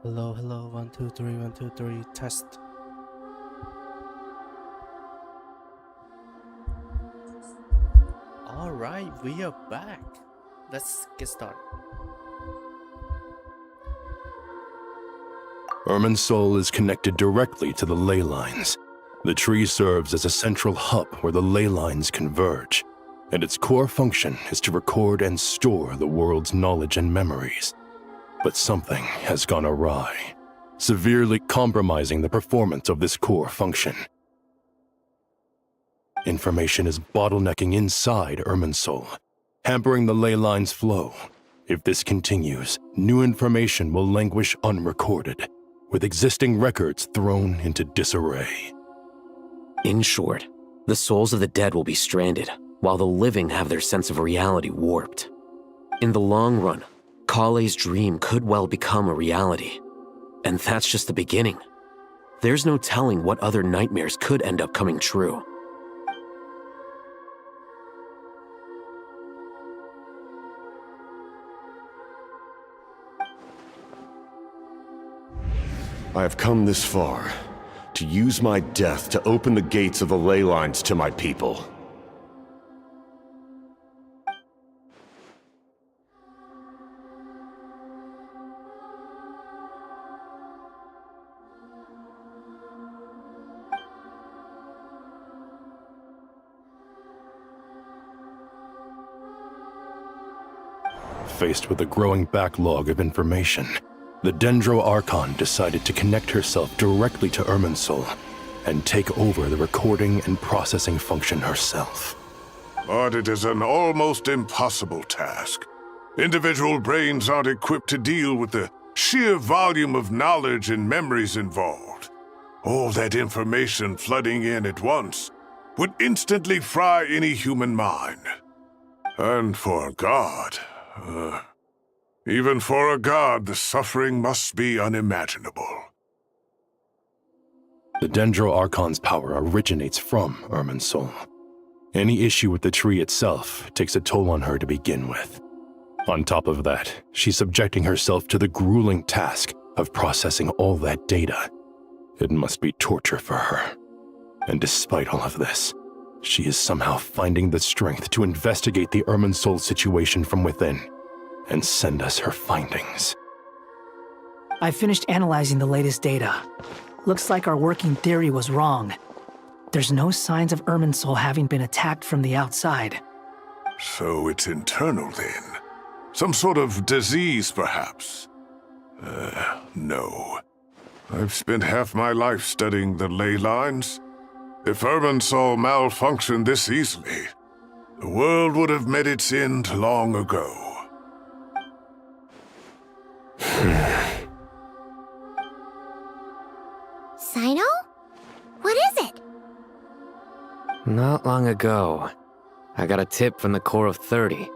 Hello, hello, 1 2 3, 1 2 3, test. Alright, we are back. Let's get started. Irminsul is connected directly to the ley lines. The tree serves as a central hub where the ley lines converge, and its core function is to record and store the world's knowledge and memories. But something has gone awry, severely compromising the performance of this core function. Information is bottlenecking inside Irminsul, hampering the ley line's flow. If this continues, new information will languish unrecorded, with existing records thrown into disarray. In short, the souls of the dead will be stranded, while the living have their sense of reality warped. In the long run, Kale's dream could well become a reality. And that's just the beginning. There's no telling what other nightmares could end up coming true. I have come this far, to use my death to open the gates of the ley lines to my people. Faced with a growing backlog of information, the Dendro Archon decided to connect herself directly to Irminsul and take over the recording and processing function herself. But it is an almost impossible task. Individual brains aren't equipped to deal with the sheer volume of knowledge and memories involved. All that information flooding in at once would instantly fry any human mind. And for a god, even for a god, the suffering must be unimaginable. The Dendro Archon's power originates from Irminsul. Any issue with the tree itself takes a toll on her to begin with. On top of that, she's subjecting herself to the grueling task of processing all that data. It must be torture for her. And despite all of this, she is somehow finding the strength to investigate the Irminsul situation from within and send us her findings. I finished analyzing the latest data. Looks like our working theory was wrong. There's no signs of Irminsul having been attacked from the outside. So it's internal then? Some sort of disease, perhaps? No. I've spent half my life studying the ley lines. If Irminsul malfunctioned this easily, the world would have met its end long ago. Sino? What is it? Not long ago, I got a tip from the Core of 30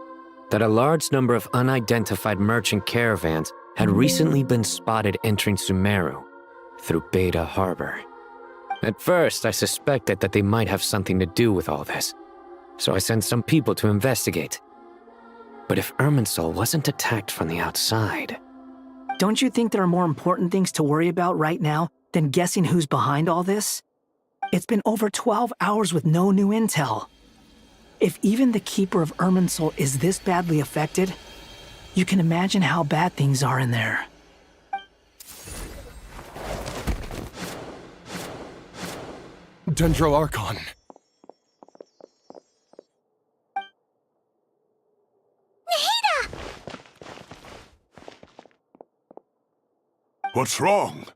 that a large number of unidentified merchant caravans had recently been spotted entering Sumeru through Beta Harbor. At first, I suspected that they might have something to do with all this, so I sent some people to investigate. But if Irminsul wasn't attacked from the outside... Don't you think there are more important things to worry about right now than guessing who's behind all this? It's been over 12 hours with no new intel. If even the Keeper of Irminsul is this badly affected, you can imagine how bad things are in there. Dendro Archon! What's wrong?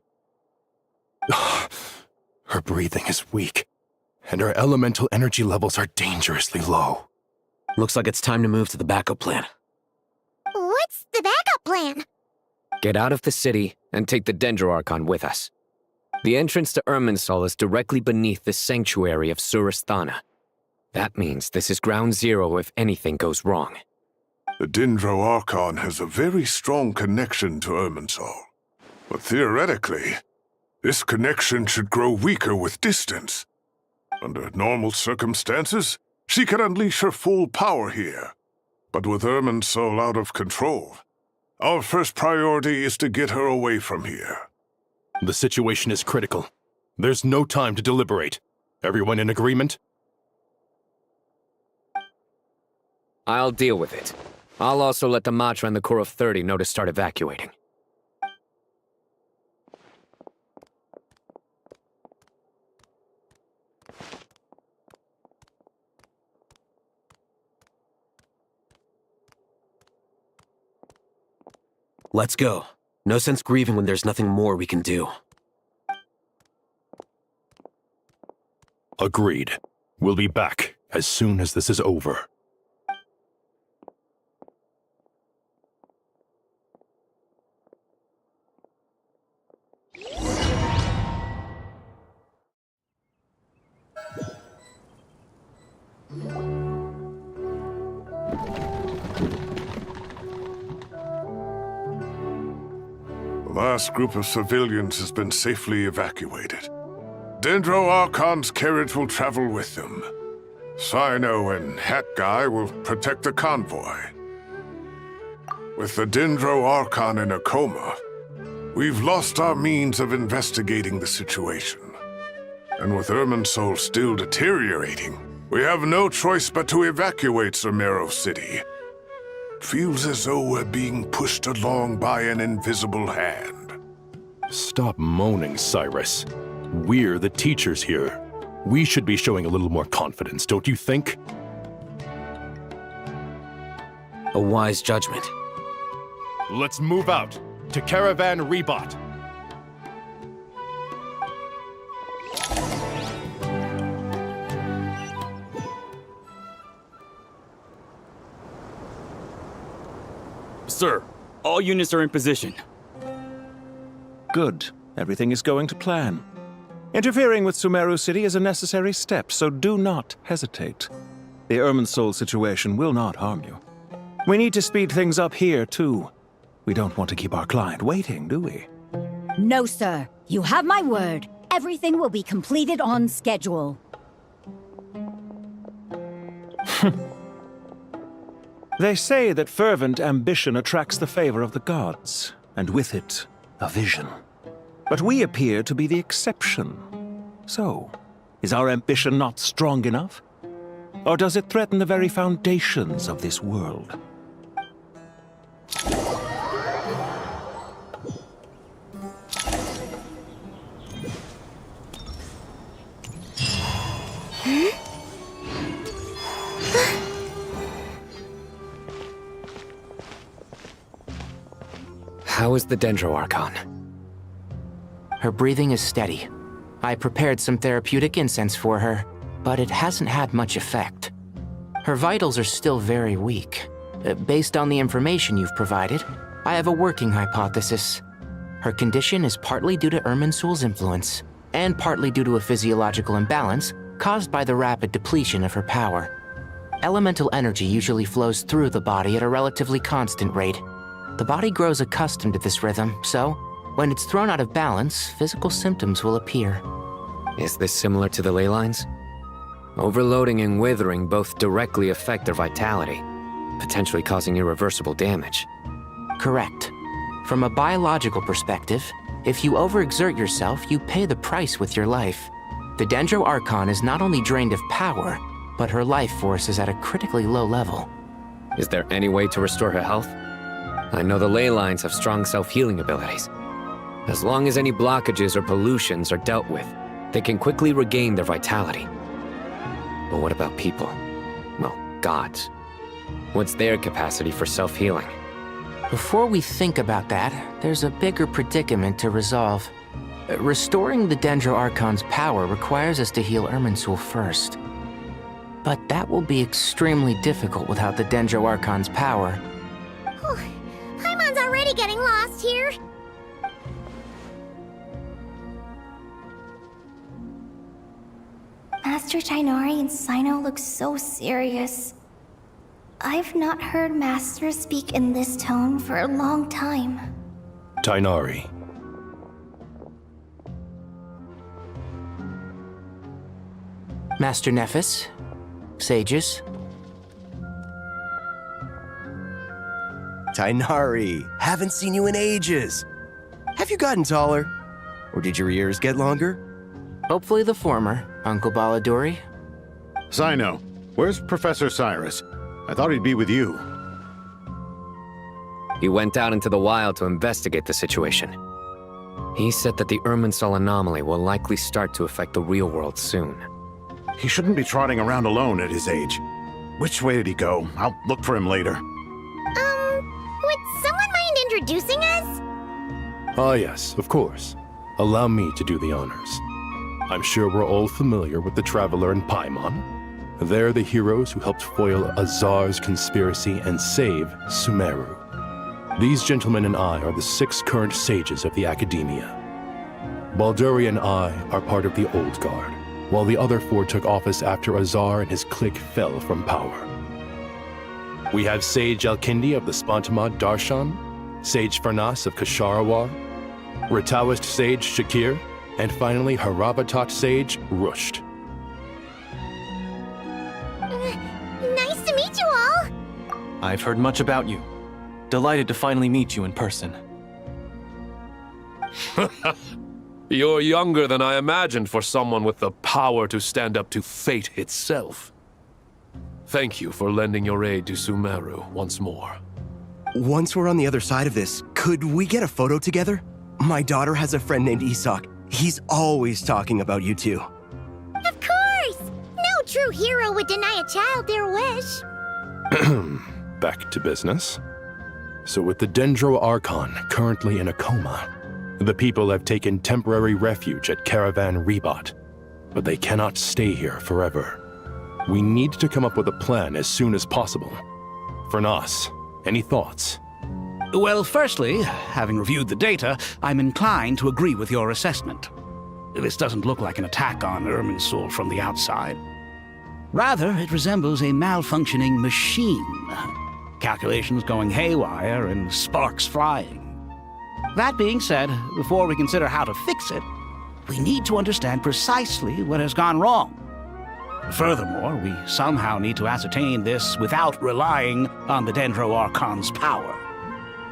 Her breathing is weak, and her elemental energy levels are dangerously low. Looks like it's time to move to the backup plan. What's the backup plan? Get out of the city and take the Dendro Archon with us. The entrance to Irminsul is directly beneath the sanctuary of Surasthana. That means this is ground zero if anything goes wrong. The Dendro Archon has a very strong connection to Irminsul. But theoretically, this connection should grow weaker with distance. Under normal circumstances, she could unleash her full power here. But with Irminsul out of control, Our first priority is to get her away from here. The situation is critical. There's no time to deliberate. Everyone in agreement? I'll deal with it. I'll also let the Matra and the Core of 30 know to start evacuating. Let's go. No sense grieving when there's nothing more we can do. Agreed. We'll be back as soon as this is over. The last group of civilians has been safely evacuated. Dendro Archon's carriage will travel with them. Sino and Hat Guy will protect the convoy. With the Dendro Archon in a coma, we've lost our means of investigating the situation. And with Irminsul still deteriorating, we have no choice but to evacuate Zamero City. Feels as though we're being pushed along by an invisible hand. Stop moaning, Cyrus. We're the teachers here. We should be showing a little more confidence, don't you think? A wise judgment. Let's move out to Caravan Rebot. Sir, all units are in position. Good. Everything is going to plan. Interfering with Sumeru City is a necessary step, so do not hesitate. The Irminsul situation will not harm you. We need to speed things up here, too. We don't want to keep our client waiting, do we? No, sir. You have my word. Everything will be completed on schedule. They say that fervent ambition attracts the favor of the gods, and with it, a vision. But we appear to be the exception. So, is our ambition not strong enough? Or does it threaten the very foundations of this world? How is the Dendro Archon? Her breathing is steady. I prepared some therapeutic incense for her, but it hasn't had much effect. Her vitals are still very weak. Based on the information you've provided, I have a working hypothesis. Her condition is partly due to Irminsul's influence, and partly due to a physiological imbalance caused by the rapid depletion of her power. Elemental energy usually flows through the body at a relatively constant rate. The body grows accustomed to this rhythm, so when it's thrown out of balance, physical symptoms will appear. Is this similar to the ley lines? Overloading and withering both directly affect their vitality, potentially causing irreversible damage. Correct. From a biological perspective, if you overexert yourself, you pay the price with your life. The Dendro Archon is not only drained of power, but her life force is at a critically low level. Is there any way to restore her health? I know the ley lines have strong self-healing abilities. As long as any blockages or pollutions are dealt with, they can quickly regain their vitality. But what about people? Well, gods. What's their capacity for self-healing? Before we think about that, there's a bigger predicament to resolve. Restoring the Dendro Archon's power requires us to heal Irminsul first. But that will be extremely difficult without the Dendro Archon's power. Paimon's already getting lost here. Master Tainari and Sino look so serious. I've not heard Master speak in this tone for a long time. Tainari. Master Nephis, sages. Tainari, haven't seen you in ages. Have you gotten taller? Or did your ears get longer? Hopefully the former, Uncle Baladori. Sino, where's Professor Cyrus? I thought he'd be with you. He went out into the wild to investigate the situation. He said that the Irminsul anomaly will likely start to affect the real world soon. He shouldn't be trotting around alone at his age. Which way did he go? I'll look for him later. Would someone mind introducing us? Ah yes, of course. Allow me to do the honors. I'm sure we're all familiar with the Traveler and Paimon. They're the heroes who helped foil Azar's conspiracy and save Sumeru. These gentlemen and I are the 6 current sages of the Academia. Balduri and I are part of the Old Guard, while the other 4 took office after Azar and his clique fell from power. We have Sage Alkindi of the Spantamad Darshan, Sage Farnas of Kasharawar, Rataoist Sage Shakir, and finally Harabatot Sage Rusht. Nice to meet you all! I've heard much about you. Delighted to finally meet you in person. You're younger than I imagined for someone with the power to stand up to fate itself. Thank you for lending your aid to Sumeru once more. Once we're on the other side of this, could we get a photo together? My daughter has a friend named Isak. He's always talking about you two. Of course! No true hero would deny a child their wish. Back to business. So with the Dendro Archon currently in a coma, the people have taken temporary refuge at Caravan Rebot, but they cannot stay here forever. We need to come up with a plan as soon as possible. Farnas, any thoughts? Well, firstly, having reviewed the data, I'm inclined to agree with your assessment. This doesn't look like an attack on Irminsul from the outside. Rather, it resembles a malfunctioning machine. Calculations going haywire and sparks flying. That being said, before we consider how to fix it, we need to understand precisely what has gone wrong. Furthermore, we somehow need to ascertain this without relying on the Dendro Archon's power.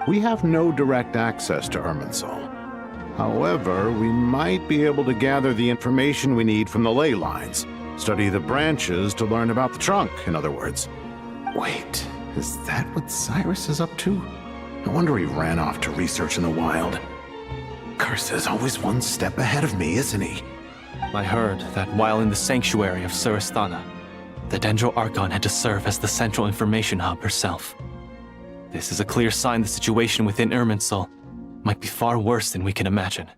We have no direct access to Irminsul. However, we might be able to gather the information we need from the ley lines. Study the branches to learn about the trunk, in other words. Wait, is that what Cyrus is up to? No wonder he ran off to research in the wild. Curse is always one step ahead of me, isn't he? I heard that while in the sanctuary of Surasthana, the Dendro Archon had to serve as the central information hub herself. This is a clear sign the situation within Irminsul might be far worse than we can imagine.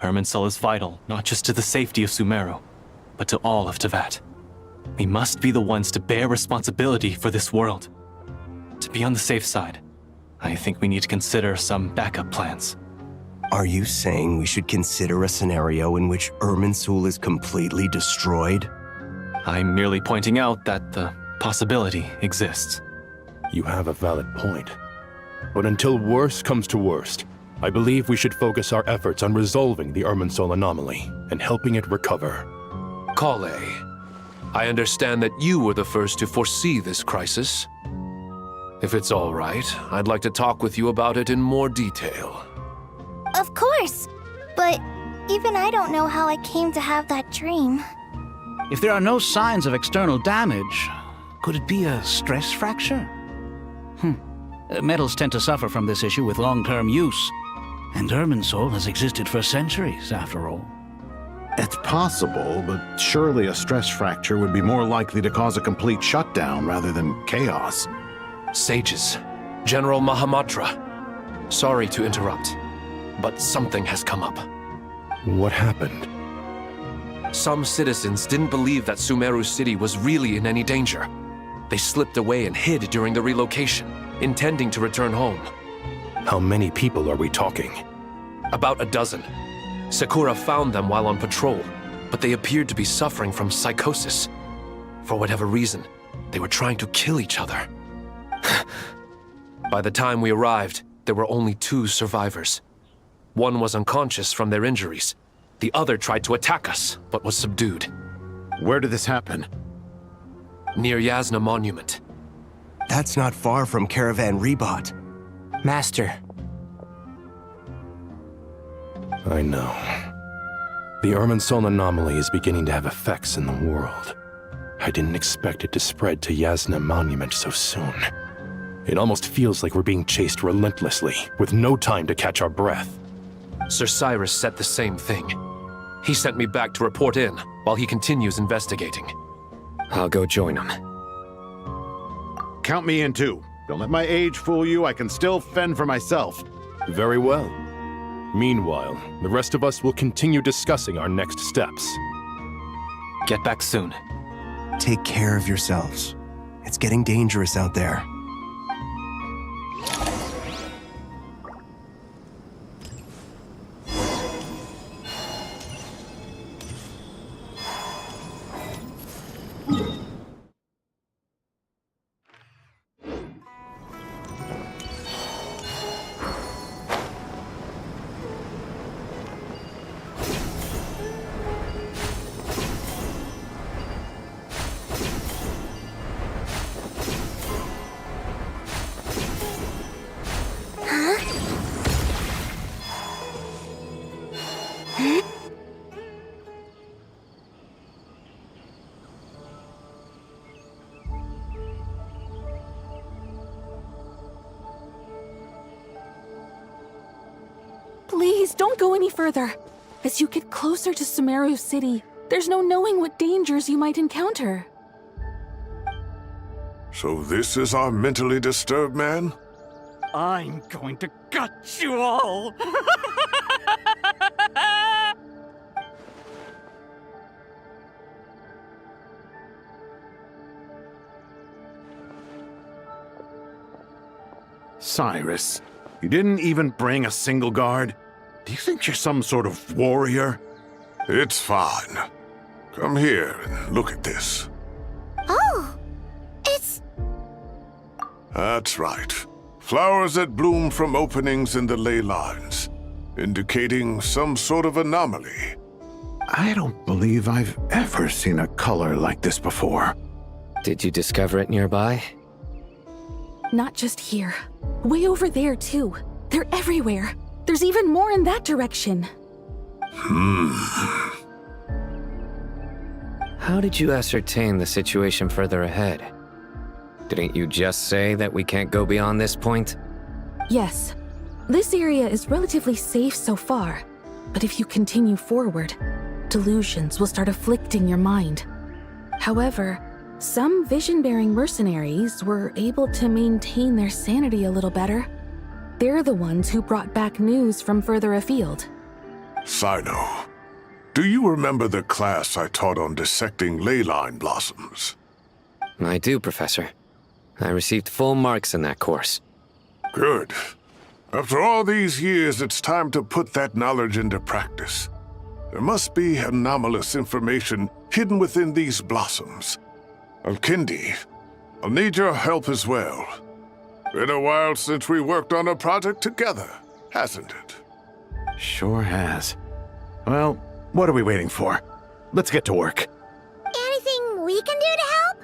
Irminsul is vital not just to the safety of Sumeru, but to all of Teyvat. We must be the ones to bear responsibility for this world. To be on the safe side, I think we need to consider some backup plans. Are you saying we should consider a scenario in which Irminsul is completely destroyed? I'm merely pointing out that the possibility exists. You have a valid point. But until worst comes to worst, I believe we should focus our efforts on resolving the Irminsul anomaly and helping it recover. Kale, I understand that you were the first to foresee this crisis. If it's all right, I'd like to talk with you about it in more detail. Of course! But even I don't know how I came to have that dream. If there are no signs of external damage, could it be a stress fracture? Metals tend to suffer from this issue with long-term use, and Irminsul has existed for centuries, after all. It's possible, but surely a stress fracture would be more likely to cause a complete shutdown rather than chaos. Sages, General Mahamatra, sorry to interrupt, but something has come up. What happened? Some citizens didn't believe that Sumeru City was really in any danger. They slipped away and hid during the relocation, intending to return home. How many people are we talking? About a dozen. Sakura found them while on patrol, but they appeared to be suffering from psychosis. For whatever reason, they were trying to kill each other. By the time we arrived, there were only 2 survivors. One was unconscious from their injuries. The other tried to attack us, but was subdued. Where did this happen? Near Yasna Monument. That's not far from Caravan Rebot. Master. I know. The Irminsul anomaly is beginning to have effects in the world. I didn't expect it to spread to Yasna Monument so soon. It almost feels like we're being chased relentlessly, with no time to catch our breath. Sir Cyrus said the same thing. He sent me back to report in, while he continues investigating. I'll go join him. Count me in too. Don't let my age fool you, I can still fend for myself. Very well. Meanwhile, the rest of us will continue discussing our next steps. Get back soon. Take care of yourselves. It's getting dangerous out there. Please, don't go any further. As you get closer to Sumeru City, there's no knowing what dangers you might encounter. So this is our mentally disturbed man? I'm going to gut you all! Cyrus, you didn't even bring a single guard? Do you think you're some sort of warrior? It's fine. Come here and look at this. Oh! It's... That's right. Flowers that bloom from openings in the ley lines, indicating some sort of anomaly. I don't believe I've ever seen a color like this before. Did you discover it nearby? Not just here. Way over there, too. They're everywhere. There's even more in that direction. How did you ascertain the situation further ahead? Didn't you just say that we can't go beyond this point? Yes. This area is relatively safe so far, but if you continue forward, delusions will start afflicting your mind. However, some vision-bearing mercenaries were able to maintain their sanity a little better. They're the ones who brought back news from further afield. Sino, do you remember the class I taught on dissecting ley line blossoms? I do, Professor. I received full marks in that course. Good. After all these years, it's time to put that knowledge into practice. There must be anomalous information hidden within these blossoms. Alkindi, I'll need your help as well. Been a while since we worked on a project together, hasn't it? Sure has. Well, what are we waiting for? Let's get to work. Anything we can do to help?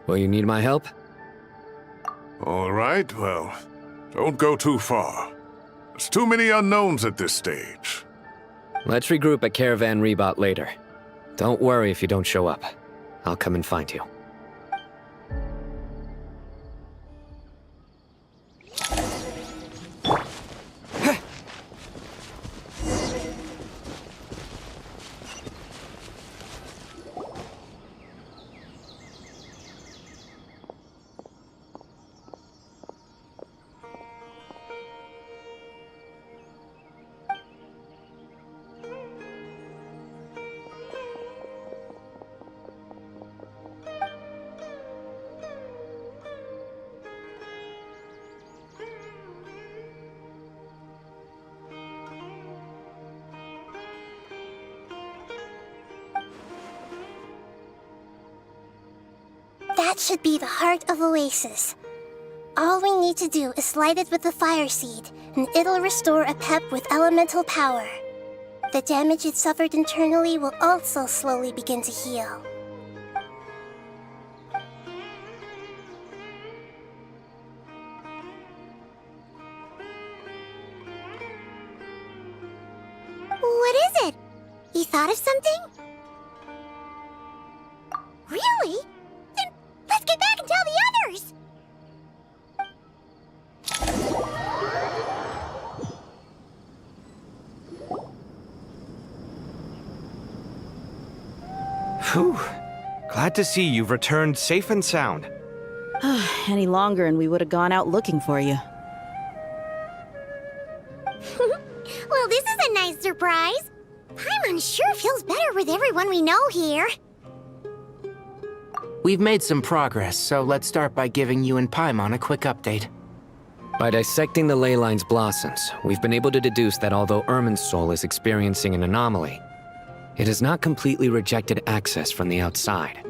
Will you need my help? All right, well, don't go too far. There's too many unknowns at this stage. Let's regroup at Caravan Rebot later. Don't worry if you don't show up. I'll come and find you. That should be the heart of Oasis. All we need to do is light it with the fire seed, and it'll restore a pep with elemental power. The damage it suffered internally will also slowly begin to heal. thought of something? Really? Then let's get back and tell the others! Whew. Glad to see you've returned safe and sound. Any longer and we would have gone out looking for you. Well, this is a nice surprise. Paimon sure feels better with everyone we know here. We've made some progress, so let's start by giving you and Paimon a quick update. By dissecting the ley line's blossoms, we've been able to deduce that although Irminsul is experiencing an anomaly, it has not completely rejected access from the outside.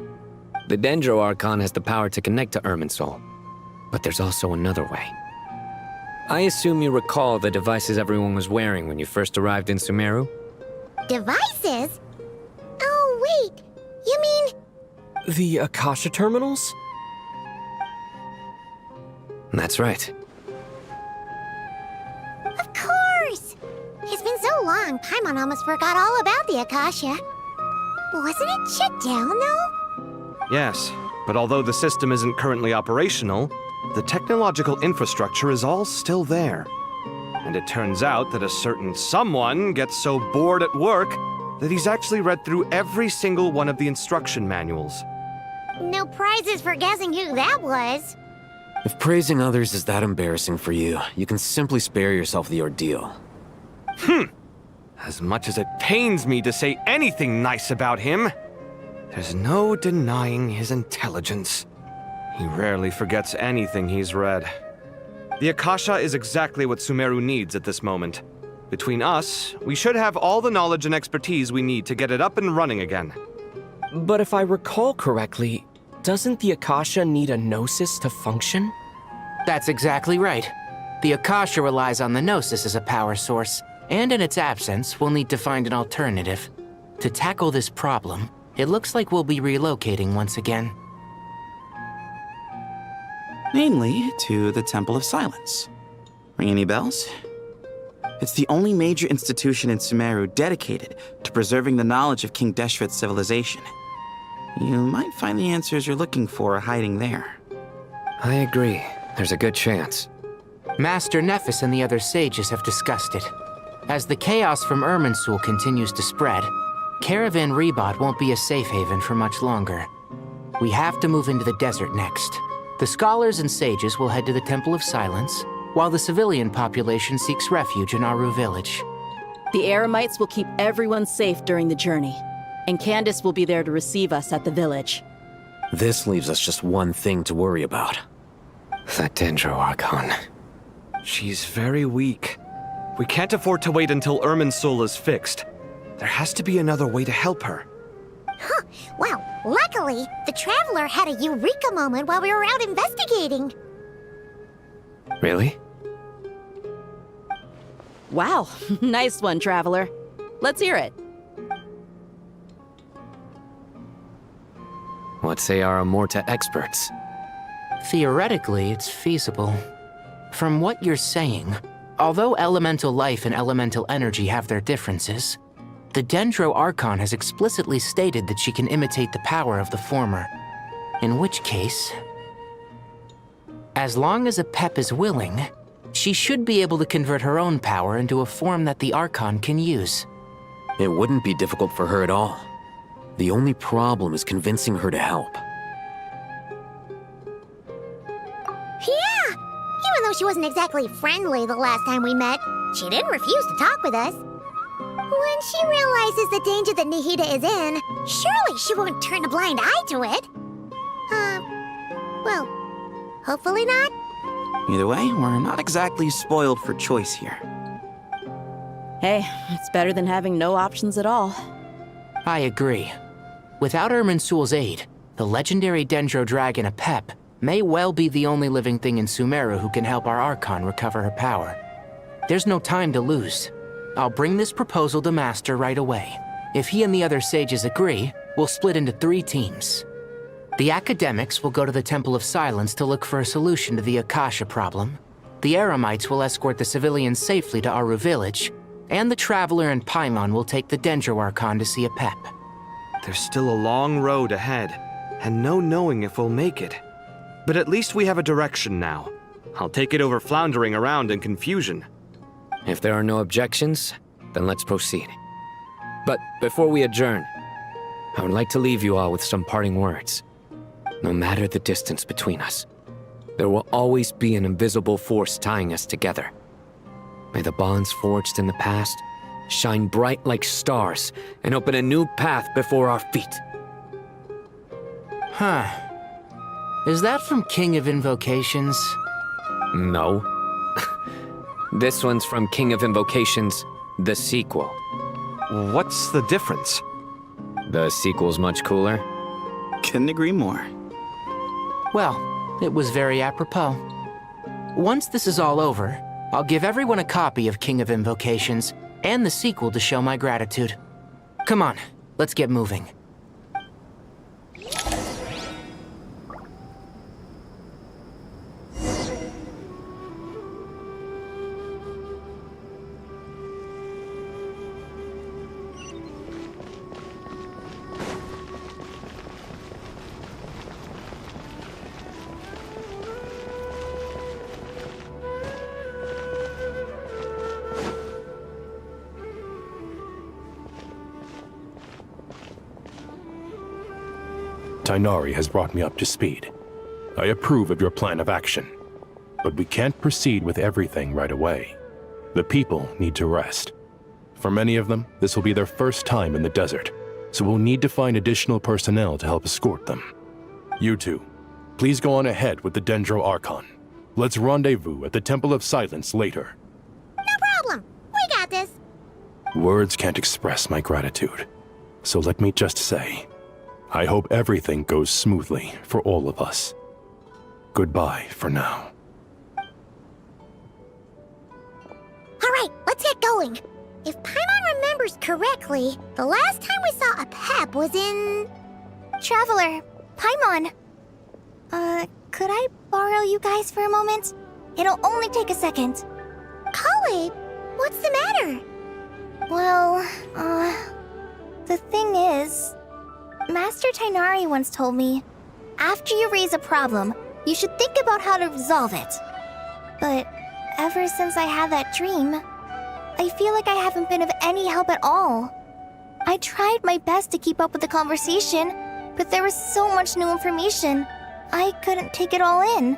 The Dendro Archon has the power to connect to Irminsul, but there's also another way. I assume you recall the devices everyone was wearing when you first arrived in Sumeru? Devices? Oh, wait. You mean... The Akasha terminals? That's right. Of course! It's been so long, Paimon almost forgot all about the Akasha. Wasn't it shut down, though? Yes, but although the system isn't currently operational, the technological infrastructure is all still there. And it turns out that a certain someone gets so bored at work that he's actually read through every single one of the instruction manuals. No prizes for guessing who that was. If praising others is that embarrassing for you, you can simply spare yourself the ordeal. As much as it pains me to say anything nice about him, there's no denying his intelligence. He rarely forgets anything he's read. The Akasha is exactly what Sumeru needs at this moment. Between us, we should have all the knowledge and expertise we need to get it up and running again. But if I recall correctly, doesn't the Akasha need a gnosis to function? That's exactly right. The Akasha relies on the Gnosis as a power source, and in its absence, we'll need to find an alternative. To tackle this problem, it looks like we'll be relocating once again. Namely, to the Temple of Silence. Ring any bells? It's the only major institution in Sumeru dedicated to preserving the knowledge of King Deshret's civilization. You might find the answers you're looking for hiding there. I agree. There's a good chance. Master Nephis and the other sages have discussed it. As the chaos from Irminsul continues to spread, Caravan Rebot won't be a safe haven for much longer. We have to move into the desert next. The scholars and sages will head to the Temple of Silence, while the civilian population seeks refuge in Aru Village. The Eremites will keep everyone safe during the journey, and Candace will be there to receive us at the village. This leaves us just one thing to worry about. That Dendro Archon. She's very weak. We can't afford to wait until Irminsul is fixed. There has to be another way to help her. Huh. Well, luckily, the Traveler had a eureka moment while we were out investigating. Really? Wow, nice one, Traveler. Let's hear it. What say our Amorta experts? Theoretically, it's feasible. From what you're saying, although elemental life and elemental energy have their differences, the Dendro Archon has explicitly stated that she can imitate the power of the former. In which case, as long as Apep is willing, she should be able to convert her own power into a form that the Archon can use. It wouldn't be difficult for her at all. The only problem is convincing her to help. Yeah! Even though she wasn't exactly friendly the last time we met, she didn't refuse to talk with us. When she realizes the danger that Nihida is in, surely she won't turn a blind eye to it. Well, hopefully not. Either way, we're not exactly spoiled for choice here. Hey, it's better than having no options at all. I agree. Without Irminsul's aid, the legendary Dendro Dragon Apep may well be the only living thing in Sumeru who can help our Archon recover her power. There's no time to lose. I'll bring this proposal to Master right away. If he and the other sages agree, we'll split into 3 teams. The academics will go to the Temple of Silence to look for a solution to the Akasha problem. The Eremites will escort the civilians safely to Aru Village, and the Traveler and Paimon will take the Dendro Archon to see a pep. There's still a long road ahead, and no knowing if we'll make it. But at least we have a direction now. I'll take it over floundering around in confusion. If there are no objections, then let's proceed. But before we adjourn, I would like to leave you all with some parting words. No matter the distance between us, there will always be an invisible force tying us together. May the bonds forged in the past shine bright like stars and open a new path before our feet. Huh. Is that from King of Invocations? No. This one's from King of Invocations, the sequel. What's the difference? The sequel's much cooler. Couldn't agree more. Well, it was very apropos. Once this is all over, I'll give everyone a copy of King of Invocations and the sequel to show my gratitude. Come on, let's get moving. Tighnari has brought me up to speed. I approve of your plan of action, but we can't proceed with everything right away. The people need to rest. For many of them, this will be their first time in the desert, so we'll need to find additional personnel to help escort them. You two, please go on ahead with the Dendro Archon. Let's rendezvous at the Temple of Silence later. No problem. We got this. Words can't express my gratitude, so let me just say, I hope everything goes smoothly for all of us. Goodbye for now. Alright, let's get going. If Paimon remembers correctly, the last time we saw a pep was in... Traveler, Paimon. Could I borrow you guys for a moment? It'll only take a second. Krai, what's the matter? Well, the thing is... Master Tighnari once told me, after you raise a problem, you should think about how to resolve it. But ever since I had that dream, I feel like I haven't been of any help at all. I tried my best to keep up with the conversation, but there was so much new information, I couldn't take it all in.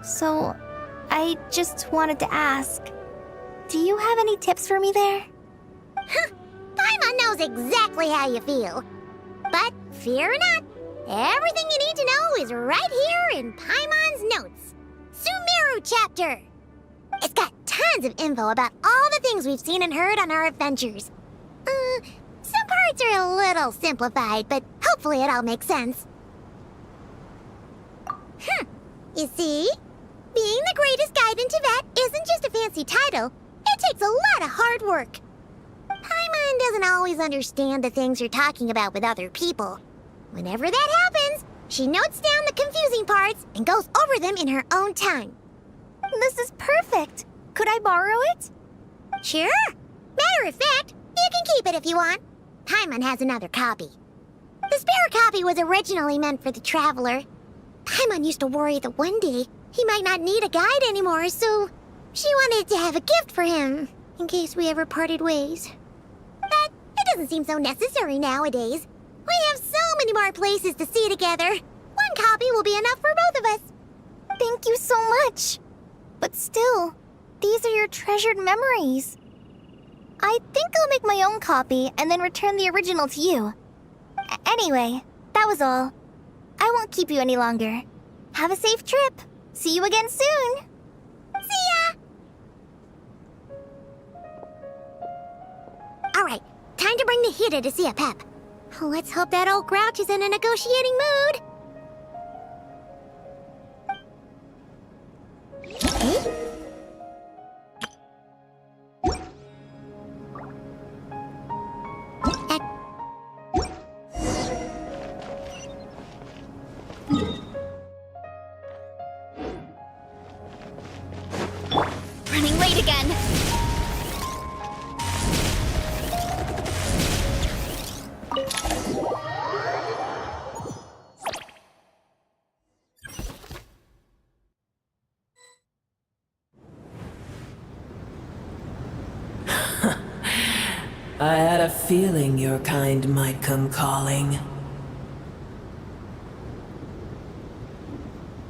So, I just wanted to ask, do you have any tips for me there? Huh, Paimon knows exactly how you feel. But fear not, everything you need to know is right here in Paimon's notes. Sumeru chapter. It's got tons of info about all the things we've seen and heard on our adventures. Some parts are a little simplified, but hopefully it all makes sense. You see? Being the greatest guide in Tibet isn't just a fancy title. It takes a lot of hard work. Paimon doesn't always understand the things you're talking about with other people. Whenever that happens, she notes down the confusing parts and goes over them in her own time. This is perfect. Could I borrow it? Sure. Matter of fact, you can keep it if you want. Paimon has another copy. The spare copy was originally meant for the Traveler. Paimon used to worry that one day he might not need a guide anymore, so she wanted to have a gift for him, in case we ever parted ways. But it doesn't seem so necessary nowadays. We have so many more places to see together. One copy will be enough for both of us. Thank you so much. But still, these are your treasured memories. I think I'll make my own copy and then return the original to you. Anyway, that was all. I won't keep you any longer. Have a safe trip. See you again soon. See ya! Alright, time to bring the Hida to see a pep. Let's hope that old grouch is in a negotiating mood. Running late again. feeling your kind might come calling.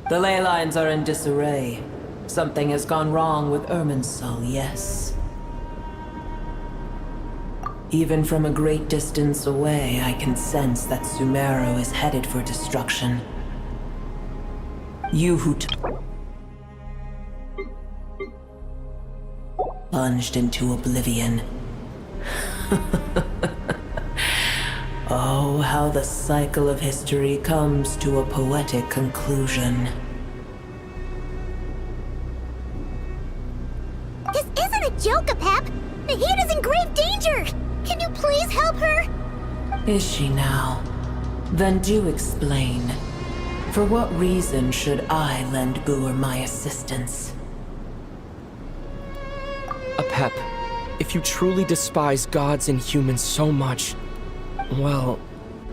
The ley lines are in disarray. Something has gone wrong with Irminsul, yes. Even from a great distance away, I can sense that Sumeru is headed for destruction. You who plunged into oblivion. Oh, how the cycle of history comes to a poetic conclusion. This isn't a joke, Apep! Nahida's in grave danger! Can you please help her? Is she now? Then do explain. For what reason should I lend Buer my assistance? Apep, if you truly despise gods and humans so much, well,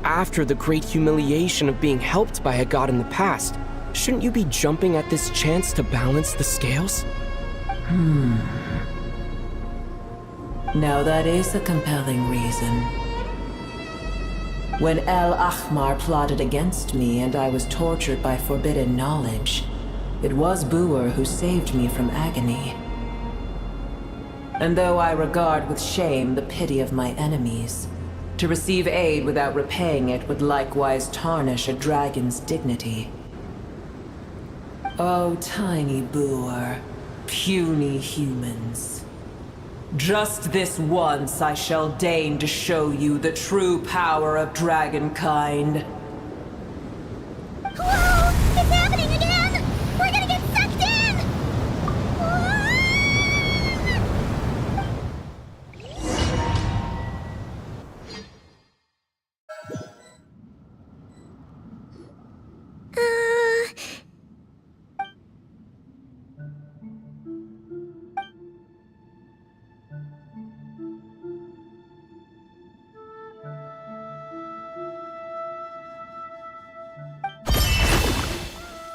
after the great humiliation of being helped by a god in the past, shouldn't you be jumping at this chance to balance the scales? Now that is a compelling reason. When El Ahmar plotted against me and I was tortured by forbidden knowledge, it was Buer who saved me from agony. And though I regard with shame the pity of my enemies, to receive aid without repaying it would likewise tarnish a dragon's dignity. Oh, tiny Buer, puny humans. Just this once I shall deign to show you the true power of dragonkind. Whoa! It's happening again! We're gonna get sucked in!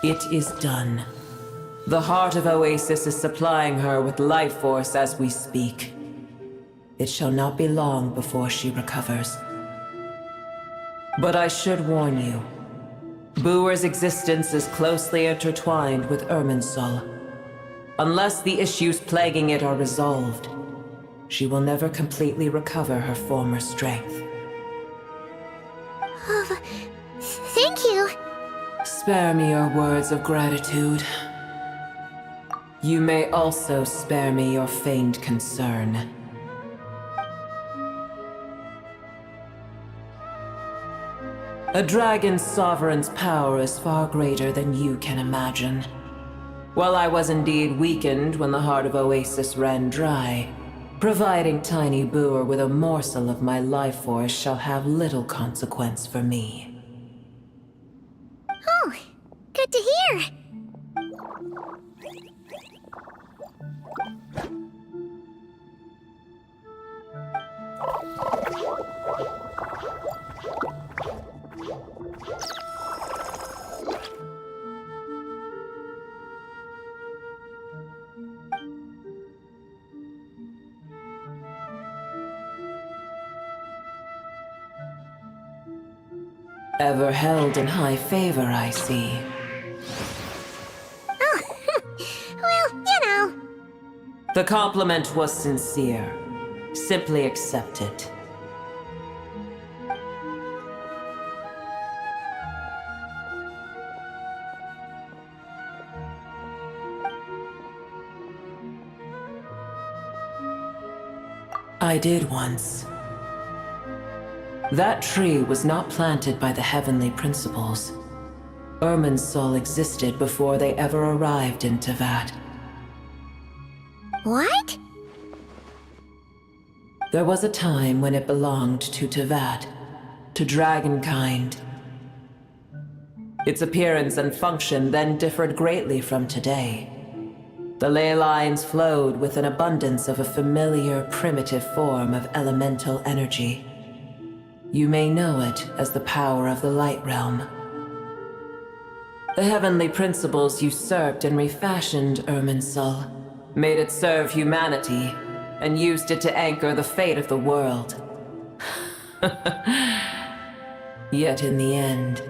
It is done. The heart of Oasis is supplying her with life force as we speak. It shall not be long before she recovers. But I should warn you. Buer's existence is closely intertwined with Irminsul. Unless the issues plaguing it are resolved, she will never completely recover her former strength. Oh, thank you. Spare me your words of gratitude. You may also spare me your feigned concern. A dragon's sovereign's power is far greater than you can imagine. While I was indeed weakened when the heart of Oasis ran dry, providing tiny Buer with a morsel of my life force shall have little consequence for me. Oh, good to hear. Ever held in high favor, I see. Oh, well, you know. The compliment was sincere. Simply accept it. I did once. That tree was not planted by the heavenly principles. Irminsul existed before they ever arrived in Teyvat. What? There was a time when it belonged to Teyvat, to dragonkind. Its appearance and function then differed greatly from today. The ley lines flowed with an abundance of a familiar, primitive form of elemental energy. You may know it as the power of the Light Realm. The heavenly principles usurped and refashioned Irminsul, made it serve humanity, and used it to anchor the fate of the world. Yet in the end,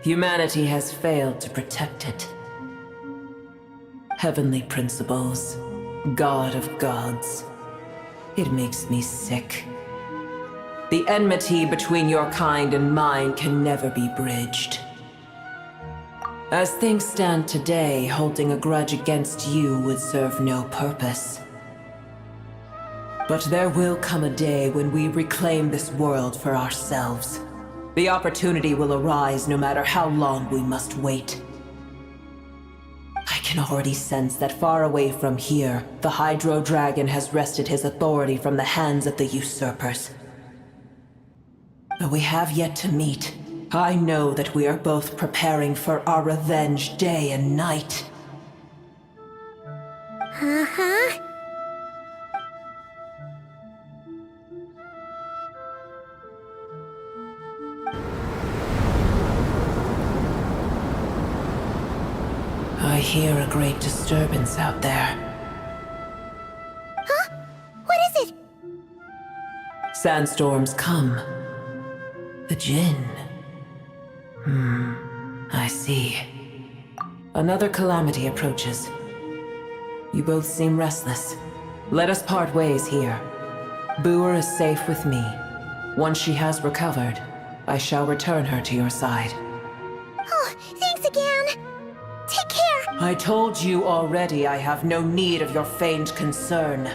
humanity has failed to protect it. Heavenly principles, God of gods. It makes me sick. The enmity between your kind and mine can never be bridged. As things stand today, holding a grudge against you would serve no purpose. But there will come a day when we reclaim this world for ourselves. The opportunity will arise no matter how long we must wait. I can already sense that far away from here, the Hydro Dragon has wrested his authority from the hands of the usurpers. Though we have yet to meet, I know that we are both preparing for our revenge day and night. Uh-huh. I hear a great disturbance out there. Huh? What is it? Sandstorms come. The Jinn. I see. Another calamity approaches. You both seem restless. Let us part ways here. Boer is safe with me. Once she has recovered, I shall return her to your side. Oh, thanks again. Take care. I told you already I have no need of your feigned concern.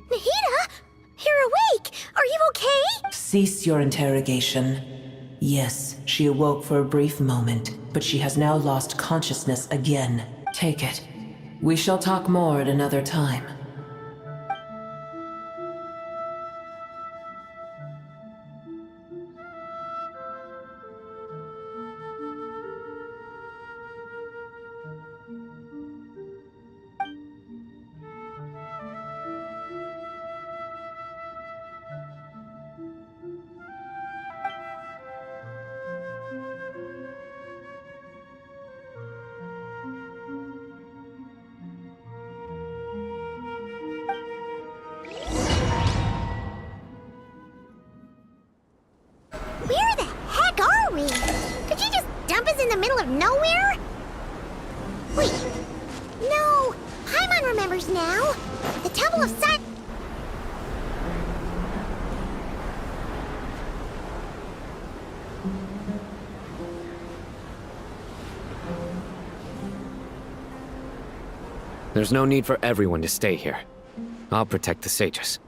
Nahida? You're awake! Are you okay? Cease your interrogation. Yes, she awoke for a brief moment, but she has now lost consciousness again. Take it. We shall talk more at another time. Where the heck are we? Did you just dump us in the middle of nowhere? Wait. No. Paimon remembers now. The Temple of Silence. There's no need for everyone to stay here. I'll protect the sages.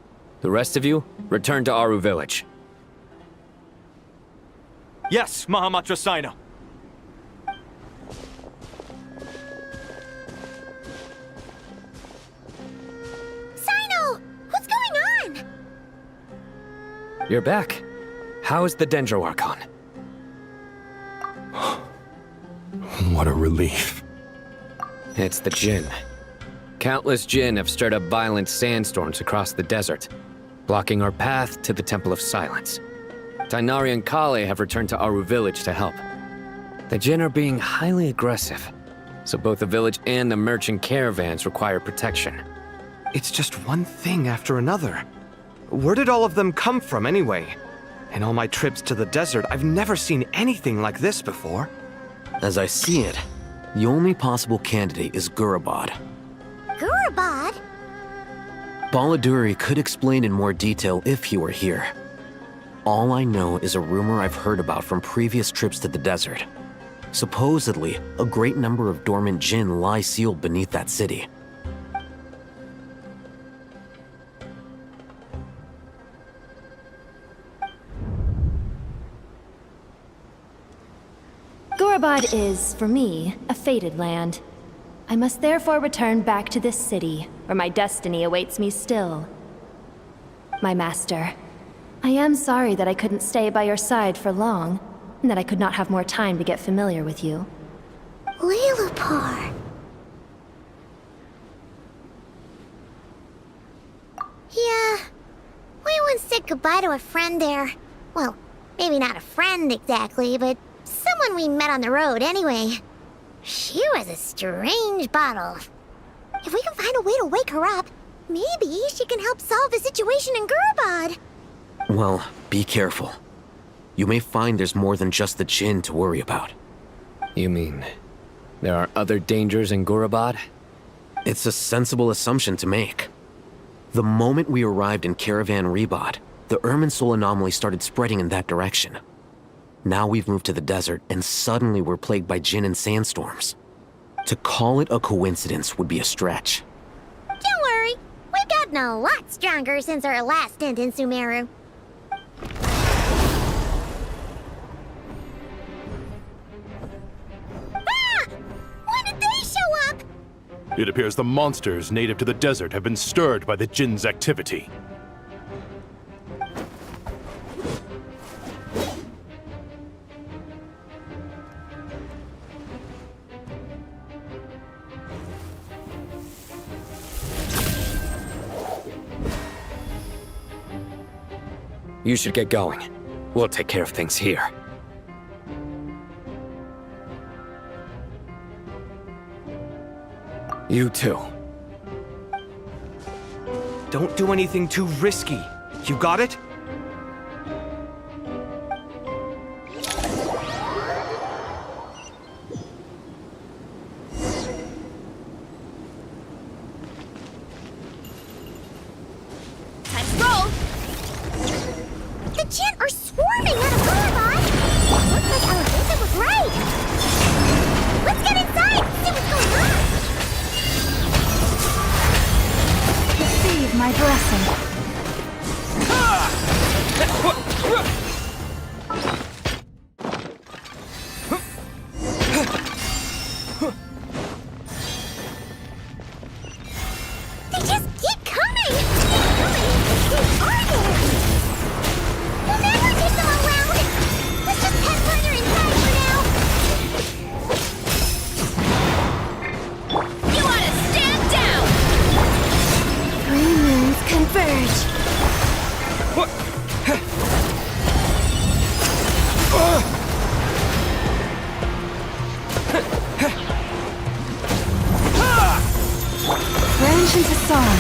The rest of you, return to Aru village. Yes, Mahamatra Sino. Sino! What's going on? You're back. How is the Dendro Archon? What a relief. It's the Jinn. Countless Jinn have stirred up violent sandstorms across the desert, blocking our path to the Temple of Silence. Tainari and Kale have returned to Aru village to help. The Jinn are being highly aggressive, so both the village and the merchant caravans require protection. It's just one thing after another. Where did all of them come from anyway? In all my trips to the desert, I've never seen anything like this before. As I see it, the only possible candidate is Gurabad. Gurabad? Baladuri could explain in more detail if he were here. All I know is a rumor I've heard about from previous trips to the desert. Supposedly, a great number of dormant Jinn lie sealed beneath that city. Gurabad is, for me, a fated land. I must therefore return back to this city, where my destiny awaits me still. My master, I am sorry that I couldn't stay by your side for long, and that I could not have more time to get familiar with you. Lilipar. Yeah, we once said goodbye to a friend there. Well, maybe not a friend exactly, but someone one we met on the road, anyway. She was a strange bottle. If we can find a way to wake her up, maybe she can help solve the situation in Gurabad. Well, be careful. You may find there's more than just the Jinn to worry about. You mean, there are other dangers in Gurabad? It's a sensible assumption to make. The moment we arrived in Caravan Rebad, the Irminsul anomaly started spreading in that direction. Now we've moved to the desert, and suddenly we're plagued by Jinn and sandstorms. To call it a coincidence would be a stretch. Don't worry, we've gotten a lot stronger since our last stint in Sumeru. Ah! When did they show up? It appears the monsters native to the desert have been stirred by the Jinn's activity. You should get going. We'll take care of things here. You too. Don't do anything too risky. You got it? Time to roll! The Jinn are swarming out of Gurabad! Looks like Elevation was right! Let's get inside and see what's going on! Receive my blessing. They just keep coming! How many Jinn are there? We'll never get them around! Let's just head further inside for now! You want to stand down! Three moons converge. Branch into song.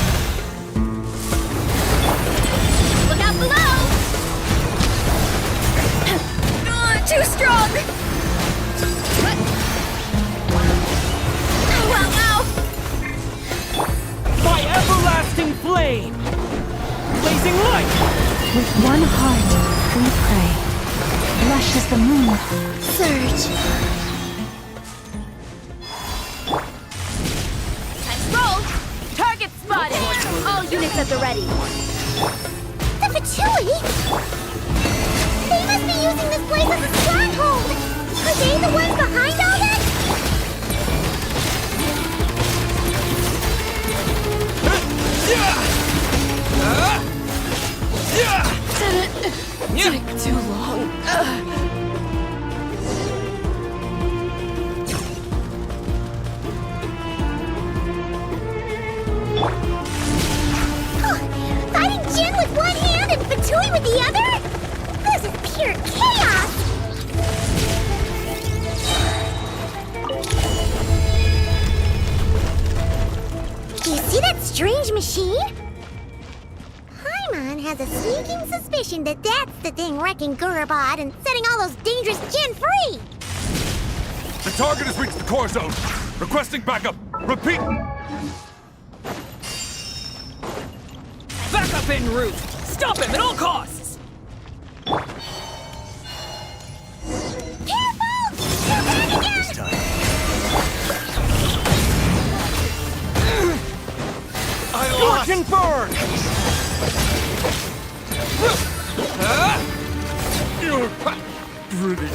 Look out below! Too strong! Ow! By everlasting flame! Blazing light! With one heart, we pray. Lush as the moon. Surge. Time to roll! Target spotted! All units at the ready. The Fatui? They must be using this place as a stronghold! Are they the ones behind all this? Take too long. Fighting Jinn with one hand and Fatui with the other? This is pure chaos! You see that strange machine? Paimon has a sneaking suspicion that that's the thing wrecking Gurabad and setting all those dangerous Jinn free! The target has reached the core zone. Requesting backup. Repeat. Backup en route! Stop him at all costs! Careful! You're back again! Scorch and burn! You're pretty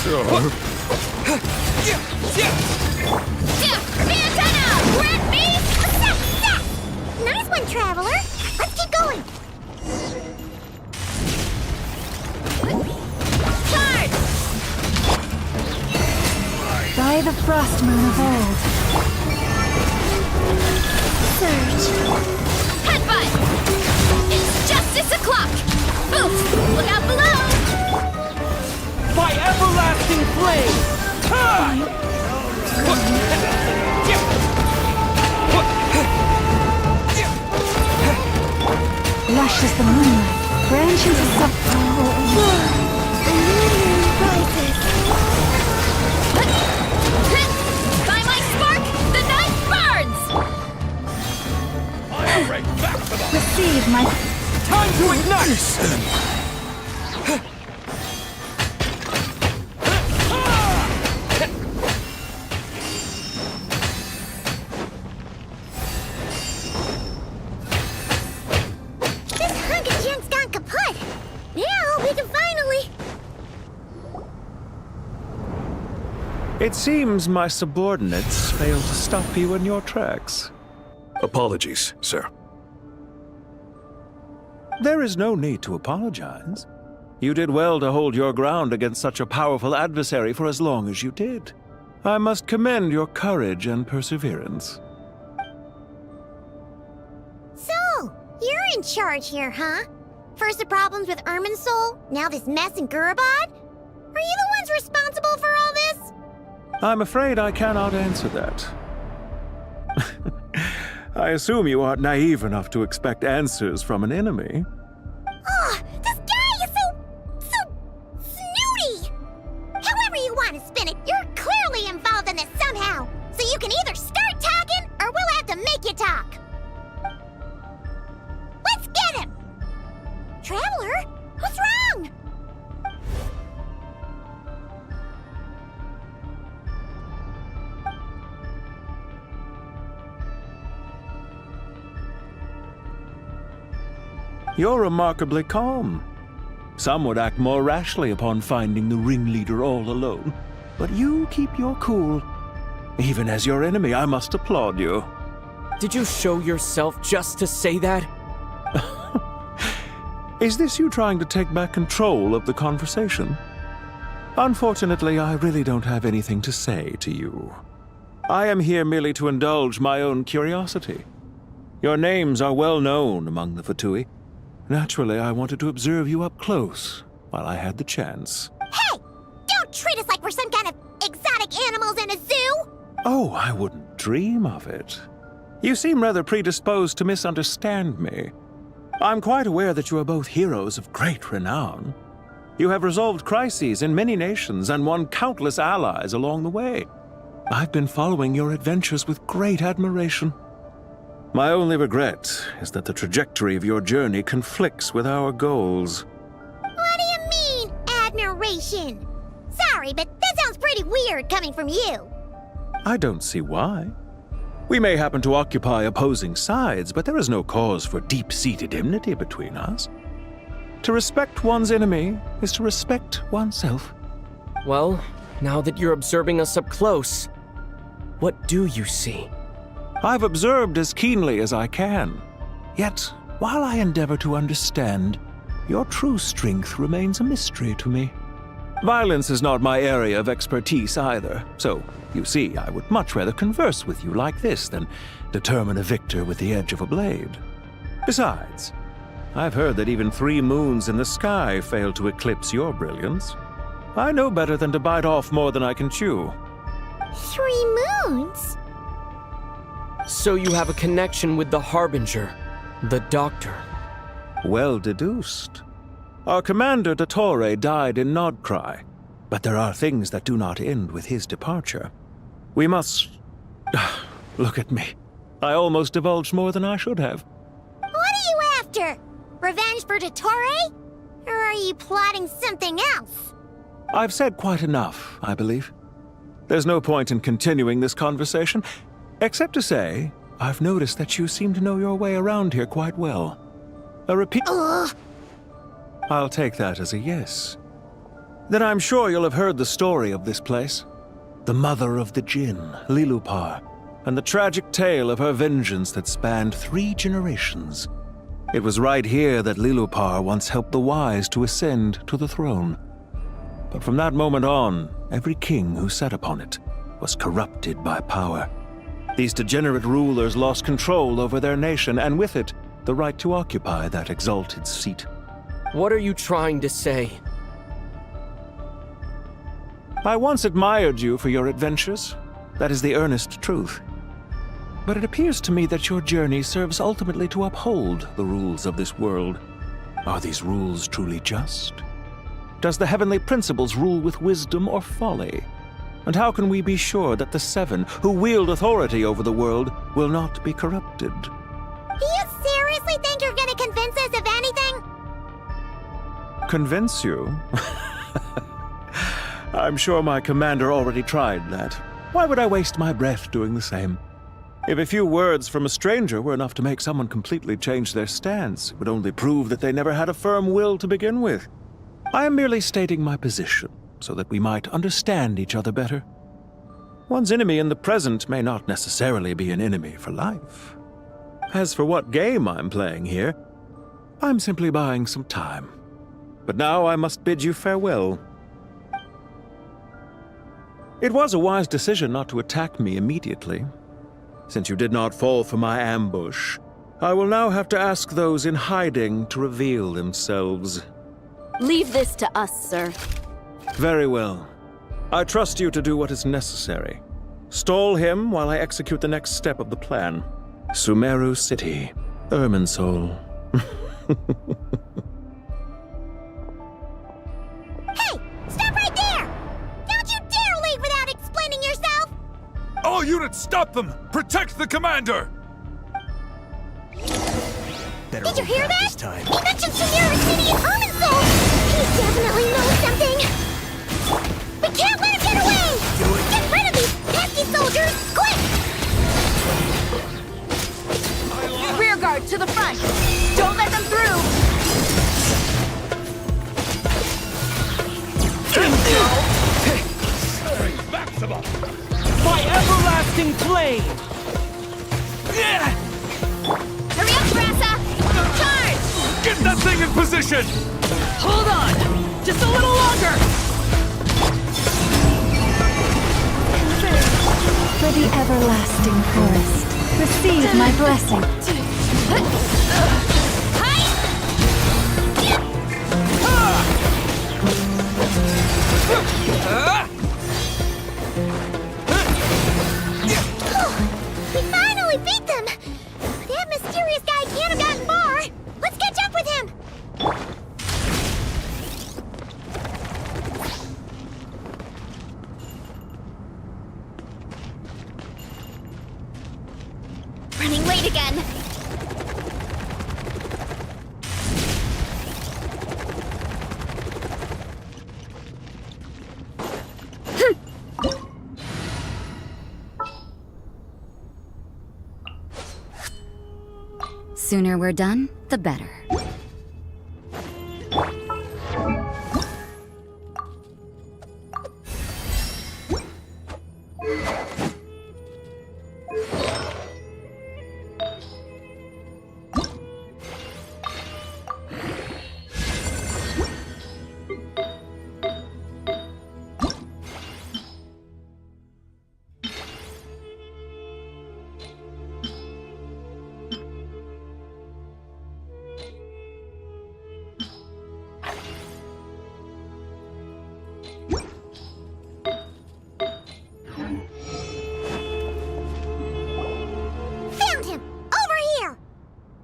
sharp. Antenna! Grant me a success! Nice one, Traveler! Let's keep going! Charge! By the frost moon of old. Surge. Headbutt! It's justice o'clock! Oof! Look out below! By everlasting flame! Lush as the moonlight, branches of sub. By my spark, the night burns! Receive my. Time to ignite! This Hunger Gen's gone kaput! Now we can finally... It seems my subordinates failed to stop you in your tracks. Apologies, sir. There is no need to apologize. You did well to hold your ground against such a powerful adversary for as long as you did. I must commend your courage and perseverance. So, you're in charge here, huh? First the problems with Irminsul, now this mess in Gurabad? Are you the ones responsible for all this? I'm afraid I cannot answer that. I assume you aren't naive enough to expect answers from an enemy. Oh, this guy is so snooty! However you want to spin it, you're clearly involved in this somehow. So you can either start talking, or we'll have to make you talk. Let's get him! Traveler, what's wrong? You're remarkably calm. Some would act more rashly upon finding the ringleader all alone. But you keep your cool. Even as your enemy, I must applaud you. Did you show yourself just to say that? Is this you trying to take back control of the conversation? Unfortunately, I really don't have anything to say to you. I am here merely to indulge my own curiosity. Your names are well known among the Fatui. Naturally, I wanted to observe you up close while I had the chance. Hey! Don't treat us like we're some kind of exotic animals in a zoo! Oh, I wouldn't dream of it. You seem rather predisposed to misunderstand me. I'm quite aware that you are both heroes of great renown. You have resolved crises in many nations and won countless allies along the way. I've been following your adventures with great admiration. My only regret is that the trajectory of your journey conflicts with our goals. What do you mean, admiration? Sorry, but that sounds pretty weird coming from you. I don't see why. We may happen to occupy opposing sides, but there is no cause for deep-seated enmity between us. To respect one's enemy is to respect oneself. Well, now that you're observing us up close, what do you see? I've observed as keenly as I can. Yet, while I endeavor to understand, your true strength remains a mystery to me. Violence is not my area of expertise either, so, you see, I would much rather converse with you like this than determine a victor with the edge of a blade. Besides, I've heard that even 3 moons in the sky fail to eclipse your brilliance. I know better than to bite off more than I can chew. 3 moons? So you have a connection with the Harbinger, the Doctor. Well deduced. Our commander, Dottore, died in Krai, but there are things that do not end with his departure. We must... Look at me. I almost divulged more than I should have. What are you after? Revenge for Dottore? Or are you plotting something else? I've said quite enough, I believe. There's no point in continuing this conversation, except to say, I've noticed that you seem to know your way around here quite well. A repeat... I'll take that as a yes. Then I'm sure you'll have heard the story of this place. The mother of the Jinn, Lilupar, and the tragic tale of her vengeance that spanned 3 generations. It was right here that Lilupar once helped the wise to ascend to the throne. But from that moment on, every king who sat upon it was corrupted by power. These degenerate rulers lost control over their nation, and with it, the right to occupy that exalted seat. What are you trying to say? I once admired you for your adventures. That is the earnest truth. But it appears to me that your journey serves ultimately to uphold the rules of this world. Are these rules truly just? Does the heavenly principles rule with wisdom or folly? And how can we be sure that the Seven, who wield authority over the world, will not be corrupted? Do you seriously think you're gonna convince us of anything? Convince you? I'm sure my commander already tried that. Why would I waste my breath doing the same? If a few words from a stranger were enough to make someone completely change their stance, it would only prove that they never had a firm will to begin with. I am merely stating my position, so that we might understand each other better. One's enemy in the present may not necessarily be an enemy for life. As for what game I'm playing here, I'm simply buying some time. But now I must bid you farewell. It was a wise decision not to attack me immediately. Since you did not fall for my ambush, I will now have to ask those in hiding to reveal themselves. Leave this to us, sir. Very well. I trust you to do what is necessary. Stall him while I execute the next step of the plan. Sumeru City, Irminsul. Hey! Stop right there! Don't you dare leave without explaining yourself! All units, stop them! Protect the commander! Did you hear that? He mentioned Sumeru City and Irminsul! He definitely knows something! We can't let him get away! Get rid of these pesky soldiers! Quick! Rear guard to the front! Don't let them through! By everlasting flame! Hurry up, Brassa! Charge! Get that thing in position! Hold on! Just a little longer! For the everlasting forest, receive my blessing. We finally beat them! That mysterious guy can't have gotten far! Let's catch up with him! Running late again! Sooner we're done, the better.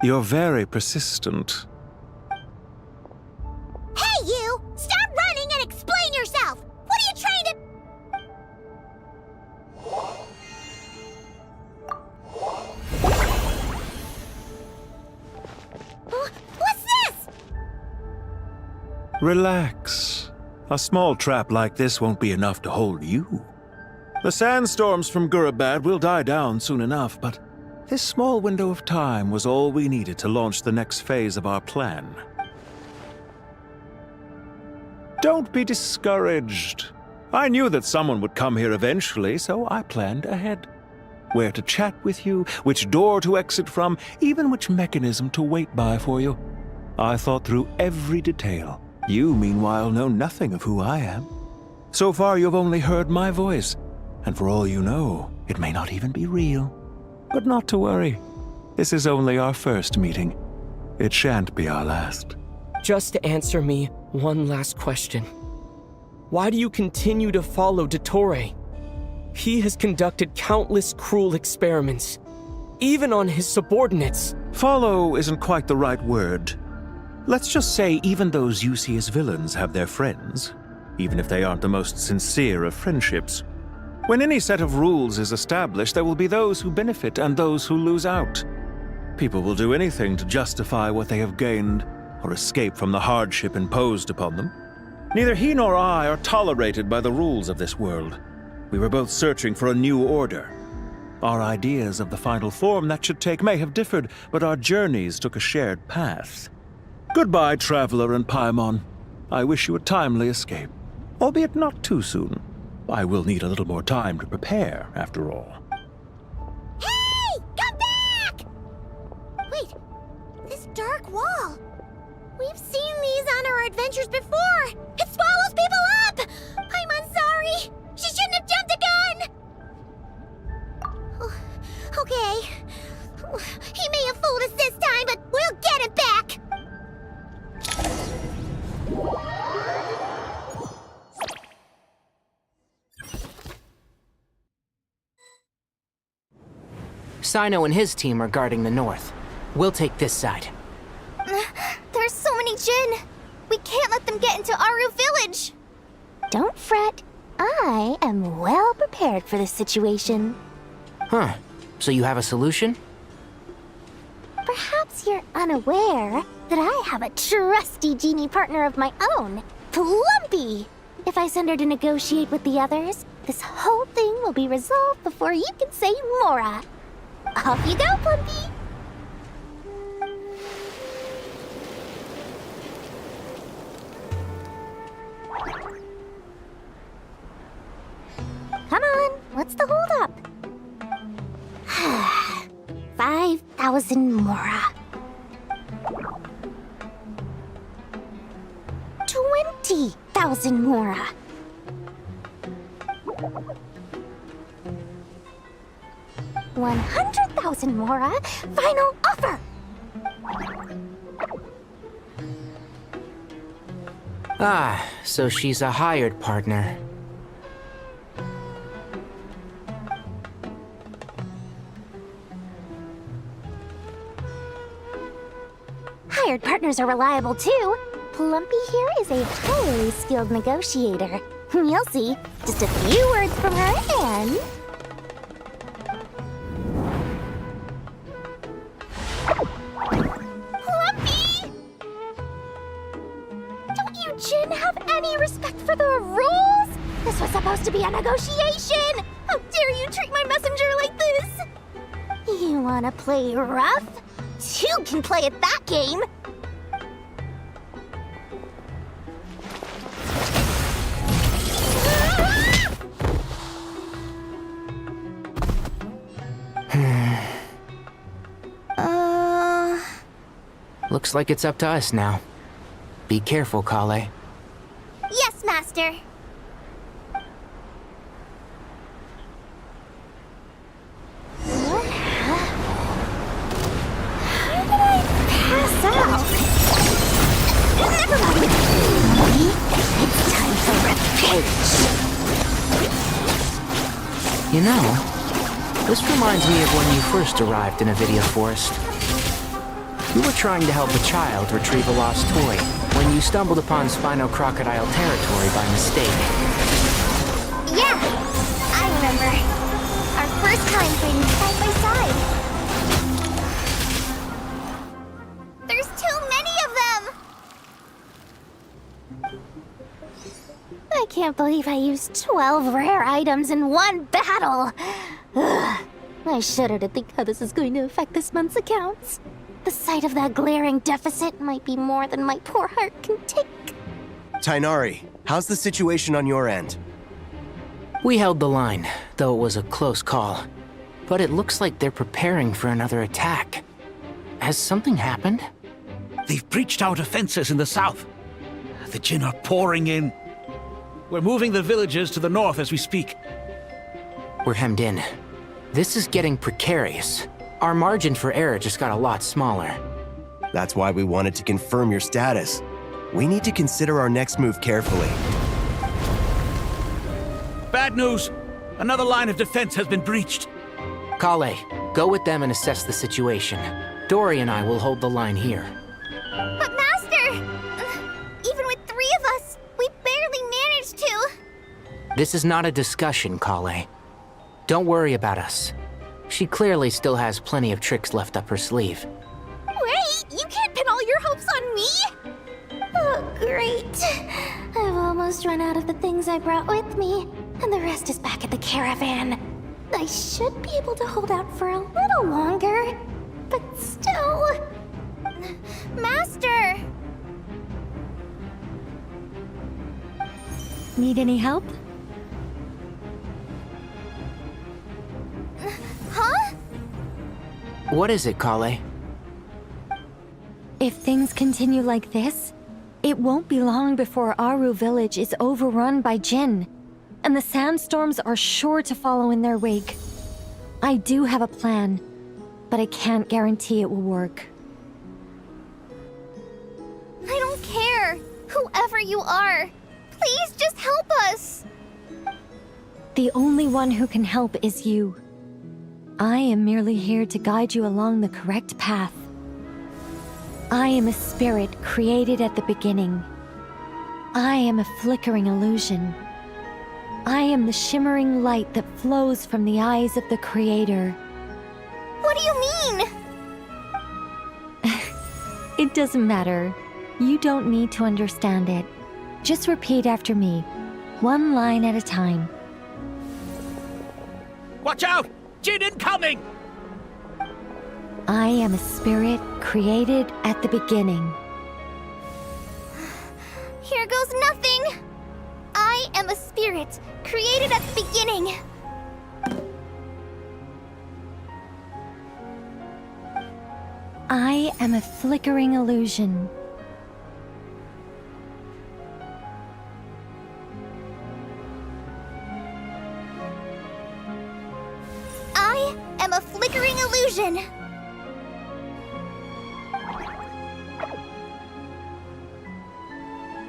You're very persistent. Hey, you! Stop running and explain yourself! What are you trying to... What's this? Relax. A small trap like this won't be enough to hold you. The sandstorms from Gurabad will die down soon enough, but this small window of time was all we needed to launch the next phase of our plan. Don't be discouraged. I knew that someone would come here eventually, so I planned ahead. Where to chat with you, which door to exit from, even which mechanism to wait by for you. I thought through every detail. You, meanwhile, know nothing of who I am. So far, you've only heard my voice, and for all you know, it may not even be real. But not to worry. This is only our first meeting. It shan't be our last. Just answer me one last question. Why do you continue to follow Dottore? He has conducted countless cruel experiments, even on his subordinates. Follow isn't quite the right word. Let's just say even those you see as villains have their friends, even if they aren't the most sincere of friendships. When any set of rules is established, there will be those who benefit and those who lose out. People will do anything to justify what they have gained or escape from the hardship imposed upon them. Neither he nor I are tolerated by the rules of this world. We were both searching for a new order. Our ideas of the final form that should take may have differed, but our journeys took a shared path. Goodbye, Traveler and Paimon. I wish you a timely escape, albeit not too soon. I will need a little more time to prepare, after all. Hey! Come back! Wait, this dark wall. We've seen these on our adventures before. It swallows people up! I'm sorry. She shouldn't have jumped the gun! Oh, okay. He may have fooled us this time, but we'll get him back! Sino and his team are guarding the north. We'll take this side. There's so many Jin. We can't let them get into Aru Village. Don't fret. I am well prepared for this situation. Huh. So you have a solution? Perhaps you're unaware that I have a trusty genie partner of my own, Plumpy. If I send her to negotiate with the others, this whole thing will be resolved before you can say Mora. Off you go, Plumpy. Come on, what's the holdup? 5,000 Mora. 20,000 Mora. 100,000 Mora. Final offer. Ah, so she's a hired partner. Hired partners are reliable too. Plumpy here is a highly skilled negotiator. You'll see. Just a few words from her and... Plumpy! Don't you Jin have any respect for the rules? This was supposed to be a negotiation! How dare you treat my messenger like this? You wanna play rough? You can play at that game! Looks like it's up to us now. Be careful, Kale. Yes, Master. Pass out! Never mind! It's time for revenge! You know, this reminds me of when you first arrived in Avidia Forest. You were trying to help a child retrieve a lost toy when you stumbled upon Spino Crocodile territory by mistake. Yeah, I remember. Our first time fighting side by side. There's too many of them! I can't believe I used 12 rare items in one battle! Ugh. I shudder to think how this is going to affect this month's accounts. The sight of that glaring deficit might be more than my poor heart can take. Tighnari, how's the situation on your end? We held the line, though it was a close call. But it looks like they're preparing for another attack. Has something happened? They've breached our defenses in the south. The Jin are pouring in. We're moving the villagers to the north as we speak. We're hemmed in. This is getting precarious. Our margin for error just got a lot smaller. That's why we wanted to confirm your status. We need to consider our next move carefully. Bad news! Another line of defense has been breached. Kale, go with them and assess the situation. Dory and I will hold the line here. But Master! Even with 3 of us, we barely managed to. This is not a discussion, Kale. Don't worry about us. She clearly still has plenty of tricks left up her sleeve. Wait, you can't pin all your hopes on me? Oh, great. I've almost run out of the things I brought with me, and the rest is back at the caravan. I should be able to hold out for a little longer, but still... Master! Need any help? Huh? What is it, Kale? If things continue like this, it won't be long before Aru village is overrun by Jinn, and the sandstorms are sure to follow in their wake. I do have a plan, but I can't guarantee it will work. I don't care. Whoever you are, please just help us. The only one who can help is you. I am merely here to guide you along the correct path. I am a spirit created at the beginning. I am a flickering illusion. I am the shimmering light that flows from the eyes of the Creator. What do you mean? It doesn't matter. You don't need to understand it. Just repeat after me, one line at a time. Watch out! Jinn incoming! I am a spirit created at the beginning. Here goes nothing! I am a spirit created at the beginning. I am a flickering illusion. I am a flickering illusion.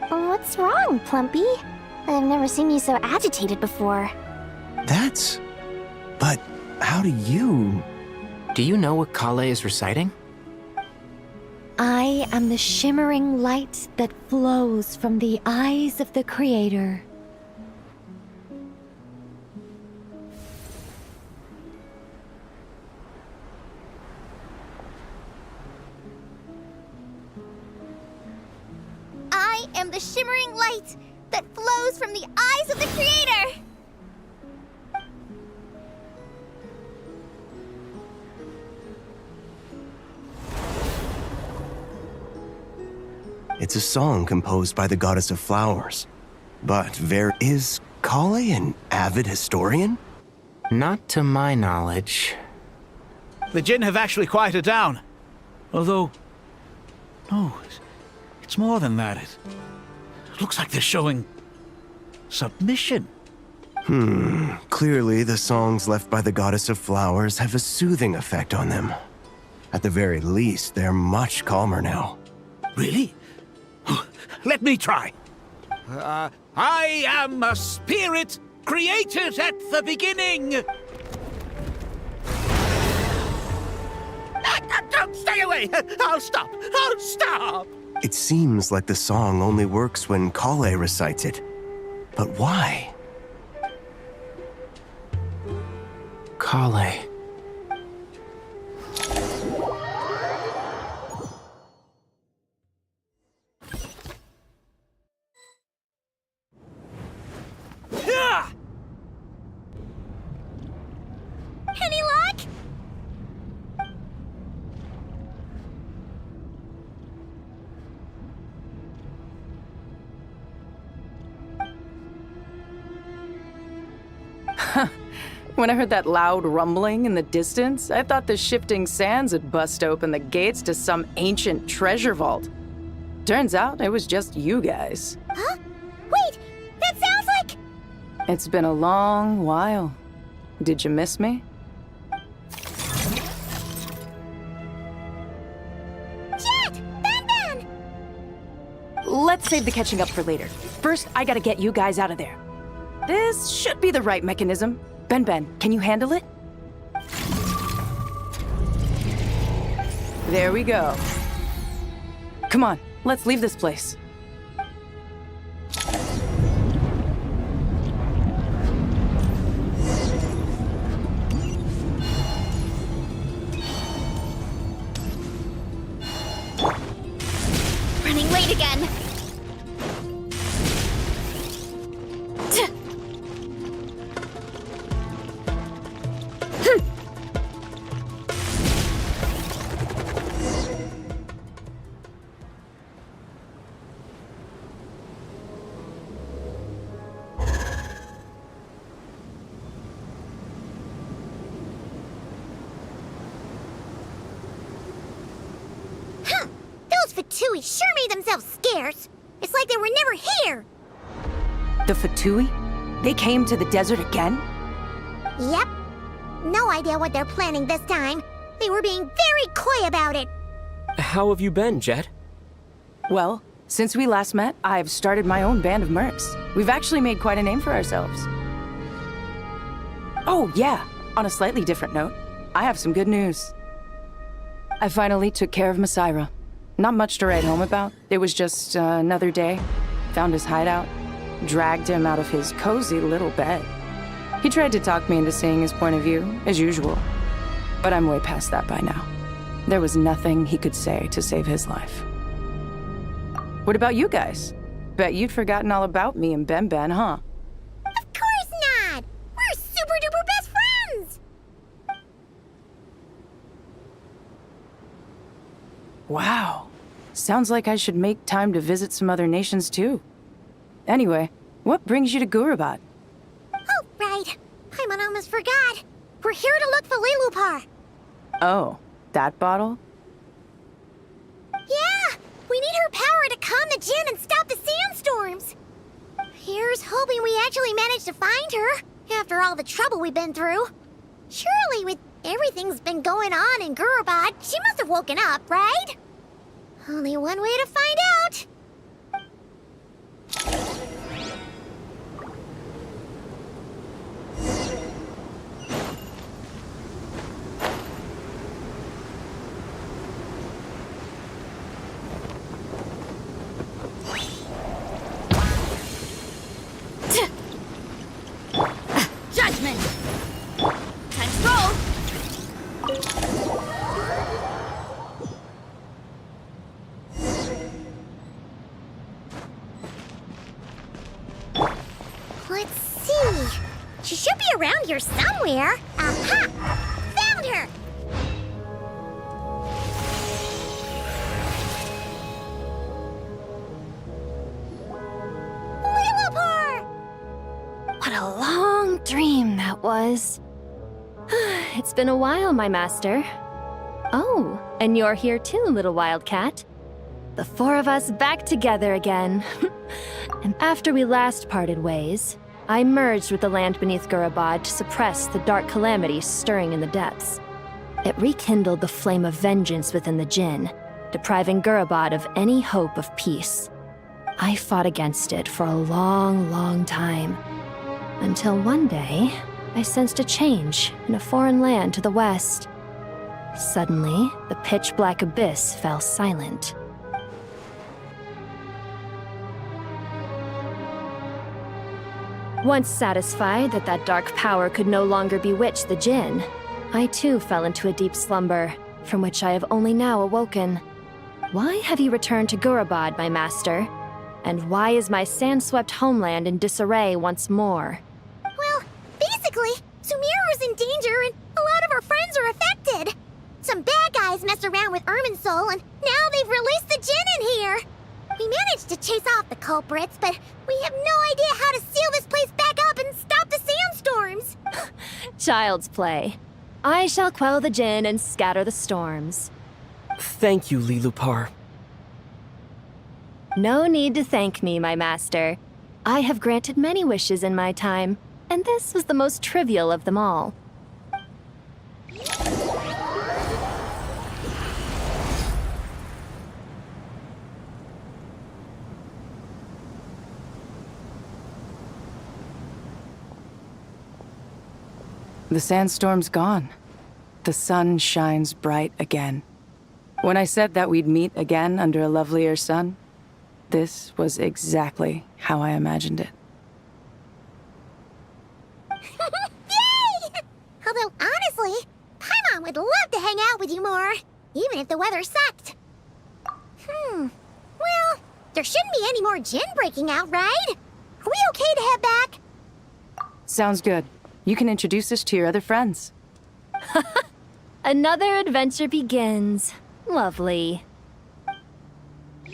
What's wrong, Plumpy? I've never seen you so agitated before. But how do you... Do you know what Kale is reciting? I am the shimmering light that flows from the eyes of the Creator. I am the shimmering light that flows from the eyes of the Creator! It's a song composed by the goddess of flowers. But is Kale an avid historian? Not to my knowledge. The Jinn have actually quieted down. Although... no, it's more than that. It looks like they're showing... submission. Clearly the songs left by the goddess of flowers have a soothing effect on them. At the very least, they're much calmer now. Really? Let me try. I am a spirit created at the beginning. Don't stay away! I'll stop! I'll stop! It seems like the song only works when Kale recites it. But why? Kale. Any luck? When I heard that loud rumbling in the distance, I thought the shifting sands had bust open the gates to some ancient treasure vault. Turns out it was just you guys. Huh? Wait, that sounds like... It's been a long while. Did you miss me? Jet! Ban! Let's save the catching up for later. First, I gotta get you guys out of there. This should be the right mechanism. Ben, can you handle it? There we go. Come on, let's leave this place. Running late again. Fatui sure made themselves scarce. It's like they were never here. The Fatui? They came to the desert again? Yep. No idea what they're planning this time. They were being very coy about it. How have you been, Jet? Well, since we last met, I've started my own band of mercs. We've actually made quite a name for ourselves. Oh, yeah. On a slightly different note, I have some good news. I finally took care of Masaira. Not much to write home about. It was just another day. Found his hideout. Dragged him out of his cozy little bed. He tried to talk me into seeing his point of view, as usual. But I'm way past that by now. There was nothing he could say to save his life. What about you guys? Bet you'd forgotten all about me and Ben, huh? Of course not! We're super duper best friends! Wow. Sounds like I should make time to visit some other nations too. Anyway, what brings you to Gurabad? Oh, right. I almost forgot. We're here to look for Lilupar. Oh, that bottle? Yeah! We need her power to calm the Jinn and stop the sandstorms. Here's hoping we actually manage to find her, after all the trouble we've been through. Surely, with everything's been going on in Gurabad, she must have woken up, right? Only one way to find out. Judgment! Time to roll! Let's see. She should be around here somewhere. Aha! Found her! Lilupar! What a long dream that was. It's been a while, my master. Oh, and you're here too, little wildcat. The four of us back together again. And after we last parted ways, I merged with the land beneath Gurabad to suppress the dark calamities stirring in the depths. It rekindled the flame of vengeance within the Jinn, depriving Gurabad of any hope of peace. I fought against it for a long, long time. Until one day, I sensed a change in a foreign land to the west. Suddenly, the pitch-black abyss fell silent. Once satisfied that that dark power could no longer bewitch the Jinn, I too fell into a deep slumber, from which I have only now awoken. Why have you returned to Gurabad, my master? And why is my sand-swept homeland in disarray once more? Well, basically, Sumeru's in danger and a lot of our friends are affected. Some bad guys messed around with Irminsul and now they've released the Jinn in here. We managed to chase off the culprits, but we have no idea how to seal this place back up and stop the sandstorms. Child's play. I shall quell the Jinn and scatter the storms. Thank you, Lilupar. No need to thank me, my master. I have granted many wishes in my time, and this was the most trivial of them all. The sandstorm's gone. The sun shines bright again. When I said that we'd meet again under a lovelier sun, this was exactly how I imagined it. Yay! Although, honestly, Paimon would love to hang out with you more, even if the weather sucked. Well, there shouldn't be any more gin breaking out, right? Are we okay to head back? Sounds good. You can introduce us to your other friends. Another adventure begins. Lovely. The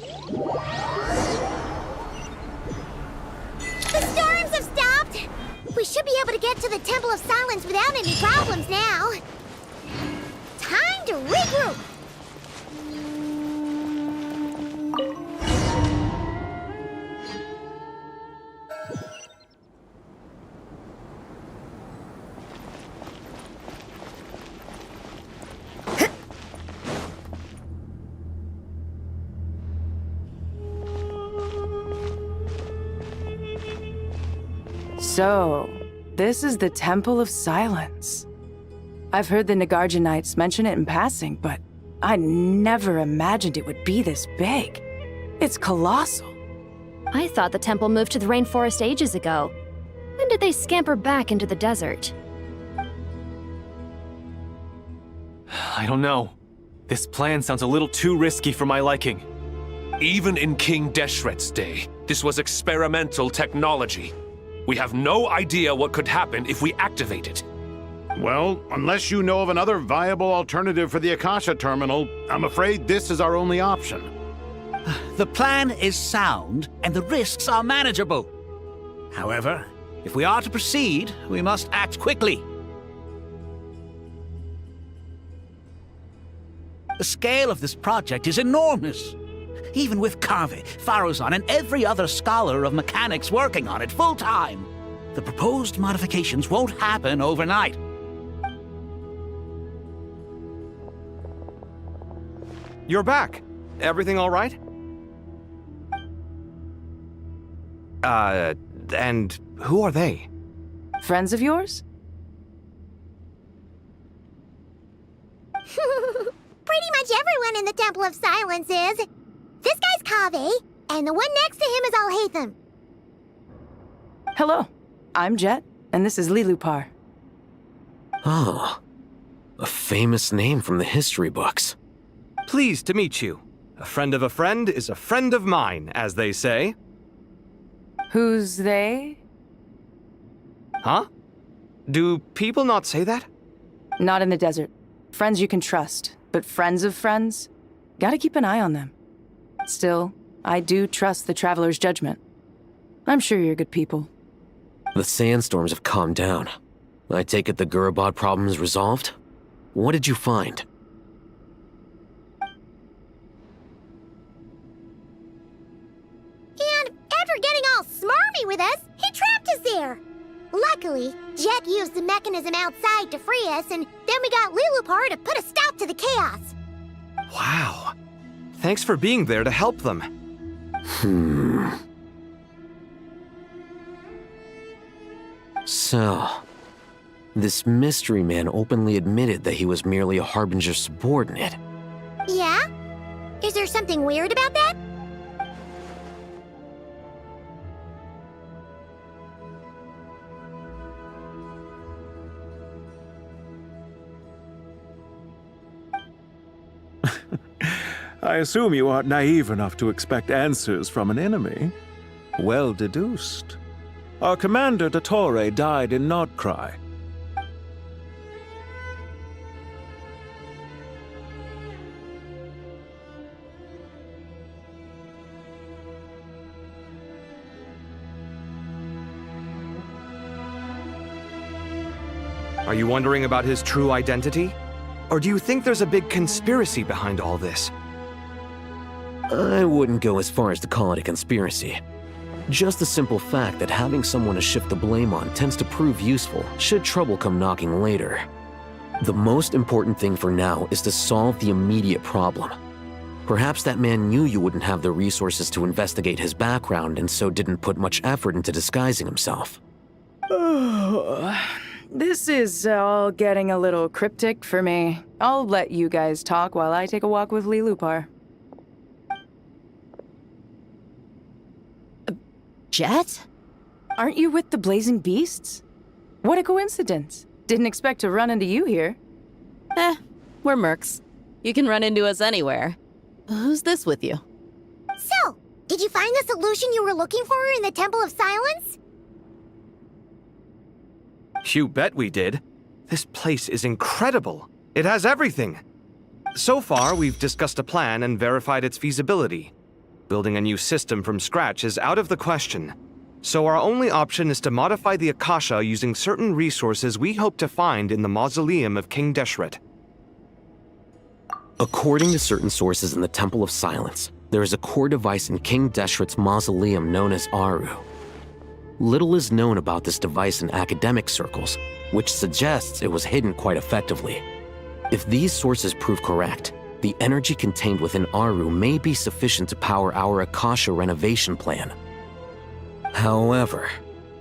storms have stopped! We should be able to get to the Temple of Silence without any problems now. Time to regroup! So, this is the Temple of Silence. I've heard the Nagarjanites mention it in passing, but I never imagined it would be this big. It's colossal. I thought the temple moved to the rainforest ages ago. When did they scamper back into the desert? I don't know. This plan sounds a little too risky for my liking. Even in King Deshret's day, this was experimental technology. We have no idea what could happen if we activate it. Well, unless you know of another viable alternative for the Akasha terminal, I'm afraid this is our only option. The plan is sound, and the risks are manageable. However, if we are to proceed, we must act quickly. The scale of this project is enormous. Even with Kaveh, Faruzan, and every other scholar of mechanics working on it full-time, the proposed modifications won't happen overnight. You're back. Everything all right? And who are they? Friends of yours? Pretty much everyone in the Temple of Silence is. This guy's Kaveh, and the one next to him is Alhaitham. Hello, I'm Jet, and this is Lilupar. Oh, a famous name from the history books. Pleased to meet you. A friend of a friend is a friend of mine, as they say. Who's they? Huh? Do people not say that? Not in the desert. Friends you can trust, but friends of friends? Gotta keep an eye on them. Still, I do trust the Traveler's judgment. I'm sure you're good people. The sandstorms have calmed down. I take it the Gurabad problem is resolved? What did you find? And after getting all smarmy with us, he trapped us there. Luckily, Jet used the mechanism outside to free us, and then we got Lilupar to put a stop to the chaos. Wow. Thanks for being there to help them. So, this mystery man openly admitted that he was merely a Harbinger subordinate. Yeah? Is there something weird about that? I assume you aren't naive enough to expect answers from an enemy. Well deduced. Our commander, Dottore, died in Krai. Are you wondering about his true identity? Or do you think there's a big conspiracy behind all this? I wouldn't go as far as to call it a conspiracy. Just the simple fact that having someone to shift the blame on tends to prove useful should trouble come knocking later. The most important thing for now is to solve the immediate problem. Perhaps that man knew you wouldn't have the resources to investigate his background and so didn't put much effort into disguising himself. this is all getting a little cryptic for me. I'll let you guys talk while I take a walk with Lilupar. Jet? Aren't you with the Blazing Beasts? What a coincidence. Didn't expect to run into you here. We're mercs. You can run into us anywhere. Who's this with you? So, did you find the solution you were looking for in the Temple of Silence? You bet we did. This place is incredible. It has everything. So far, we've discussed a plan and verified its feasibility. Building a new system from scratch is out of the question. So our only option is to modify the Akasha using certain resources we hope to find in the mausoleum of King Deshret. According to certain sources in the Temple of Silence, there is a core device in King Deshret's mausoleum known as Aru. Little is known about this device in academic circles, which suggests it was hidden quite effectively. If these sources prove correct, the energy contained within Aru may be sufficient to power our Akasha renovation plan. However,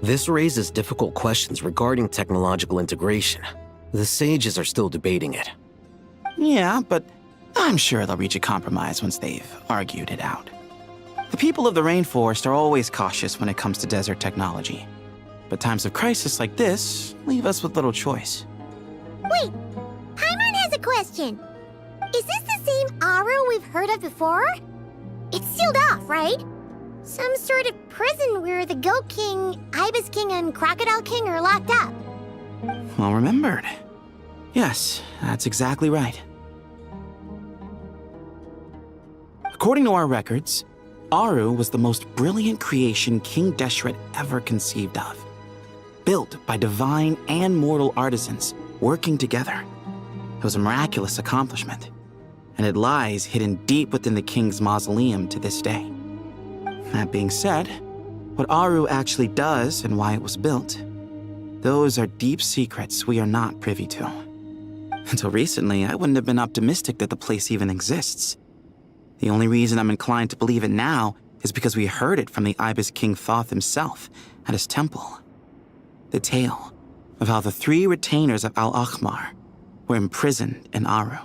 this raises difficult questions regarding technological integration. The sages are still debating it. Yeah, but I'm sure they'll reach a compromise once they've argued it out. The people of the rainforest are always cautious when it comes to desert technology. But times of crisis like this leave us with little choice. Wait, Paimon has a question. Is this the same Aru we've heard of before? It's sealed off, right? Some sort of prison where the Goat King, Ibis King, and Crocodile King are locked up. Well remembered. Yes, that's exactly right. According to our records, Aru was the most brilliant creation King Deshret ever conceived of. Built by divine and mortal artisans working together. It was a miraculous accomplishment, and it lies hidden deep within the king's mausoleum to this day. That being said, what Aru actually does and why it was built, those are deep secrets we are not privy to. Until recently, I wouldn't have been optimistic that the place even exists. The only reason I'm inclined to believe it now is because we heard it from the Ibis King Thoth himself at his temple. The tale of how the 3 retainers of Al-Akhmar were imprisoned in Aru.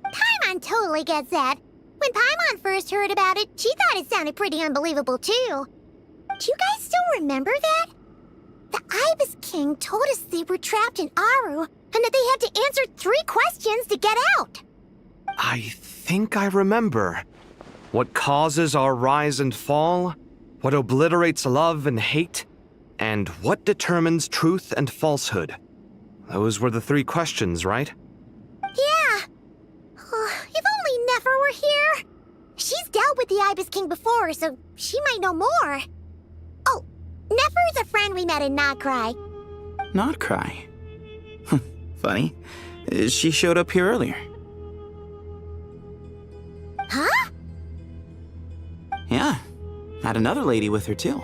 Paimon totally gets that. When Paimon first heard about it, she thought it sounded pretty unbelievable too. Do you guys still remember that? The Ibis King told us they were trapped in Aru and that they had to answer 3 questions to get out. I think I remember. What causes our rise and fall? What obliterates love and hate? And what determines truth and falsehood? Those were the 3 questions, right? Yeah. Oh, if only Nefer were here. She's dealt with the Ibis King before, so she might know more. Oh, Nefer's a friend we met in Krai. Not Krai. Funny. She showed up here earlier. Huh? Yeah. Had another lady with her too.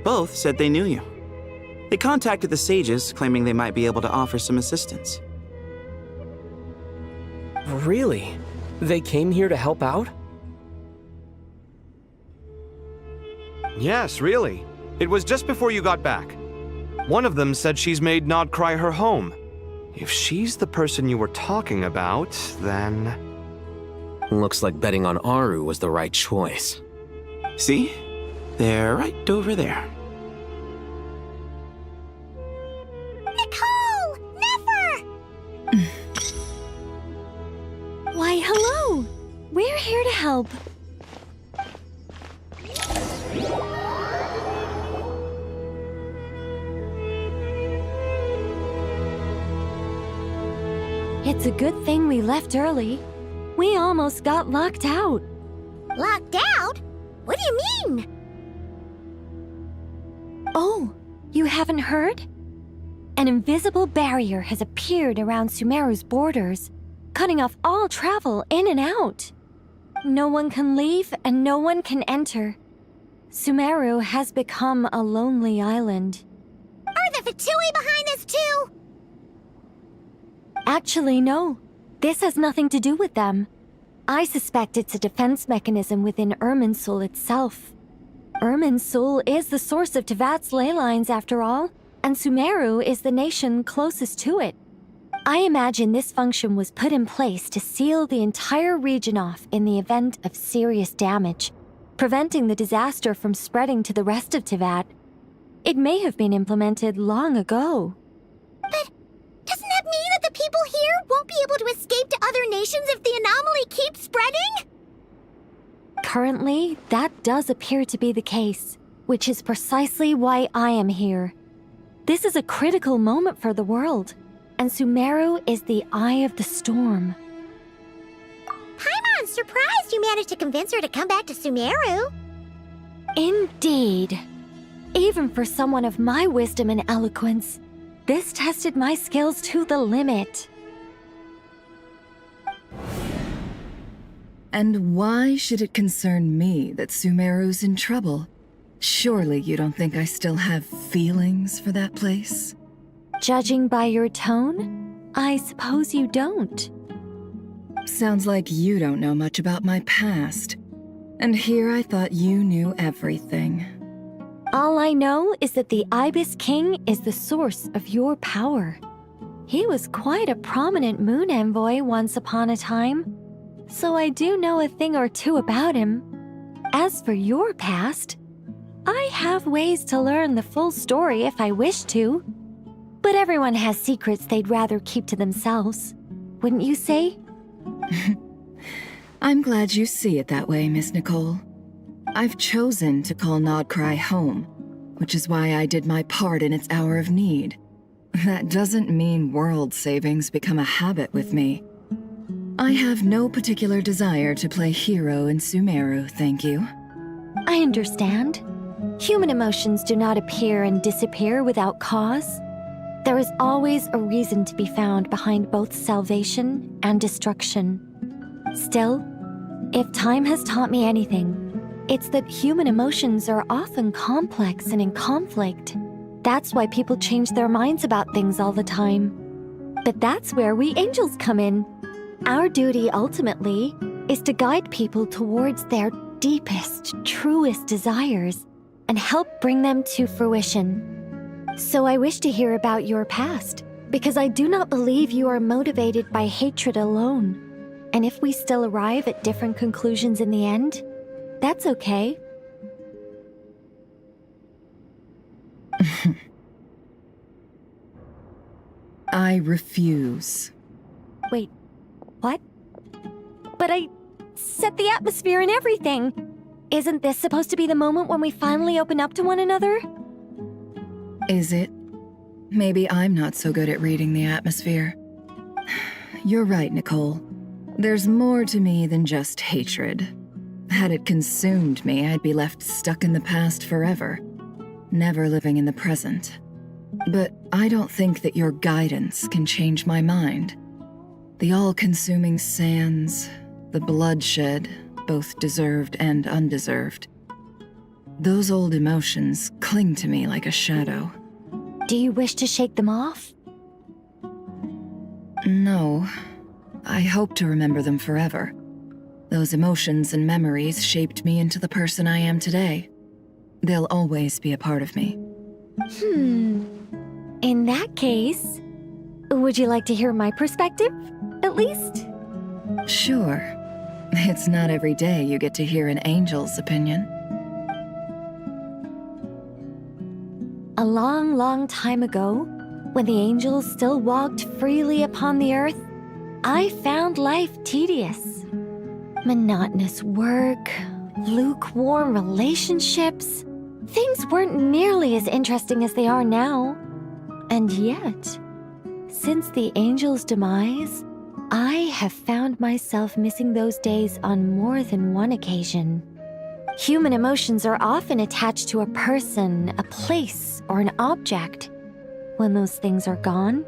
Both said they knew you. They contacted the sages, claiming they might be able to offer some assistance. Really? They came here to help out? Yes, really. It was just before you got back. One of them said she's made Krai her home. If she's the person you were talking about, then... Looks like betting on Aru was the right choice. See? They're right over there. Nicole! Nefer! Why, hello! We're here to help. It's a good thing we left early. We almost got locked out. Locked out? What do you mean? Oh, you haven't heard? An invisible barrier has appeared around Sumeru's borders, cutting off all travel in and out. No one can leave and no one can enter. Sumeru has become a lonely island. Are the Fatui behind this too? Actually, no. This has nothing to do with them. I suspect it's a defense mechanism within Irminsul itself. Irminsul is the source of Tevat's ley lines, after all. and Sumeru is the nation closest to it. I imagine this function was put in place to seal the entire region off in the event of serious damage, preventing the disaster from spreading to the rest of Tivat. It may have been implemented long ago. But doesn't that mean that the people here won't be able to escape to other nations if the anomaly keeps spreading? Currently, that does appear to be the case, which is precisely why I am here. This is a critical moment for the world, and Sumeru is the eye of the storm. Paimon's surprised you managed to convince her to come back to Sumeru. Indeed. Even for someone of my wisdom and eloquence, this tested my skills to the limit. And why should it concern me that Sumeru's in trouble? Surely you don't think I still have feelings for that place? Judging by your tone, I suppose you don't. Sounds like you don't know much about my past. And here I thought you knew everything. All I know is that the Ibis King is the source of your power. He was quite a prominent moon envoy once upon a time, so I do know a thing or two about him. As for your past, I have ways to learn the full story if I wish to. But everyone has secrets they'd rather keep to themselves, wouldn't you say? I'm glad you see it that way, Miss Nicole. I've chosen to call Krai home, which is why I did my part in its hour of need. That doesn't mean world savings become a habit with me. I have no particular desire to play hero in Sumeru, thank you. I understand. Human emotions do not appear and disappear without cause. There is always a reason to be found behind both salvation and destruction. Still, if time has taught me anything, it's that human emotions are often complex and in conflict. That's why people change their minds about things all the time. But that's where we angels come in. Our duty, ultimately, is to guide people towards their deepest, truest desires and help bring them to fruition. So I wish to hear about your past, because I do not believe you are motivated by hatred alone. And if we still arrive at different conclusions in the end, that's okay. I refuse. Wait, what? But I set the atmosphere and everything. Isn't this supposed to be the moment when we finally open up to one another? Is it? Maybe I'm not so good at reading the atmosphere. You're right, Nicole. There's more to me than just hatred. Had it consumed me, I'd be left stuck in the past forever, never living in the present. But I don't think that your guidance can change my mind. The all-consuming sands, the bloodshed, both deserved and undeserved. Those old emotions cling to me like a shadow. Do you wish to shake them off? No. I hope to remember them forever. Those emotions and memories shaped me into the person I am today. They'll always be a part of me. In that case, would you like to hear my perspective, at least? Sure. It's not every day you get to hear an angel's opinion. A long, long time ago, when the angels still walked freely upon the earth, I found life tedious. Monotonous work, lukewarm relationships. Things weren't nearly as interesting as they are now. And yet, since the angel's demise, I have found myself missing those days on more than one occasion. Human emotions are often attached to a person, a place, or an object. When those things are gone,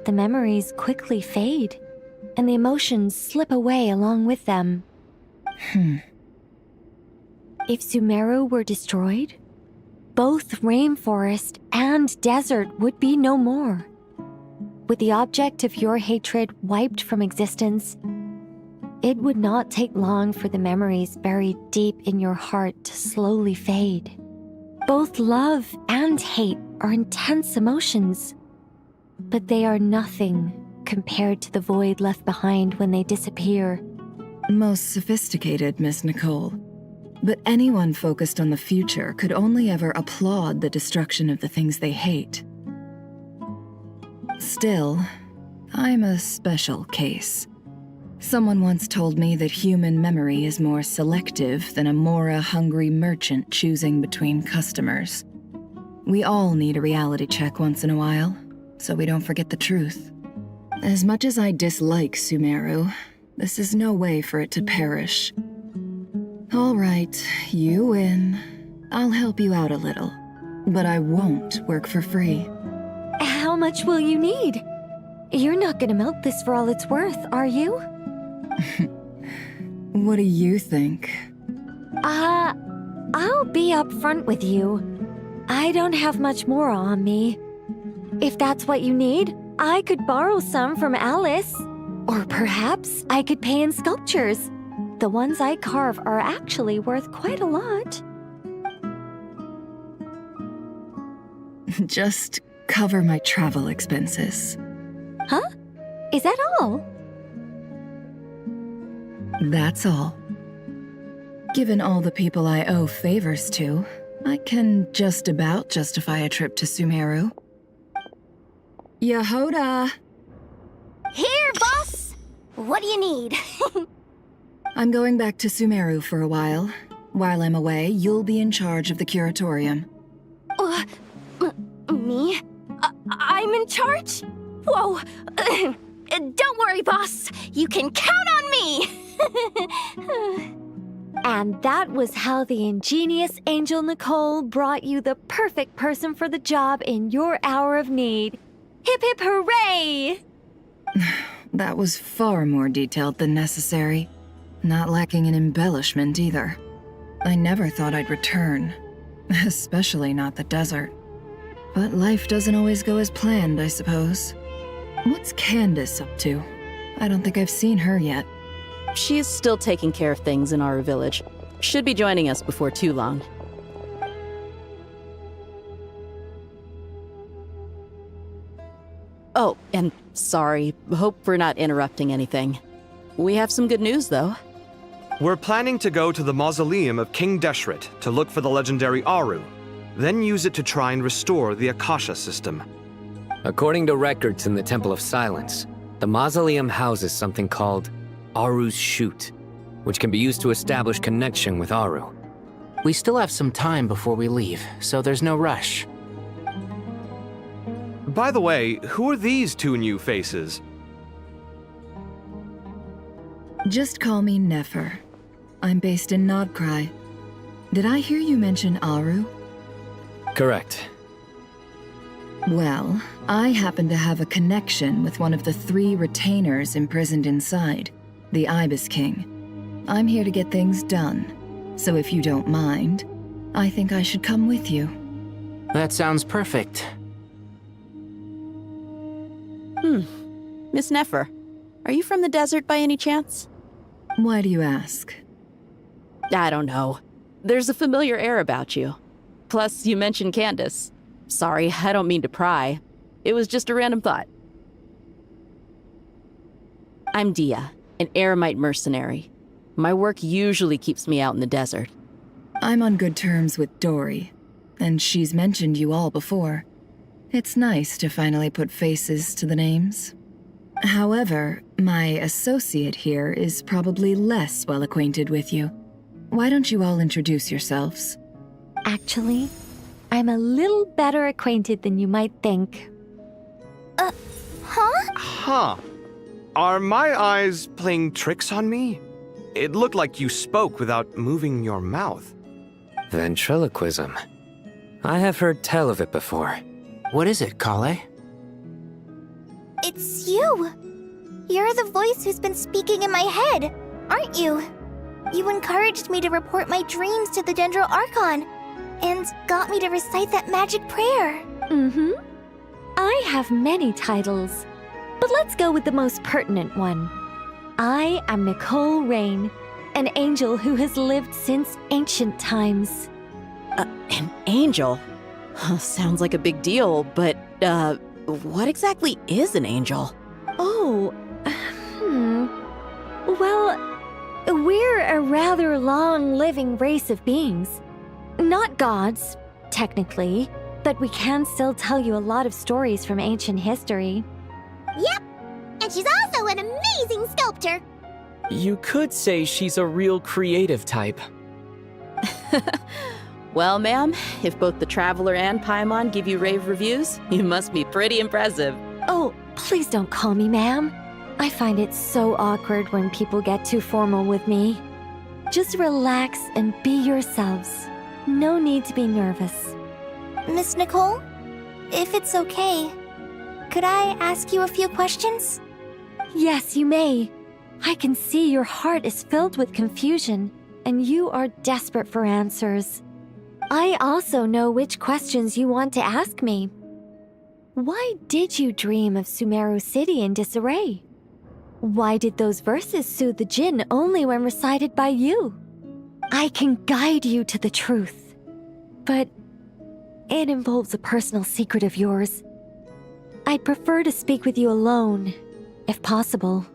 the memories quickly fade, and the emotions slip away along with them. If Sumeru were destroyed, both rainforest and desert would be no more. With the object of your hatred wiped from existence, it would not take long for the memories buried deep in your heart to slowly fade. Both love and hate are intense emotions, but they are nothing compared to the void left behind when they disappear. Most sophisticated, Miss Nicole. But anyone focused on the future could only ever applaud the destruction of the things they hate. Still, I'm a special case. Someone once told me that human memory is more selective than a Mora-hungry merchant choosing between customers. We all need a reality check once in a while, so we don't forget the truth. As much as I dislike Sumeru, this is no way for it to perish. All right, you win. I'll help you out a little, but I won't work for free. How much will you need? You're not gonna milk this for all it's worth, are you? What do you think? I'll be upfront with you. I don't have much more on me. If that's what you need, I could borrow some from Alice. Or perhaps I could pay in sculptures. The ones I carve are actually worth quite a lot. Just cover my travel expenses. Huh? Is that all? That's all. Given all the people I owe favors to, I can just about justify a trip to Sumeru. Yehoda! Here, boss! What do you need? I'm going back to Sumeru for a while. While I'm away, you'll be in charge of the curatorium. Me? I'm in charge? Whoa! Don't worry, boss. You can count on me! And that was how the ingenious Angel Nicole brought you the perfect person for the job in your hour of need. Hip hip hooray! That was far more detailed than necessary. Not lacking in embellishment either. I never thought I'd return. Especially not the desert. But life doesn't always go as planned, I suppose. What's Candace up to? I don't think I've seen her yet. She's still taking care of things in our village. Should be joining us before too long. Oh, and sorry. Hope we're not interrupting anything. We have some good news, though. We're planning to go to the mausoleum of King Deshret to look for the legendary Aru, then use it to try and restore the Akasha system. According to records in the Temple of Silence, the mausoleum houses something called Aru's Chute, which can be used to establish connection with Aru. We still have some time before we leave, so there's no rush. By the way, who are these two new faces? Just call me Nefer. I'm based in Krai. Did I hear you mention Aru? Correct. Well, I happen to have a connection with one of the 3 retainers imprisoned inside, the Ibis King. I'm here to get things done, so if you don't mind, I think I should come with you. That sounds perfect. Miss Nefer, are you from the desert by any chance? Why do you ask? I don't know. There's a familiar air about you. Plus, you mentioned Candace. Sorry, I don't mean to pry. It was just a random thought. I'm Dia, an Eremite mercenary. My work usually keeps me out in the desert. I'm on good terms with Dory, and she's mentioned you all before. It's nice to finally put faces to the names. However, my associate here is probably less well acquainted with you. Why don't you all introduce yourselves? Actually, I'm a little better acquainted than you might think. Huh. Are my eyes playing tricks on me? It looked like you spoke without moving your mouth. Ventriloquism. I have heard tell of it before. What is it, Kale? It's you! You're the voice who's been speaking in my head, aren't you? You encouraged me to report my dreams to the Dendro Archon, and got me to recite that magic prayer. Mm-hmm. I have many titles, but let's go with the most pertinent one. I am Nicole Rain, an angel who has lived since ancient times. An angel? Sounds like a big deal, but, what exactly is an angel? Oh, Well, we're a rather long-living race of beings. Not gods, technically, but we can still tell you a lot of stories from ancient history. Yep, and she's also an amazing sculptor. You could say she's a real creative type. Well, ma'am, if both the Traveler and Paimon give you rave reviews, you must be pretty impressive. Oh, please don't call me ma'am. I find it so awkward when people get too formal with me. Just relax and be yourselves. No need to be nervous. Miss Nicole, if it's okay, could I ask you a few questions? Yes, you may. I can see your heart is filled with confusion, and you are desperate for answers. I also know which questions you want to ask me. Why did you dream of Sumeru City in disarray? Why did those verses soothe the Jinn only when recited by you? I can guide you to the truth, but it involves a personal secret of yours. I'd prefer to speak with you alone, if possible.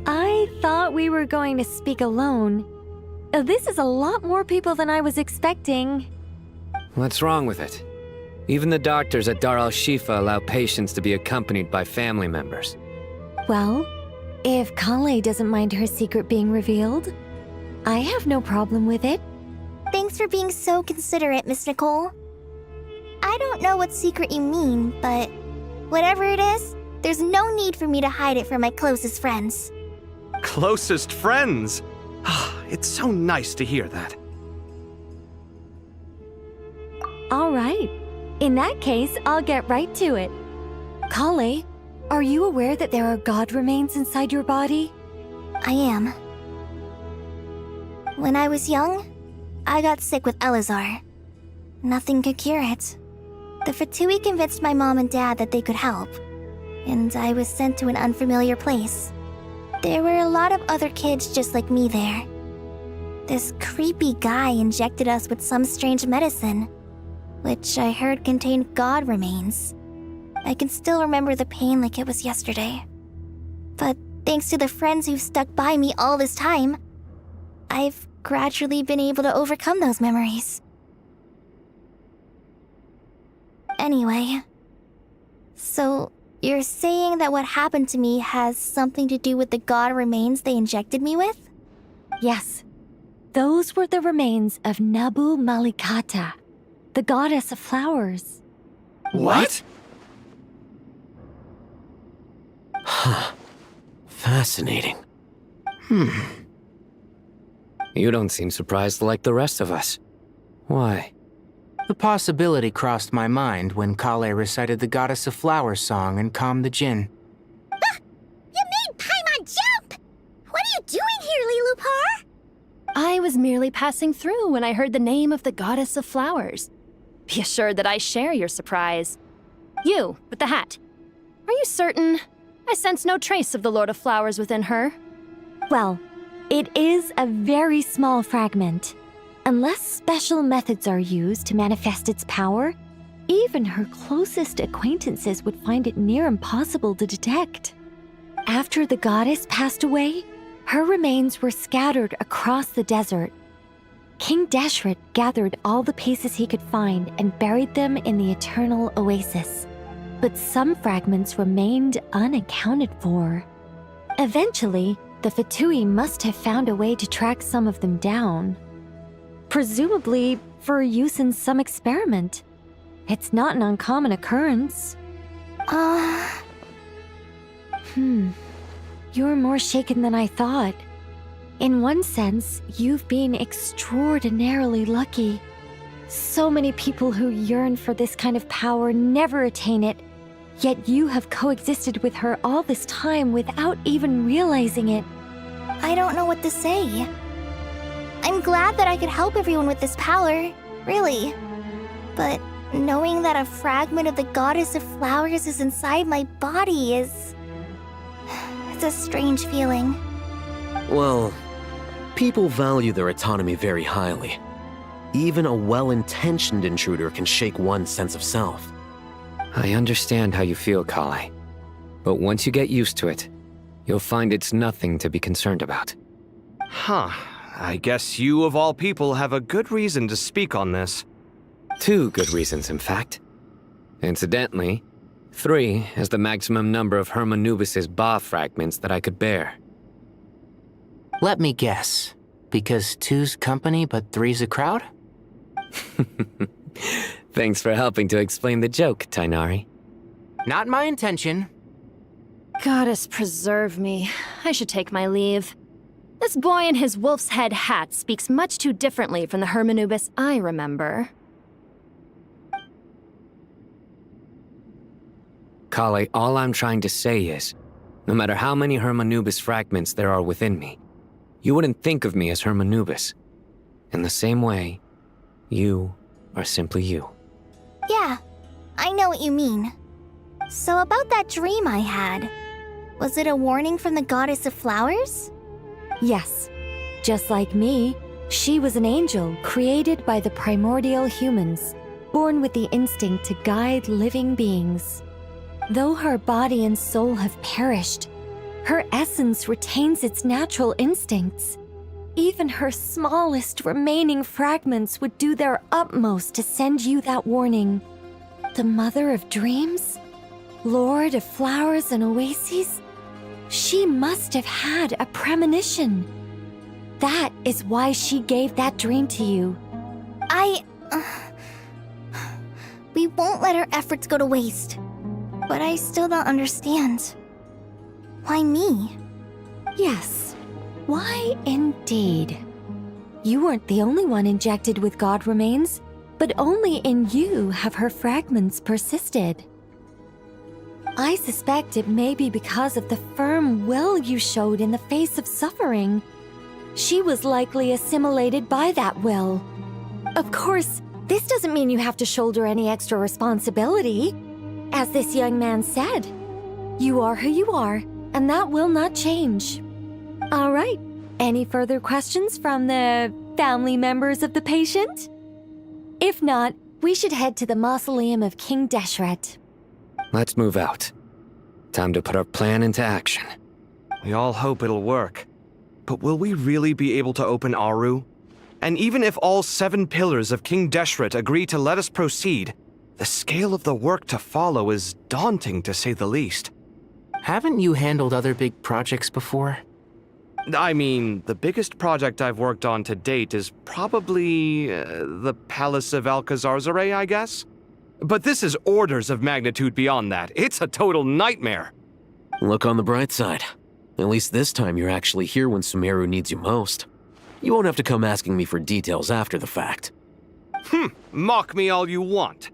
I thought we were going to speak alone. This is a lot more people than I was expecting. What's wrong with it? Even the doctors at Dar al-Shifa allow patients to be accompanied by family members. Well, if Krai doesn't mind her secret being revealed, I have no problem with it. Thanks for being so considerate, Miss Nicole. I don't know what secret you mean, but whatever it is, there's no need for me to hide it from my closest friends. Closest friends? It's so nice to hear that. All right. In that case, I'll get right to it. Krai, are you aware that there are god remains inside your body? I am. When I was young, I got sick with Elazar. Nothing could cure it. The Fatui convinced my mom and dad that they could help, and I was sent to an unfamiliar place. There were a lot of other kids just like me there. This creepy guy injected us with some strange medicine, which I heard contained god remains. I can still remember the pain like it was yesterday. But thanks to the friends who've stuck by me all this time, I've gradually been able to overcome those memories. Anyway, so you're saying that what happened to me has something to do with the god remains they injected me with? Yes. Those were the remains of Nabu Malikata, the goddess of flowers. What? Huh. Fascinating. You don't seem surprised like the rest of us. Why? The possibility crossed my mind when Krai recited the Goddess of Flowers song and calmed the Jinn. You made Paimon jump! What are you doing here, Lilupar? I was merely passing through when I heard the name of the Goddess of Flowers. Be assured that I share your surprise. You, with the hat. Are you certain? I sense no trace of the Lord of Flowers within her. Well, it is a very small fragment. Unless special methods are used to manifest its power, even her closest acquaintances would find it near impossible to detect. After the goddess passed away, her remains were scattered across the desert. King Deshret gathered all the pieces he could find and buried them in the eternal oasis. But some fragments remained unaccounted for. Eventually, the Fatui must have found a way to track some of them down. Presumably for use in some experiment. It's not an uncommon occurrence. You're more shaken than I thought. In one sense, you've been extraordinarily lucky. So many people who yearn for this kind of power never attain it, yet you have coexisted with her all this time without even realizing it. I don't know what to say. I'm glad that I could help everyone with this power, really. But knowing that a fragment of the Goddess of Flowers is inside my body is... It's a strange feeling. Well, people value their autonomy very highly. Even a well-intentioned intruder can shake one's sense of self. I understand how you feel, Krai. But once you get used to it, you'll find it's nothing to be concerned about. Huh. I guess you, of all people, have a good reason to speak on this. 2 good reasons, in fact. Incidentally, 3 is the maximum number of Hermanubis' Ba fragments that I could bear. Let me guess. Because 2's company, but 3's a crowd? Thanks for helping to explain the joke, Tainari. Not my intention. Goddess preserve me. I should take my leave. This boy in his wolf's head hat speaks much too differently from the Hermanubis I remember. Kale, all I'm trying to say is, no matter how many Hermanubis fragments there are within me, you wouldn't think of me as Hermanubis. In the same way, you are simply you. Yeah, I know what you mean. So about that dream I had, was it a warning from the Goddess of Flowers? Yes. Just like me, she was an angel created by the primordial humans, born with the instinct to guide living beings. Though her body and soul have perished, her essence retains its natural instincts. Even her smallest remaining fragments would do their utmost to send you that warning. The Mother of Dreams? Lord of Flowers and Oases? She must have had a premonition. That is why she gave that dream to you. We won't let our efforts go to waste. But I still don't understand. Why me? Yes. Why indeed? You weren't the only one injected with God remains, but only in you have her fragments persisted. I suspect it may be because of the firm will you showed in the face of suffering. She was likely assimilated by that will. Of course, this doesn't mean you have to shoulder any extra responsibility. As this young man said, you are who you are, and that will not change. All right, any further questions from the family members of the patient? If not, we should head to the mausoleum of King Deshret. Let's move out. Time to put our plan into action. We all hope it'll work. But will we really be able to open Aru? And even if all 7 pillars of King Deshret agree to let us proceed, the scale of the work to follow is daunting, to say the least. Haven't you handled other big projects before? I mean, the biggest project I've worked on to date is probably the Palace of Alcazarzaray, I guess? But this is orders of magnitude beyond that. It's a total nightmare. Look on the bright side. At least this time you're actually here when Sumeru needs you most. You won't have to come asking me for details after the fact. Mock me all you want.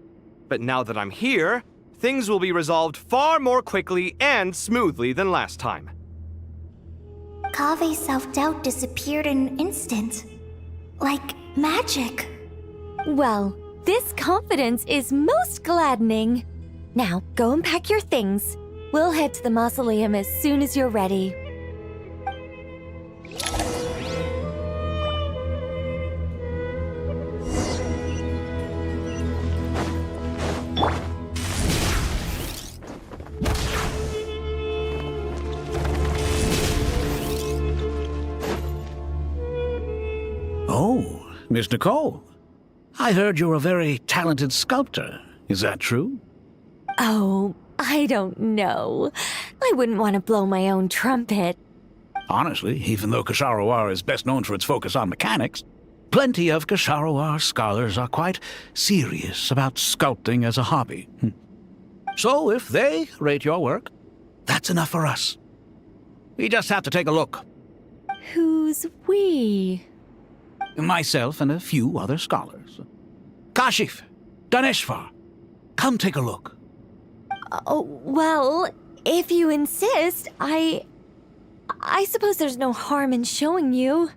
But now that I'm here, things will be resolved far more quickly and smoothly than last time. Kave's self-doubt disappeared in an instant. Like magic. Well, this confidence is most gladdening. Now, go and pack your things. We'll head to the mausoleum as soon as you're ready. Oh, Miss Nicole. I heard you're a very talented sculptor. Is that true? Oh, I don't know. I wouldn't want to blow my own trumpet. Honestly, even though Kasharawar is best known for its focus on mechanics, plenty of Kasharawar scholars are quite serious about sculpting as a hobby. So if they rate your work, that's enough for us. We just have to take a look. Who's we? Myself and a few other scholars. Kashif, Daneshvar, come take a look. Oh, well, if you insist, I suppose there's no harm in showing you.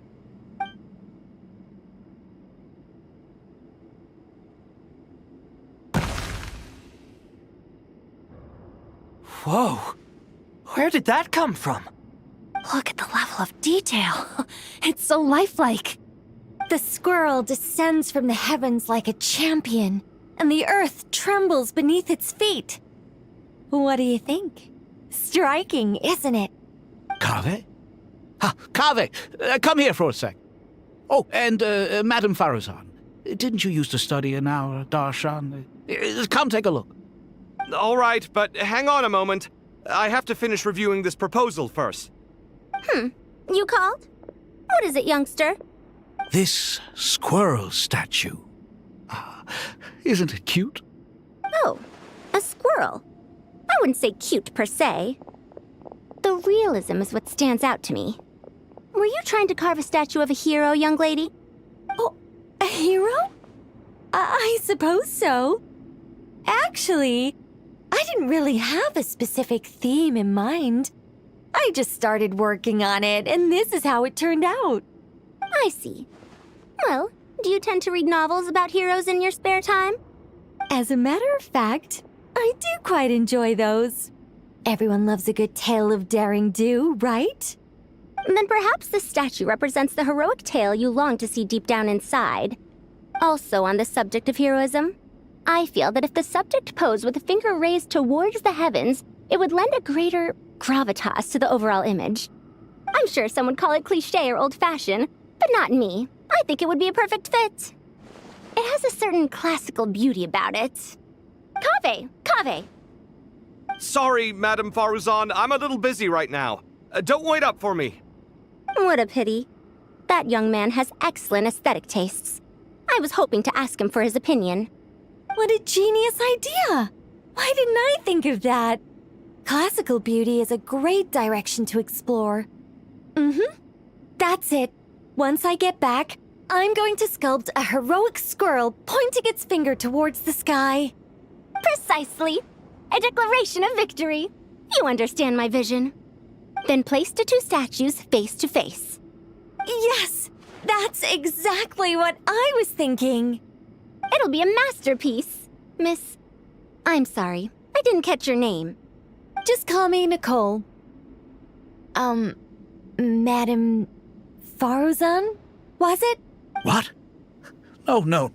Whoa. Where did that come from? Look at the level of detail. It's so lifelike. The squirrel descends from the heavens like a champion, and the earth trembles beneath its feet. What do you think? Striking, isn't it? Kave? Kave, come here for a sec. Oh, and Madame Farazan, didn't you used to study in our darshan? Come take a look. All right, but hang on a moment. I have to finish reviewing this proposal first. You called? What is it, youngster? This squirrel statue. Isn't it cute? Oh, a squirrel. I wouldn't say cute per se. The realism is what stands out to me. Were you trying to carve a statue of a hero, young lady? Oh, a hero? I suppose so. Actually, I didn't really have a specific theme in mind. I just started working on it, and this is how it turned out. I see. Well, do you tend to read novels about heroes in your spare time? As a matter of fact, I do quite enjoy those. Everyone loves a good tale of daring do, right? Then perhaps this statue represents the heroic tale you long to see deep down inside. Also on the subject of heroism, I feel that if the subject posed with a finger raised towards the heavens, it would lend a greater gravitas to the overall image. I'm sure some would call it cliché or old-fashioned, but not me. I think it would be a perfect fit. It has a certain classical beauty about it. Kave! Sorry, Madame Faruzan, I'm a little busy right now. Don't wait up for me. What a pity. That young man has excellent aesthetic tastes. I was hoping to ask him for his opinion. What a genius idea! Why didn't I think of that? Classical beauty is a great direction to explore. That's it. Once I get back, I'm going to sculpt a heroic squirrel pointing its finger towards the sky. Precisely. A declaration of victory. You understand my vision. Then place the two statues face to face. Yes! That's exactly what I was thinking. It'll be a masterpiece. Miss... I'm sorry. I didn't catch your name. Just call me Nicole. Madame Faruzan? Was it? What? No.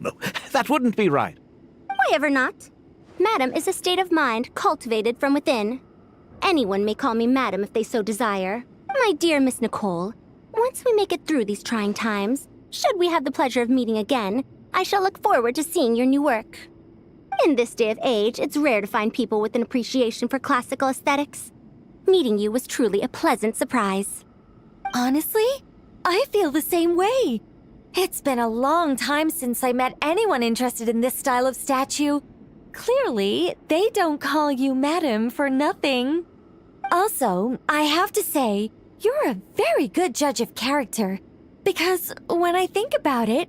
That wouldn't be right. Why ever not? Madam is a state of mind cultivated from within. Anyone may call me Madam if they so desire. My dear Miss Nicole, once we make it through these trying times, should we have the pleasure of meeting again, I shall look forward to seeing your new work. In this day of age, it's rare to find people with an appreciation for classical aesthetics. Meeting you was truly a pleasant surprise. Honestly, I feel the same way. It's been a long time since I met anyone interested in this style of statue. Clearly, they don't call you Madam for nothing. Also, I have to say, you're a very good judge of character. Because when I think about it,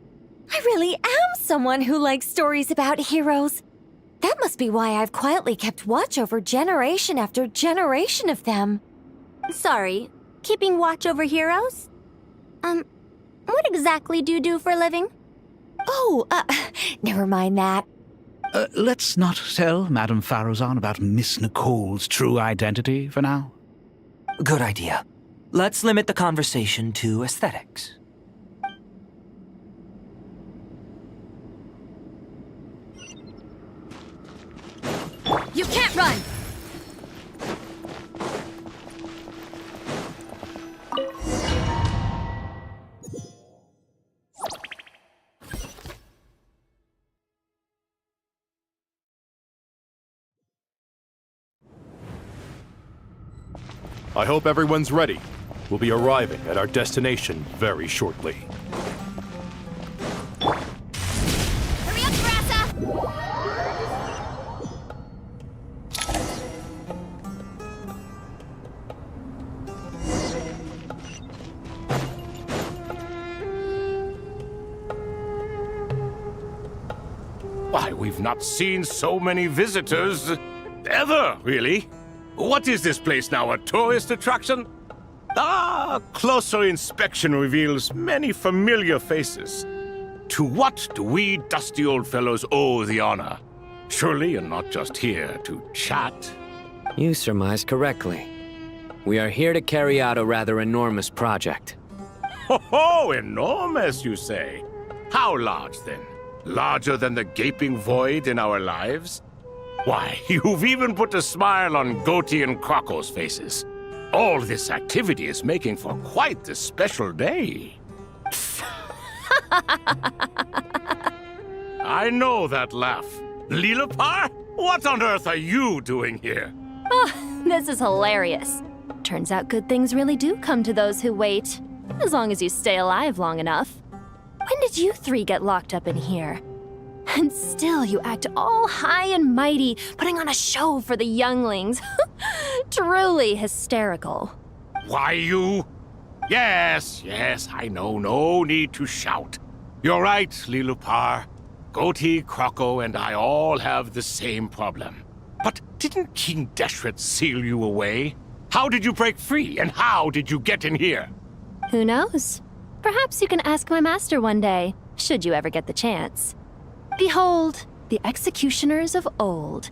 I really am someone who likes stories about heroes. That must be why I've quietly kept watch over generation after generation of them. Sorry, keeping watch over heroes? What exactly do you do for a living? Oh, never mind that. Let's not tell Madame Faruzan about Miss Nicole's true identity for now. Good idea. Let's limit the conversation to aesthetics. You can't run! I hope everyone's ready. We'll be arriving at our destination very shortly. Hurry up, Grassa! Why, we've not seen so many visitors ever, really. What is this place now, a tourist attraction? Closer inspection reveals many familiar faces. To what do we dusty old fellows owe the honor? Surely you're not just here to chat. You surmised correctly. We are here to carry out a rather enormous project. Ho, enormous, you say? How large, then? Larger than the gaping void in our lives? Why, you've even put a smile on Goatee and Croco's faces. All this activity is making for quite the special day. I know that laugh. Lilipar? What on earth are you doing here? Oh, this is hilarious. Turns out good things really do come to those who wait. As long as you stay alive long enough. When did you three get locked up in here? And still you act all high and mighty, putting on a show for the younglings. Truly hysterical. Why, you? Yes, I know. No need to shout. You're right, Lilipar. Goatee, Croco, and I all have the same problem. But didn't King Deshret seal you away? How did you break free, and how did you get in here? Who knows? Perhaps you can ask my master one day, should you ever get the chance. Behold, the executioners of old.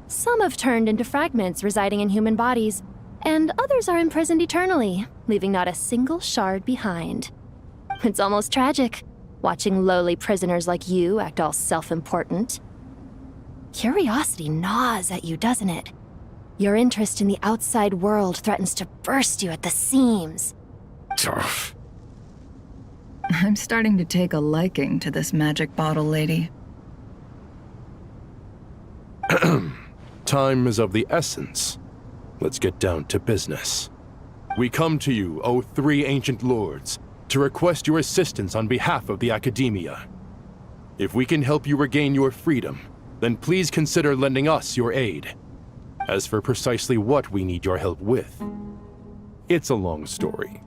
Some have turned into fragments residing in human bodies, and others are imprisoned eternally, leaving not a single shard behind. It's almost tragic, watching lowly prisoners like you act all self-important. Curiosity gnaws at you, doesn't it? Your interest in the outside world threatens to burst you at the seams. I'm starting to take a liking to this magic bottle lady. Time is of the essence. Let's get down to business. We come to you, O three ancient lords, to request your assistance on behalf of the Academia. If we can help you regain your freedom, then please consider lending us your aid. As for precisely what we need your help with, it's a long story.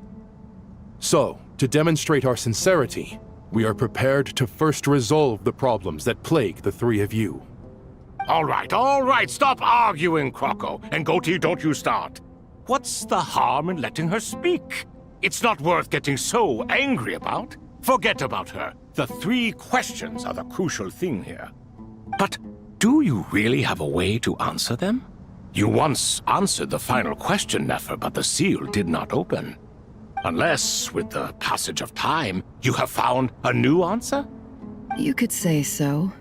So, to demonstrate our sincerity, we are prepared to first resolve the problems that plague the three of you. All right, stop arguing, Croco. And Goatee, don't you start. What's the harm in letting her speak? It's not worth getting so angry about. Forget about her. The three questions are the crucial thing here. But do you really have a way to answer them? You once answered the final question, Nefer, but the seal did not open. Unless, with the passage of time, you have found a new answer? You could say so.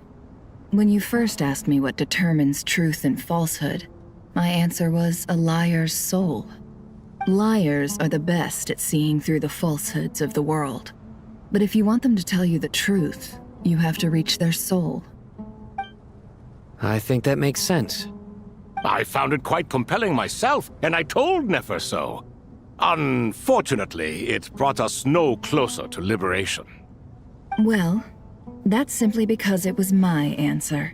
When you first asked me what determines truth and falsehood, my answer was a liar's soul. Liars are the best at seeing through the falsehoods of the world. But if you want them to tell you the truth, you have to reach their soul. I think that makes sense. I found it quite compelling myself, and I told Nefer so. Unfortunately, it brought us no closer to liberation. Well, that's simply because it was my answer,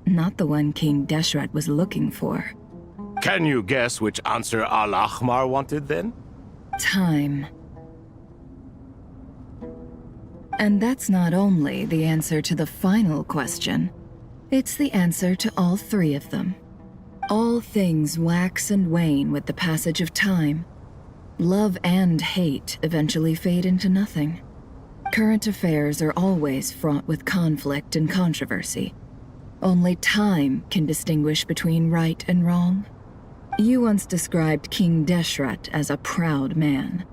not the one King Deshret was looking for. Can you guess which answer Al-Ahmar wanted then? Time. And that's not only the answer to the final question, it's the answer to all three of them. All things wax and wane with the passage of time. Love and hate eventually fade into nothing. Current affairs are always fraught with conflict and controversy. Only time can distinguish between right and wrong. You once described King Deshret as a proud man.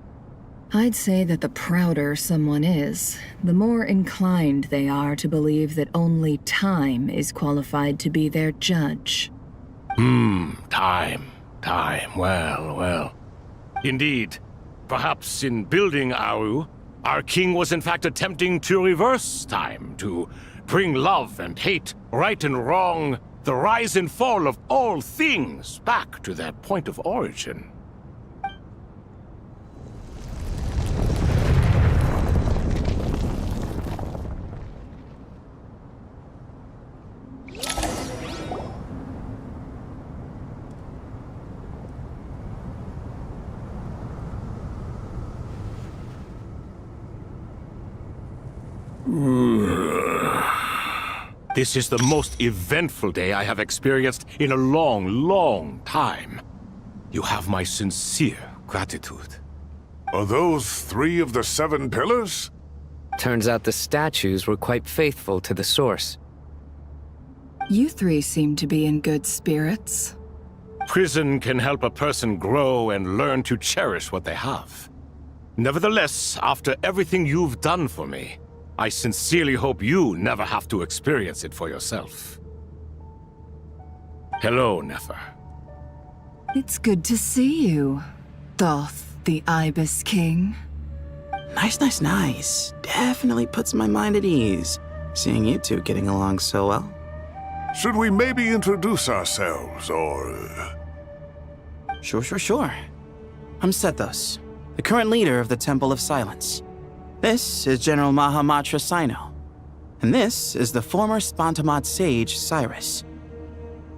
I'd say that the prouder someone is, the more inclined they are to believe that only time is qualified to be their judge. Time. Well. Indeed. Perhaps in building Aru, our king was in fact attempting to reverse time, to bring love and hate, right and wrong, the rise and fall of all things back to their point of origin. This is the most eventful day I have experienced in a long time. You have my sincere gratitude. Are those 3 of the 7 pillars? Turns out the statues were quite faithful to the source. You three seem to be in good spirits. Prison can help a person grow and learn to cherish what they have. Nevertheless, after everything you've done for me, I sincerely hope you never have to experience it for yourself. Hello, Nefer. It's good to see you, Thoth the Ibis King. Nice. Definitely puts my mind at ease, seeing you two getting along so well. Should we maybe introduce ourselves, or... Sure. I'm Sethos, the current leader of the Temple of Silence. This is General Mahamatra Sino, and this is the former Spantamad sage Cyrus.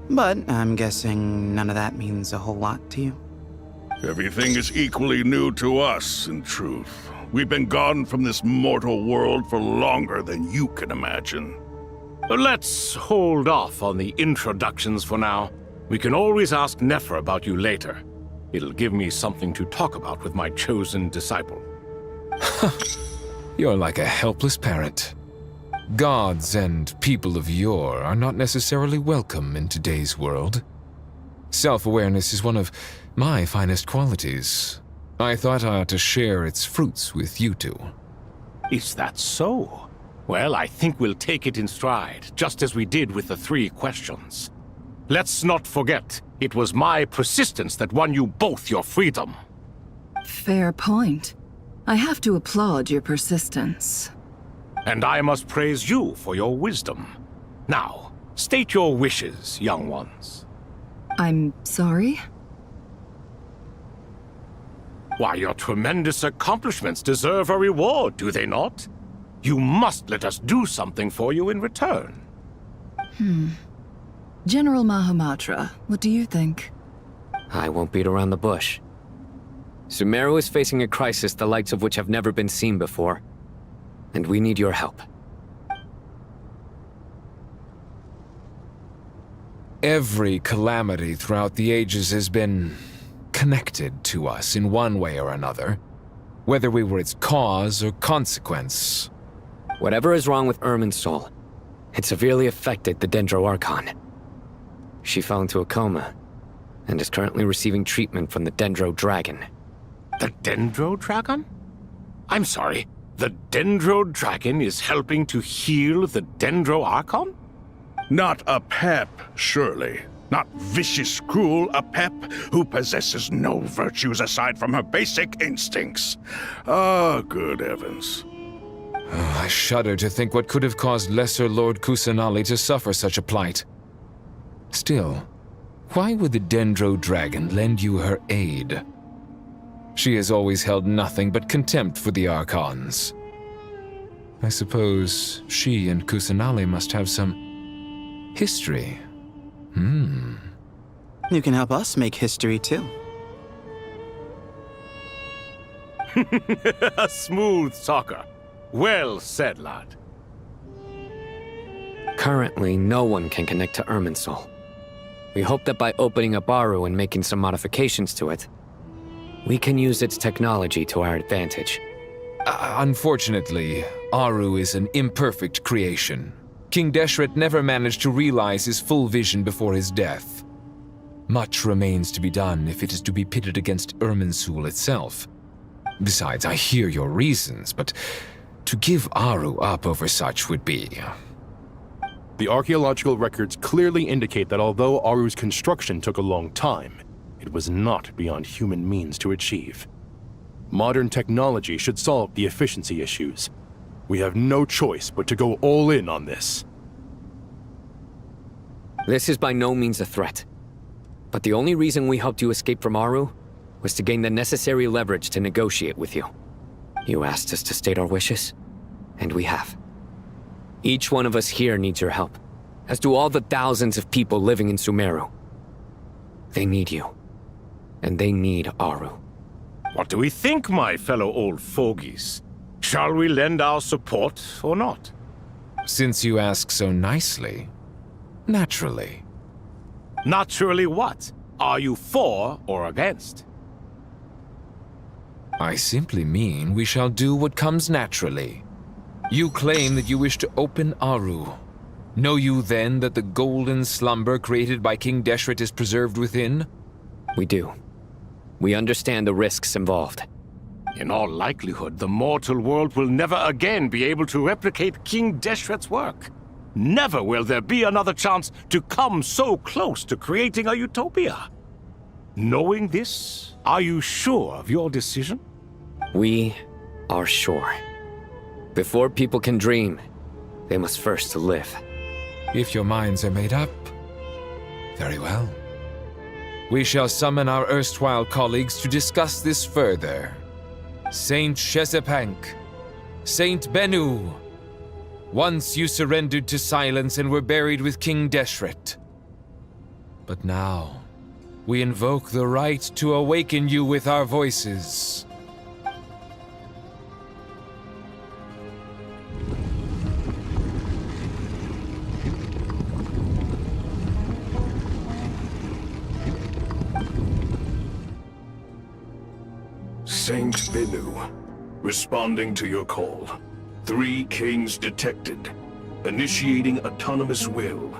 But I'm guessing none of that means a whole lot to you. Everything is equally new to us, in truth. We've been gone from this mortal world for longer than you can imagine. Let's hold off on the introductions for now. We can always ask Nefer about you later. It'll give me something to talk about with my chosen disciple. You're like a helpless parent. Gods and people of yore are not necessarily welcome in today's world. Self-awareness is one of my finest qualities. I thought I ought to share its fruits with you two. Is that so? Well, I think we'll take it in stride, just as we did with the 3 questions. Let's not forget, it was my persistence that won you both your freedom. Fair point. I have to applaud your persistence. And I must praise you for your wisdom. Now, state your wishes, young ones. I'm sorry? Why, your tremendous accomplishments deserve a reward, do they not? You must let us do something for you in return. General Mahamatra, what do you think? I won't beat around the bush. Sumeru is facing a crisis the likes of which have never been seen before. And we need your help. Every calamity throughout the ages has been connected to us in one way or another, whether we were its cause or consequence. Whatever is wrong with Irminsul, it severely affected the Dendro Archon. She fell into a coma, and is currently receiving treatment from the Dendro Dragon. The Dendro Dragon? I'm sorry, the Dendro Dragon is helping to heal the Dendro Archon? Not a pep, surely. Not vicious, cruel Apep who possesses no virtues aside from her basic instincts. Ah, good heavens. Oh, I shudder to think what could have caused Lesser Lord Kusanali to suffer such a plight. Still, why would the Dendro Dragon lend you her aid? She has always held nothing but contempt for the Archons. I suppose she and Kusanali must have some history. You can help us make history too. A smooth talker. Well said, lad. Currently, no one can connect to Irminsul. We hope that by opening up Aru and making some modifications to it, we can use its technology to our advantage. Unfortunately, Aru is an imperfect creation. King Deshret never managed to realize his full vision before his death. Much remains to be done if it is to be pitted against Irminsul itself. Besides, I hear your reasons, but to give Aru up over such would be... The archaeological records clearly indicate that although Aru's construction took a long time, it was not beyond human means to achieve. Modern technology should solve the efficiency issues. We have no choice but to go all in on this. This is by no means a threat. But the only reason we helped you escape from Aru was to gain the necessary leverage to negotiate with you. You asked us to state our wishes, and we have. Each one of us here needs your help, as do all the thousands of people living in Sumeru. They need you, and they need Aru. What do we think, my fellow old fogies? Shall we lend our support or not? Since you ask so nicely, naturally. Naturally what? Are you for or against? I simply mean we shall do what comes naturally. You claim that you wish to open Aru. Know you then that the golden slumber created by King Deshret is preserved within? We do. We understand the risks involved. In all likelihood, the mortal world will never again be able to replicate King Deshret's work. Never will there be another chance to come so close to creating a utopia. Knowing this, are you sure of your decision? We are sure. Before people can dream, they must first live. If your minds are made up, very well. We shall summon our erstwhile colleagues to discuss this further. Saint Shezepank, Saint Bennu, once you surrendered to silence and were buried with King Deshret. But now, we invoke the right to awaken you with our voices. Saint Bennu, responding to your call. 3 kings detected. Initiating autonomous will.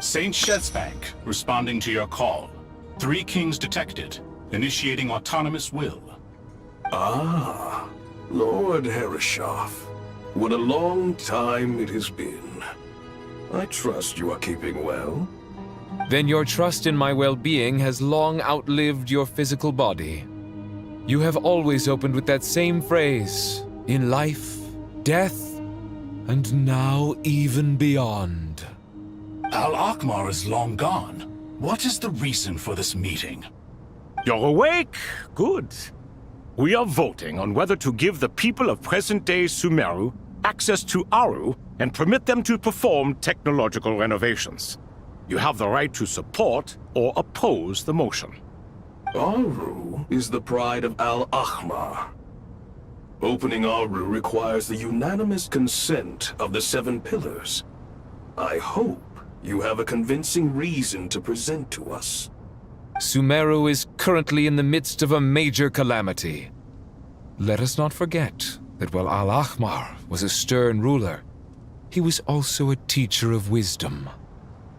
Saint Shezepank, responding to your call. 3 kings detected. Initiating autonomous will. Ah, Lord Herreshoff. What a long time it has been. I trust you are keeping well. Then your trust in my well-being has long outlived your physical body. You have always opened with that same phrase, in life, death, and now even beyond. Al-Akhmar is long gone. What is the reason for this meeting? You're awake? Good. We are voting on whether to give the people of present-day Sumeru access to Aru and permit them to perform technological renovations. You have the right to support or oppose the motion. Aru is the pride of Al-Akhmar. Opening Aru requires the unanimous consent of the 7 pillars. I hope you have a convincing reason to present to us. Sumeru is currently in the midst of a major calamity. Let us not forget that while Al-Akhmar was a stern ruler, he was also a teacher of wisdom.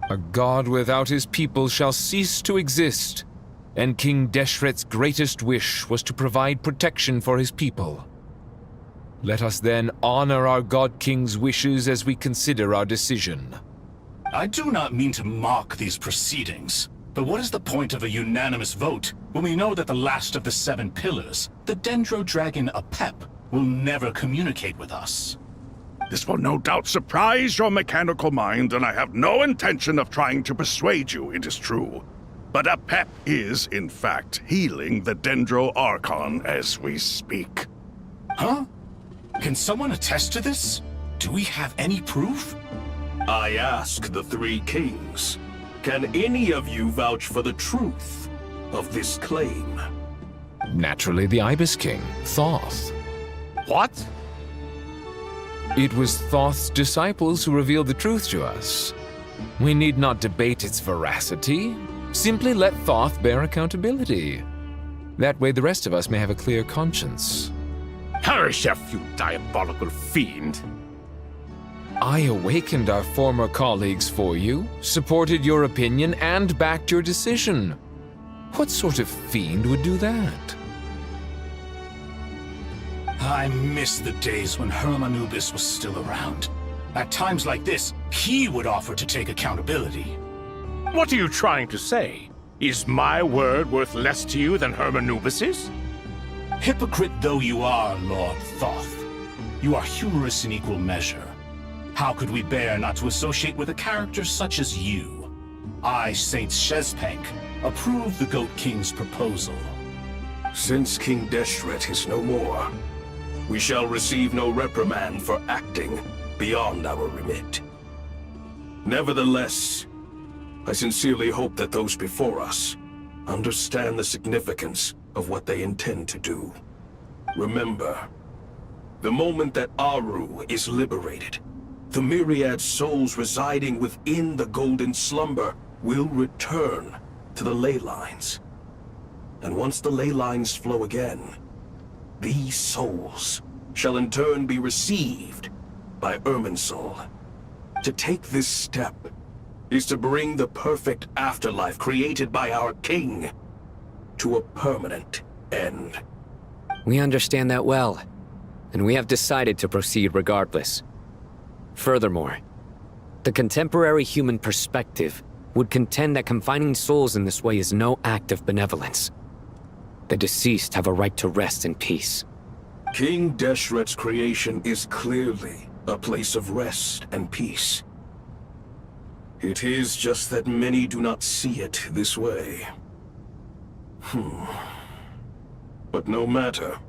A god without his people shall cease to exist, and King Deshret's greatest wish was to provide protection for his people. Let us then honor our God King's wishes as we consider our decision. I do not mean to mock these proceedings, but what is the point of a unanimous vote when we know that the last of the 7 pillars, the Dendro Dragon Apep, will never communicate with us? This will no doubt surprise your mechanical mind, and I have no intention of trying to persuade you it is true. But Apep is, in fact, healing the Dendro Archon as we speak. Huh? Can someone attest to this? Do we have any proof? I ask the 3 kings. Can any of you vouch for the truth of this claim? Naturally, the Ibis King, Thoth. What? It was Thoth's disciples who revealed the truth to us. We need not debate its veracity. Simply let Thoth bear accountability. That way the rest of us may have a clear conscience. Herreshoff, you diabolical fiend! I awakened our former colleagues for you, supported your opinion, and backed your decision. What sort of fiend would do that? I miss the days when Hermanubis was still around. At times like this, he would offer to take accountability. What are you trying to say? Is my word worth less to you than Hermanubis's? Hypocrite though you are, Lord Thoth, you are humorous in equal measure. How could we bear not to associate with a character such as you? I, Saint Shezepank, approve the Goat King's proposal. Since King Deshret is no more, we shall receive no reprimand for acting beyond our remit. Nevertheless, I sincerely hope that those before us understand the significance of what they intend to do. Remember, the moment that Aru is liberated, the myriad souls residing within the Golden Slumber will return to the ley lines. And once the ley lines flow again, these souls shall in turn be received by Irminsul. To take this step is to bring the perfect afterlife created by our king to a permanent end. We understand that well, and we have decided to proceed regardless. Furthermore, the contemporary human perspective would contend that confining souls in this way is no act of benevolence. The deceased have a right to rest in peace. King Deshret's creation is clearly a place of rest and peace. It is just that many do not see it this way. But no matter.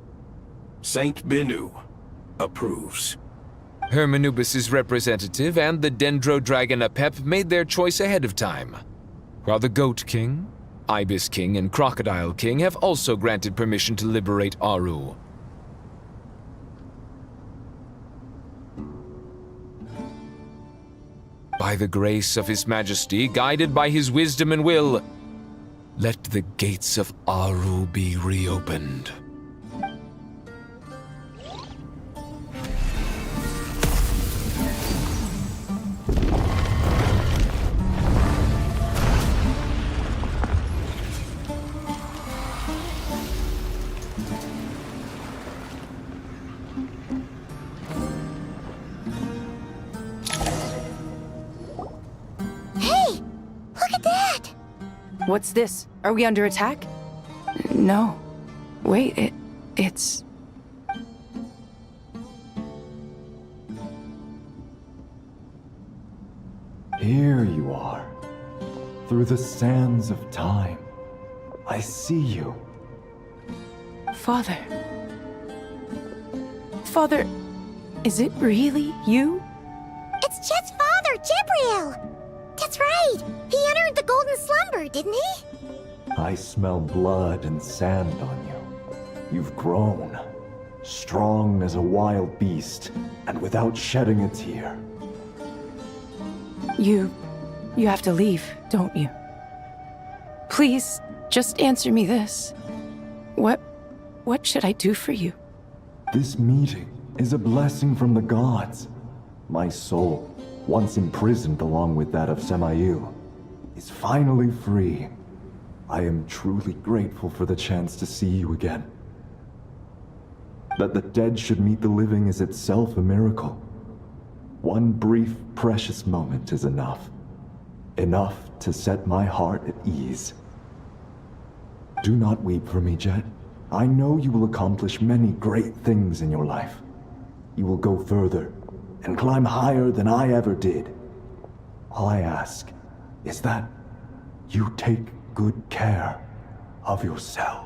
Saint Binu approves. Hermanubis' representative and the Dendro Dragon Apep made their choice ahead of time, while the Goat King, Ibis King, and Crocodile King have also granted permission to liberate Aru. By the grace of His Majesty, guided by his wisdom and will, let the gates of Aru be reopened. Hey! Look at that! What's this? Are we under attack? No. Wait, it's... Here you are. Through the sands of time. I see you. Father. Father, is it really you? It's Jet's father, Jibriel! That's right! He entered the golden slumber, didn't he? I smell blood and sand on you. You've grown. Strong as a wild beast, and without shedding a tear. You have to leave, don't you? Please, just answer me this. What should I do for you? This meeting is a blessing from the gods. My soul, once imprisoned along with that of Semayu, is finally free. I am truly grateful for the chance to see you again. That the dead should meet the living is itself a miracle. One brief, precious moment is enough. Enough to set my heart at ease. Do not weep for me, Jet. I know you will accomplish many great things in your life. You will go further and climb higher than I ever did. All I ask is that you take good care of yourself.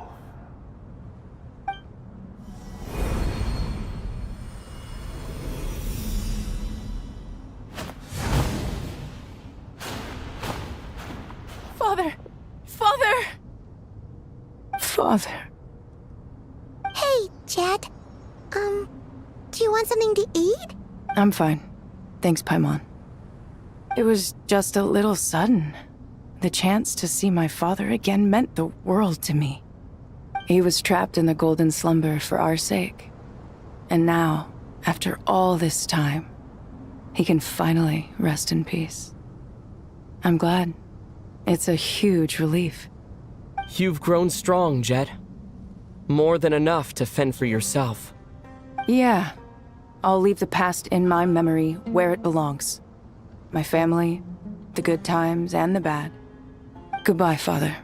Father! Father! Father. Hey, Jet. Do you want something to eat? I'm fine. Thanks, Paimon. It was just a little sudden. The chance to see my father again meant the world to me. He was trapped in the golden slumber for our sake. And now, after all this time, he can finally rest in peace. I'm glad. It's a huge relief. You've grown strong, Jet. More than enough to fend for yourself. Yeah. I'll leave the past in my memory where it belongs. My family, the good times and the bad. Goodbye, Father.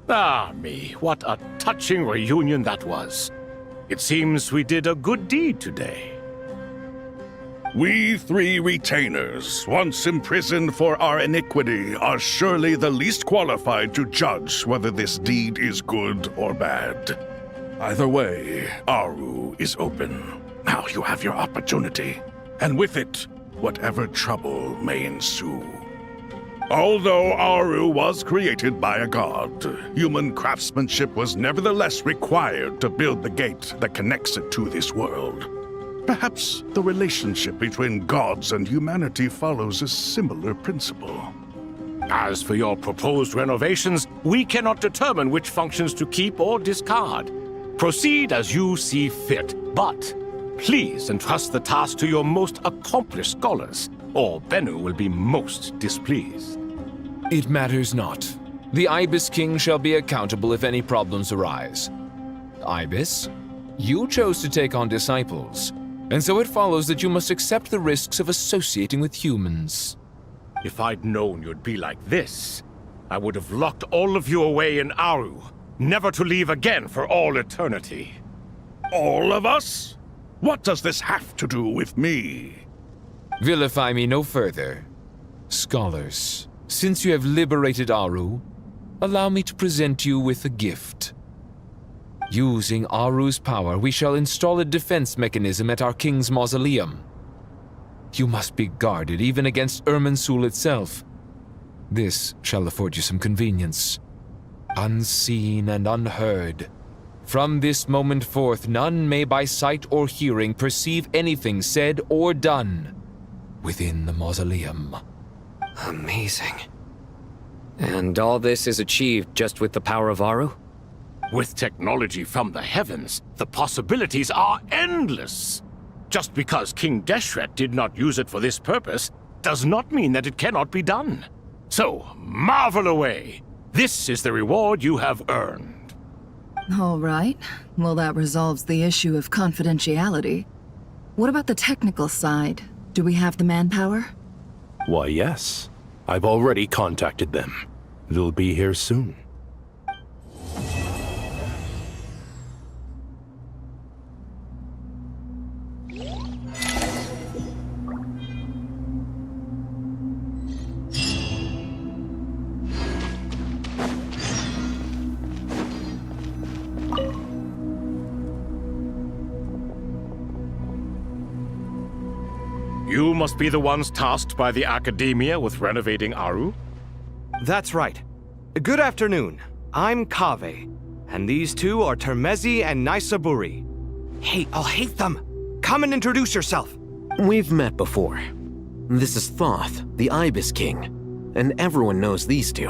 Ah, me, what a touching reunion that was. It seems we did a good deed today. We three retainers, once imprisoned for our iniquity, are surely the least qualified to judge whether this deed is good or bad. Either way, Aru is open. Now you have your opportunity, and with it, whatever trouble may ensue. Although Aru was created by a god, human craftsmanship was nevertheless required to build the gate that connects it to this world. Perhaps the relationship between gods and humanity follows a similar principle. As for your proposed renovations, we cannot determine which functions to keep or discard. Proceed as you see fit, but please entrust the task to your most accomplished scholars, or Bennu will be most displeased. It matters not. The Ibis King shall be accountable if any problems arise. Ibis, you chose to take on disciples, and so it follows that you must accept the risks of associating with humans. If I'd known you'd be like this, I would have locked all of you away in Aru, never to leave again for all eternity. All of us? What does this have to do with me? Vilify me no further. Scholars, since you have liberated Aru, allow me to present you with a gift. Using Aru's power, we shall install a defense mechanism at our king's mausoleum. You must be guarded even against Irminsul itself. This shall afford you some convenience. Unseen and unheard. From this moment forth, none may by sight or hearing perceive anything said or done within the mausoleum. Amazing. And all this is achieved just with the power of Aru? With technology from the heavens, the possibilities are endless. Just because King Deshret did not use it for this purpose does not mean that it cannot be done. So, marvel away. This is the reward you have earned. All right. Well, that resolves the issue of confidentiality. What about the technical side? Do we have the manpower? Why, yes. I've already contacted them. They'll be here soon. You must be the ones tasked by the Academia with renovating Aru? That's right. Good afternoon. I'm Kave, and these two are Termezi and Naisaburi. Hey, I'll hate them! Come and introduce yourself! We've met before. This is Thoth, the Ibis King, and everyone knows these two.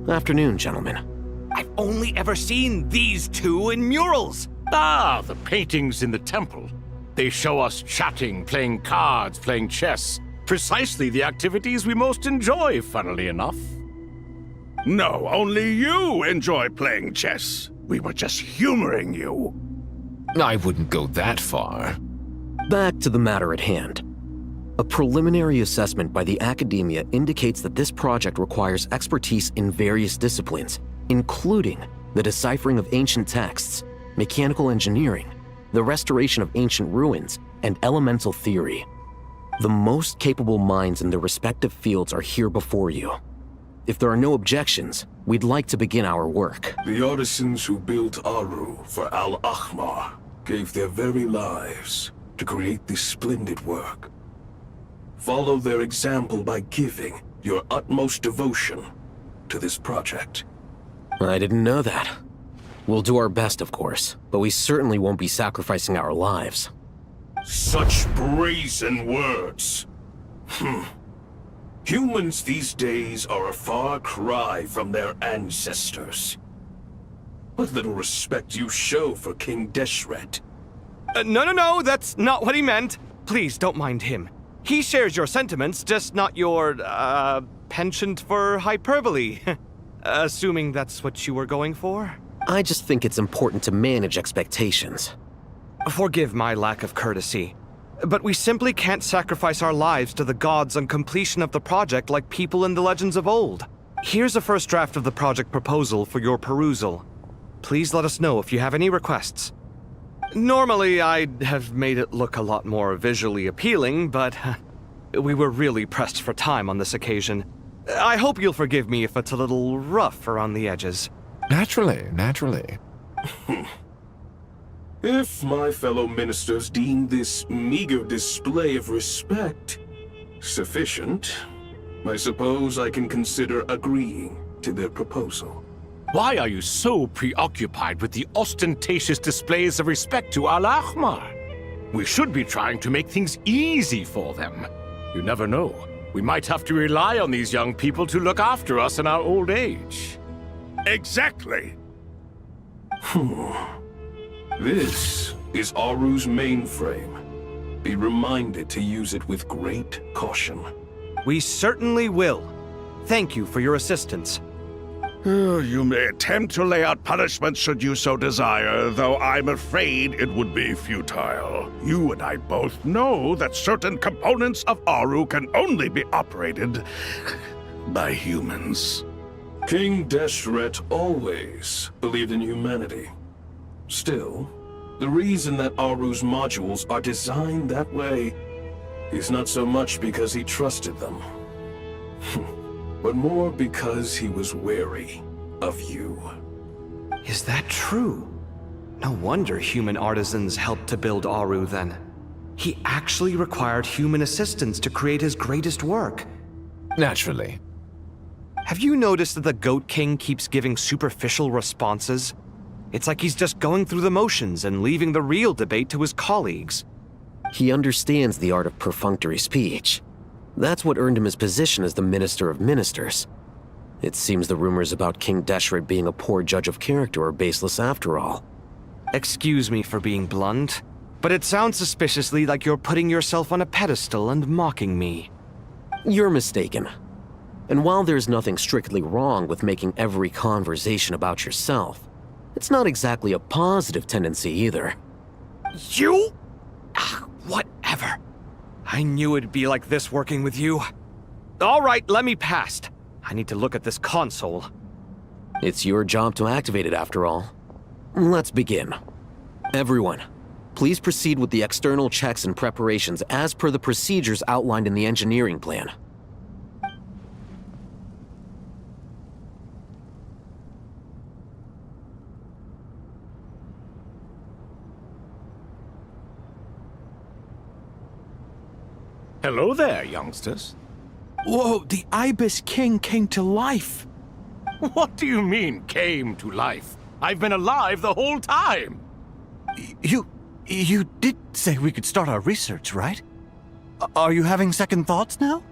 Afternoon, gentlemen. I've only ever seen these two in murals! Ah, the paintings in the temple. They show us chatting, playing cards, playing chess. Precisely the activities we most enjoy, funnily enough. No, only you enjoy playing chess. We were just humoring you. I wouldn't go that far. Back to the matter at hand. A preliminary assessment by the Academia indicates that this project requires expertise in various disciplines, including the deciphering of ancient texts, mechanical engineering, the restoration of ancient ruins, and elemental theory. The most capable minds in their respective fields are here before you. If there are no objections, we'd like to begin our work. The artisans who built Aru for Al-Ahmar gave their very lives to create this splendid work. Follow their example by giving your utmost devotion to this project. I didn't know that. We'll do our best, of course, but we certainly won't be sacrificing our lives. Such brazen words. Humans these days are a far cry from their ancestors. What little respect you show for King Deshret. No, that's not what he meant. Please don't mind him. He shares your sentiments, just not your, penchant for hyperbole. Assuming that's what you were going for? I just think it's important to manage expectations. Forgive my lack of courtesy, but we simply can't sacrifice our lives to the gods on completion of the project like people in the legends of old. Here's a first draft of the project proposal for your perusal. Please let us know if you have any requests. Normally, I'd have made it look a lot more visually appealing, but we were really pressed for time on this occasion. I hope you'll forgive me if it's a little rough around the edges. Naturally. If my fellow ministers deem this meager display of respect sufficient, I suppose I can consider agreeing to their proposal. Why are you so preoccupied with the ostentatious displays of respect to Al-Ahmar? We should be trying to make things easy for them. You never know. We might have to rely on these young people to look after us in our old age. Exactly. This is Aru's mainframe. Be reminded to use it with great caution. We certainly will. Thank you for your assistance. You may attempt to lay out punishment should you so desire, though I'm afraid it would be futile. You and I both know that certain components of Aru can only be operated by humans. King Deshret always believed in humanity. Still, the reason that Aru's modules are designed that way is not so much because he trusted them, but more because he was wary of you. Is that true? No wonder human artisans helped to build Aru then. He actually required human assistance to create his greatest work. Naturally. Have you noticed that the Goat King keeps giving superficial responses? It's like he's just going through the motions and leaving the real debate to his colleagues. He understands the art of perfunctory speech. That's what earned him his position as the Minister of Ministers. It seems the rumors about King Deshret being a poor judge of character are baseless after all. Excuse me for being blunt, but it sounds suspiciously like you're putting yourself on a pedestal and mocking me. You're mistaken. And while there's nothing strictly wrong with making every conversation about yourself, it's not exactly a positive tendency either. You? Whatever. I knew it'd be like this working with you. All right, let me past. I need to look at this console. It's your job to activate it after all. Let's begin. Everyone, please proceed with the external checks and preparations as per the procedures outlined in the engineering plan. Hello there, youngsters. Whoa, the Ibis King came to life. What do you mean, came to life? I've been alive the whole time. You did say we could start our research, right? Are you having second thoughts now?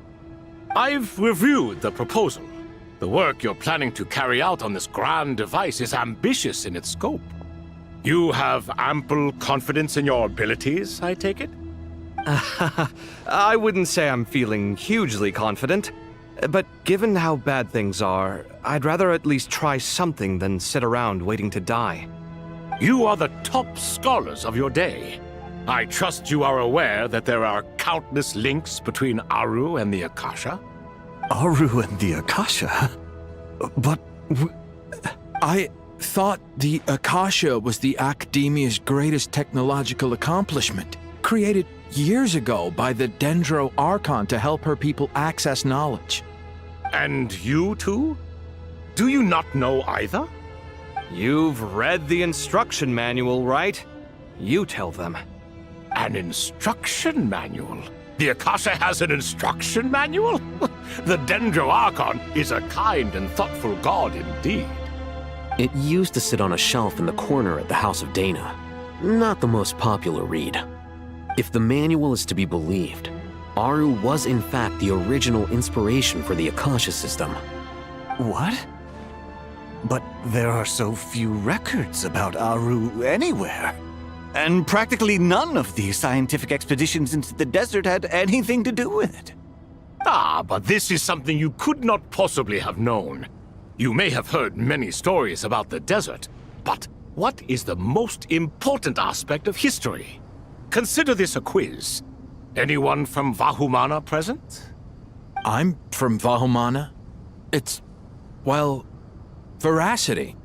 I've reviewed the proposal. The work you're planning to carry out on this grand device is ambitious in its scope. You have ample confidence in your abilities, I take it? I wouldn't say I'm feeling hugely confident, but given how bad things are, I'd rather at least try something than sit around waiting to die. You are the top scholars of your day. I trust you are aware that there are countless links between Aru and the Akasha? Aru and the Akasha? But I thought the Akasha was the Academia's greatest technological accomplishment, created years ago by the Dendro Archon to help her people access knowledge. And you too? Do you not know either? You've read the instruction manual, right? You tell them. An instruction manual? The Akasha has an instruction manual? The Dendro Archon is a kind and thoughtful god indeed. It used to sit on a shelf in the corner at the House of Dana. Not the most popular read. If the manual is to be believed, Aru was in fact the original inspiration for the Akasha system. What? But there are so few records about Aru anywhere. And practically none of these scientific expeditions into the desert had anything to do with it. Ah, but this is something you could not possibly have known. You may have heard many stories about the desert, but what is the most important aspect of history? Consider this a quiz. Anyone from Vahumana present? I'm from Vahumana. It's, well, veracity.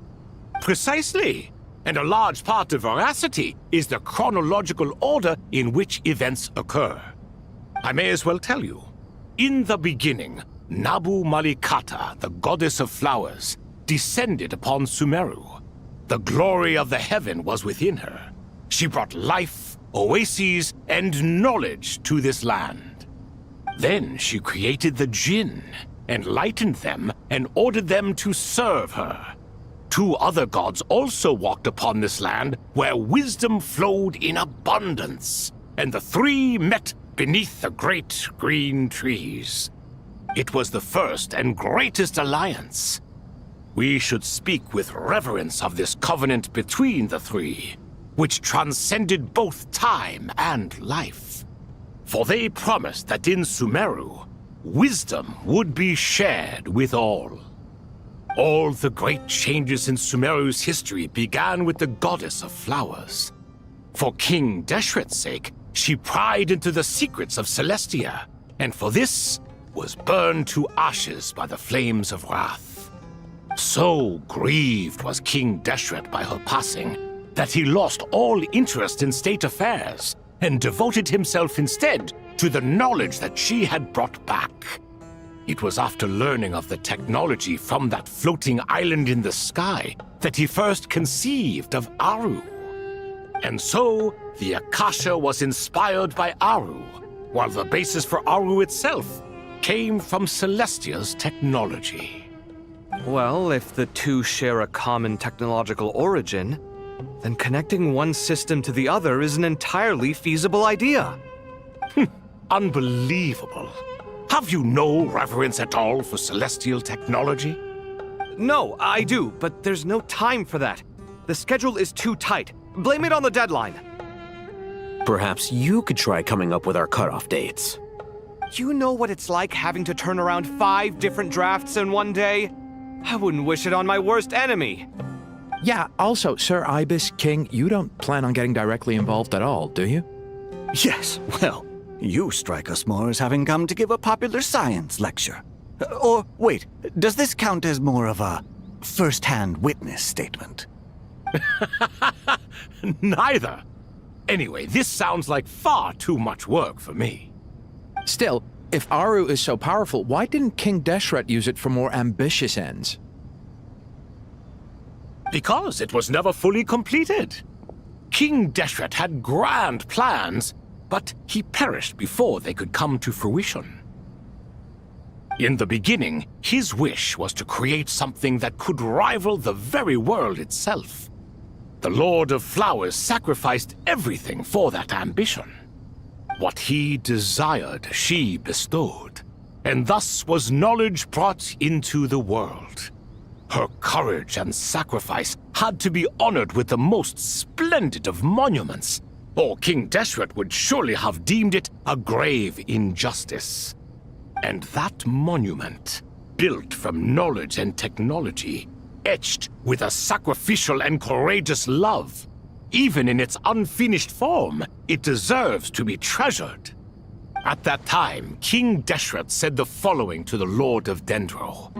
Precisely. And a large part of veracity is the chronological order in which events occur. I may as well tell you. In the beginning, Nabu Malikata, the goddess of flowers, descended upon Sumeru. The glory of the heaven was within her. She brought life, oases, and knowledge to this land. Then she created the Jinn, enlightened them, and ordered them to serve her. Two other gods also walked upon this land where wisdom flowed in abundance. and the three met beneath the great green trees. It was the first and greatest alliance. We should speak with reverence of this covenant between the three, which transcended both time and life. For they promised that in Sumeru, wisdom would be shared with all. All the great changes in Sumeru's history began with the goddess of flowers. For King Deshret's sake, she pried into the secrets of Celestia, and for this was burned to ashes by the flames of wrath. So grieved was King Deshret by her passing that he lost all interest in state affairs and devoted himself instead to the knowledge that she had brought back. It was after learning of the technology from that floating island in the sky that he first conceived of Aru. And so, the Akasha was inspired by Aru, while the basis for Aru itself came from Celestia's technology. Well, if the two share a common technological origin, then connecting one system to the other is an entirely feasible idea. Unbelievable. Have you no reverence at all for celestial technology? No, I do, but there's no time for that. The schedule is too tight. Blame it on the deadline. Perhaps you could try coming up with our cutoff dates. You know what it's like having to turn around 5 different drafts in one day? I wouldn't wish it on my worst enemy. Yeah, also, Sir Ibis, King, you don't plan on getting directly involved at all, do you? Yes, well, you strike us more as having come to give a popular science lecture. Or, wait, does this count as more of a first-hand witness statement? Neither. Anyway, this sounds like far too much work for me. Still, if Aru is so powerful, why didn't King Deshret use it for more ambitious ends? Because it was never fully completed. King Deshret had grand plans, but he perished before they could come to fruition. In the beginning, his wish was to create something that could rival the very world itself. The Lord of Flowers sacrificed everything for that ambition. What he desired, she bestowed, and thus was knowledge brought into the world. Her courage and sacrifice had to be honored with the most splendid of monuments, or King Deshret would surely have deemed it a grave injustice. And that monument, built from knowledge and technology, etched with a sacrificial and courageous love, even in its unfinished form, it deserves to be treasured. At that time, King Deshret said the following to the Lord of Dendro.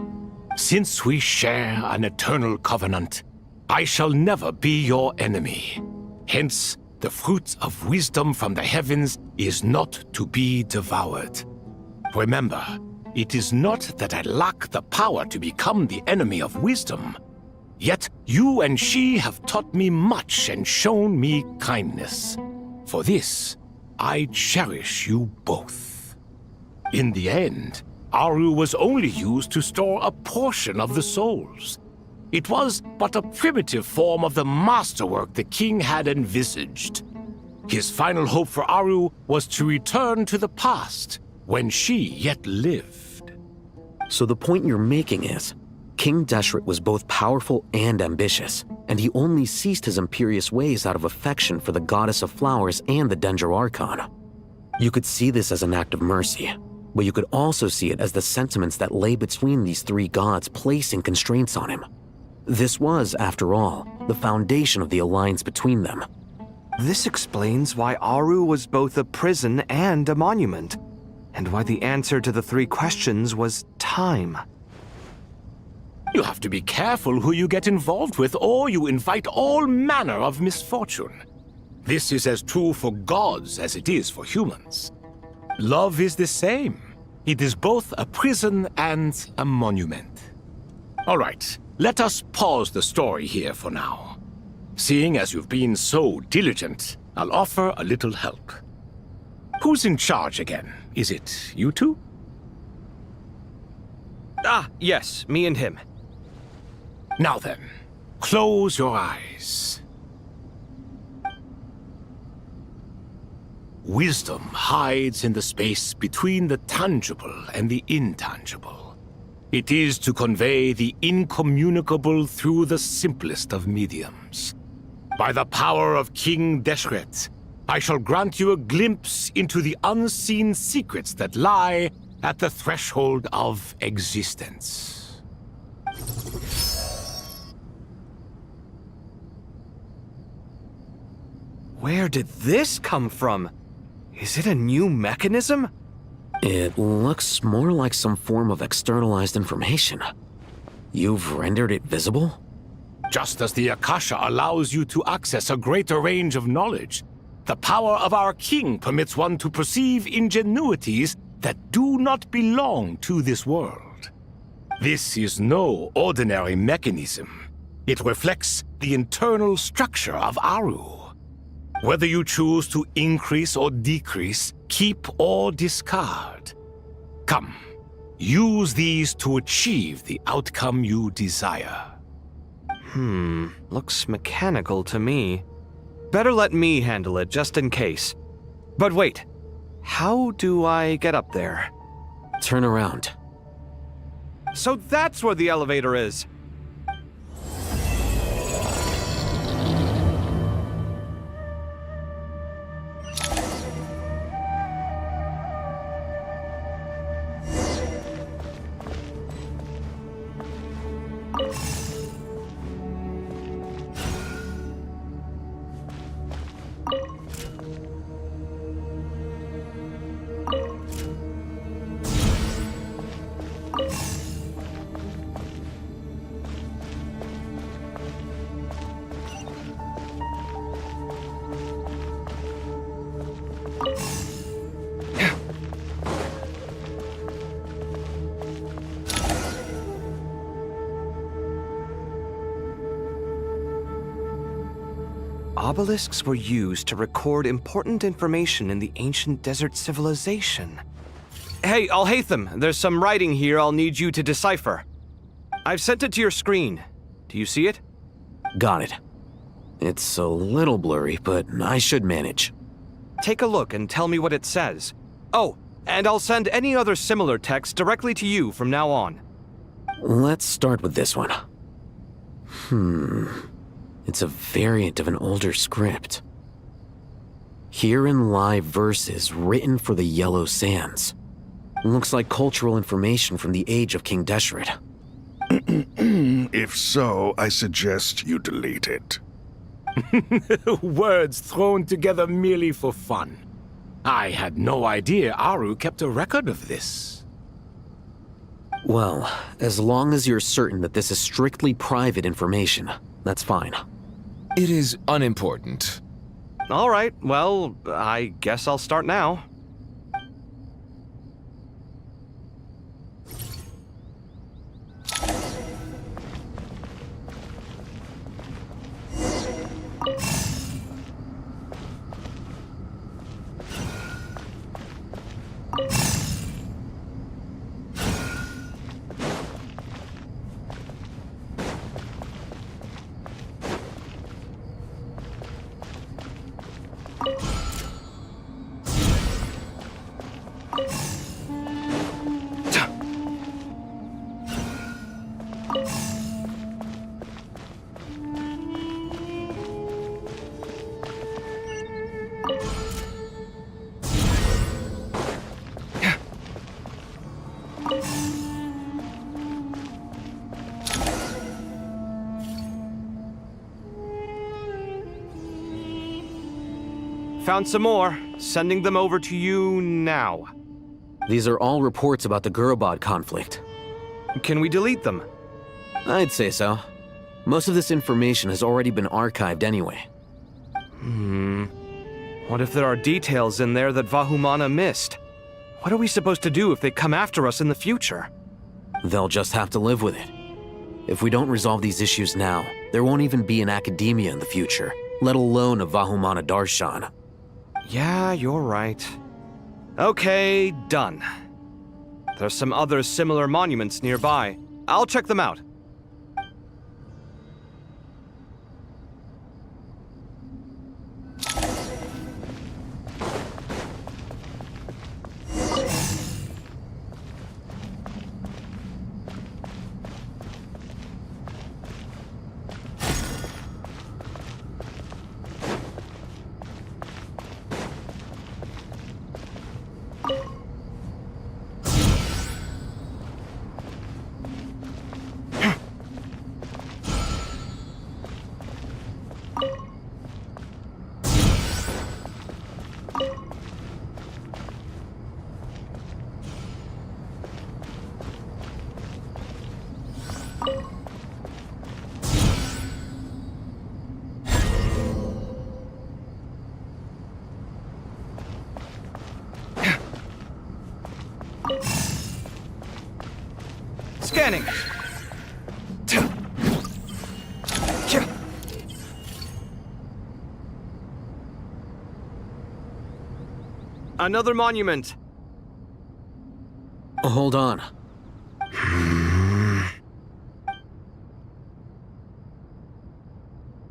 Since we share an eternal covenant, I shall never be your enemy. Hence, the fruit of wisdom from the heavens is not to be devoured. Remember, it is not that I lack the power to become the enemy of wisdom. Yet you and she have taught me much and shown me kindness. For this, I cherish you both. In the end, Aru was only used to store a portion of the souls. It was but a primitive form of the masterwork the king had envisaged. His final hope for Aru was to return to the past, when she yet lived. So the point you're making is, King Deshret was both powerful and ambitious, and he only ceased his imperious ways out of affection for the goddess of flowers and the Dendro Archon. You could see this as an act of mercy, but you could also see it as the sentiments that lay between these three gods placing constraints on him. This was, after all, the foundation of the alliance between them. This explains why Aru was both a prison and a monument, and why the answer to the 3 questions was time. You have to be careful who you get involved with, or you invite all manner of misfortune. This is as true for gods as it is for humans. Love is the same. It is both a prison and a monument. All right, let us pause the story here for now. Seeing as you've been so diligent, I'll offer a little help. Who's in charge again? Is it you two? Ah, yes, me and him. Now then, close your eyes. Wisdom hides in the space between the tangible and the intangible. It is to convey the incommunicable through the simplest of mediums. By the power of King Deshret, I shall grant you a glimpse into the unseen secrets that lie at the threshold of existence. Where did this come from? Is it a new mechanism? It looks more like some form of externalized information. You've rendered it visible? Just as the Akasha allows you to access a greater range of knowledge, the power of our king permits one to perceive ingenuities that do not belong to this world. This is no ordinary mechanism. It reflects the internal structure of Aru. Whether you choose to increase or decrease, keep or discard. Come, use these to achieve the outcome you desire. Looks mechanical to me. Better let me handle it just in case. But wait, how do I get up there? Turn around. So that's where the elevator is. Obelisks were used to record important information in the ancient desert civilization. Hey, Alhaitham, there's some writing here I'll need you to decipher. I've sent it to your screen. Do you see it? Got it. It's a little blurry, but I should manage. Take a look and tell me what it says. Oh, and I'll send any other similar text directly to you from now on. Let's start with this one. It's a variant of an older script. Herein lie verses written for the Yellow Sands. Looks like cultural information from the age of King Deshret. If so, I suggest you delete it. Words thrown together merely for fun. I had no idea Aru kept a record of this. Well, as long as you're certain that this is strictly private information, that's fine. It is unimportant. All right, well, I guess I'll start now. Found some more. Sending them over to you now. These are all reports about the Gurubad conflict. Can we delete them? I'd say so. Most of this information has already been archived anyway. What if there are details in there that Vahumana missed? What are we supposed to do if they come after us in the future? They'll just have to live with it. If we don't resolve these issues now, there won't even be an academia in the future, let alone a Vahumana Darshan. Yeah, you're right. Okay, done. There's some other similar monuments nearby. I'll check them out. Scanning. Another monument. Hold on.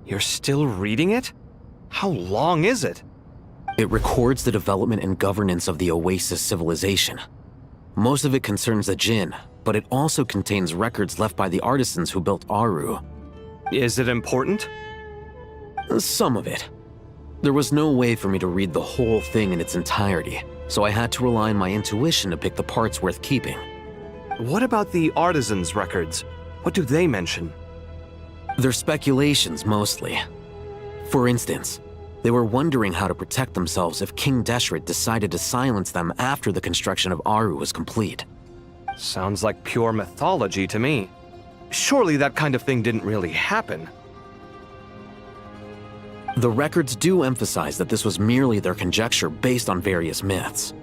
You're still reading it? How long is it? It records the development and governance of the Oasis civilization. Most of it concerns the Jinn, but it also contains records left by the artisans who built Aru. Is it important? Some of it. There was no way for me to read the whole thing in its entirety, so I had to rely on my intuition to pick the parts worth keeping. What about the artisans' records? What do they mention? They're speculations, mostly. For instance, they were wondering how to protect themselves if King Deshret decided to silence them after the construction of Aru was complete. Sounds like pure mythology to me. Surely that kind of thing didn't really happen. The records do emphasize that this was merely their conjecture based on various myths.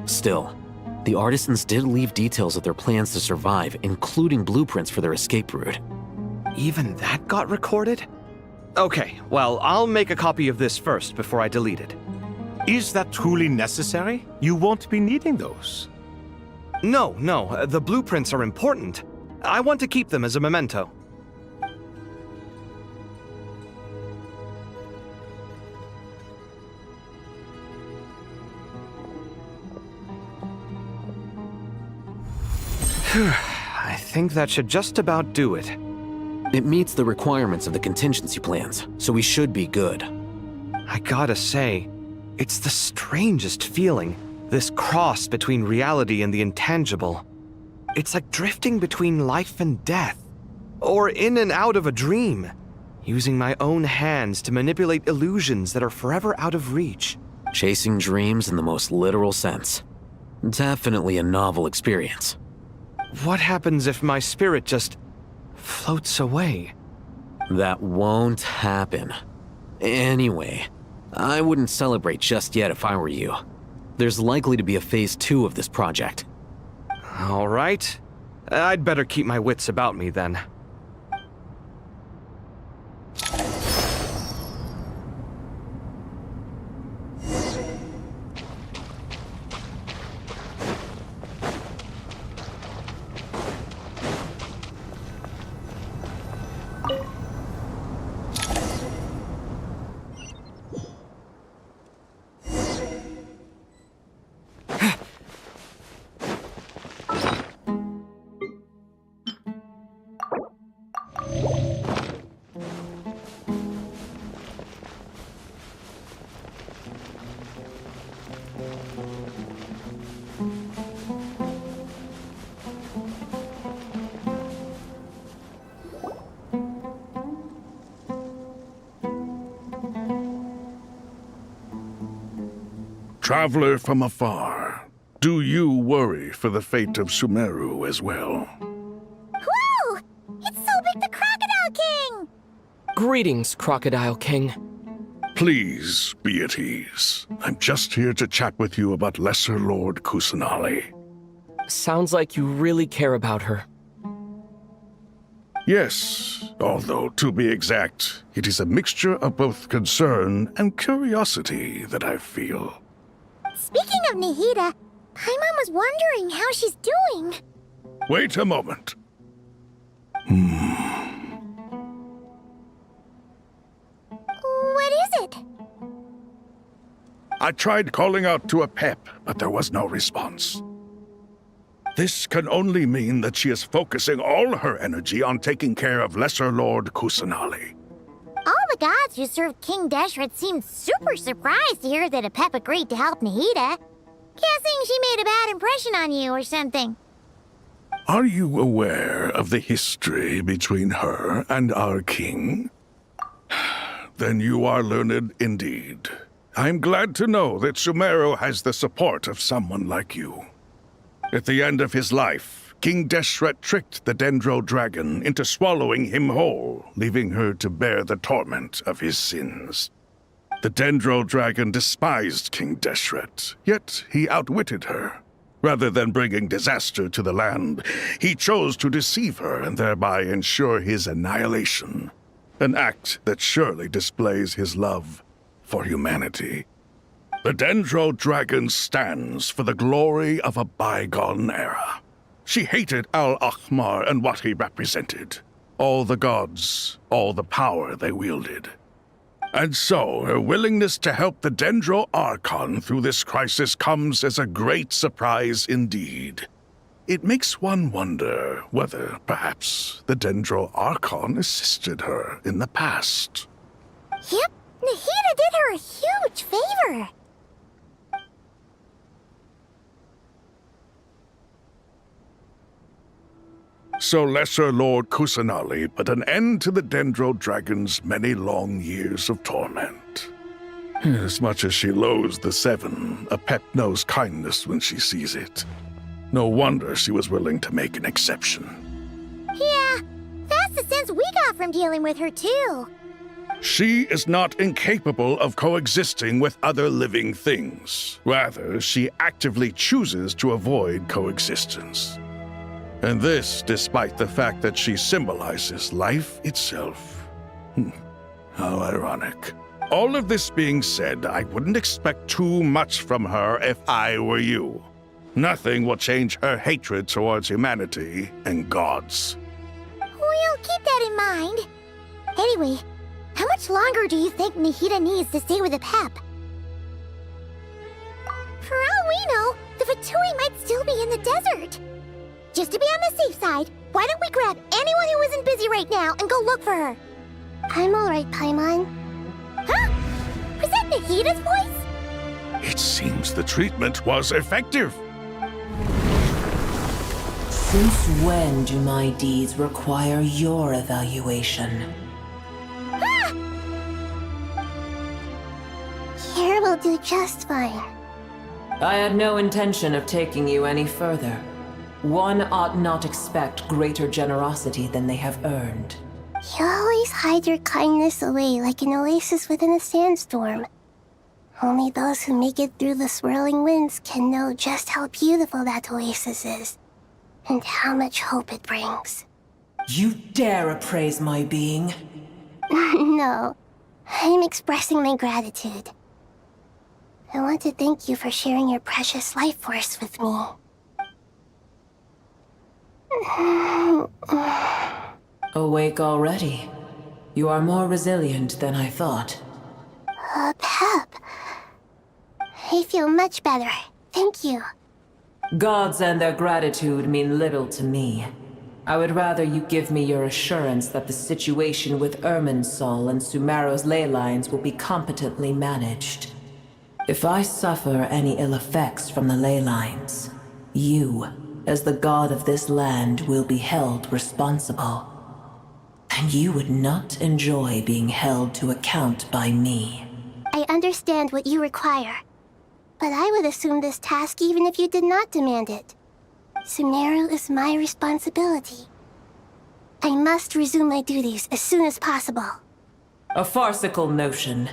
Still, the artisans did leave details of their plans to survive, including blueprints for their escape route. Even that got recorded? Okay, well, I'll make a copy of this first before I delete it. Is that truly necessary? You won't be needing those. No, the blueprints are important. I want to keep them as a memento. I think that should just about do it. It meets the requirements of the contingency plans, so we should be good. I gotta say, it's the strangest feeling, this cross between reality and the intangible. It's like drifting between life and death, or in and out of a dream, using my own hands to manipulate illusions that are forever out of reach. Chasing dreams in the most literal sense. Definitely a novel experience. What happens if my spirit just floats away? That won't happen. Anyway, I wouldn't celebrate just yet if I were you. There's likely to be a phase 2 of this project. All right. I'd better keep my wits about me then. Traveler from afar, do you worry for the fate of Sumeru as well? Whoa! It's Sobek the Crocodile King! Greetings, Crocodile King. Please be at ease. I'm just here to chat with you about Lesser Lord Kusanali. Sounds like you really care about her. Yes, although to be exact, it is a mixture of both concern and curiosity that I feel. Speaking of Nihida, Paimon was wondering how she's doing. Wait a moment. What is it? I tried calling out to a pep, but there was no response. This can only mean that she is focusing all her energy on taking care of Lesser Lord Kusanali. All the gods who served King Deshret seemed super surprised to hear that a pep agreed to help Nihida. Guessing she made a bad impression on you or something. Are you aware of the history between her and our king? Then you are learned indeed. I'm glad to know that Sumeru has the support of someone like you. At the end of his life, King Deshret tricked the Dendro Dragon into swallowing him whole, leaving her to bear the torment of his sins. The Dendro Dragon despised King Deshret, yet he outwitted her. Rather than bringing disaster to the land, he chose to deceive her and thereby ensure his annihilation. An act that surely displays his love for humanity. The Dendro Dragon stands for the glory of a bygone era. She hated Al-Ahmar and what he represented. All the gods, all the power they wielded. And so, her willingness to help the Dendro Archon through this crisis comes as a great surprise indeed. It makes one wonder whether, perhaps, the Dendro Archon assisted her in the past. Yep, Nahida did her a huge favor. So Lesser Lord Kusanali put an end to the Dendro Dragon's many long years of torment. As much as she loathes the Seven, a pet knows kindness when she sees it. No wonder she was willing to make an exception. Yeah, that's the sense we got from dealing with her too. She is not incapable of coexisting with other living things. Rather, she actively chooses to avoid coexistence. And this despite the fact that she symbolizes life itself. How ironic. All of this being said, I wouldn't expect too much from her if I were you. Nothing will change her hatred towards humanity and gods. We'll keep that in mind. Anyway, how much longer do you think Nahida needs to stay with the Pep? For all we know, the Fatui might still be in the desert. Just to be on the safe side, why don't we grab anyone who isn't busy right now and go look for her? I'm alright, Paimon. Huh? Was that Nahida's voice? It seems the treatment was effective. Since when do my deeds require your evaluation? Ah! Here will do just fine. I had no intention of taking you any further. One ought not expect greater generosity than they have earned. You always hide your kindness away like an oasis within a sandstorm. Only those who make it through the swirling winds can know just how beautiful that oasis is, and how much hope it brings. You dare appraise my being? No, I'm expressing my gratitude. I want to thank you for sharing your precious life force with me. Awake already? You are more resilient than I thought. Pep. I feel much better. Thank you. Gods and their gratitude mean little to me. I would rather you give me your assurance that the situation with Irminsul and Sumeru's ley lines will be competently managed. If I suffer any ill effects from the ley lines, you, as the god of this land, will be held responsible. And you would not enjoy being held to account by me. I understand what you require, but I would assume this task even if you did not demand it. Sumeru is my responsibility. I must resume my duties as soon as possible. A farcical notion.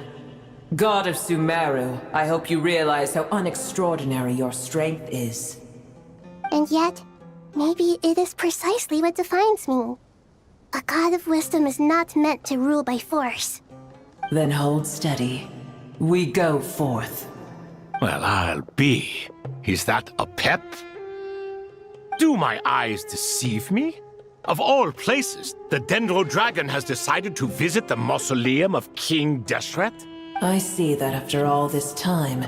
God of Sumeru, I hope you realize how unextraordinary your strength is. And yet, maybe it is precisely what defines me. A god of wisdom is not meant to rule by force. Then hold steady. We go forth. Well, I'll be. Is that a pep? Do my eyes deceive me? Of all places, the Dendro Dragon has decided to visit the mausoleum of King Deshret? I see that after all this time,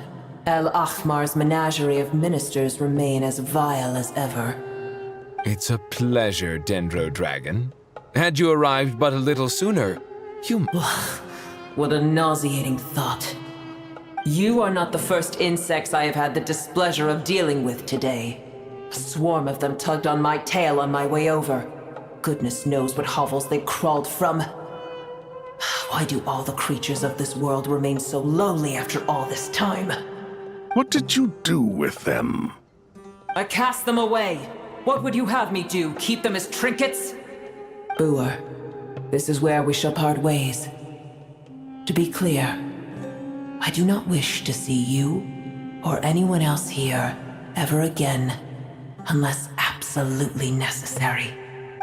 Al-Ahmar's menagerie of ministers remain as vile as ever. It's a pleasure, Dendro Dragon. Had you arrived but a little sooner, you... What a nauseating thought. You are not the first insects I have had the displeasure of dealing with today. A swarm of them tugged on my tail on my way over. Goodness knows what hovels they crawled from. Why do all the creatures of this world remain so lowly after all this time? What did you do with them? I cast them away. What would you have me do? Keep them as trinkets? Boer, this is where we shall part ways. To be clear, I do not wish to see you, or anyone else here, ever again, unless absolutely necessary.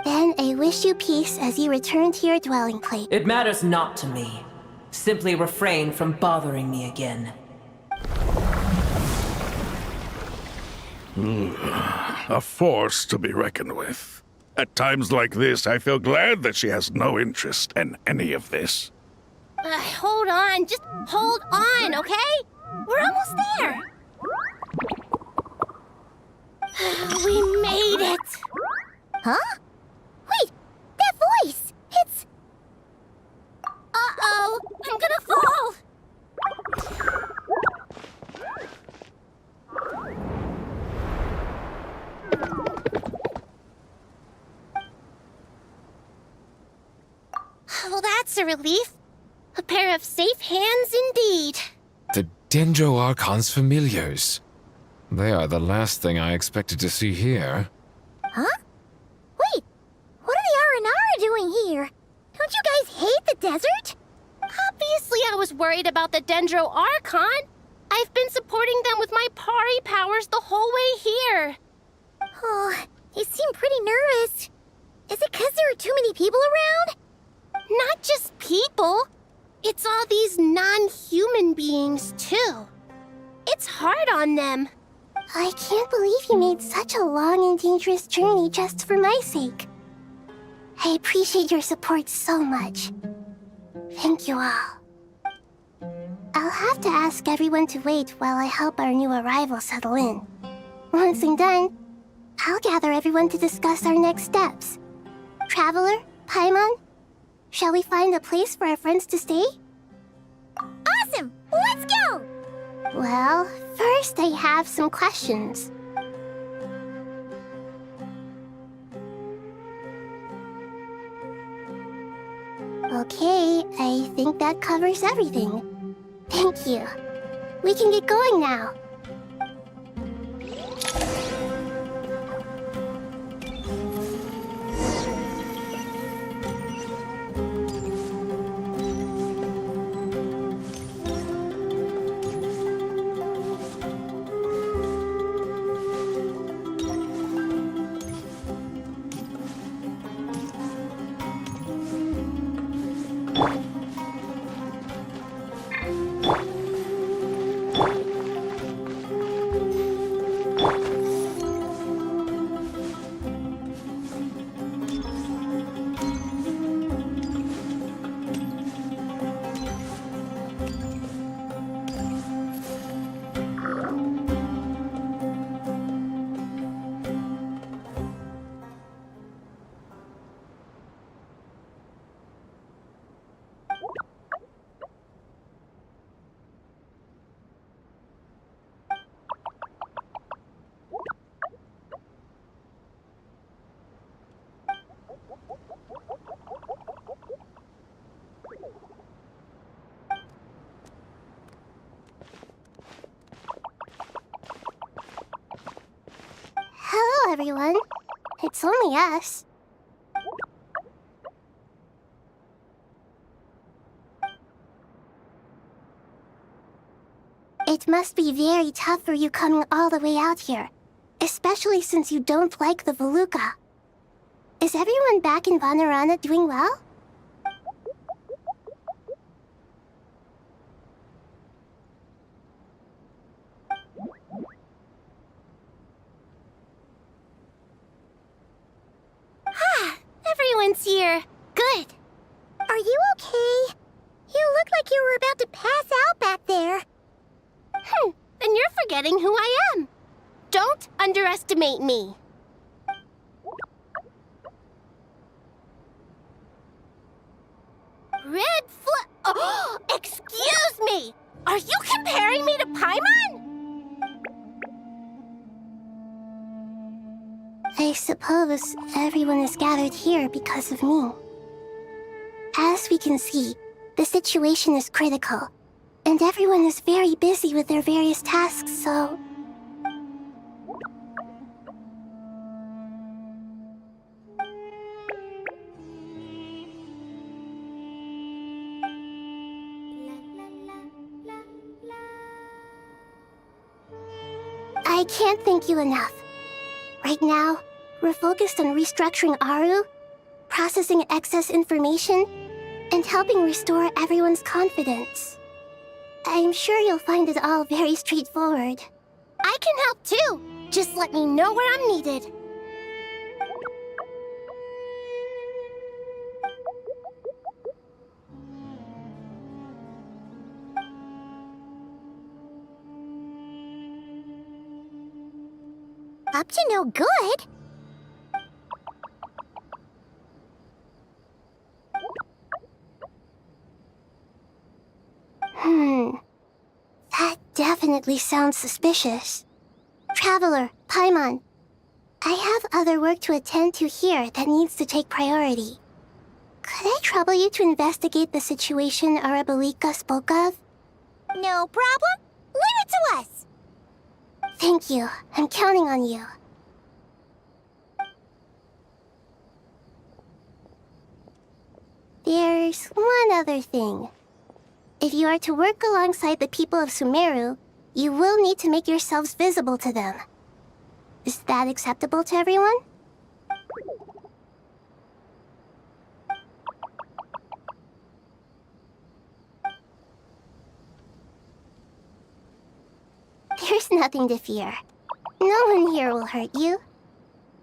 Then I wish you peace as you return to your dwelling place. It matters not to me. Simply refrain from bothering me again. A force to be reckoned with. At times like this, I feel glad that she has no interest in any of this. Hold on, just hold on, okay? We're almost there. We made it. Huh? Wait, that voice! It's... Uh-oh, I'm gonna fall! Well, that's a relief. A pair of safe hands indeed. The Dendro Archon's familiars. They are the last thing I expected to see here. Huh? Wait, what are the R&R doing here? Don't you guys hate the desert? Obviously I was worried about the Dendro Archon. I've been supporting them with my Pari powers the whole way here. Oh, you seem pretty nervous. Is it because there are too many people around? Not just people. It's all these non-human beings, too. It's hard on them. I can't believe you made such a long and dangerous journey just for my sake. I appreciate your support so much. Thank you all. I'll have to ask everyone to wait while I help our new arrival settle in. Once I'm done, I'll gather everyone to discuss our next steps. Traveler, Paimon, shall we find a place for our friends to stay? Awesome! Let's go! Well, first I have some questions. Okay, I think that covers everything. Thank you. We can get going now. Hello, everyone. It's only us. It must be very tough for you coming all the way out here, especially since you don't like the Voluka. Is everyone back in Vanarana doing well? Everyone's here. Good. Are you okay? You look like you were about to pass out back there. Then you're forgetting who I am. Don't underestimate me. Oh, excuse me! Are you comparing me to Paimon? I suppose everyone is gathered here because of me. As we can see, the situation is critical, and everyone is very busy with their various tasks, so... I can't thank you enough. Right now, we're focused on restructuring Aru, processing excess information, and helping restore everyone's confidence. I'm sure you'll find it all very straightforward. I can help too! Just let me know where I'm needed. Up to no good? That definitely sounds suspicious. Traveler, Paimon, I have other work to attend to here that needs to take priority. Could I trouble you to investigate the situation Arabalika spoke of? No problem. Leave it to us! Thank you. I'm counting on you. There's one other thing. If you are to work alongside the people of Sumeru, you will need to make yourselves visible to them. Is that acceptable to everyone? There's nothing to fear. No one here will hurt you.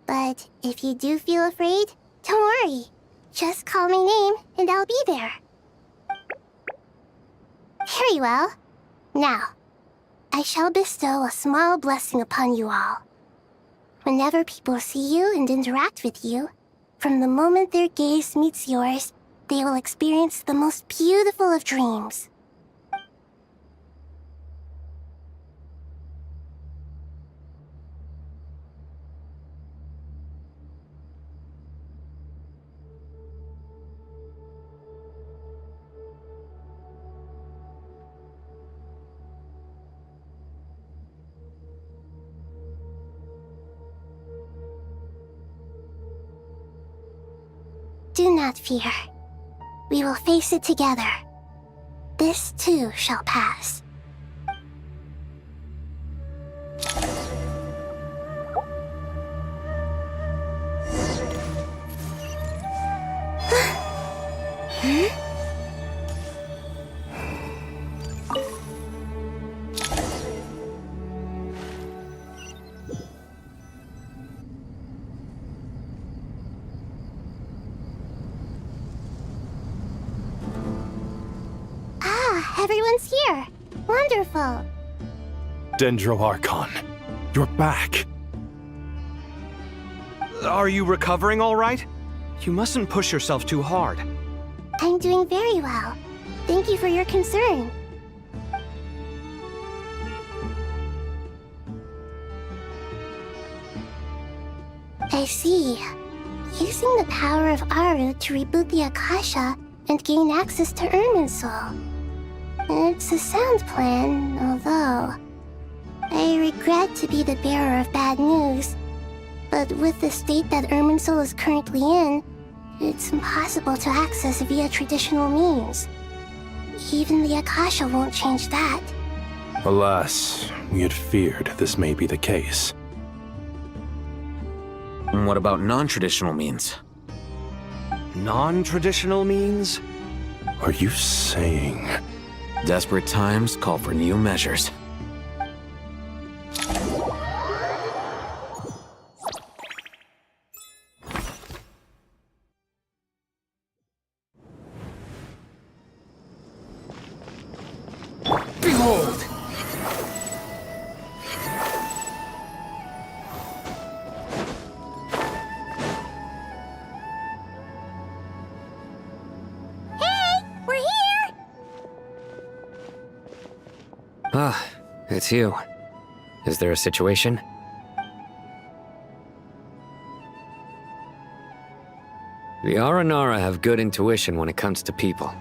But if you do feel afraid, don't worry. Just call my name and I'll be there. Very well. Now, I shall bestow a small blessing upon you all. Whenever people see you and interact with you, from the moment their gaze meets yours, they will experience the most beautiful of dreams. Do not fear. We will face it together. This too shall pass. Everyone's here. Wonderful. Dendro Archon, you're back. Are you recovering all right? You mustn't push yourself too hard. I'm doing very well. Thank you for your concern. I see. Using the power of Aru to reboot the Akasha and gain access to Irminsul. It's a sound plan, although I regret to be the bearer of bad news. But with the state that Irminsul is currently in, it's impossible to access via traditional means. Even the Akasha won't change that. Alas, we had feared this may be the case. What about non-traditional means? Non-traditional means? Are you saying... Desperate times call for new measures. Behold! Ah, it's you. Is there a situation? The Aranara have good intuition when it comes to people.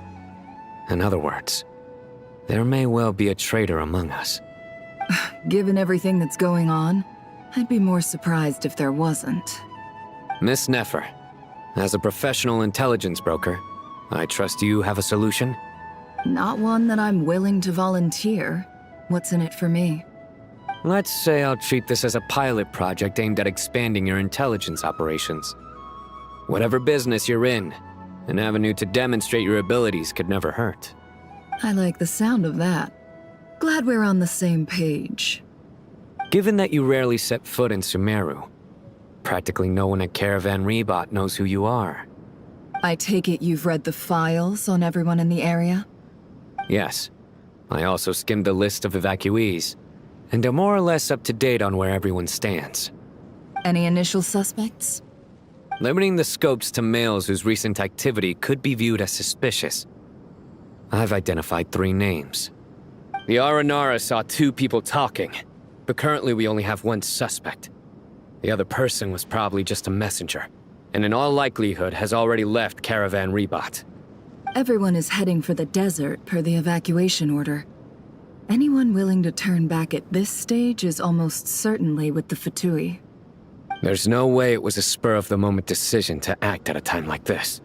In other words, there may well be a traitor among us. Given everything that's going on, I'd be more surprised if there wasn't. Miss Nefer, as a professional intelligence broker, I trust you have a solution? Not one that I'm willing to volunteer. What's in it for me? Let's say I'll treat this as a pilot project aimed at expanding your intelligence operations. Whatever business you're in, an avenue to demonstrate your abilities could never hurt. I like the sound of that. Glad we're on the same page. Given that you rarely set foot in Sumeru, practically no one at Caravan Rebot knows who you are. I take it you've read the files on everyone in the area? Yes. I also skimmed the list of evacuees, and are more or less up to date on where everyone stands. Any initial suspects? Limiting the scopes to males whose recent activity could be viewed as suspicious. I've identified 3 names. The Aranara saw 2 people talking, but currently we only have 1 suspect. The other person was probably just a messenger, and in all likelihood has already left Caravan Rebot. Everyone is heading for the desert per the evacuation order. Anyone willing to turn back at this stage is almost certainly with the Fatui. There's no way it was a spur-of-the-moment decision to act at a time like this.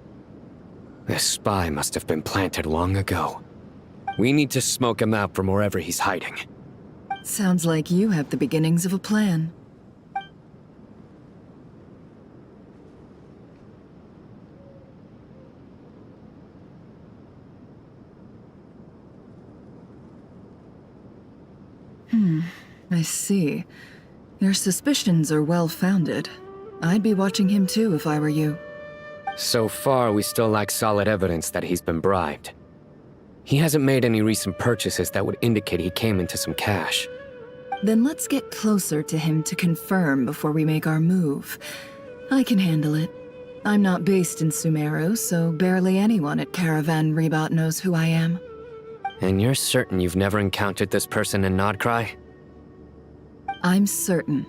This spy must have been planted long ago. We need to smoke him out from wherever he's hiding. Sounds like you have the beginnings of a plan. I see. Your suspicions are well-founded. I'd be watching him too if I were you. So far, we still lack solid evidence that he's been bribed. He hasn't made any recent purchases that would indicate he came into some cash. Then let's get closer to him to confirm before we make our move. I can handle it. I'm not based in Sumeru, so barely anyone at Caravan Rebot knows who I am. And you're certain you've never encountered this person in Krai? I'm certain.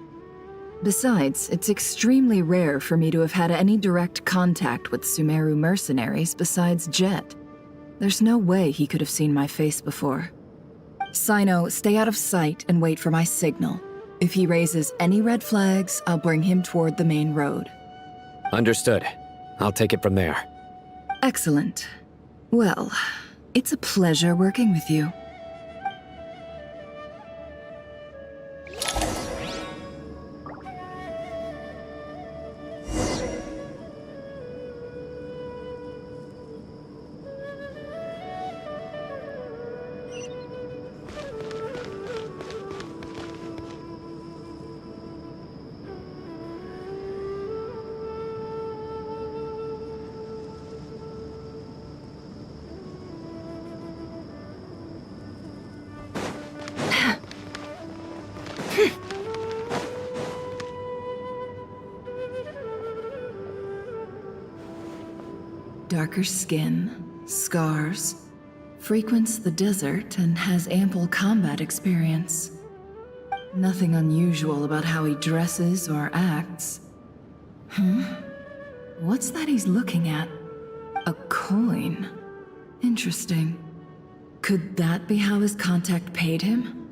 Besides, it's extremely rare for me to have had any direct contact with Sumeru mercenaries besides Jet. There's no way he could have seen my face before. Sino, stay out of sight and wait for my signal. If he raises any red flags, I'll bring him toward the main road. Understood. I'll take it from there. Excellent. Well, it's a pleasure working with you. Darker skin, scars, frequents the desert and has ample combat experience. Nothing unusual about how he dresses or acts. What's that he's looking at? A coin. Interesting. Could that be how his contact paid him?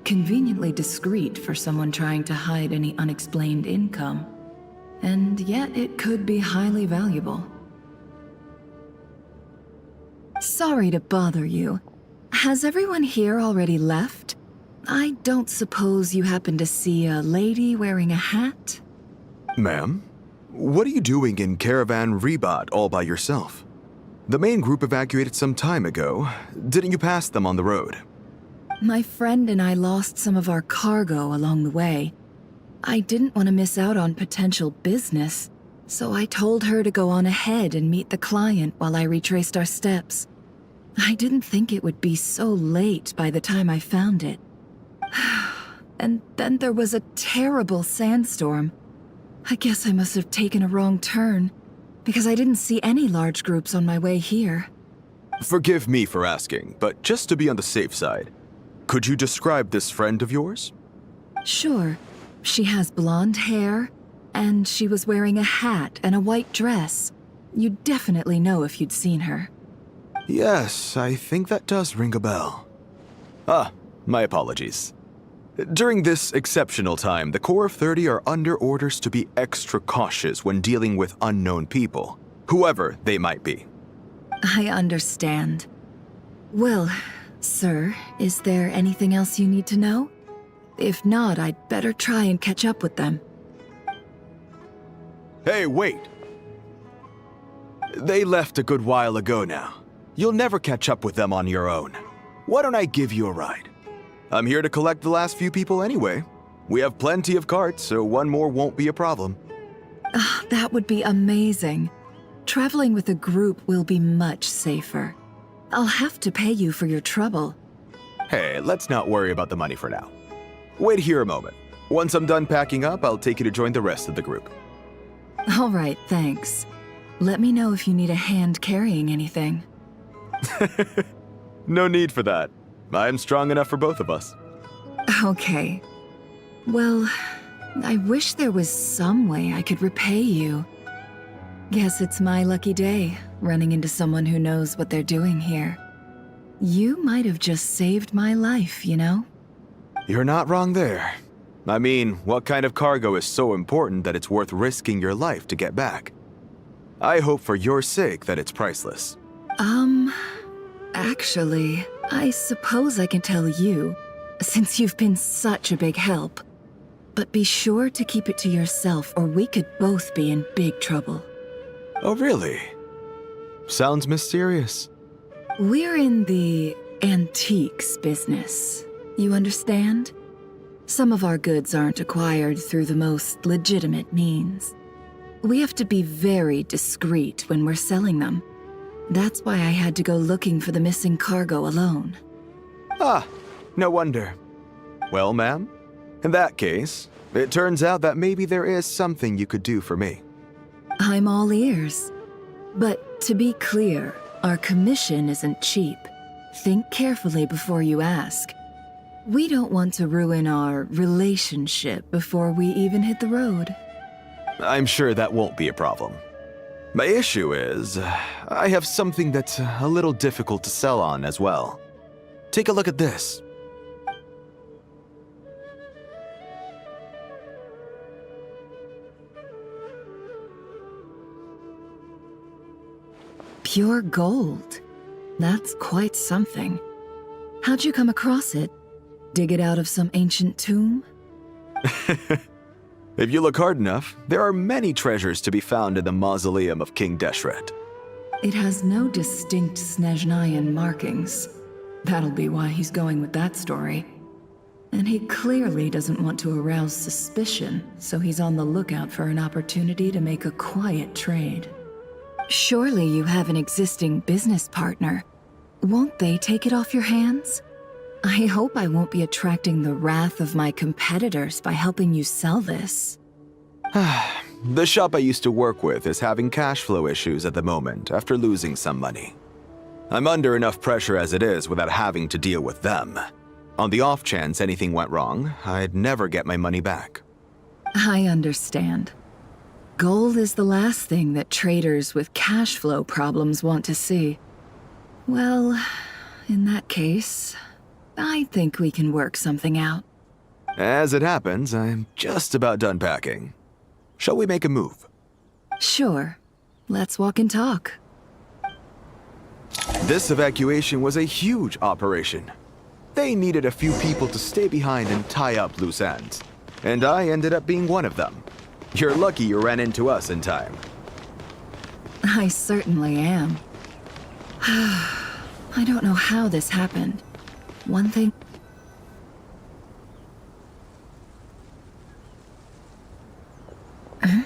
Conveniently discreet for someone trying to hide any unexplained income. And yet it could be highly valuable. Sorry to bother you. Has everyone here already left? I don't suppose you happen to see a lady wearing a hat? Ma'am, what are you doing in Caravan Rebot all by yourself? The main group evacuated some time ago. Didn't you pass them on the road? My friend and I lost some of our cargo along the way. I didn't want to miss out on potential business, so I told her to go on ahead and meet the client while I retraced our steps. I didn't think it would be so late by the time I found it. And then there was a terrible sandstorm. I guess I must have taken a wrong turn, because I didn't see any large groups on my way here. Forgive me for asking, but just to be on the safe side, could you describe this friend of yours? Sure. She has blonde hair, and she was wearing a hat and a white dress. You'd definitely know if you'd seen her. Yes, I think that does ring a bell. Ah, my apologies. During this exceptional time, the Corps of 30 are under orders to be extra cautious when dealing with unknown people, whoever they might be. I understand. Well, sir, is there anything else you need to know? If not, I'd better try and catch up with them. Hey, wait! They left a good while ago now. You'll never catch up with them on your own. Why don't I give you a ride? I'm here to collect the last few people anyway. We have plenty of carts, so one more won't be a problem. That would be amazing. Traveling with a group will be much safer. I'll have to pay you for your trouble. Hey, let's not worry about the money for now. Wait here a moment. Once I'm done packing up, I'll take you to join the rest of the group. All right, thanks. Let me know if you need a hand carrying anything. No need for that. I'm strong enough for both of us. Okay. Well, I wish there was some way I could repay you. Guess it's my lucky day, running into someone who knows what they're doing here. You might have just saved my life, you know? You're not wrong there. I mean, what kind of cargo is so important that it's worth risking your life to get back? I hope for your sake that it's priceless. Actually, I suppose I can tell you, since you've been such a big help. But be sure to keep it to yourself, or we could both be in big trouble. Oh, really? Sounds mysterious. We're in the antiques business. You understand? Some of our goods aren't acquired through the most legitimate means. We have to be very discreet when we're selling them. That's why I had to go looking for the missing cargo alone. Ah, no wonder. Well, ma'am, in that case, it turns out that maybe there is something you could do for me. I'm all ears. But to be clear, our commission isn't cheap. Think carefully before you ask. We don't want to ruin our relationship before we even hit the road. I'm sure that won't be a problem. My issue is, I have something that's a little difficult to sell on as well. Take a look at this. Pure gold. That's quite something. How'd you come across it? Dig it out of some ancient tomb? If you look hard enough, there are many treasures to be found in the mausoleum of King Deshret. It has no distinct Snezhnayan markings. That'll be why he's going with that story. And he clearly doesn't want to arouse suspicion, so he's on the lookout for an opportunity to make a quiet trade. Surely you have an existing business partner. Won't they take it off your hands? I hope I won't be attracting the wrath of my competitors by helping you sell this. The shop I used to work with is having cash flow issues at the moment after losing some money. I'm under enough pressure as it is without having to deal with them. On the off chance anything went wrong, I'd never get my money back. I understand. Gold is the last thing that traders with cash flow problems want to see. Well, in that case, I think we can work something out. As it happens, I'm just about done packing. Shall we make a move? Sure. Let's walk and talk. This evacuation was a huge operation. They needed a few people to stay behind and tie up loose ends. And I ended up being one of them. You're lucky you ran into us in time. I certainly am. I don't know how this happened. One thing... Huh?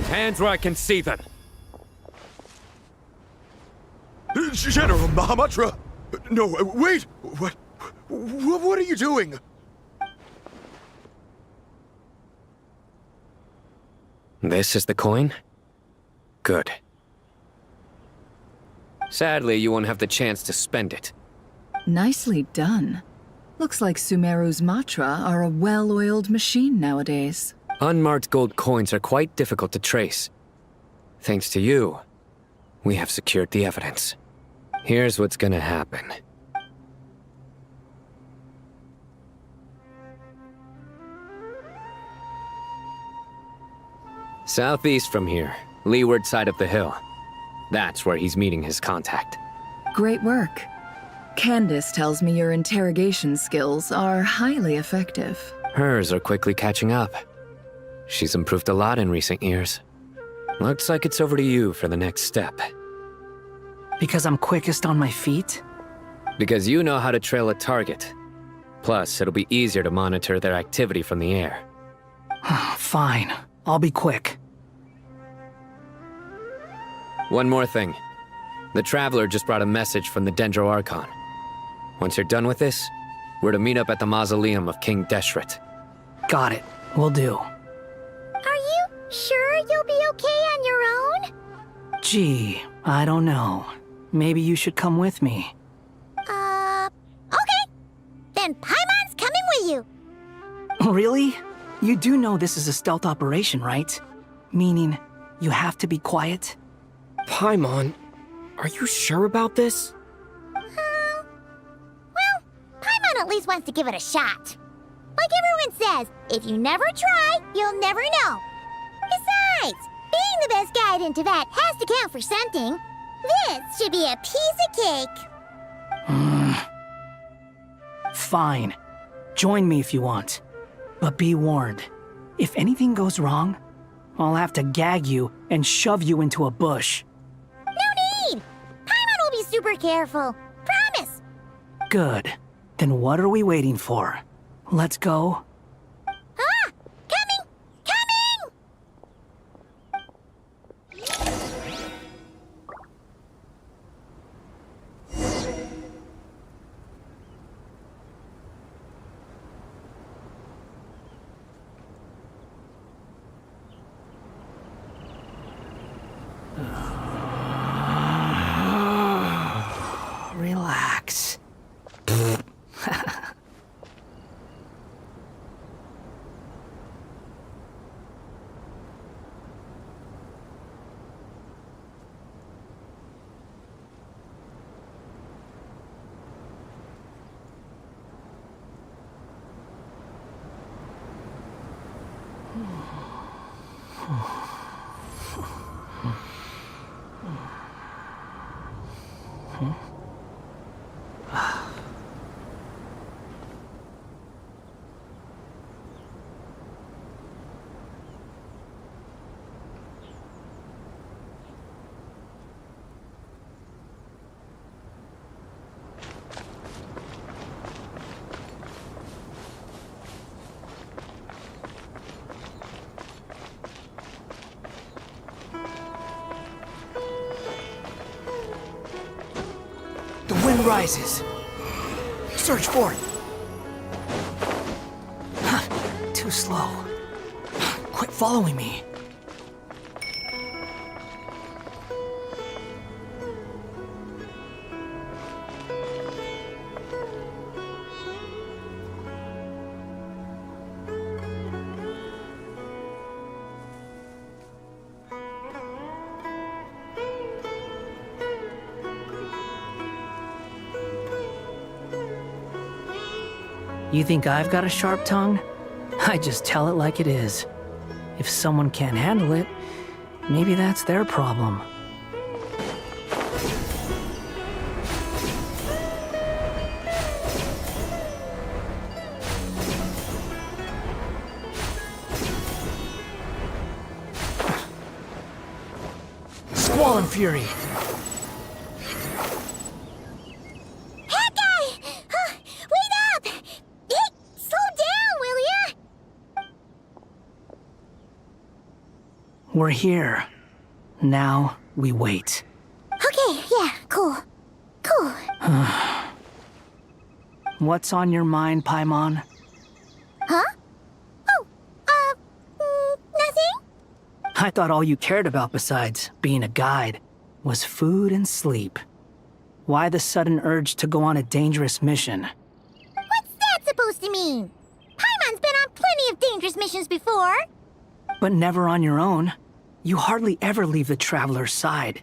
Hands where I can see them. General Mahamatra! No, wait! What are you doing? This is the coin? Good. Sadly, you won't have the chance to spend it. Nicely done. Looks like Sumeru's Matra are a well-oiled machine nowadays. Unmarked gold coins are quite difficult to trace. Thanks to you, we have secured the evidence. Here's what's gonna happen. Southeast from here, leeward side of the hill. That's where he's meeting his contact. Great work. Candace tells me your interrogation skills are highly effective. Hers are quickly catching up. She's improved a lot in recent years. Looks like it's over to you for the next step. Because I'm quickest on my feet? Because you know how to trail a target. Plus, it'll be easier to monitor their activity from the air. Fine. I'll be quick. One more thing. The Traveler just brought a message from the Dendro Archon. Once you're done with this, we're to meet up at the mausoleum of King Deshret. Got it. Will do. Are you sure you'll be okay on your own? Gee, I don't know. Maybe you should come with me. Okay. Then Paimon's coming with you. Really? You do know this is a stealth operation, right? Meaning, you have to be quiet? Paimon, are you sure about this? Well, Paimon at least wants to give it a shot. Like everyone says, if you never try, you'll never know. Besides, being the best guide in Teyvat has to count for something. This should be a piece of cake. Fine. Join me if you want. But be warned, if anything goes wrong, I'll have to gag you and shove you into a bush. No need! Paimon will be super careful. Promise! Good. Then what are we waiting for? Let's go. Ah! Coming! Coming! Relax. The wind rises. Search for it. Too slow. Quit following me. You think I've got a sharp tongue? I just tell it like it is. If someone can't handle it, maybe that's their problem. Squall and Fury! We're here. Now we wait. Okay, yeah, cool. Cool. What's on your mind, Paimon? Huh? Oh, nothing? I thought all you cared about besides being a guide was food and sleep. Why the sudden urge to go on a dangerous mission? What's that supposed to mean? Paimon's been on plenty of dangerous missions before. But never on your own. You hardly ever leave the Traveler's side.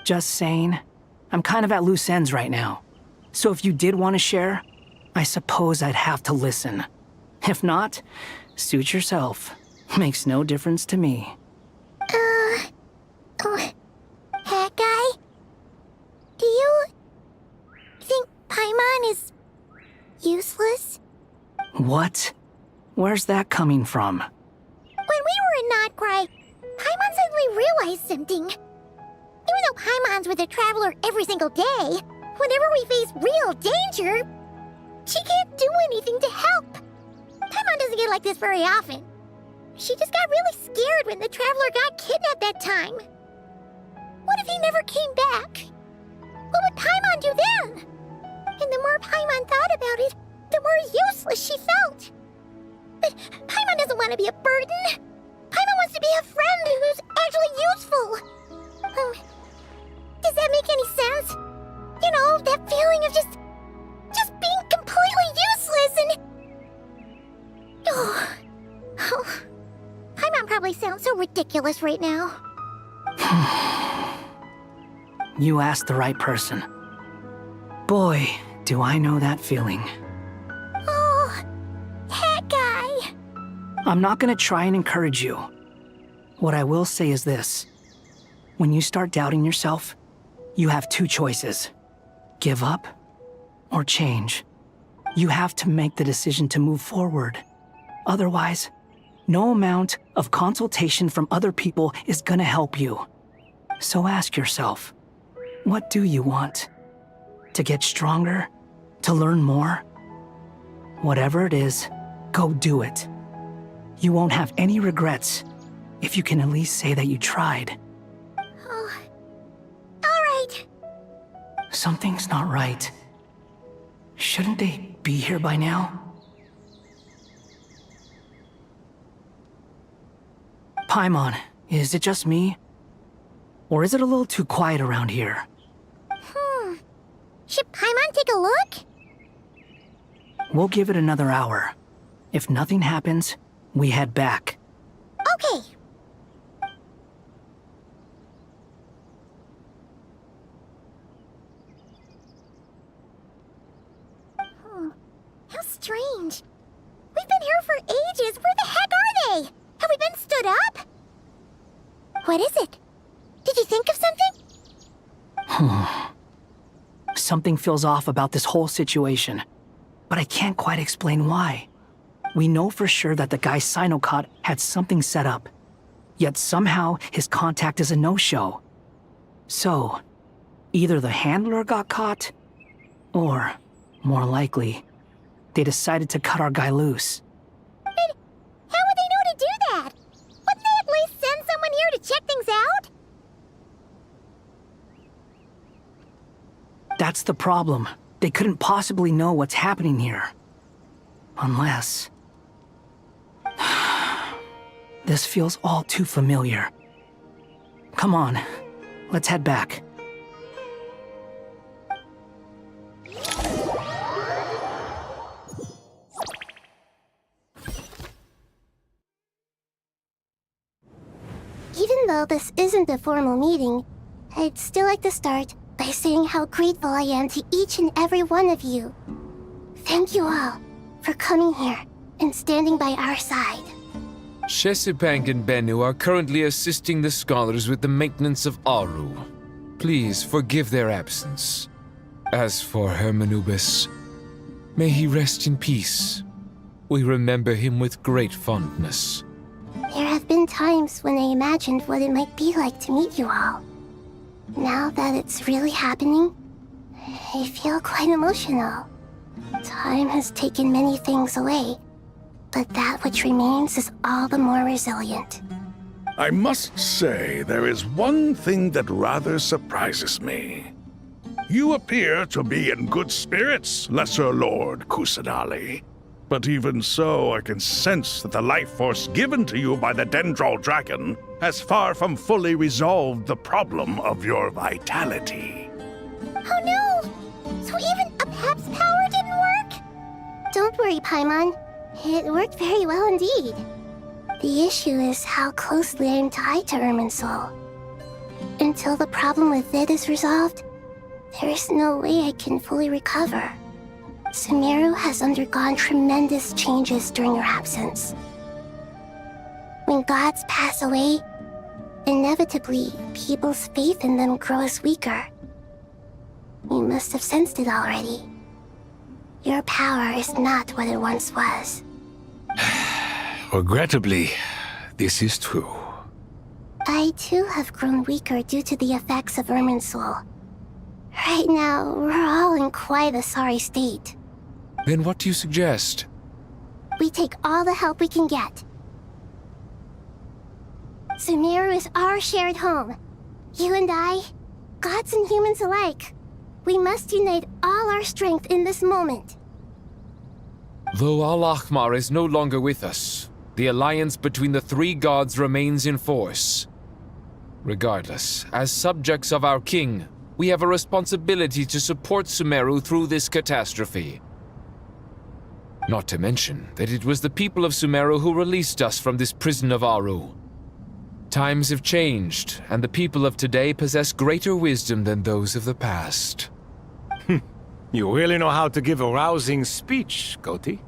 Just saying. I'm kind of at loose ends right now. So if you did want to share, I suppose I'd have to listen. If not, suit yourself. Makes no difference to me. What? Where's that coming from? When we were in Not Krai, Paimon suddenly realized something. Even though Paimon's with a traveler every single day, whenever we face real danger, she can't do anything to help. Paimon doesn't get like this very often. She just got really scared when the traveler got kidnapped that time. What if he never came back? What would Paimon do then? And the more Paimon thought about it, the more useless she felt. But Paimon doesn't want to be a burden. Paimon wants to be a friend who's actually useful. Does that make any sense? You know, that feeling of just being completely useless and... Oh. Paimon probably sounds so ridiculous right now. You asked the right person. Boy, do I know that feeling. Oh, that guy. I'm not gonna try and encourage you. What I will say is this. When you start doubting yourself, you have two choices. Give up or change. You have to make the decision to move forward. Otherwise, no amount of consultation from other people is gonna help you. So ask yourself, what do you want? To get stronger? To learn more? Whatever it is, go do it. You won't have any regrets if you can at least say that you tried. Oh, all right. Something's not right. Shouldn't they be here by now? Paimon, is it just me? Or is it a little too quiet around here? Should Paimon take a look? We'll give it another hour. If nothing happens, we head back. Okay. How strange. We've been here for ages. Where the heck are they? Have we been stood up? What is it? Did you think of something? Something feels off about this whole situation, but I can't quite explain why. We know for sure that the guy Sino caught had something set up, yet somehow his contact is a no-show. So, either the handler got caught, or, more likely, they decided to cut our guy loose. But how would they know to do that? Wouldn't they at least send someone here to check things out? That's the problem. They couldn't possibly know what's happening here. Unless... This feels all too familiar. Come on, let's head back. Even though this isn't a formal meeting, I'd still like to start by saying how grateful I am to each and every one of you. Thank you all for coming here and standing by our side. Shesipank and Bennu are currently assisting the scholars with the maintenance of Aru. Please forgive their absence. As for Hermanubis, may he rest in peace. We remember him with great fondness. There have been times when I imagined what it might be like to meet you all. Now that it's really happening, I feel quite emotional. Time has taken many things away, but that which remains is all the more resilient. I must say, there is one thing that rather surprises me. You appear to be in good spirits, Lesser Lord Kusanali. But even so, I can sense that the life force given to you by the Dendral Dragon has far from fully resolved the problem of your vitality. Oh no! So even a Pep's power didn't work? Don't worry, Paimon. It worked very well indeed. The issue is how closely I am tied to Irminsul. Until the problem with it is resolved, there is no way I can fully recover. Sumeru has undergone tremendous changes during your absence. When gods pass away, inevitably, people's faith in them grows weaker. You must have sensed it already. Your power is not what it once was. Regrettably, this is true. I too have grown weaker due to the effects of Irminsul. Right now, we're all in quite a sorry state. Then what do you suggest? We take all the help we can get. Sumeru is our shared home. You and I, gods and humans alike. We must unite all our strength in this moment. Though Al-Ahmar is no longer with us, the alliance between the three gods remains in force. Regardless, as subjects of our king, we have a responsibility to support Sumeru through this catastrophe. Not to mention that it was the people of Sumeru who released us from this prison of Aru. Times have changed, and the people of today possess greater wisdom than those of the past. You really know how to give a rousing speech, Goti.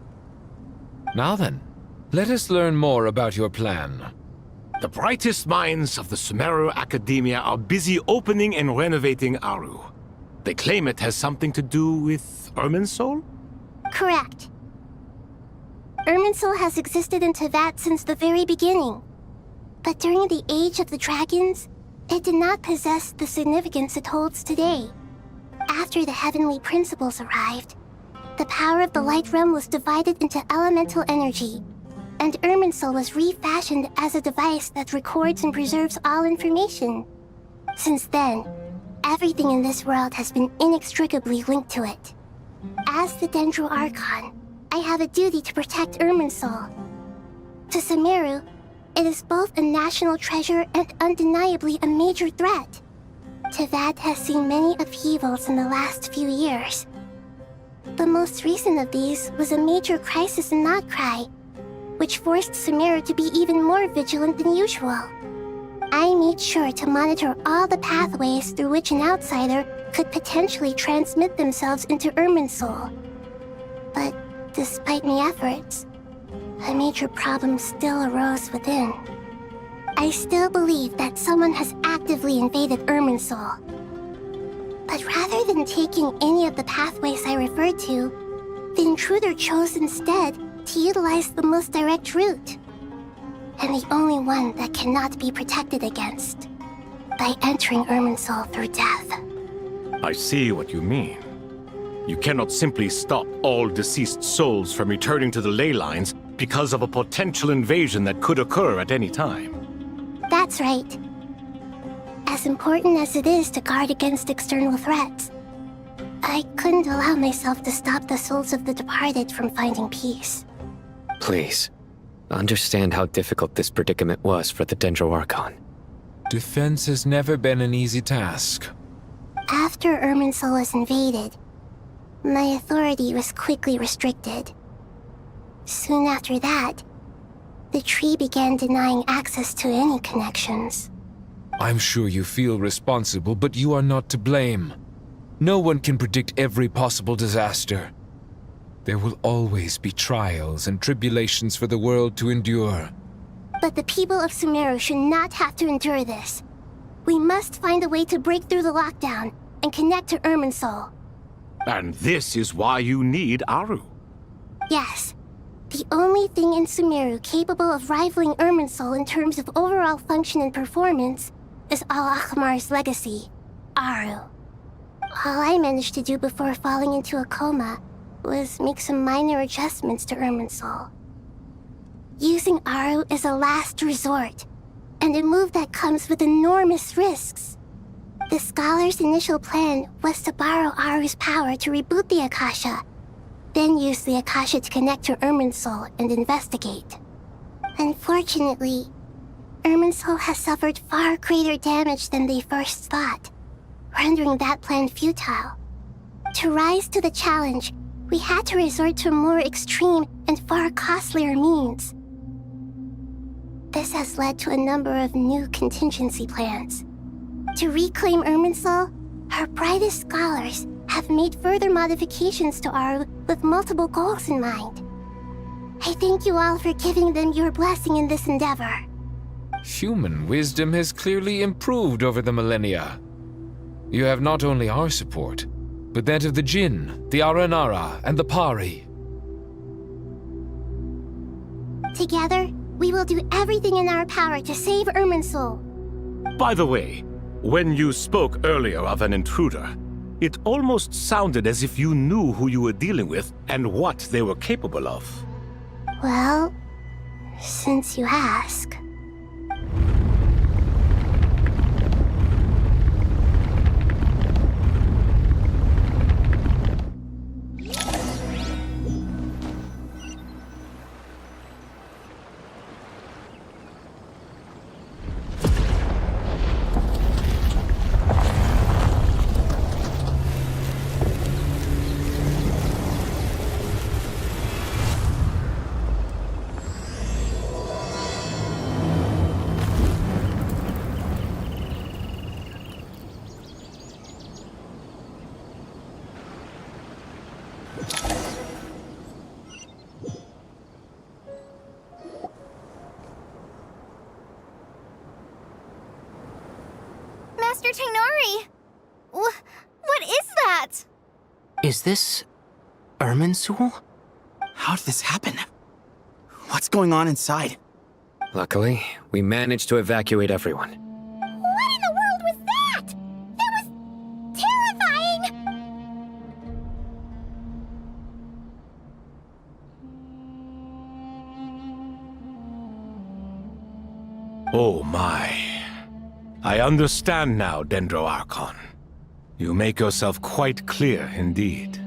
Now then, let us learn more about your plan. The brightest minds of the Sumeru Academia are busy opening and renovating Aru. They claim it has something to do with Irminsul? Correct. Irminsul has existed in Teyvat since the very beginning. But during the Age of the Dragons, it did not possess the significance it holds today. After the heavenly principles arrived, the power of the Light Realm was divided into elemental energy, and Irminsul was refashioned as a device that records and preserves all information. Since then, everything in this world has been inextricably linked to it. As the Dendro Archon, I have a duty to protect Irminsul. To Sumeru, it is both a national treasure and undeniably a major threat. Teyvat has seen many upheavals in the last few years. The most recent of these was a major crisis in Krai, which forced Sumeru to be even more vigilant than usual. I made sure to monitor all the pathways through which an outsider could potentially transmit themselves into Irminsul. But despite my efforts, a major problem still arose within. I still believe that someone has actively invaded Irminsul. But rather than taking any of the pathways I referred to, the intruder chose instead to utilize the most direct route, and the only one that cannot be protected against, by entering Irminsul through death. I see what you mean. You cannot simply stop all deceased souls from returning to the ley lines because of a potential invasion that could occur at any time. That's right. As important as it is to guard against external threats, I couldn't allow myself to stop the souls of the departed from finding peace. Please, understand how difficult this predicament was for the Dendro Archon. Defense has never been an easy task. After Irminsul was invaded, my authority was quickly restricted. Soon after that, the tree began denying access to any connections. I'm sure you feel responsible, but you are not to blame. No one can predict every possible disaster. There will always be trials and tribulations for the world to endure. But the people of Sumeru should not have to endure this. We must find a way to break through the lockdown and connect to Irminsul. And this is why you need Aru. Yes. The only thing in Sumeru capable of rivaling Irminsul in terms of overall function and performance is Al-Ahmar's legacy, Aru. All I managed to do before falling into a coma was make some minor adjustments to Irminsul. Using Aru is a last resort, and a move that comes with enormous risks. The Scholar's initial plan was to borrow Aru's power to reboot the Akasha, then use the Akasha to connect to Irminsul and investigate. Unfortunately, Irminsul has suffered far greater damage than they first thought, rendering that plan futile. To rise to the challenge, we had to resort to more extreme and far costlier means. This has led to a number of new contingency plans. To reclaim Irminsul, our brightest scholars have made further modifications to Aru with multiple goals in mind. I thank you all for giving them your blessing in this endeavor. Human wisdom has clearly improved over the millennia. You have not only our support, but that of the Jinn, the Aranara, and the Pari. Together, we will do everything in our power to save Irminsul. By the way, when you spoke earlier of an intruder, it almost sounded as if you knew who you were dealing with and what they were capable of. Well, since you ask. Master Tainari! What is that? Is this Irminsul? How did this happen? What's going on inside? Luckily, we managed to evacuate everyone. What in the world was that? That was terrifying! Oh my. I understand now, Dendro Archon. You make yourself quite clear indeed.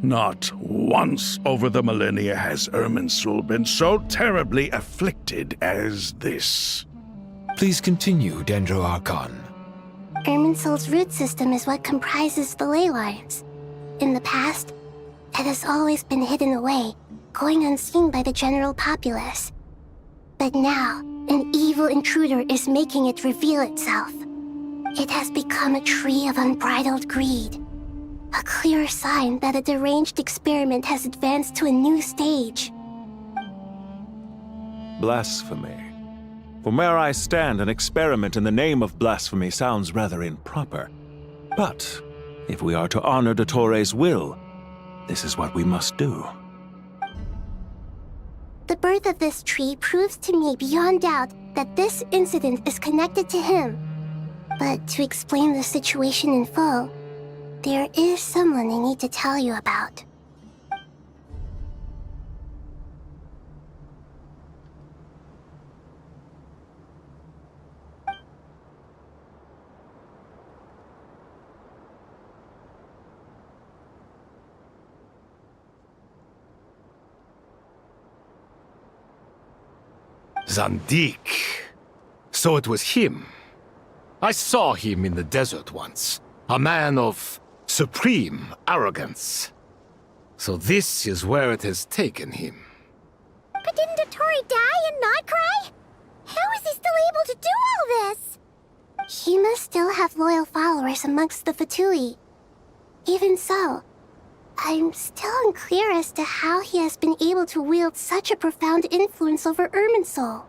Not once over the millennia has Irminsul been so terribly afflicted as this. Please continue, Dendro Archon. Irminsul's root system is what comprises the ley lines. In the past, it has always been hidden away, going unseen by the general populace. But now, an evil intruder is making it reveal itself. It has become a tree of unbridled greed. A clear sign that a deranged experiment has advanced to a new stage. Blasphemy. From where I stand, an experiment in the name of blasphemy sounds rather improper. But if we are to honor Dottores' will, this is what we must do. The birth of this tree proves to me beyond doubt that this incident is connected to him. But to explain the situation in full, there is someone I need to tell you about. Zandik. So it was him. I saw him in the desert once. A man of supreme arrogance. So this is where it has taken him. But didn't Dottore die and not Krai? How is he still able to do all this? He must still have loyal followers amongst the Fatui. Even so, I'm still unclear as to how he has been able to wield such a profound influence over Irminsul.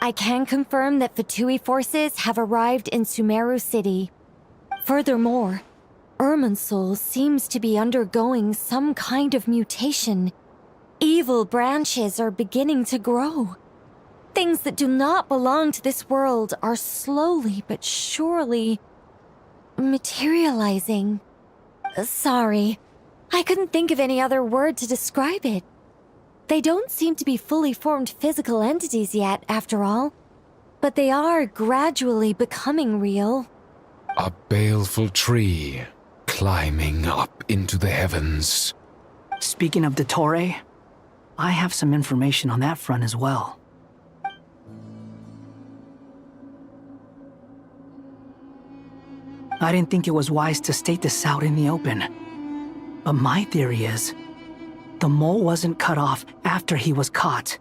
I can confirm that Fatui forces have arrived in Sumeru City. Furthermore, Irminsul seems to be undergoing some kind of mutation. Evil branches are beginning to grow. Things that do not belong to this world are slowly but surely materializing. Sorry, I couldn't think of any other word to describe it. They don't seem to be fully formed physical entities yet, after all, but they are gradually becoming real. A baleful tree climbing up into the heavens. Speaking of Dottore, I have some information on that front as well. I didn't think it was wise to state this out in the open. But my theory is, the mole wasn't cut off after he was caught.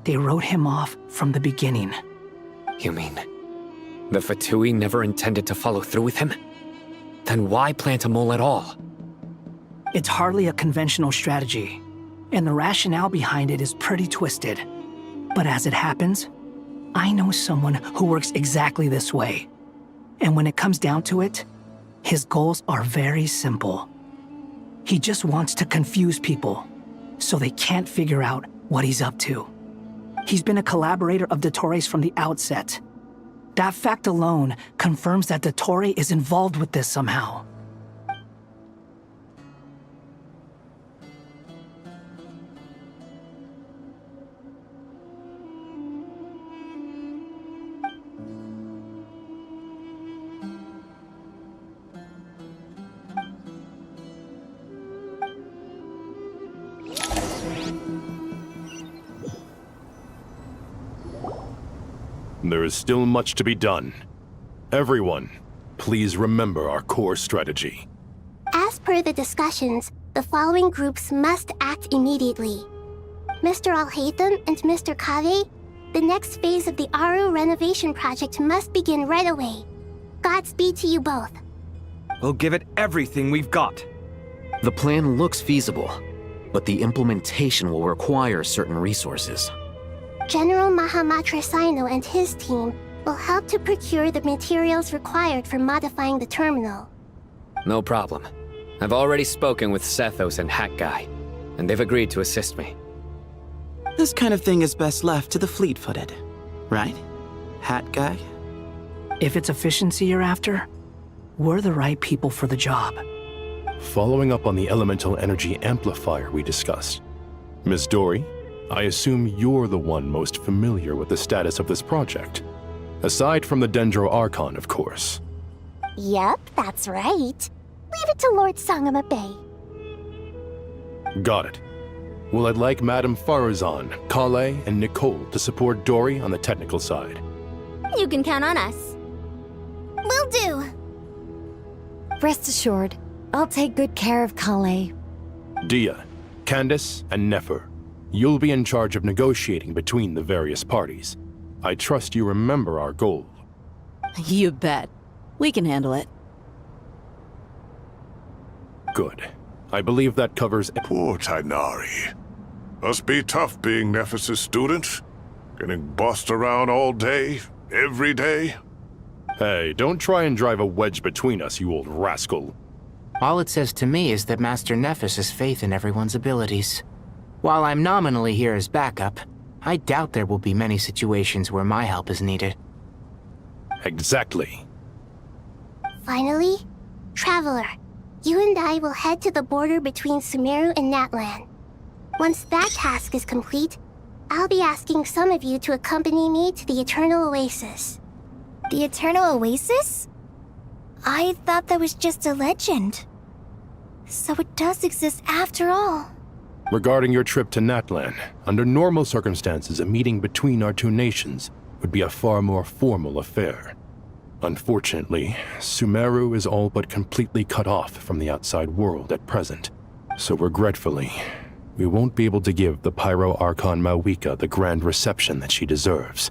They wrote him off from the beginning. You mean, the Fatui never intended to follow through with him? Then why plant a mole at all? It's hardly a conventional strategy, and the rationale behind it is pretty twisted. But as it happens, I know someone who works exactly this way. And when it comes down to it, His goals are very simple. He just wants to confuse people, so they can't figure out what he's up to. He's been a collaborator of Dottores from the outset. That fact alone confirms that Dottore is involved with this somehow. There is still much to be done. Everyone, please remember our core strategy. As per the discussions, the following groups must act immediately. Mr. Alhaitham and Mr. Kave, the next phase of the Aru renovation project must begin right away. Godspeed to you both. We'll give it everything we've got. The plan looks feasible, but the implementation will require certain resources. General Mahamatra Sino and his team will help to procure the materials required for modifying the terminal. No problem. I've already spoken with Sethos and Hat Guy, and they've agreed to assist me. This kind of thing is best left to the fleet-footed, right, Hat Guy? If it's efficiency you're after, we're the right people for the job. Following up on the elemental energy amplifier we discussed, Ms. Dory, I assume you're the one most familiar with the status of this project. Aside from the Dendro Archon, of course. Yep, that's right. Leave it to Lord Sangama Bay. Got it. Well, I'd like Madame Farazan, Kale, and Nicole to support Dory on the technical side. You can count on us. Will do. Rest assured, I'll take good care of Kale. Dia, Candace, and Nefer, you'll be in charge of negotiating between the various parties. I trust you remember our goal. You bet. We can handle it. Good. I believe that covers... Poor Tainari. Must be tough being Nephis' student. Getting bossed around all day, every day. Hey, don't try and drive a wedge between us, you old rascal. All it says to me is that Master Nephis has faith in everyone's abilities. While I'm nominally here as backup, I doubt there will be many situations where my help is needed. Exactly. Finally, Traveler, you and I will head to the border between Sumeru and Natlan. Once that task is complete, I'll be asking some of you to accompany me to the Eternal Oasis. The Eternal Oasis? I thought that was just a legend. So it does exist after all. Regarding your trip to Natlan, under normal circumstances, a meeting between our two nations would be a far more formal affair. Unfortunately, Sumeru is all but completely cut off from the outside world at present. So regretfully, we won't be able to give the Pyro Archon Mawika the grand reception that she deserves.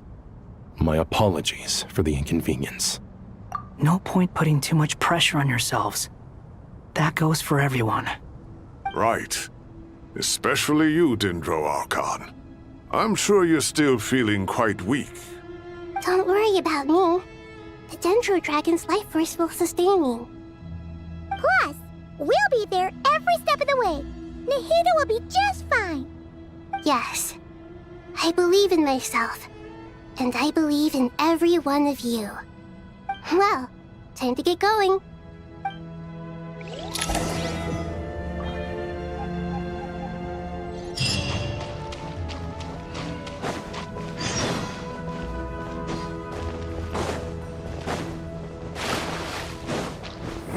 My apologies for the inconvenience. No point putting too much pressure on yourselves. That goes for everyone. Right. Especially you, Dendro Archon. I'm sure you're still feeling quite weak. Don't worry about me. The Dendro Dragon's life force will sustain me. Plus, we'll be there every step of the way. Nahida will be just fine. Yes. I believe in myself. And I believe in every one of you. Well, time to get going.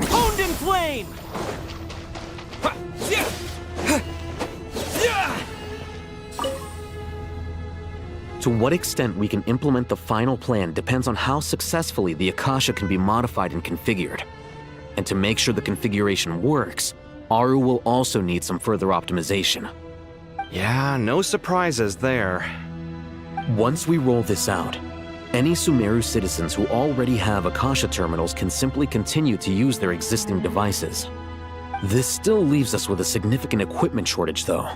Honed in flame! To what extent we can implement the final plan depends on how successfully the Akasha can be modified and configured. And to make sure the configuration works, Aru will also need some further optimization. Yeah, no surprises there. Once we roll this out, any Sumeru citizens who already have Akasha terminals can simply continue to use their existing devices. This still leaves us with a significant equipment shortage, though.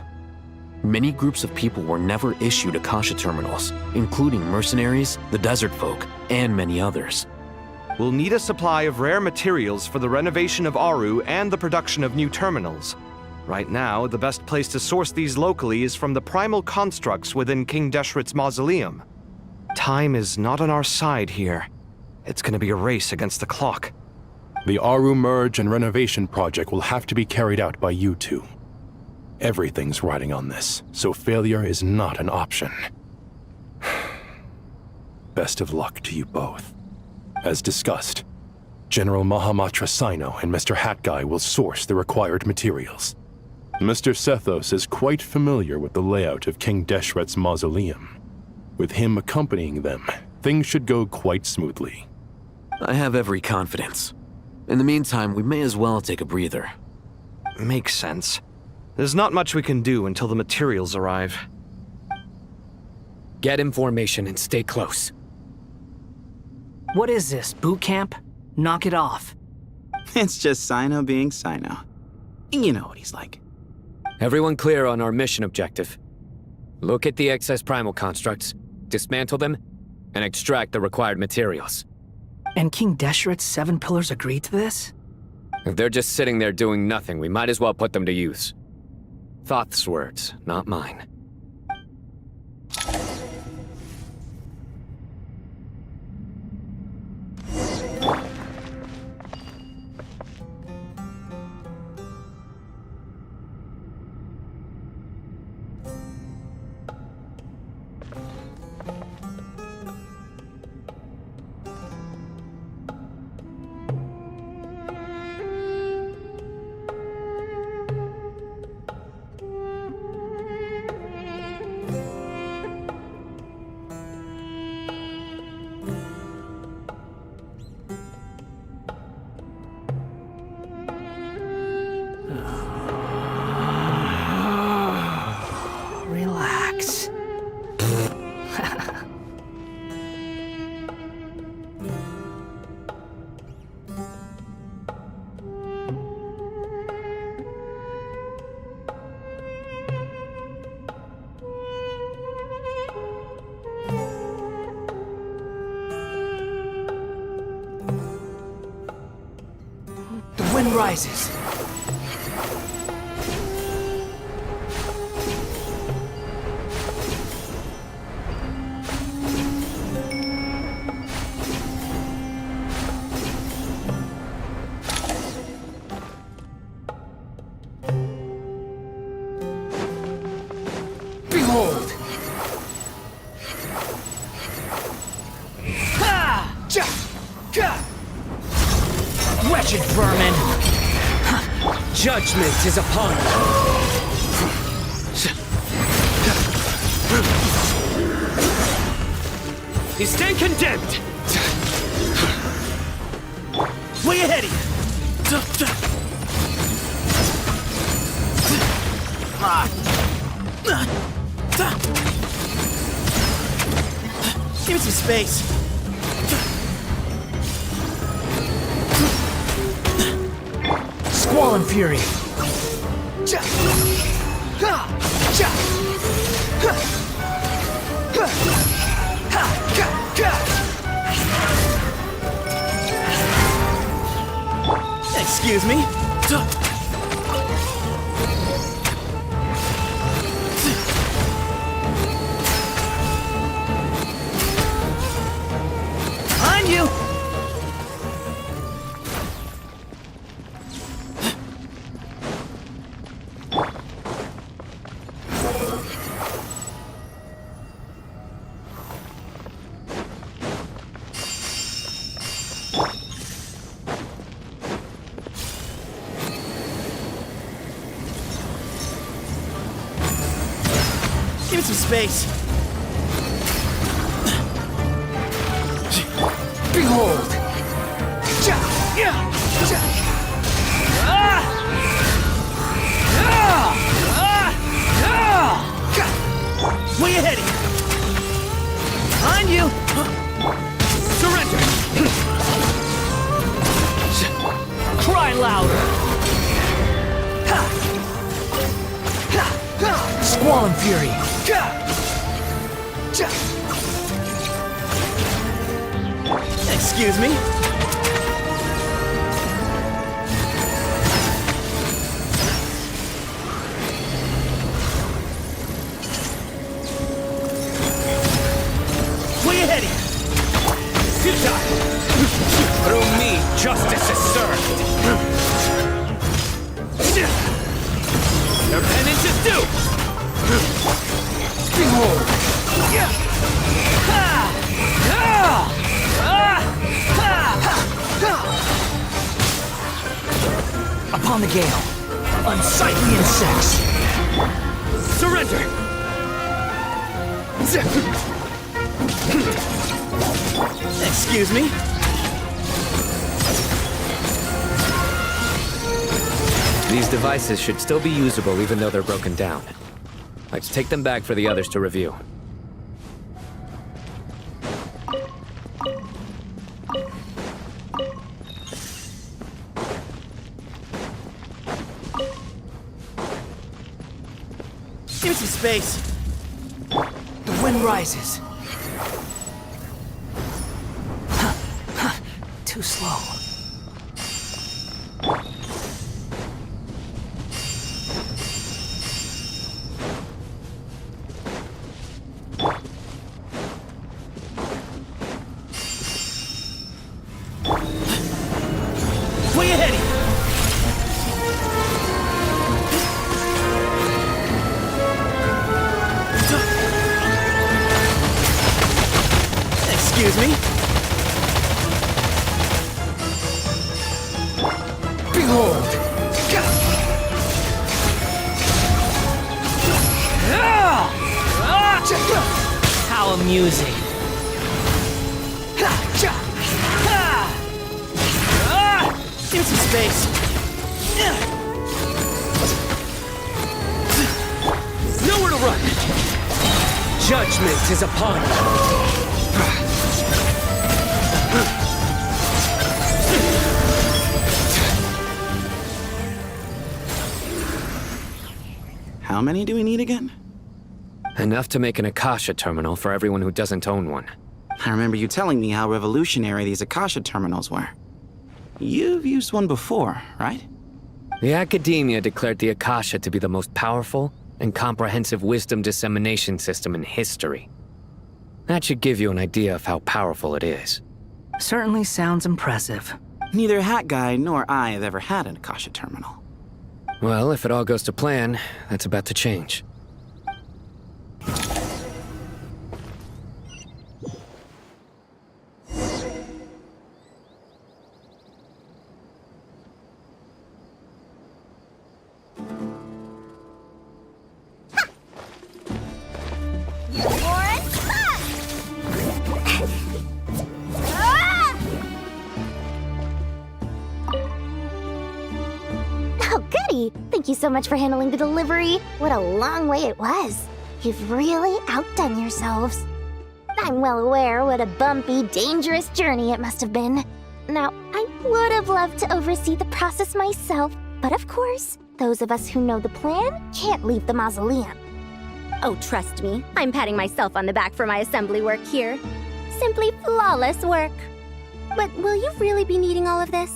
Many groups of people were never issued Akasha terminals, including mercenaries, the desert folk, and many others. we'll need a supply of rare materials for the renovation of Aru and the production of new terminals. Right now, the best place to source these locally is from the primal constructs within King Deshret's mausoleum. Time is not on our side here. It's gonna be a race against the clock. The Aru merge and renovation project will have to be carried out by you two. Everything's riding on this, so failure is not an option. Best of luck to you both. As discussed, General Mahamatra Sino and Mr. Hatguy will source the required materials. Mr. Sethos is quite familiar with the layout of King Deshret's mausoleum. With him accompanying them, things should go quite smoothly. I have every confidence. In the meantime, we may as well take a breather. Makes sense. There's not much we can do until the materials arrive. Get in formation and stay close. What is this, boot camp? Knock it off. It's just Sino being Sino. You know what he's like. Everyone clear on our mission objective. Look at the excess primal constructs, dismantle them, and extract the required materials. And King Deshret's 7 pillars agreed to this? If they're just sitting there doing nothing, we might as well put them to use. Thoth's words, not mine. Relax. The wind rises. Behold! Ha! Ja! Ka! Wretched vermin! Judgment is upon you! You stand condemned! Way ahead of you! Give me some space! Squall and fury! Excuse me? On you! Give me some space. Behold! Way ahead of you! On you! Surrender! Cry louder! Squall and fury! Excuse me? Justice is served! Their penance is due! Behold! Upon the gale, unsightly insects. Surrender! Excuse me? These devices should still be usable even though they're broken down. Let's take them back for the others to review. Give me some space. The wind rises. Too slow. Way ahead! Excuse me? Behold! How amusing. Give me some space. Nowhere to run. Judgment is upon you. How many do we need again? Enough to make an Akasha terminal for everyone who doesn't own one. I remember you telling me how revolutionary these Akasha terminals were. You've used one before, right? The Academia declared the Akasha to be the most powerful and comprehensive wisdom dissemination system in history. That should give you an idea of how powerful it is. Certainly sounds impressive. Neither Hat Guy nor I have ever had an Akasha terminal. Well, if it all goes to plan, that's about to change. Thank you so much for handling the delivery. What a long way it was. You've really outdone yourselves. I'm well aware what a bumpy, dangerous journey it must have been. Now, I would have loved to oversee the process myself, but of course, those of us who know the plan can't leave the mausoleum. Oh, trust me, I'm patting myself on the back for my assembly work here. Simply flawless work. But will you really be needing all of this?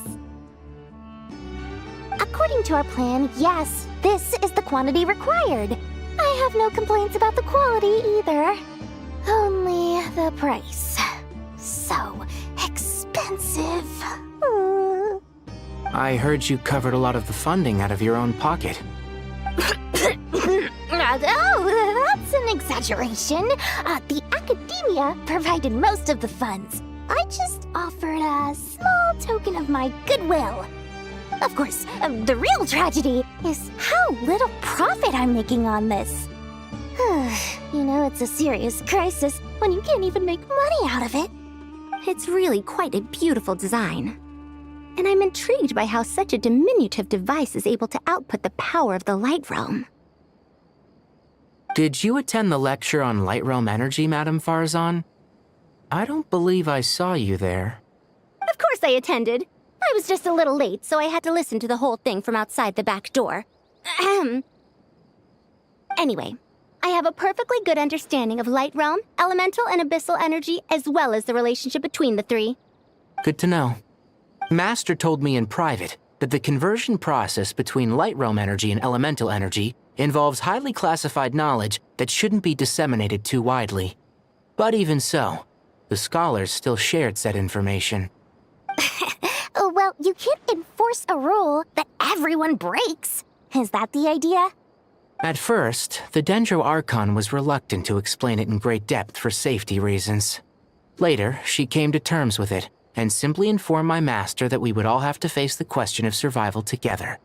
According to our plan, yes, this is the quantity required. I have no complaints about the quality either. Only the price. So expensive. I heard you covered a lot of the funding out of your own pocket. Oh, that's an exaggeration. The Academia provided most of the funds. I just offered a small token of my goodwill. Of course, the real tragedy is how little profit I'm making on this. You know, it's a serious crisis when you can't even make money out of it. It's really quite a beautiful design. And I'm intrigued by how such a diminutive device is able to output the power of the Light Realm. Did you attend the lecture on Light Realm energy, Madame Farzan? I don't believe I saw you there. Of course I attended. I was just a little late, so I had to listen to the whole thing from outside the back door. Anyway, I have a perfectly good understanding of Light Realm, elemental and abyssal energy, as well as the relationship between the three. Good to know. Master told me in private that the conversion process between Light Realm energy and elemental energy involves highly classified knowledge that shouldn't be disseminated too widely. But even so, the scholars still shared said information. Well, you can't enforce a rule that everyone breaks. Is that the idea? At first, the Dendro Archon was reluctant to explain it in great depth for safety reasons. Later, she came to terms with it and simply informed my master that we would all have to face the question of survival together.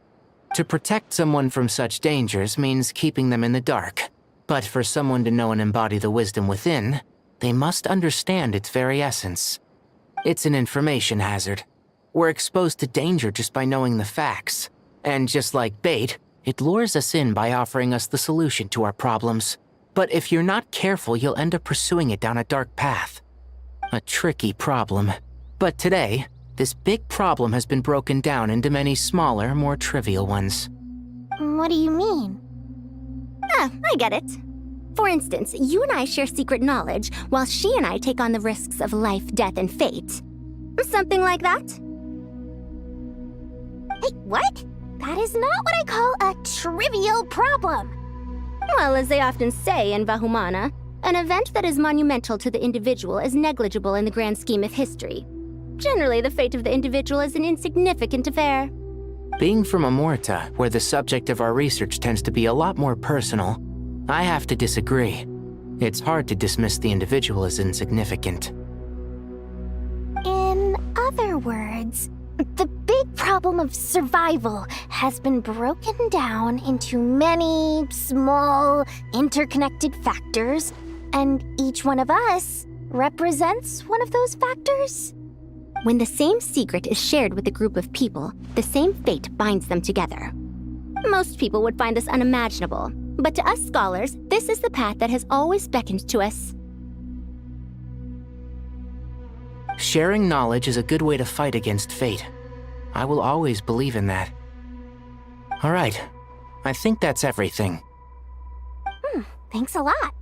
To protect someone from such dangers means keeping them in the dark. But for someone to know and embody the wisdom within, they must understand its very essence. It's an information hazard. We're exposed to danger just by knowing the facts. And just like bait, it lures us in by offering us the solution to our problems. But if you're not careful, you'll end up pursuing it down a dark path. A tricky problem. But today, this big problem has been broken down into many smaller, more trivial ones. What do you mean? Ah, I get it. For instance, you and I share secret knowledge, while she and I take on the risks of life, death, and fate. Something like that? Hey, what? That is not what I call a trivial problem. Well, as they often say in Vahumana, an event that is monumental to the individual is negligible in the grand scheme of history. Generally, the fate of the individual is an insignificant affair. Being from Amorta, where the subject of our research tends to be a lot more personal, I have to disagree. It's hard to dismiss the individual as insignificant. In other words, the big problem of survival has been broken down into many small, interconnected factors, and each one of us represents one of those factors. When the same secret is shared with a group of people, the same fate binds them together. Most people would find this unimaginable, but to us scholars, this is the path that has always beckoned to us. Sharing knowledge is a good way to fight against fate. I will always believe in that. All right, I think that's everything. Thanks a lot.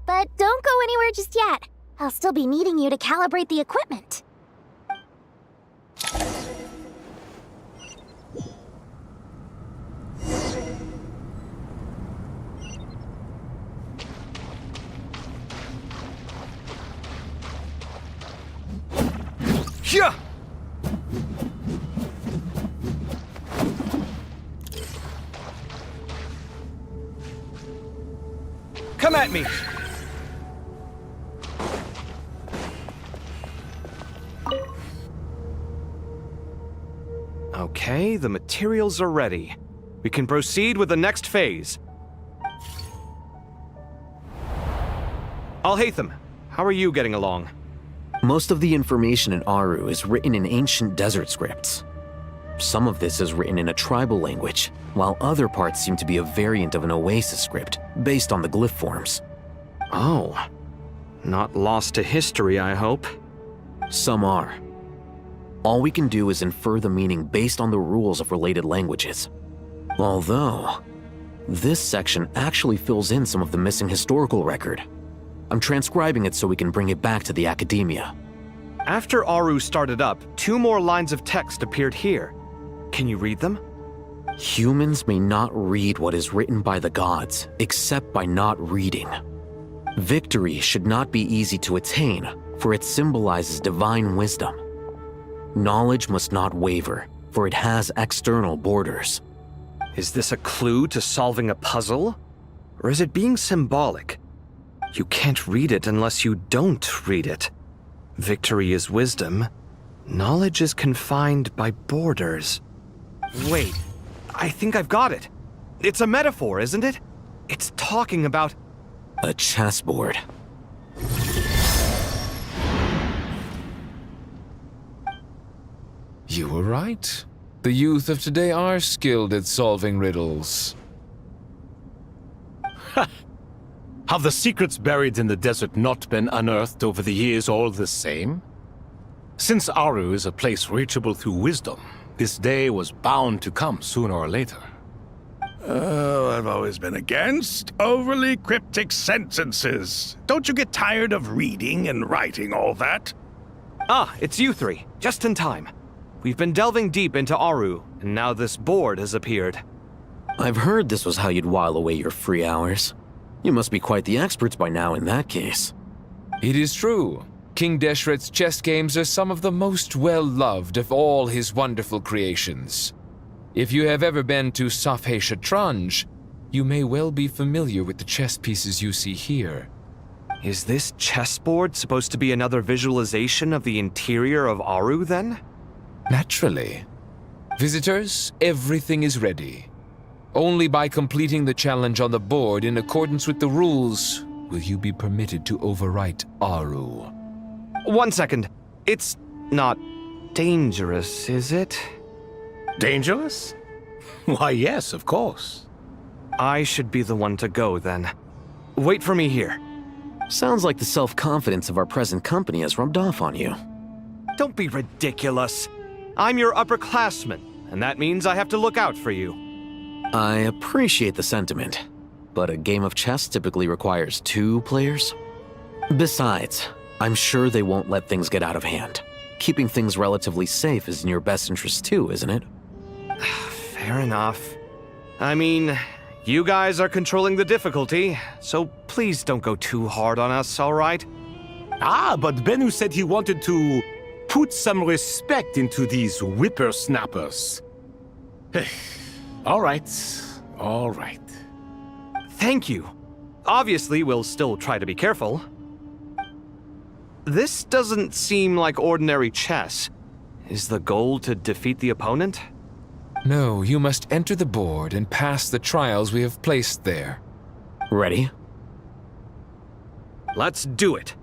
But don't go anywhere just yet. I'll still be needing you to calibrate the equipment. Yeah! Come at me! Okay, the materials are ready. We can proceed with the next phase. Al-Haytham, how are you getting along? Most of the information in Aru is written in ancient desert scripts. Some of this is written in a tribal language, while other parts seem to be a variant of an oasis script, based on the glyph forms. Oh. Not lost to history, I hope. Some are. All we can do is infer the meaning based on the rules of related languages. Although, this section actually fills in some of the missing historical record. I'm transcribing it so we can bring it back to the academia. After Aru started up, 2 more lines of text appeared here. Can you read them? Humans may not read what is written by the gods, except by not reading. Victory should not be easy to attain, for it symbolizes divine wisdom. Knowledge must not waver, for it has external borders. Is this a clue to solving a puzzle? Or is it being symbolic? You can't read it unless you don't read it. Victory is wisdom. Knowledge is confined by borders. Wait, I think I've got it. It's a metaphor, isn't it? It's talking about... a chessboard. You were right. The youth of today are skilled at solving riddles. Have the secrets buried in the desert not been unearthed over the years all the same? Since Aru is a place reachable through wisdom, this day was bound to come sooner or later. Oh, I've always been against overly cryptic sentences. Don't you get tired of reading and writing all that? Ah, it's you 3. Just in time. We've been delving deep into Aru, and now this board has appeared. I've heard this was how you'd while away your free hours. You must be quite the experts by now in that case. It is true. King Deshret's chess games are some of the most well-loved of all his wonderful creations. If you have ever been to Safhe Shatranj, you may well be familiar with the chess pieces you see here. Is this chessboard supposed to be another visualization of the interior of Aru, then? Naturally. Visitors, everything is ready. Only by completing the challenge on the board in accordance with the rules will you be permitted to overwrite Aru. 1 second. It's not dangerous, is it? Dangerous? Why, yes, of course. I should be the one to go, then. Wait for me here. Sounds like the self-confidence of our present company has rubbed off on you. Don't be ridiculous. I'm your upperclassman, and that means I have to look out for you. I appreciate the sentiment, but a game of chess typically requires 2 players. Besides, I'm sure they won't let things get out of hand. Keeping things relatively safe is in your best interest too, isn't it? Fair enough. I mean, you guys are controlling the difficulty, so please don't go too hard on us, all right? Ah, but Bennu said he wanted to put some respect into these whippersnappers. All right, all right. Thank you. Obviously, we'll still try to be careful. This doesn't seem like ordinary chess. Is the goal to defeat the opponent? No, you must enter the board and pass the trials we have placed there. Ready? Let's do it.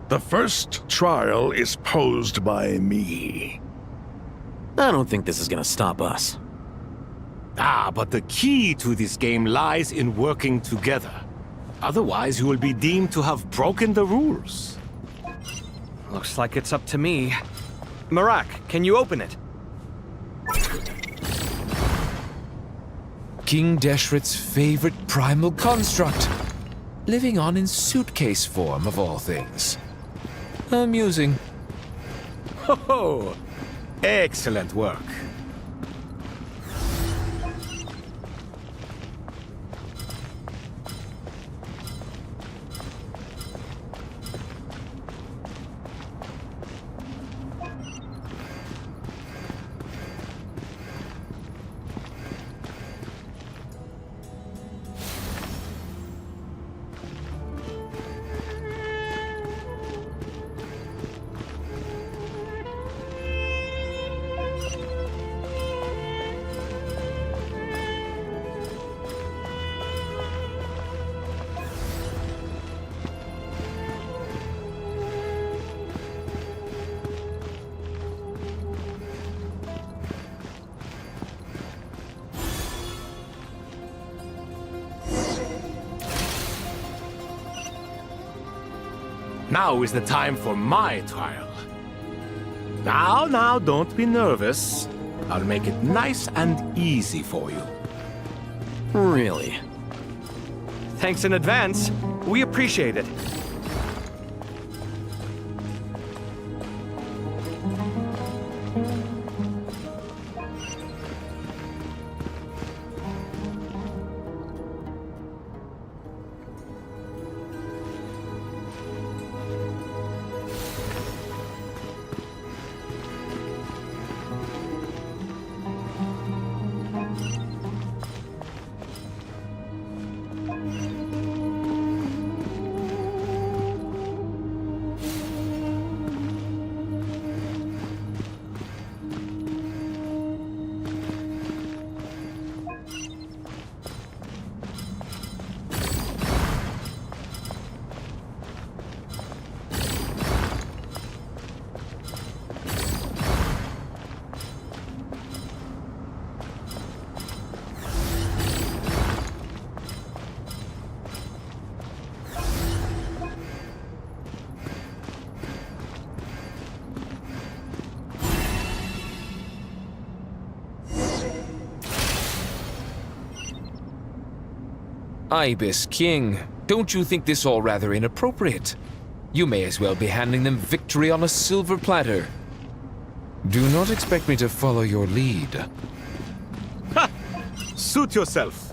The first trial is posed by me. I don't think this is gonna stop us. Ah, but the key to this game lies in working together. Otherwise, you will be deemed to have broken the rules. Looks like it's up to me. Marak, can you open it? King Deshret's favorite primal construct. Living on in suitcase form, of all things. Amusing. Ho ho! Excellent work. Now is the time for my trial. Now, don't be nervous. I'll make it nice and easy for you. Really? Thanks in advance. We appreciate it. Ibis King, Don't you think this all rather inappropriate? You may as well be handing them victory on a silver platter. Do not expect me to follow your lead. Ha! Suit yourself.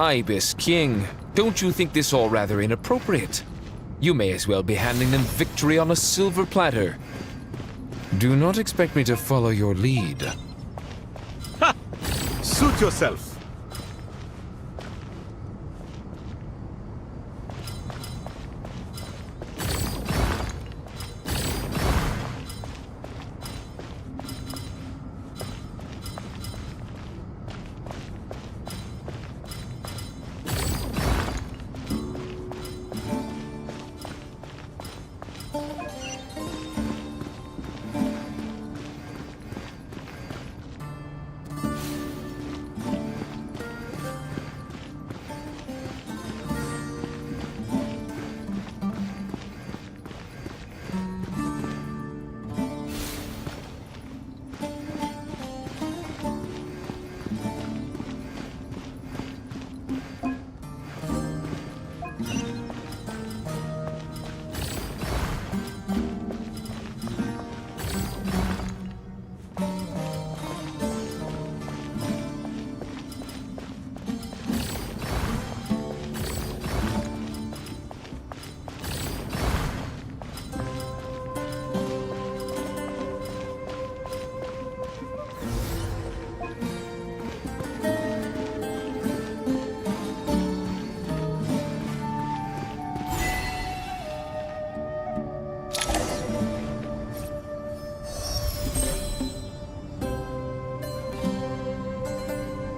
Ibis King, don't you think this all rather inappropriate? You may as well be handing them victory on a silver platter. Do not expect me to follow your lead. Ha! Suit yourself.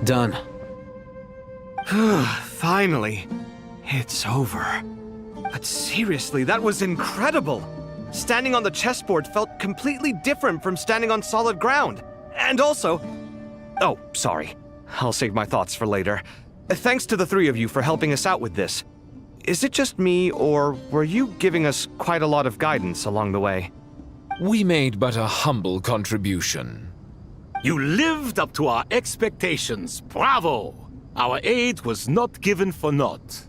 Done. Finally. It's over. But seriously, that was incredible! Standing on the chessboard felt completely different from standing on solid ground. And also... Oh, sorry. I'll save my thoughts for later. Thanks to the three of you for helping us out with this. Is it just me, or were you giving us quite a lot of guidance along the way? We made but a humble contribution. You lived up to our expectations. Bravo! Our aid was not given for naught.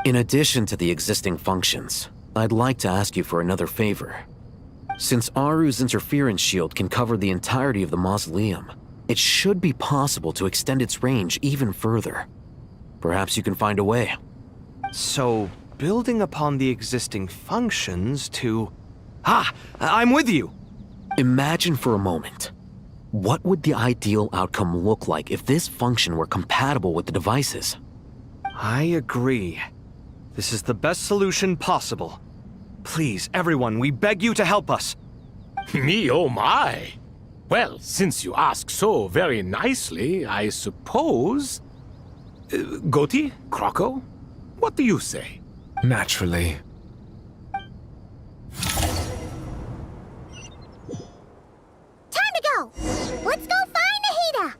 In addition to the existing functions, I'd like to ask you for another favor. Since Aru's interference shield can cover the entirety of the mausoleum, it should be possible to extend its range even further. Perhaps you can find a way. So, building upon the existing functions to... Ah! I'm with you! Imagine for a moment. What would the ideal outcome look like if this function were compatible with the devices? I agree. This is the best solution possible. Please, everyone, we beg you to help us. Me, oh my! Well, since you ask so very nicely, I suppose... Goti? Kroko? What do you say? Naturally. Time to go! Let's go find Nahida!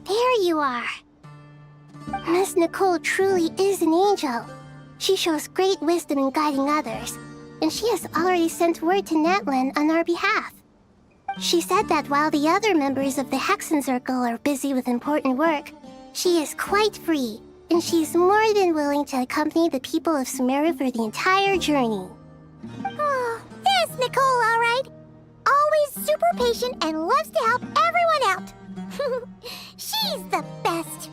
There you are. Miss Nicole truly is an angel. She shows great wisdom in guiding others, and she has already sent word to Natlan on our behalf. She said that while the other members of the Hexen Circle are busy with important work, she is quite free, and she's more than willing to accompany the people of Sumeru for the entire journey. Oh, there's Nicole, all right. Always super patient and loves to help everyone out. She's the best.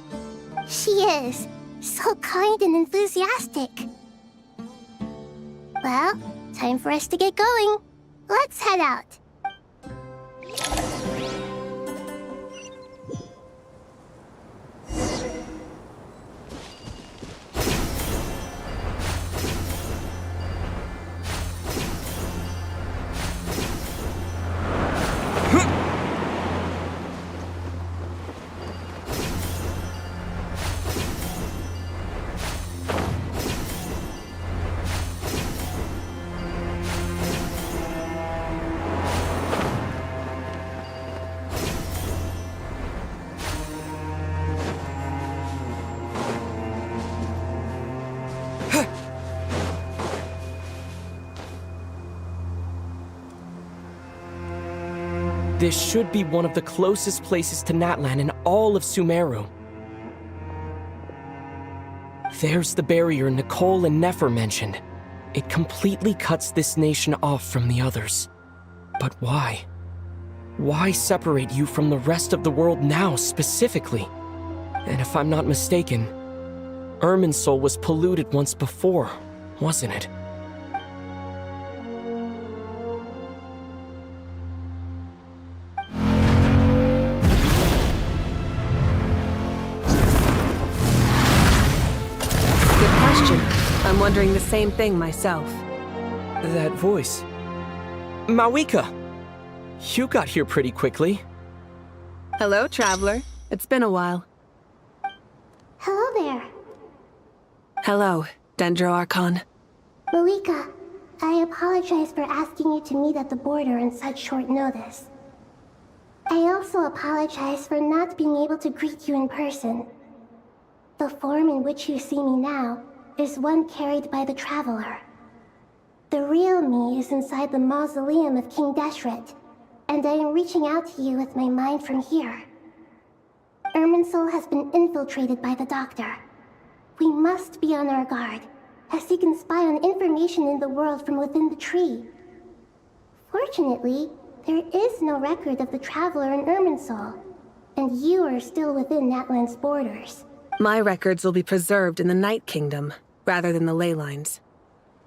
She is. So kind and enthusiastic. Well, time for us to get going. Let's head out. This should be one of the closest places to Natlan in all of Sumeru. There's the barrier Nicole and Nefer mentioned. It completely cuts this nation off from the others. But why? Why separate you from the rest of the world now, specifically? And if I'm not mistaken, Irminsul was polluted once before, wasn't it? I'm wondering the same thing myself. That voice. Mawika! You got here pretty quickly. Hello, traveler. It's been a while. Hello there. Hello, Dendro Archon. Mawika, I apologize for asking you to meet at the border on such short notice. I also apologize for not being able to greet you in person. The form in which you see me now is one carried by the Traveler. The real me is inside the mausoleum of King Deshret, and I am reaching out to you with my mind from here. Irminsul has been infiltrated by the Doctor. We must be on our guard, as he can spy on information in the world from within the tree. Fortunately, there is no record of the Traveler in Irminsul, and you are still within Natlan's borders. My records will be preserved in the Night Kingdom, rather than the ley lines.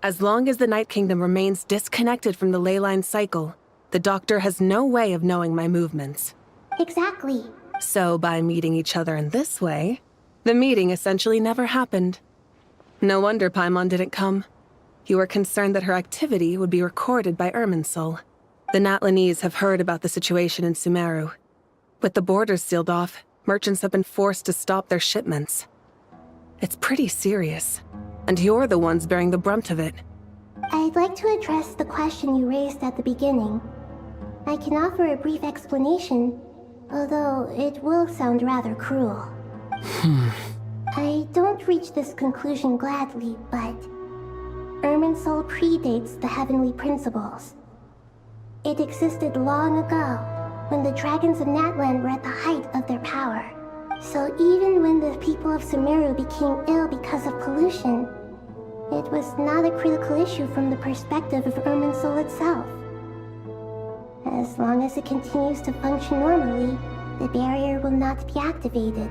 As long as the Night Kingdom remains disconnected from the ley line cycle, the Doctor has no way of knowing my movements. Exactly. So by meeting each other in this way, the meeting essentially never happened. No wonder Paimon didn't come. You were concerned that her activity would be recorded by Irminsul. The Natlanese have heard about the situation in Sumeru. With the borders sealed off, merchants have been forced to stop their shipments. It's pretty serious. and you're the ones bearing the brunt of it. I'd like to address the question you raised at the beginning. I can offer a brief explanation, although it will sound rather cruel. I don't reach this conclusion gladly, but Irminsul predates the heavenly principles. It existed long ago, when the dragons of Natlan were at the height of their power. So even when the people of Sumeru became ill because of pollution, it was not a critical issue from the perspective of Irminsul itself. As long as it continues to function normally, the barrier will not be activated.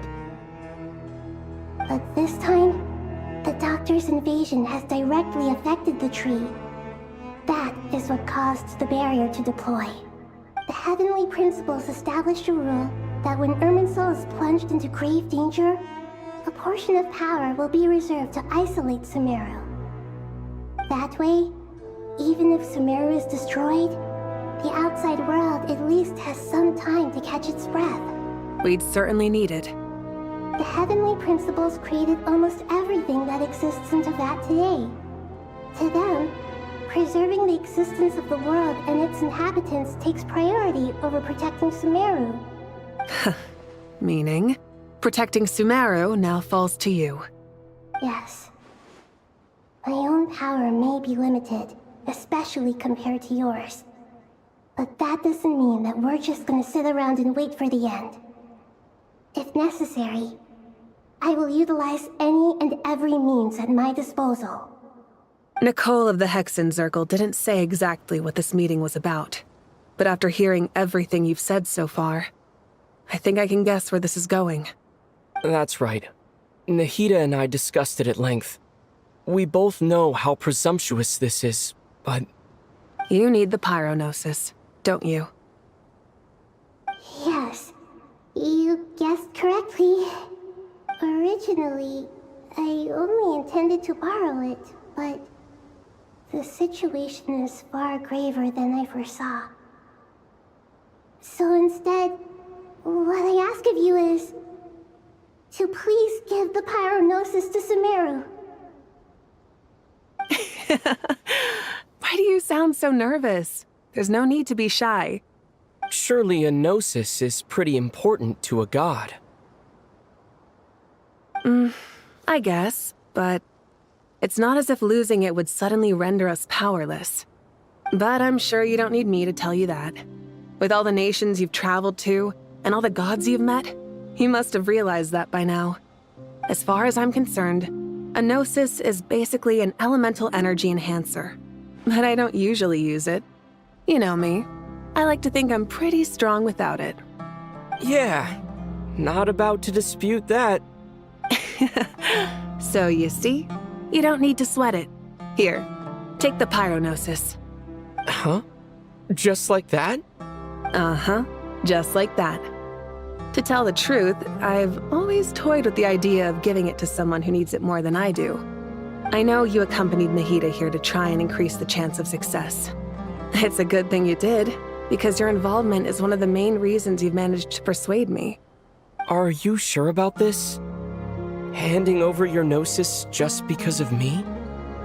But this time, the Doctor's invasion has directly affected the tree. That is what caused the barrier to deploy. The heavenly principles established a rule that when Irminsul is plunged into grave danger, a portion of power will be reserved to isolate Sumeru. That way, even if Sumeru is destroyed, the outside world at least has some time to catch its breath. We'd certainly need it. The heavenly principles created almost everything that exists in Teyvat today. To them, preserving the existence of the world and its inhabitants takes priority over protecting Sumeru. Meaning, protecting Sumeru now falls to you. Yes. My own power may be limited, especially compared to yours. But that doesn't mean that we're just gonna sit around and wait for the end. If necessary, I will utilize any and every means at my disposal. Nicole of the Hexen Circle didn't say exactly what this meeting was about. But after hearing everything you've said so far, I think I can guess where this is going. That's right. Nahida and I discussed it at length. We both know how presumptuous this is, but... You need the pyronosis, don't you? Yes, you guessed correctly. Originally, I only intended to borrow it, but the situation is far graver than I foresaw. So instead, what I ask of you is to please give the pyronosis to Sumeru. Why do you sound so nervous? There's no need to be shy. Surely a gnosis is pretty important to a god. I guess, but it's not as if losing it would suddenly render us powerless. But I'm sure you don't need me to tell you that. With all the nations you've traveled to, and all the gods you've met, you must have realized that by now. As far as I'm concerned, a gnosis is basically an elemental energy enhancer. But I don't usually use it. You know me. I like to think I'm pretty strong without it. Yeah, not about to dispute that. So you see, you don't need to sweat it. Here, take the pyronosis. Huh? Just like that? Uh-huh, just like that. To tell the truth, I've always toyed with the idea of giving it to someone who needs it more than I do. I know you accompanied Nahida here to try and increase the chance of success. It's a good thing you did, because your involvement is one of the main reasons you've managed to persuade me. Are you sure about this? Handing over your gnosis just because of me?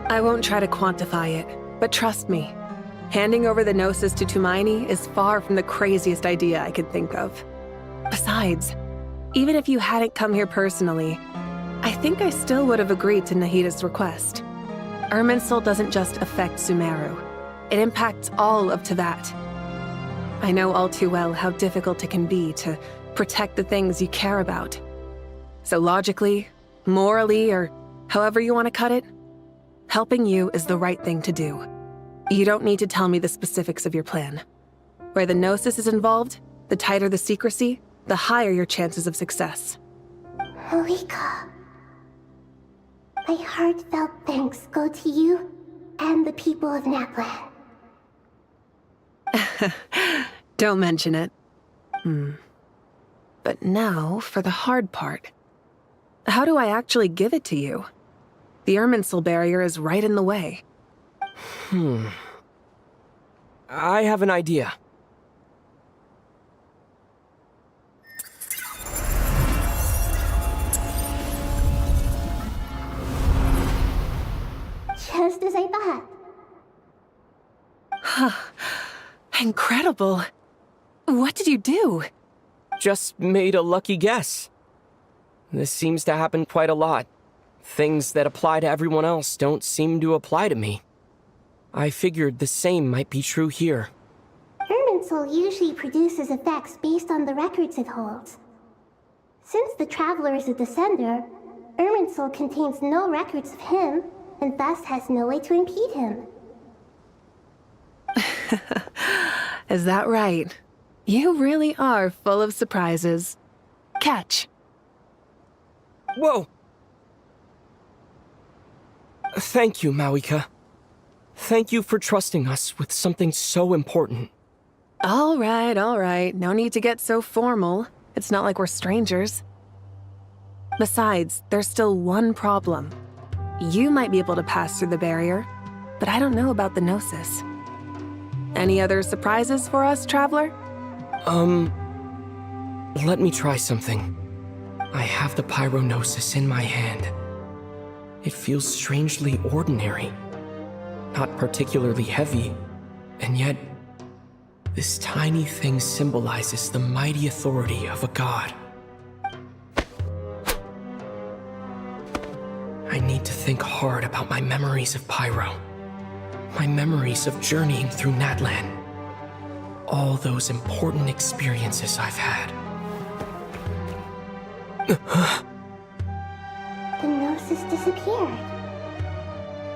I won't try to quantify it, but trust me, handing over the gnosis to Tumaini is far from the craziest idea I could think of. Besides, even if you hadn't come here personally, I think I still would have agreed to Nahida's request. Irminsul doesn't just affect Sumeru. It impacts all of Teyvat. I know all too well how difficult it can be to protect the things you care about. So logically, morally, or however you want to cut it, helping you is the right thing to do. You don't need to tell me the specifics of your plan. Where the gnosis is involved, the tighter the secrecy, the higher your chances of success. Malika, my heartfelt thanks go to you and the people of Natlan. Don't mention it. But now for the hard part. How do I actually give it to you? The Irminsul barrier is right in the way. I have an idea. Incredible. What did you do? Just made a lucky guess. This seems to happen quite a lot. Things that apply to everyone else don't seem to apply to me. I figured the same might be true here. Irminsul usually produces effects based on the records it holds. Since the Traveler is a Descender, Irminsul contains no records of him, and thus has no way to impede him. Is that right? You really are full of surprises. Catch. Whoa! Thank you, Mawika. Thank you for trusting us with something so important. All right. No need to get so formal. It's not like we're strangers. Besides, there's still one problem. You might be able to pass through the barrier, but I don't know about the Gnosis. Any other surprises for us, Traveler? Let me try something. I have the Pyrognosis in my hand. It feels strangely ordinary. Not particularly heavy, and yet this tiny thing symbolizes the mighty authority of a god. I need to think hard about my memories of Pyro. My memories of journeying through Natlan. All those important experiences I've had. The Gnosis disappeared.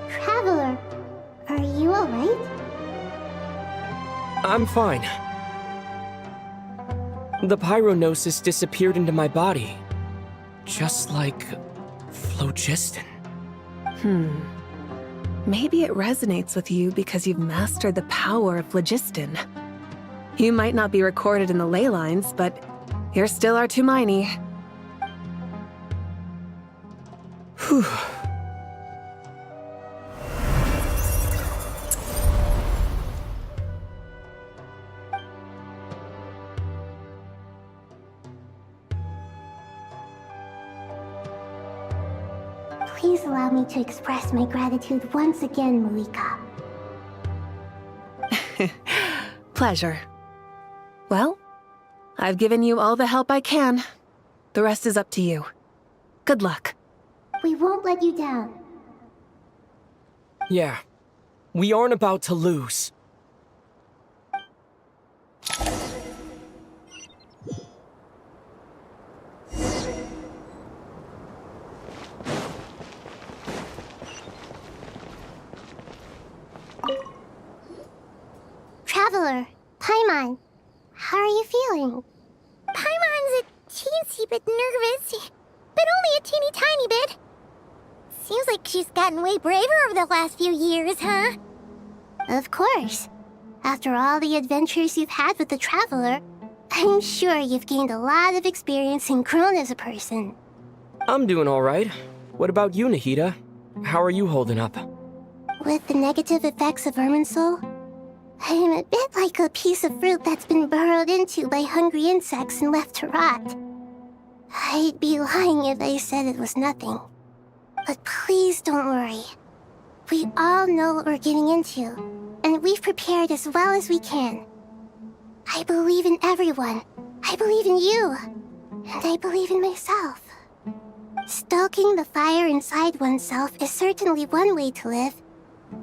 Traveler, are you alright? I'm fine. The Pyrognosis disappeared into my body. Just like phlogiston. Maybe it resonates with you because you've mastered the power of phlogiston. You might not be recorded in the ley lines, but you're still Artumini. Whew. Please allow me to express my gratitude once again, Mawika. Pleasure. Well, I've given you all the help I can. The rest is up to you. Good luck. We won't let you down. Yeah. We aren't about to lose. Traveler, Paimon, how are you feeling? Paimon's a teensy bit nervous, but only a teeny tiny bit. Seems like she's gotten way braver over the last few years, huh? Of course. After all the adventures you've had with the Traveler, I'm sure you've gained a lot of experience and grown as a person. I'm doing all right. What about you, Nahida? How are you holding up? With the negative effects of Irminsul, I'm a bit like a piece of fruit that's been burrowed into by hungry insects and left to rot. I'd be lying if I said it was nothing. But please don't worry. We all know what we're getting into, and we've prepared as well as we can. I believe in everyone. I believe in you. And I believe in myself. Stoking the fire inside oneself is certainly one way to live,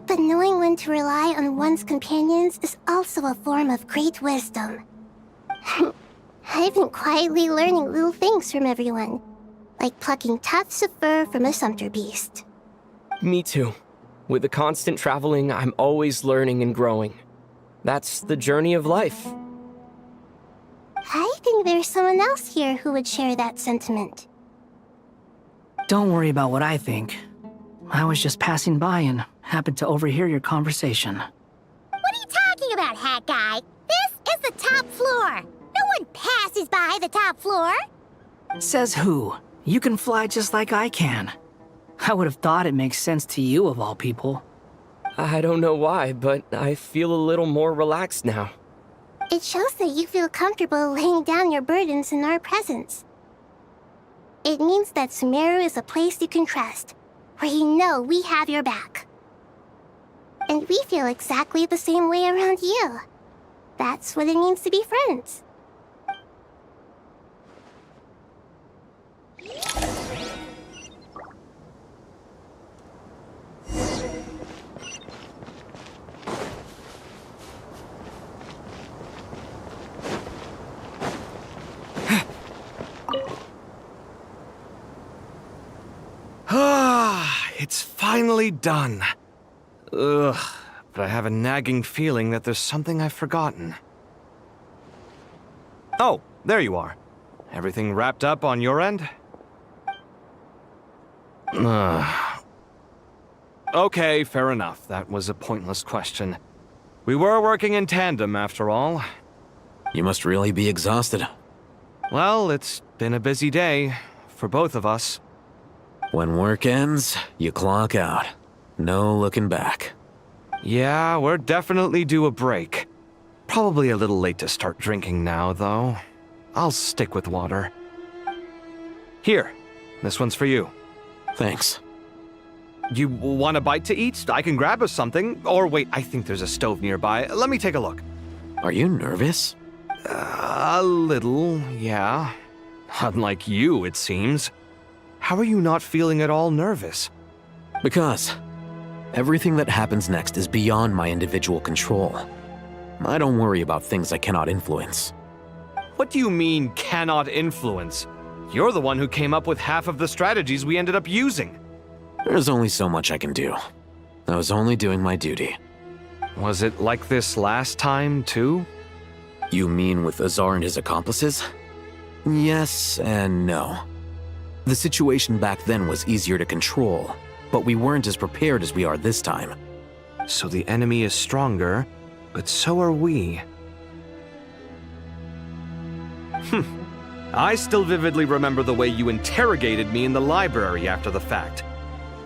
but knowing when to rely on one's companions is also a form of great wisdom. I've been quietly learning little things from everyone, like plucking tufts of fur from a sumpter beast. Me too. With the constant traveling, I'm always learning and growing. That's the journey of life. I think there's someone else here who would share that sentiment. Don't worry about what I think. I was just passing by and happened to overhear your conversation. What are you talking about, Hat Guy? This is the top floor. No one passes by the top floor. Says who? You can fly just like I can. I would have thought it makes sense to you of all people. I don't know why, but I feel a little more relaxed now. It shows that you feel comfortable laying down your burdens in our presence. It means that Sumeru is a place you can trust, where you know we have your back. And we feel exactly the same way around you. That's what it means to be friends. It's finally done. Ugh, but I have a nagging feeling that there's something I've forgotten. Oh, there you are. Everything wrapped up on your end? Okay, fair enough. That was a pointless question. We were working in tandem, after all. You must really be exhausted. Well, it's been a busy day for both of us. When work ends, you clock out. No looking back. Yeah, we're definitely due a break. Probably a little late to start drinking now, though. I'll stick with water. Here, this one's for you. Thanks. You want a bite to eat? I can grab us something. Or wait, I think there's a stove nearby. Let me take a look. Are you nervous? A little, yeah. Unlike you, it seems. How are you not feeling at all nervous? Because everything that happens next is beyond my individual control. I don't worry about things I cannot influence. What do you mean, cannot influence? You're the one who came up with half of the strategies we ended up using. There's only so much I can do. I was only doing my duty. Was it like this last time, too? You mean with Azar and his accomplices? Yes and no. The situation back then was easier to control, but we weren't as prepared as we are this time. So the enemy is stronger, but so are we. I still vividly remember the way you interrogated me in the library after the fact.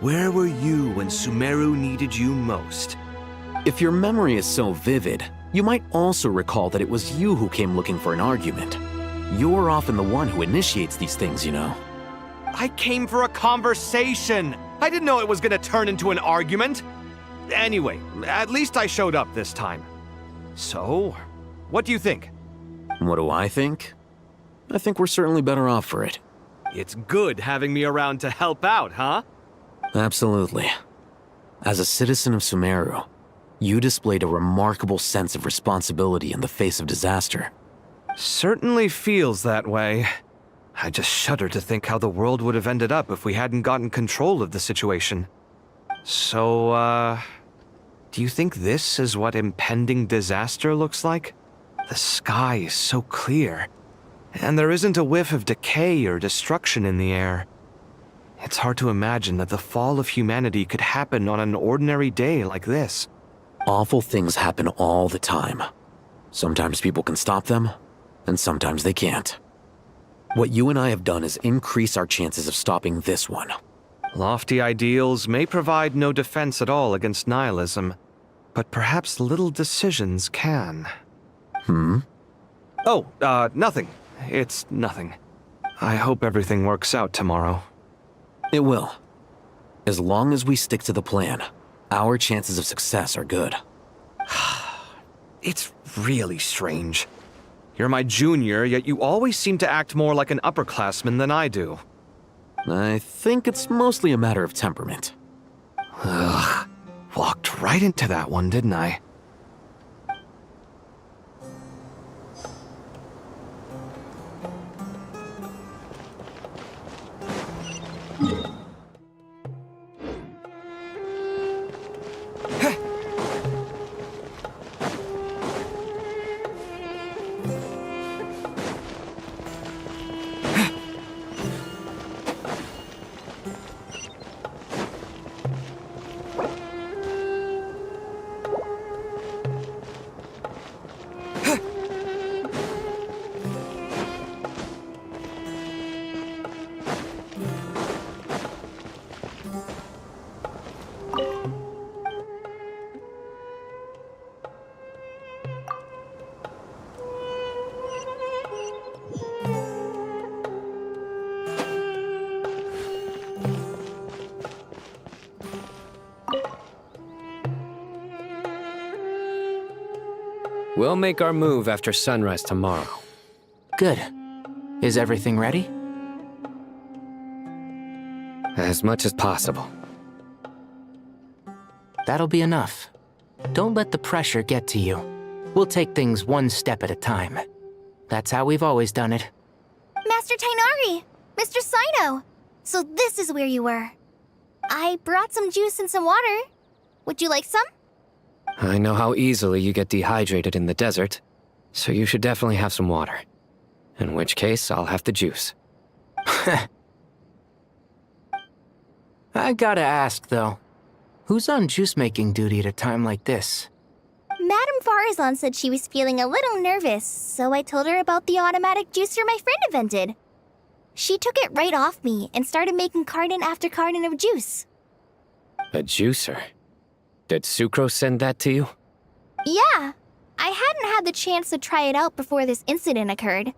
Where were you when Sumeru needed you most? If your memory is so vivid, you might also recall that it was you who came looking for an argument. You're often the one who initiates these things, you know. I came for a conversation! I didn't know it was gonna turn into an argument! Anyway, at least I showed up this time. So, what do you think? What do I think? I think we're certainly better off for it. It's good having me around to help out, huh? Absolutely. As a citizen of Sumeru, you displayed a remarkable sense of responsibility in the face of disaster. Certainly feels that way. I just shudder to think how the world would have ended up if we hadn't gotten control of the situation. So, do you think this is what impending disaster looks like? The sky is so clear, and there isn't a whiff of decay or destruction in the air. It's hard to imagine that the fall of humanity could happen on an ordinary day like this. Awful things happen all the time. Sometimes people can stop them, and sometimes they can't. What you and I have done is increase our chances of stopping this one. Lofty ideals may provide no defense at all against nihilism, but perhaps little decisions can. Oh, nothing. It's nothing. I hope everything works out tomorrow. It will. As long as we stick to the plan, our chances of success are good. It's really strange. You're my junior, yet you always seem to act more like an upperclassman than I do. I think it's mostly a matter of temperament. Ugh. Walked right into that one, didn't I? We'll make our move after sunrise tomorrow. Good. Is everything ready? As much as possible. That'll be enough. Don't let the pressure get to you. We'll take things one step at a time. That's how we've always done it. Master Tainari! Mr. Sino! So this is where you were. I brought some juice and some water. Would you like some? I know how easily you get dehydrated in the desert, so you should definitely have some water. In which case, I'll have the juice. I gotta ask, though. Who's on juice-making duty at a time like this? Madame Farazan said she was feeling a little nervous, so I told her about the automatic juicer my friend invented. She took it right off me and started making carton after carton of juice. A juicer? Did Sucrose send that to you? Yeah, I hadn't had the chance to try it out before this incident occurred,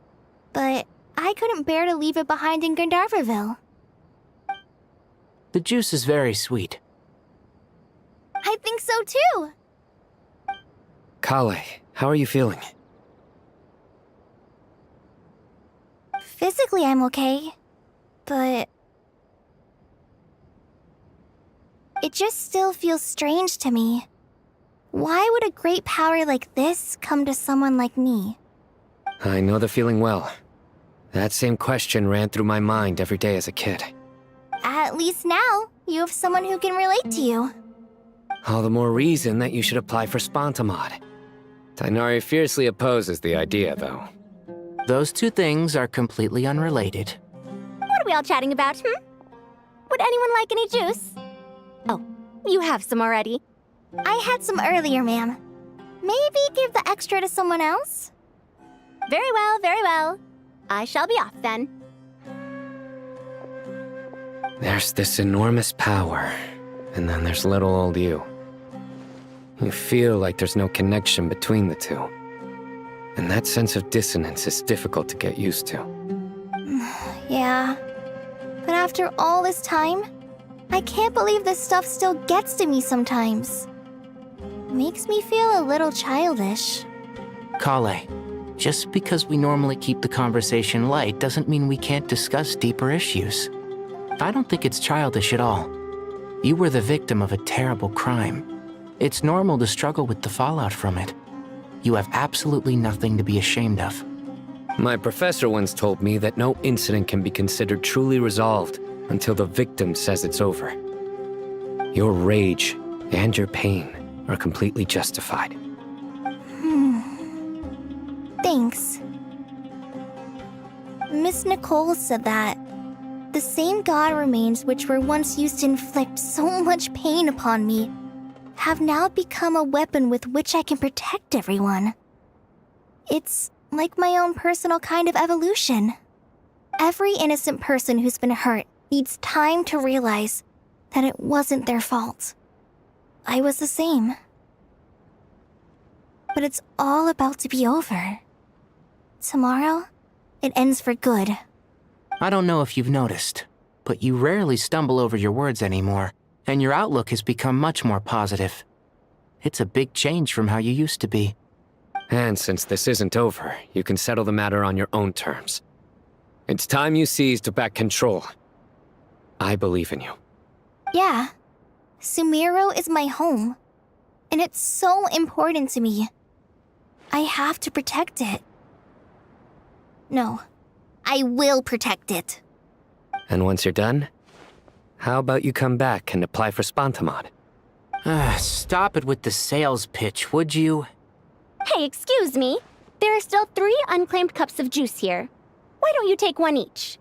but I couldn't bear to leave it behind in Gandharvaville. The juice is very sweet. I think so too. Kale, how are you feeling? Physically, I'm okay, but it just still feels strange to me. Why would a great power like this come to someone like me? I know the feeling well. That same question ran through my mind every day as a kid. At least now, you have someone who can relate to you. All the more reason that you should apply for Spontamod. Tainari fiercely opposes the idea, though. Those two things are completely unrelated. What are we all chatting about, Would anyone like any juice? Oh, you have some already. I had some earlier, ma'am. Maybe give the extra to someone else? Very well, very well. I shall be off then. There's this enormous power, and then there's little old you. You feel like there's no connection between the two. And that sense of dissonance is difficult to get used to. Yeah. But after all this time, I can't believe this stuff still gets to me sometimes. Makes me feel a little childish. Kale, just because we normally keep the conversation light doesn't mean we can't discuss deeper issues. I don't think it's childish at all. You were the victim of a terrible crime. It's normal to struggle with the fallout from it. You have absolutely nothing to be ashamed of. My professor once told me that no incident can be considered truly resolved until the victim says it's over. Your rage and your pain are completely justified. Thanks. Miss Nicole said that the same god remains which were once used to inflict so much pain upon me have now become a weapon with which I can protect everyone. It's like my own personal kind of evolution. Every innocent person who's been hurt needs time to realize that it wasn't their fault. I was the same. But it's all about to be over. Tomorrow, it ends for good. I don't know if you've noticed, but you rarely stumble over your words anymore, and your outlook has become much more positive. It's a big change from how you used to be. And since this isn't over, you can settle the matter on your own terms. It's time you seized back control. I believe in you. Yeah. Sumero is my home. And it's so important to me. I have to protect it. No. I will protect it. And once you're done, how about you come back and apply for Spontamod? Stop it with the sales pitch, would you? Hey, excuse me. There are still 3 unclaimed cups of juice here. Why don't you take one each?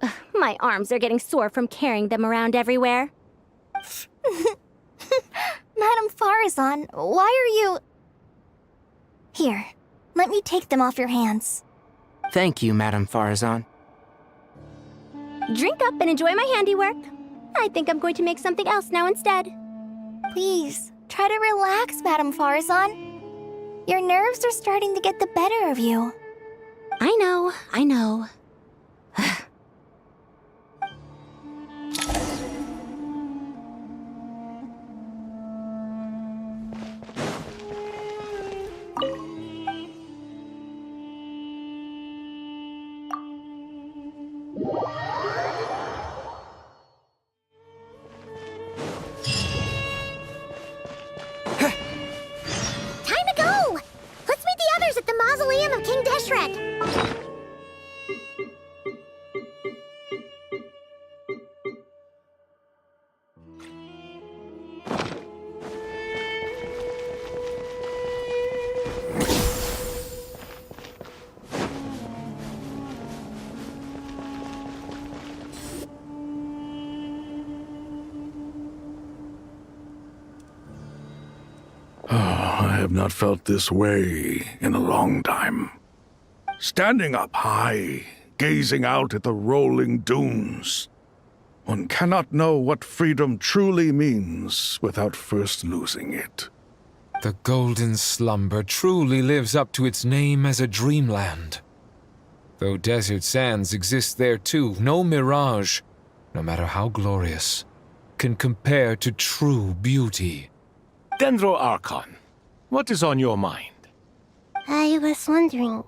Ugh, my arms are getting sore from carrying them around everywhere. Madame Farazan, why are you... Here, let me take them off your hands. Thank you, Madame Farazan. Drink up and enjoy my handiwork. I think I'm going to make something else now instead. Please, try to relax, Madame Farazan. Your nerves are starting to get the better of you. I know. I have not felt this way in a long time. Standing up high, gazing out at the rolling dunes. One cannot know what freedom truly means without first losing it. The golden slumber truly lives up to its name as a dreamland. Though desert sands exist there too, no mirage, no matter how glorious, can compare to true beauty. Dendro Archon, what is on your mind? I was wondering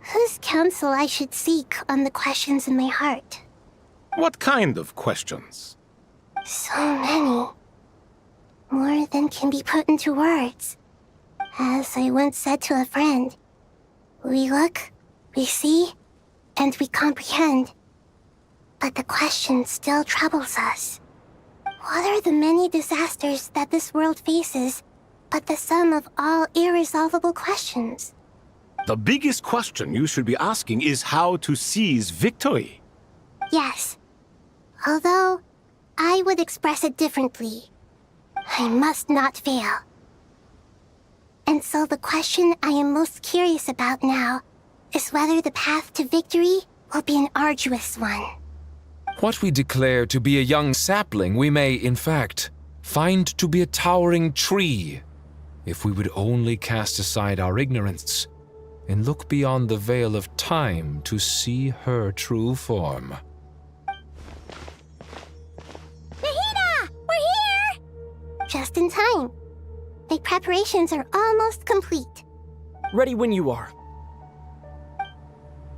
whose counsel I should seek on the questions in my heart. What kind of questions? So many. More than can be put into words. As I once said to a friend, we look, we see, and we comprehend. But the question still troubles us. What are the many disasters that this world faces, but the sum of all irresolvable questions? The biggest question you should be asking is how to seize victory. Yes. Although, I would express it differently. I must not fail. And so the question I am most curious about now is whether the path to victory will be an arduous one. What we declare to be a young sapling, we may, in fact, find to be a towering tree, if we would only cast aside our ignorance and look beyond the veil of time to see her true form. Nahida! We're here! Just in time. My preparations are almost complete. Ready when you are.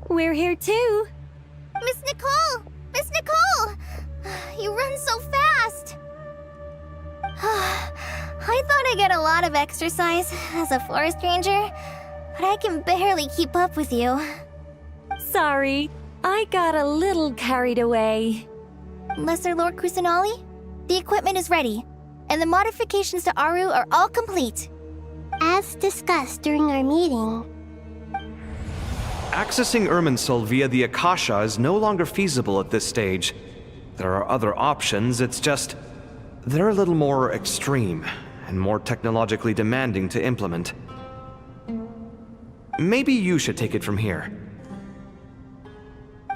We're here too. Miss Nicole! Miss Nicole! You run so fast! I thought I'd get a lot of exercise as a forest ranger, but I can barely keep up with you. Sorry, I got a little carried away. Lesser Lord Kusanali, the equipment is ready, and the modifications to Aru are all complete. As discussed during our meeting, Accessing Irminsul via the Akasha is no longer feasible at this stage. There are other options, it's just they're a little more extreme and more technologically demanding to implement. Maybe you should take it from here.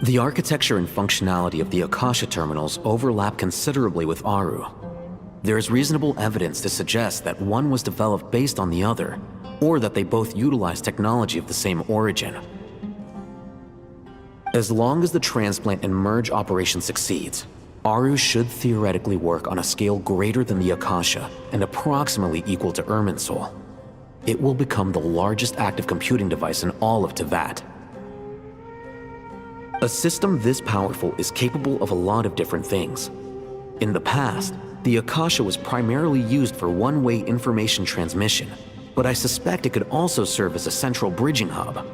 The architecture and functionality of the Akasha terminals overlap considerably with Aru. There is reasonable evidence to suggest that one was developed based on the other, or that they both utilize technology of the same origin. As long as the transplant and merge operation succeeds, Aru should theoretically work on a scale greater than the Akasha and approximately equal to Irminsul. It will become the largest active computing device in all of Teyvat. A system this powerful is capable of a lot of different things. In the past, the Akasha was primarily used for one-way information transmission, but I suspect it could also serve as a central bridging hub.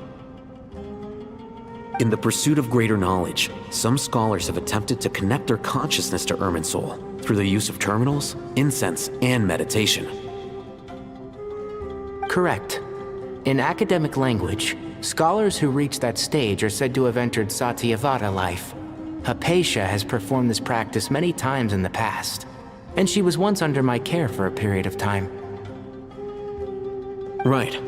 In the pursuit of greater knowledge, some scholars have attempted to connect their consciousness to Irminsul through the use of terminals, incense, and meditation. Correct. In academic language, scholars who reach that stage are said to have entered Satyavada life. Hypatia has performed this practice many times in the past, and she was once under my care for a period of time. Right.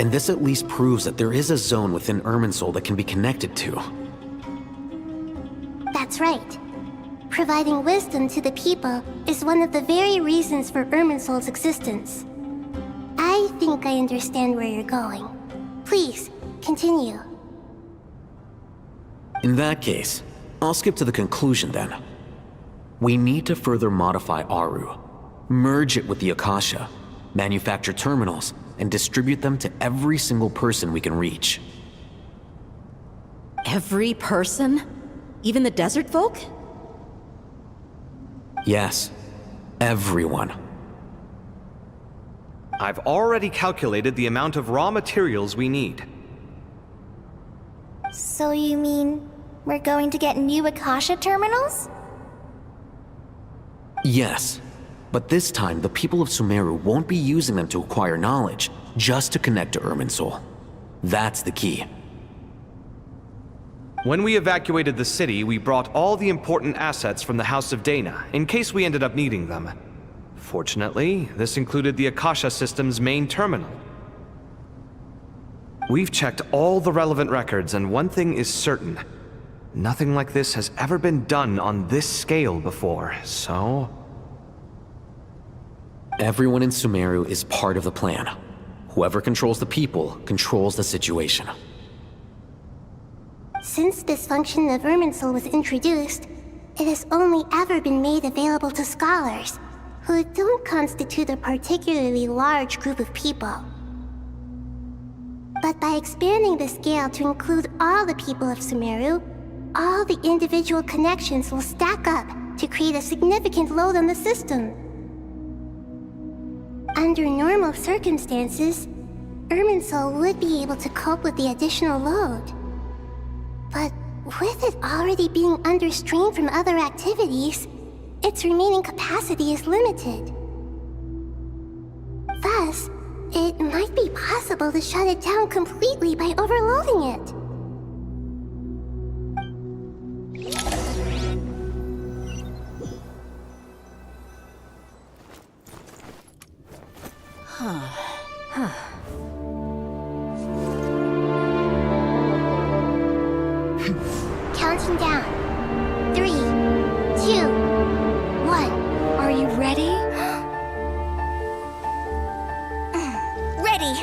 And this at least proves that there is a zone within Irminsul that can be connected to. that's right. Providing wisdom to the people is one of the very reasons for Irminsul's existence. I think I understand where you're going. Please, continue. In that case, I'll skip to the conclusion then. We need to further modify Aru, merge it with the Akasha, manufacture terminals, and distribute them to every single person we can reach. Every person? Even the desert folk? Yes, everyone. I've already calculated the amount of raw materials we need. So you mean we're going to get new Akasha terminals? Yes, but this time the people of Sumeru won't be using them to acquire knowledge, just to connect to Irminsul. That's the key. When we evacuated the city, we brought all the important assets from the House of Dana, in case we ended up needing them. Fortunately, this included the Akasha system's main terminal. We've checked all the relevant records, and one thing is certain. Nothing like this has ever been done on this scale before, so... Everyone in Sumeru is part of the plan. Whoever controls the people controls the situation. Since this function of Irminsul was introduced, it has only ever been made available to scholars, who don't constitute a particularly large group of people. But by expanding the scale to include all the people of Sumeru, all the individual connections will stack up to create a significant load on the system. Under normal circumstances, Irminsul would be able to cope with the additional load. But with it already being under strain from other activities, its remaining capacity is limited. Thus, it might be possible to shut it down completely by overloading it. Counting down. 3, 2, 1. Are you ready? Ready!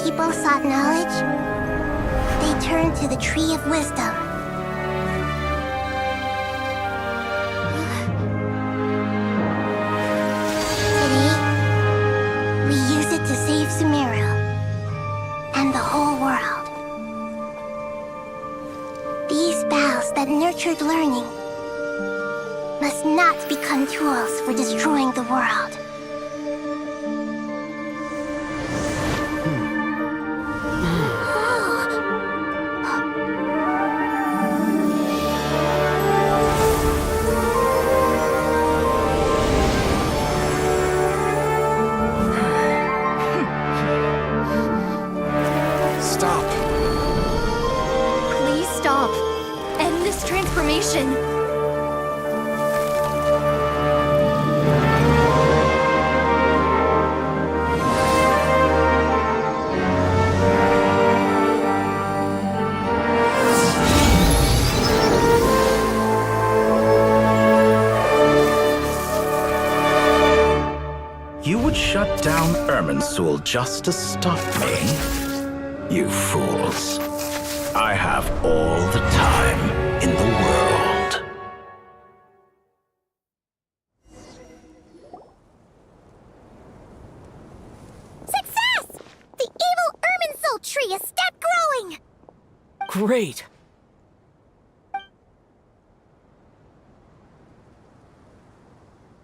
People sought knowledge, they turned to the Tree of Wisdom. Today, we use it to save Sumeru and the whole world. These boughs that nurtured learning must not become tools for destroying the world. Shut down Irminsul just to stop me? You fools. I have all the time in the world. Success! The evil Irminsul tree has stopped growing! Great!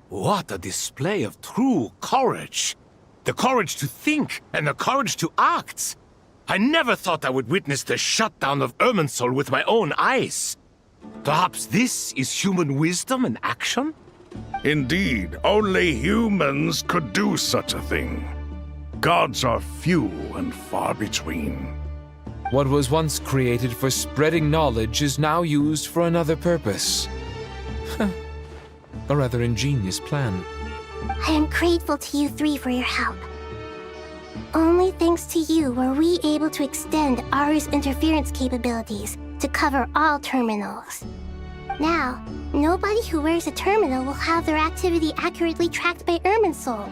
What a display of true courage! The courage to think and the courage to act! I never thought I would witness the shutdown of Irminsul with my own eyes. Perhaps this is human wisdom in action? Indeed, only humans could do such a thing. Gods are few and far between. What was once created for spreading knowledge is now used for another purpose. A rather ingenious plan. I am grateful to you three for your help. Only thanks to you were we able to extend Aru's interference capabilities to cover all terminals. Now, nobody who wears a terminal will have their activity accurately tracked by Irminsul.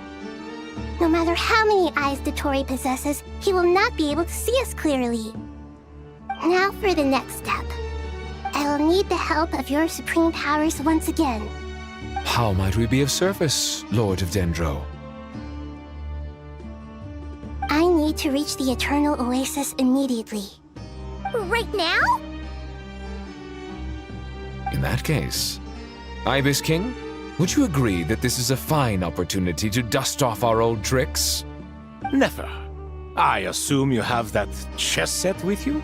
No matter how many eyes Dottore possesses, he will not be able to see us clearly. Now for the next step. I will need the help of your supreme powers once again. How might we be of service, Lord of Dendro? I need to reach the Eternal Oasis immediately. Right now? In that case, Ibis King, would you agree that this is a fine opportunity to dust off our old tricks? Never. I assume you have that chess set with you?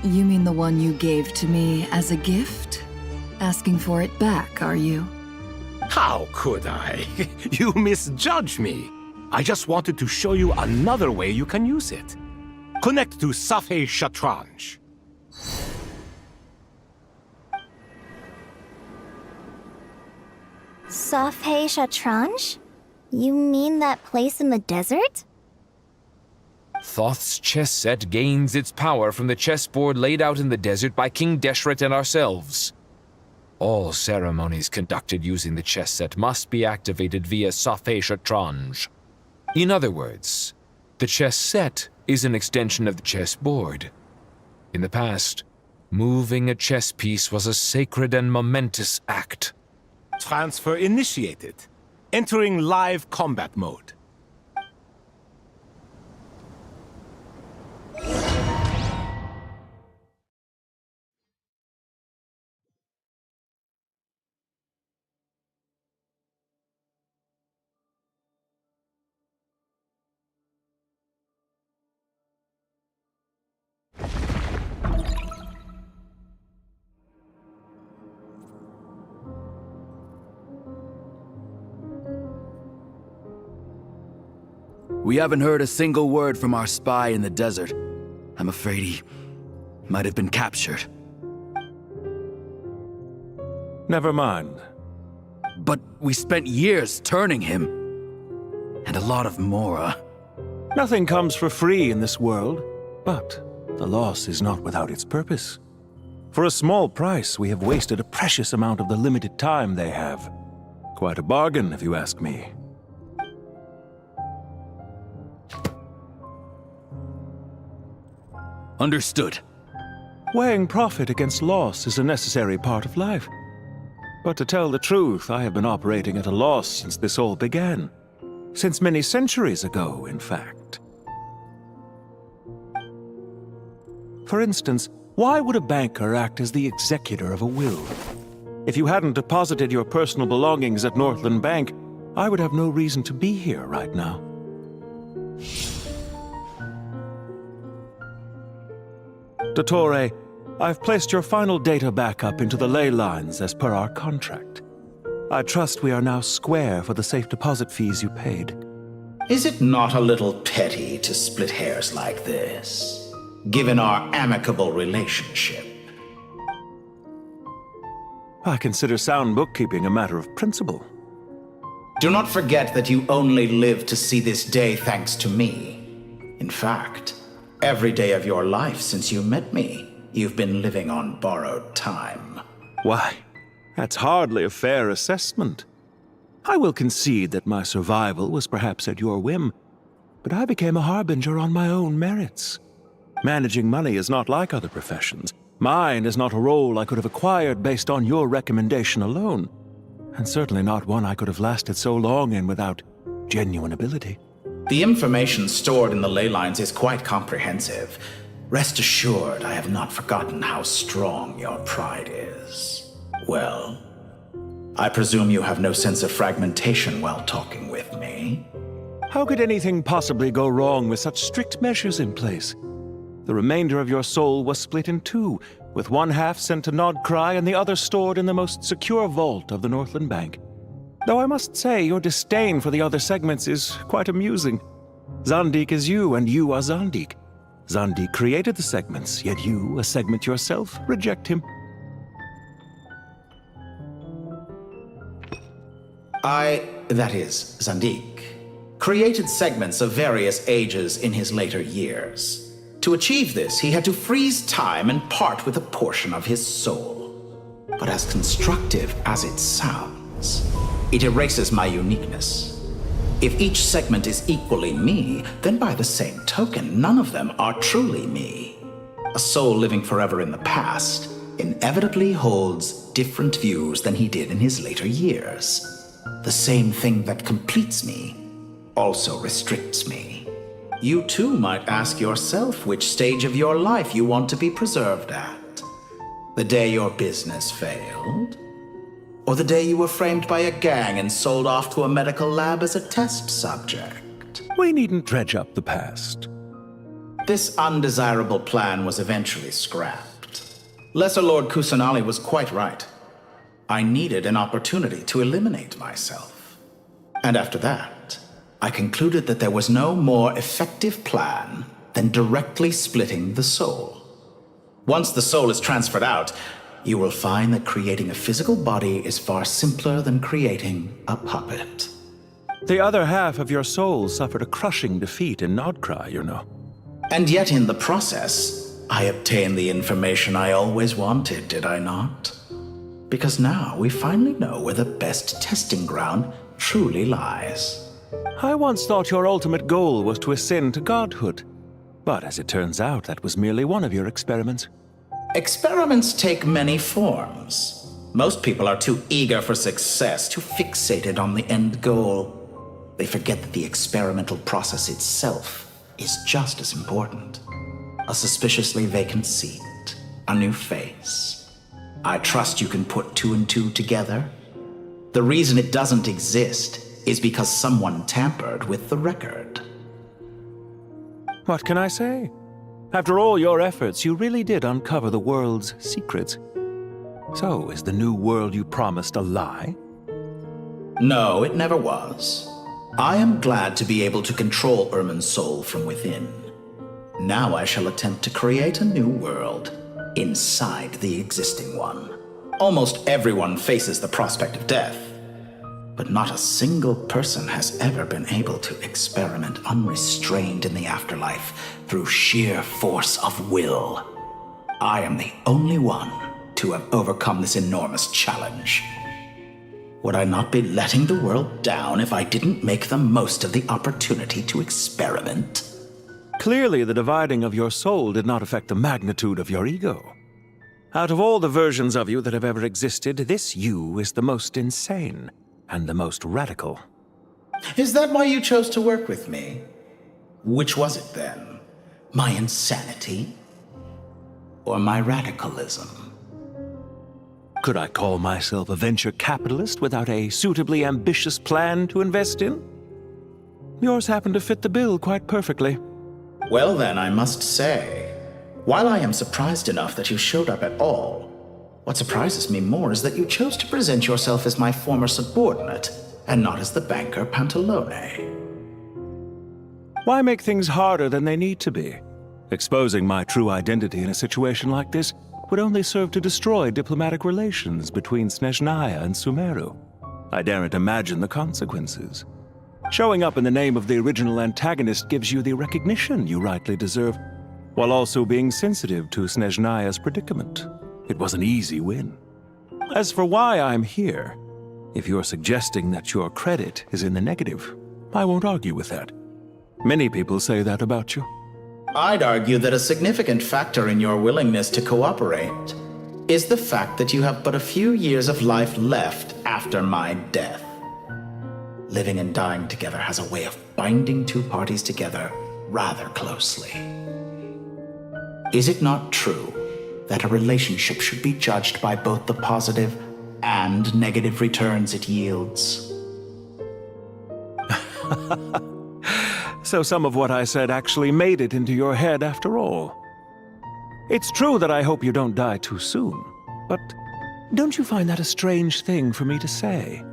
You mean the one you gave to me as a gift? Asking for it back, are you? How could I? You misjudge me. I just wanted to show you another way you can use it. Connect to Safei Shatranj. Safei Shatranj? You mean that place in the desert? Thoth's chess set gains its power from the chessboard laid out in the desert by King Deshret and ourselves. All ceremonies conducted using the chess set must be activated via Safei Shatranj. In other words, the chess set is an extension of the chessboard. In the past, moving a chess piece was a sacred and momentous act. Transfer initiated. Entering live combat mode. We haven't heard a single word from our spy in the desert. I'm afraid he might have been captured. Never mind. But we spent years turning him. And a lot of Mora. Nothing comes for free in this world, but the loss is not without its purpose. For a small price, we have wasted a precious amount of the limited time they have. Quite a bargain, if you ask me. Understood. Weighing profit against loss is a necessary part of life. But to tell the truth, I have been operating at a loss since this all began. Since many centuries ago, in fact. For instance, why would a banker act as the executor of a will? If you hadn't deposited your personal belongings at Northland Bank, I would have no reason to be here right now. Dottore, I've placed your final data backup into the ley lines as per our contract. I trust we are now square for the safe deposit fees you paid. Is it not a little petty to split hairs like this, given our amicable relationship? I consider sound bookkeeping a matter of principle. Do not forget that you only live to see this day thanks to me. In fact, every day of your life since you met me, you've been living on borrowed time. Why, that's hardly a fair assessment. I will concede that my survival was perhaps at your whim, but I became a harbinger on my own merits. Managing money is not like other professions. Mine is not a role I could have acquired based on your recommendation alone, and certainly not one I could have lasted so long in without genuine ability. The information stored in the ley lines is quite comprehensive. Rest assured, I have not forgotten how strong your pride is. Well, I presume you have no sense of fragmentation while talking with me. How could anything possibly go wrong with such strict measures in place? The remainder of your soul was split in two, with one half sent to Nod Krai and the other stored in the most secure vault of the Northland Bank. Though I must say, your disdain for the other segments is quite amusing. Zandik is you, and you are Zandik. Zandik created the segments, yet you, a segment yourself, reject him. That is, Zandik, created segments of various ages in his later years. To achieve this, he had to freeze time and part with a portion of his soul. But as constructive as it sounds, it erases my uniqueness. If each segment is equally me, then by the same token, none of them are truly me. A soul living forever in the past inevitably holds different views than he did in his later years. The same thing that completes me also restricts me. You too might ask yourself which stage of your life you want to be preserved at. The day your business failed? Or the day you were framed by a gang and sold off to a medical lab as a test subject? We needn't dredge up the past. This undesirable plan was eventually scrapped. Lesser Lord Kusanali was quite right. I needed an opportunity to eliminate myself. And after that, I concluded that there was no more effective plan than directly splitting the soul. Once the soul is transferred out, you will find that creating a physical body is far simpler than creating a puppet. The other half of your soul suffered a crushing defeat in Krai, you know. And yet in the process, I obtained the information I always wanted, did I not? Because now we finally know where the best testing ground truly lies. I once thought your ultimate goal was to ascend to godhood. But as it turns out, that was merely one of your experiments. Experiments take many forms. Most people are too eager for success, too fixated on the end goal. They forget that the experimental process itself is just as important. A suspiciously vacant seat, a new face. I trust you can put two and two together. The reason it doesn't exist is because someone tampered with the record. What can I say? After all your efforts, you really did uncover the world's secrets. So, is the new world you promised a lie? No, it never was. I am glad to be able to control Irmin's soul from within. Now I shall attempt to create a new world inside the existing one. Almost everyone faces the prospect of death, but not a single person has ever been able to experiment unrestrained in the afterlife through sheer force of will. I am the only one to have overcome this enormous challenge. Would I not be letting the world down if I didn't make the most of the opportunity to experiment? Clearly, the dividing of your soul did not affect the magnitude of your ego. Out of all the versions of you that have ever existed, this you is the most insane and the most radical. Is that why you chose to work with me? Which was it then? My insanity? Or my radicalism? Could I call myself a venture capitalist without a suitably ambitious plan to invest in? Yours happened to fit the bill quite perfectly. Well then, I must say, while I am surprised enough that you showed up at all, what surprises me more is that you chose to present yourself as my former subordinate, and not as the banker Pantalone. Why make things harder than they need to be? Exposing my true identity in a situation like this would only serve to destroy diplomatic relations between Snezhnaya and Sumeru. I daren't imagine the consequences. Showing up in the name of the original antagonist gives you the recognition you rightly deserve, while also being sensitive to Snezhnaya's predicament. It was an easy win. As for why I'm here, if you're suggesting that your credit is in the negative, I won't argue with that. Many people say that about you. I'd argue that a significant factor in your willingness to cooperate is the fact that you have but a few years of life left after my death. Living and dying together has a way of binding two parties together rather closely. Is it not true that a relationship should be judged by both the positive and negative returns it yields? So some of what I said actually made it into your head after all. It's true that I hope you don't die too soon, but don't you find that a strange thing for me to say?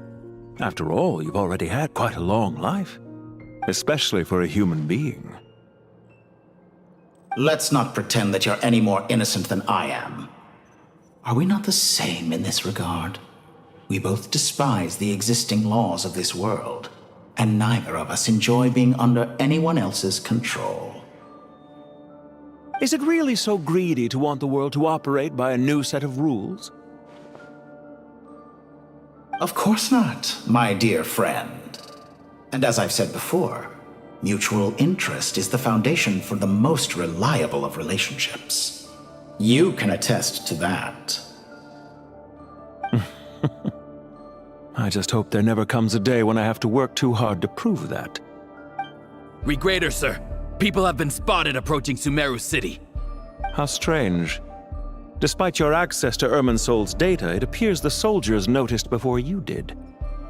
After all, you've already had quite a long life, especially for a human being. Let's not pretend that you're any more innocent than I am. Are we not the same in this regard? We both despise the existing laws of this world. and neither of us enjoy being under anyone else's control. Is it really so greedy to want the world to operate by a new set of rules? Of course not, my dear friend. And as I've said before, mutual interest is the foundation for the most reliable of relationships. You can attest to that. I just hope there never comes a day when I have to work too hard to prove that. Read greater, sir. People have been spotted approaching Sumeru City. How strange. Despite your access to Irminsol's data, it appears the soldiers noticed before you did.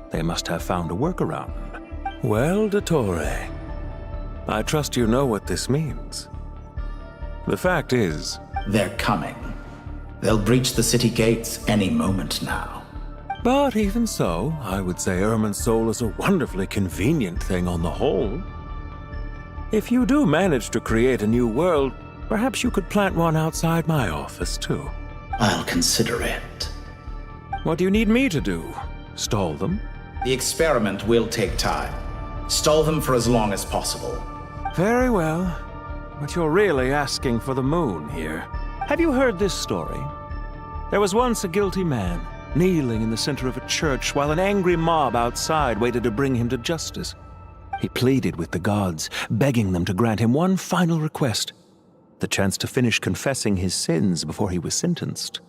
They must have found a workaround. Well, Dottore, I trust you know what this means. The fact is... They're coming. They'll breach the city gates any moment now. But even so, I would say Irminsol is a wonderfully convenient thing on the whole. If you do manage to create a new world, perhaps you could plant one outside my office, too. I'll consider it. What do you need me to do? Stall them? The experiment will take time. Stall them for as long as possible. Very well. But you're really asking for the moon here. Have you heard this story? There was once a guilty man, kneeling in the center of a church while an angry mob outside waited to bring him to justice. He pleaded with the gods, begging them to grant him one final request, the chance to finish confessing his sins before he was sentenced.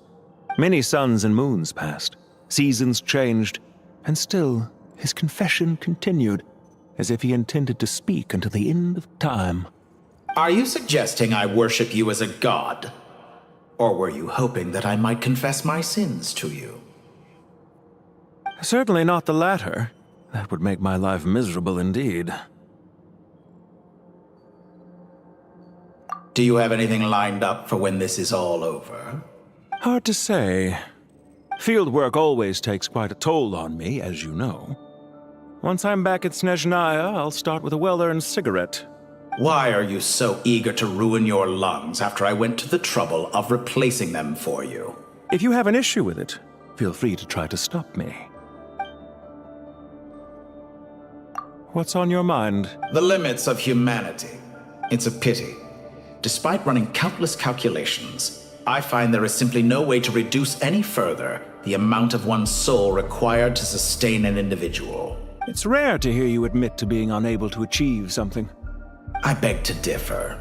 Many suns and moons passed, seasons changed, and still his confession continued, as if he intended to speak until the end of time. Are you suggesting I worship you as a god? Or were you hoping that I might confess my sins to you? Certainly not the latter. That would make my life miserable indeed. Do you have anything lined up for when this is all over? Hard to say. Field work always takes quite a toll on me, as you know. Once I'm back at Snezhnaya, I'll start with a well-earned cigarette. Why are you so eager to ruin your lungs after I went to the trouble of replacing them for you? If you have an issue with it, feel free to try to stop me. What's on your mind? The limits of humanity. It's a pity. Despite running countless calculations, I find there is simply no way to reduce any further the amount of one's soul required to sustain an individual. It's rare to hear you admit to being unable to achieve something. I beg to differ.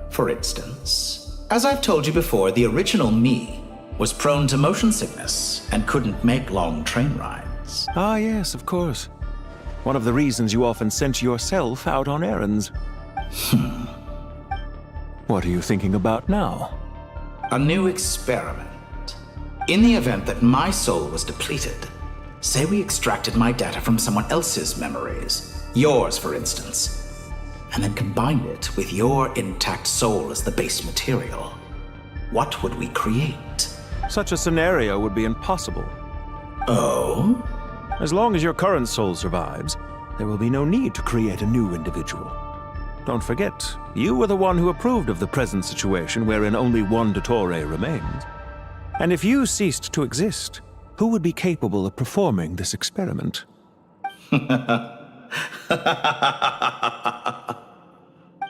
For instance, as I've told you before, the original me was prone to motion sickness and couldn't make long train rides. Ah, yes, of course. One of the reasons you often sent yourself out on errands. What are you thinking about now? A new experiment. In the event that my soul was depleted, say we extracted my data from someone else's memories, yours for instance, and then combined it with your intact soul as the base material, what would we create? Such a scenario would be impossible. Oh? As long as your current soul survives, there will be no need to create a new individual. Don't forget, you were the one who approved of the present situation wherein only one Dottore remains. And if you ceased to exist, who would be capable of performing this experiment?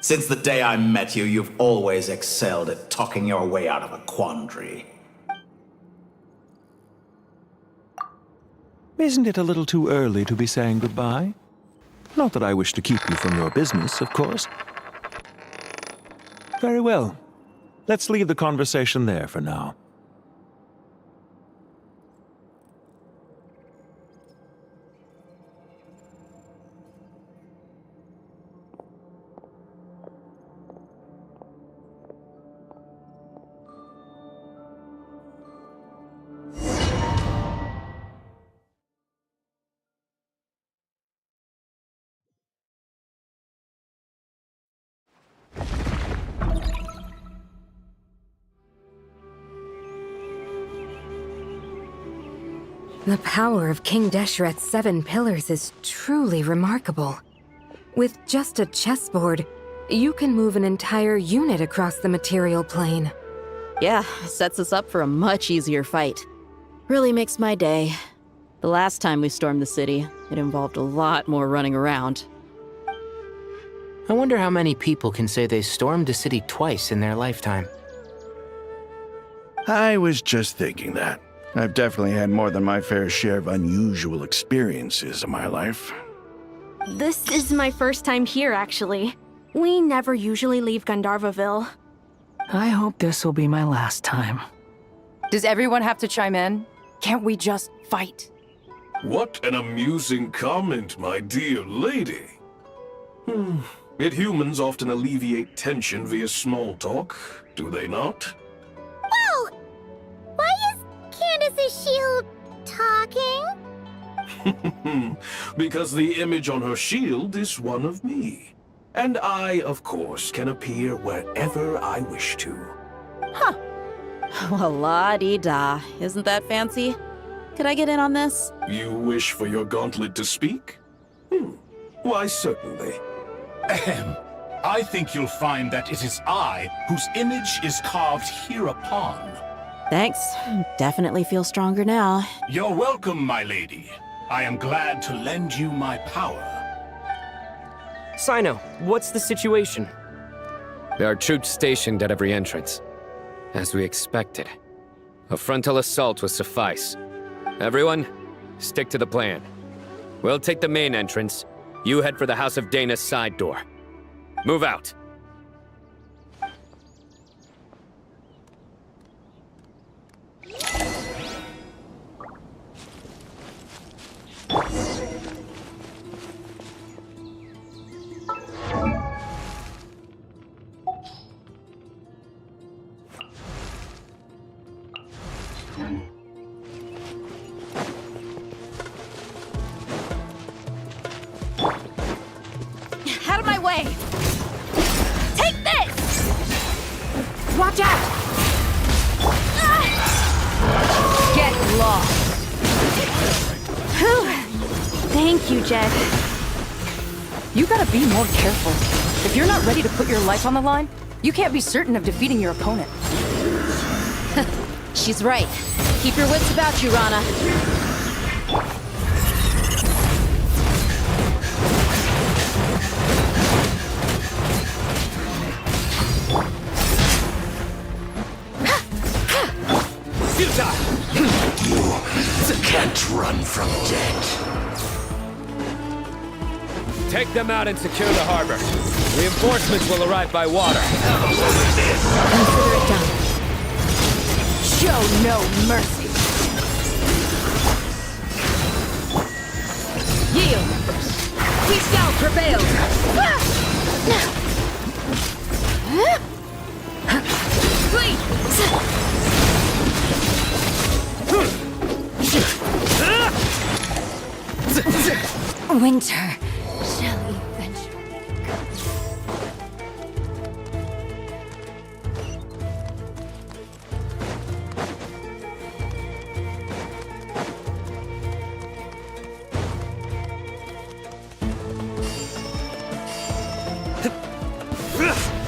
Since the day I met you, you've always excelled at talking your way out of a quandary. Isn't it a little too early to be saying goodbye? Not that I wish to keep you from your business, of course. Very well. Let's leave the conversation there for now. The power of King Deshret's 7 pillars is truly remarkable. With just a chessboard, you can move an entire unit across the material plane. Yeah, sets us up for a much easier fight. Really makes my day. The last time we stormed the city, It involved a lot more running around. I wonder how many people can say they stormed a city twice in their lifetime. I was just thinking that. I've definitely had more than my fair share of unusual experiences in my life. This is my first time here, actually. We never usually leave Gandharvaville. I hope this will be my last time. Does everyone have to chime in? Can't we just fight? What an amusing comment, my dear lady. Yet humans often alleviate tension via small talk, do they not? Whoa! Why is Candace's shield talking? Because the image on her shield is one of me. And I, of course, can appear wherever I wish to. Huh. Well, la-di-da. Isn't that fancy? Could I get in on this? You wish for your gauntlet to speak? Why, certainly. Ahem. I think you'll find that it is I whose image is carved hereupon. Thanks. Definitely feel stronger now. You're welcome, my lady. I am glad to lend you my power. Sino, what's the situation? There are troops stationed at every entrance. As we expected. A frontal assault will suffice. Everyone, stick to the plan. We'll take the main entrance. You head for the House of Dana's side door. Move out. Out of my way! Take this! Watch out! Get lost! Whew. Thank you, Jed. You gotta be more careful. If you're not ready to put your life on the line, you can't be certain of defeating your opponent. She's right. Keep your wits about you, Rana. You can't run from death. Take them out and secure the harbor. Reinforcements will arrive by water. Consider it done. Show no mercy. Yield. Peace out prevails. Flee. Winter shall eventually come.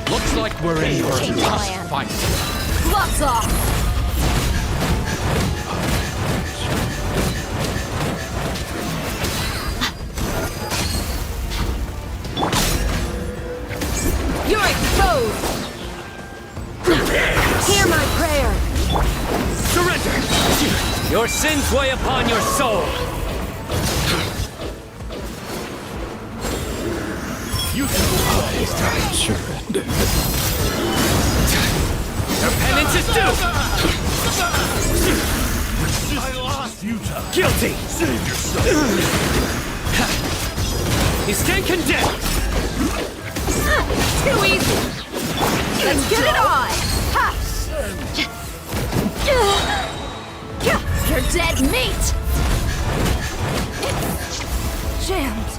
Looks like we're in for a tough fight. Gloves off. You're exposed! Hear my prayer! Surrender! Your sins weigh upon your soul! You can surrender. Your penance is due! I lost Utah. Guilty! Save yourself. You stand condemned! Too easy! Let's get it on! Ha! You're dead meat! It's jammed.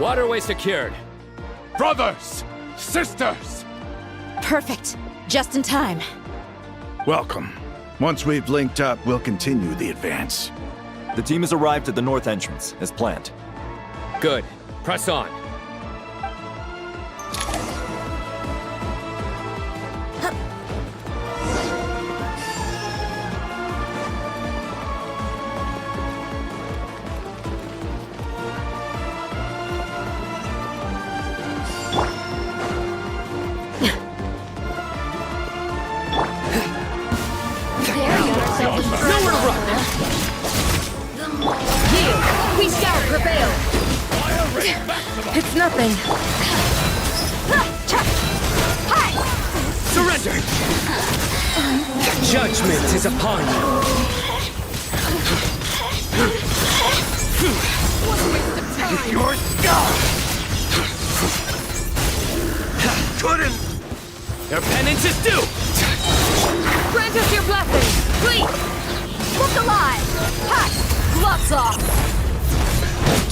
Waterway secured. Brothers! Sisters! Perfect. Just in time. Welcome. Once we've linked up, we'll continue the advance. The team has arrived at the north entrance, as planned. Good. Press on. It's nothing. Surrender! Judgment is upon you. Your skull! Couldn't! Your penance is due! Grant us your blessing, please! Look alive! Ha! Gloves off!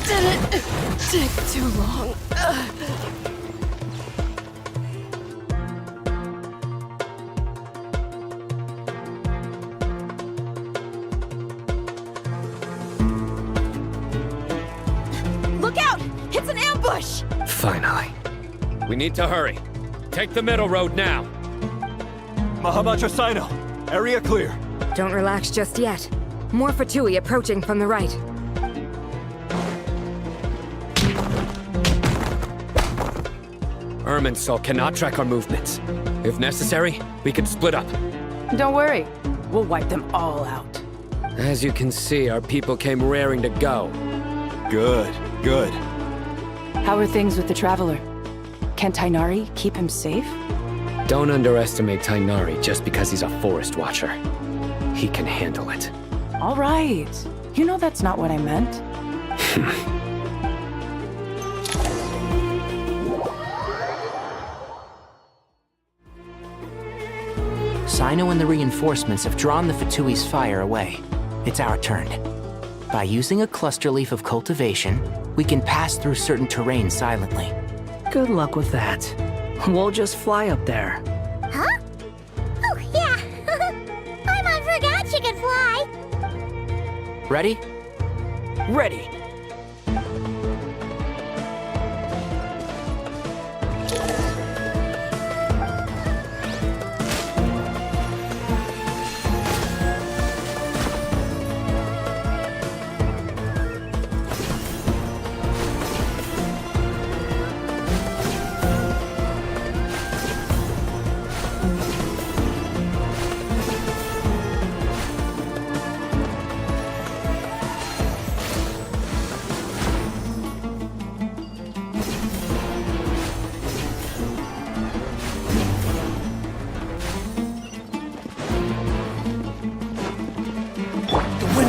Didn't take too long. Look out! It's an ambush! Finally. We need to hurry. Take the middle road now. Mahamatra Sino, area clear. Don't relax just yet. More Fatui approaching from the right. Irminsul cannot track our movements. If necessary, we can split up. Don't worry. We'll wipe them all out. As you can see, our people came raring to go. Good, good. How are things with the Traveler? Can Tainari keep him safe? Don't underestimate Tainari just because he's a forest watcher. He can handle it. All right. You know that's not what I meant. Sino and the reinforcements have drawn the Fatui's fire away. It's our turn. By using a cluster leaf of cultivation, we can pass through certain terrain silently. Good luck with that. We'll just fly up there. Huh? Oh, yeah. Paimon forgot she could fly. Ready? Ready!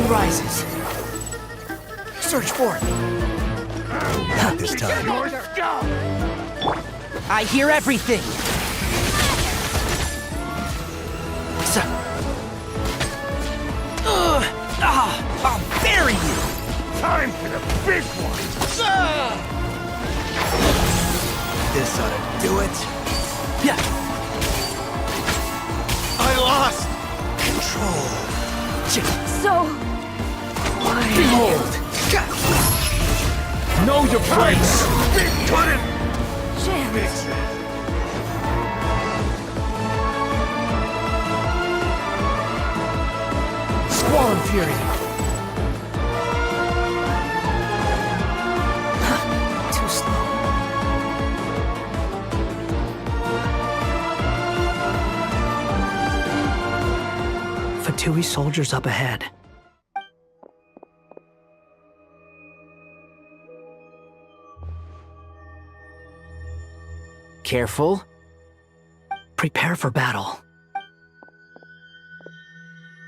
Rises. Search for it. Not this time. I hear everything. I'll bury you. Time for the big one! This ought to do it. Yeah. I lost control. So... Behold! Know your place! Couldn't! Jam. Squall and Fury. Too slow. Fatui soldiers up ahead. Careful. Prepare for battle.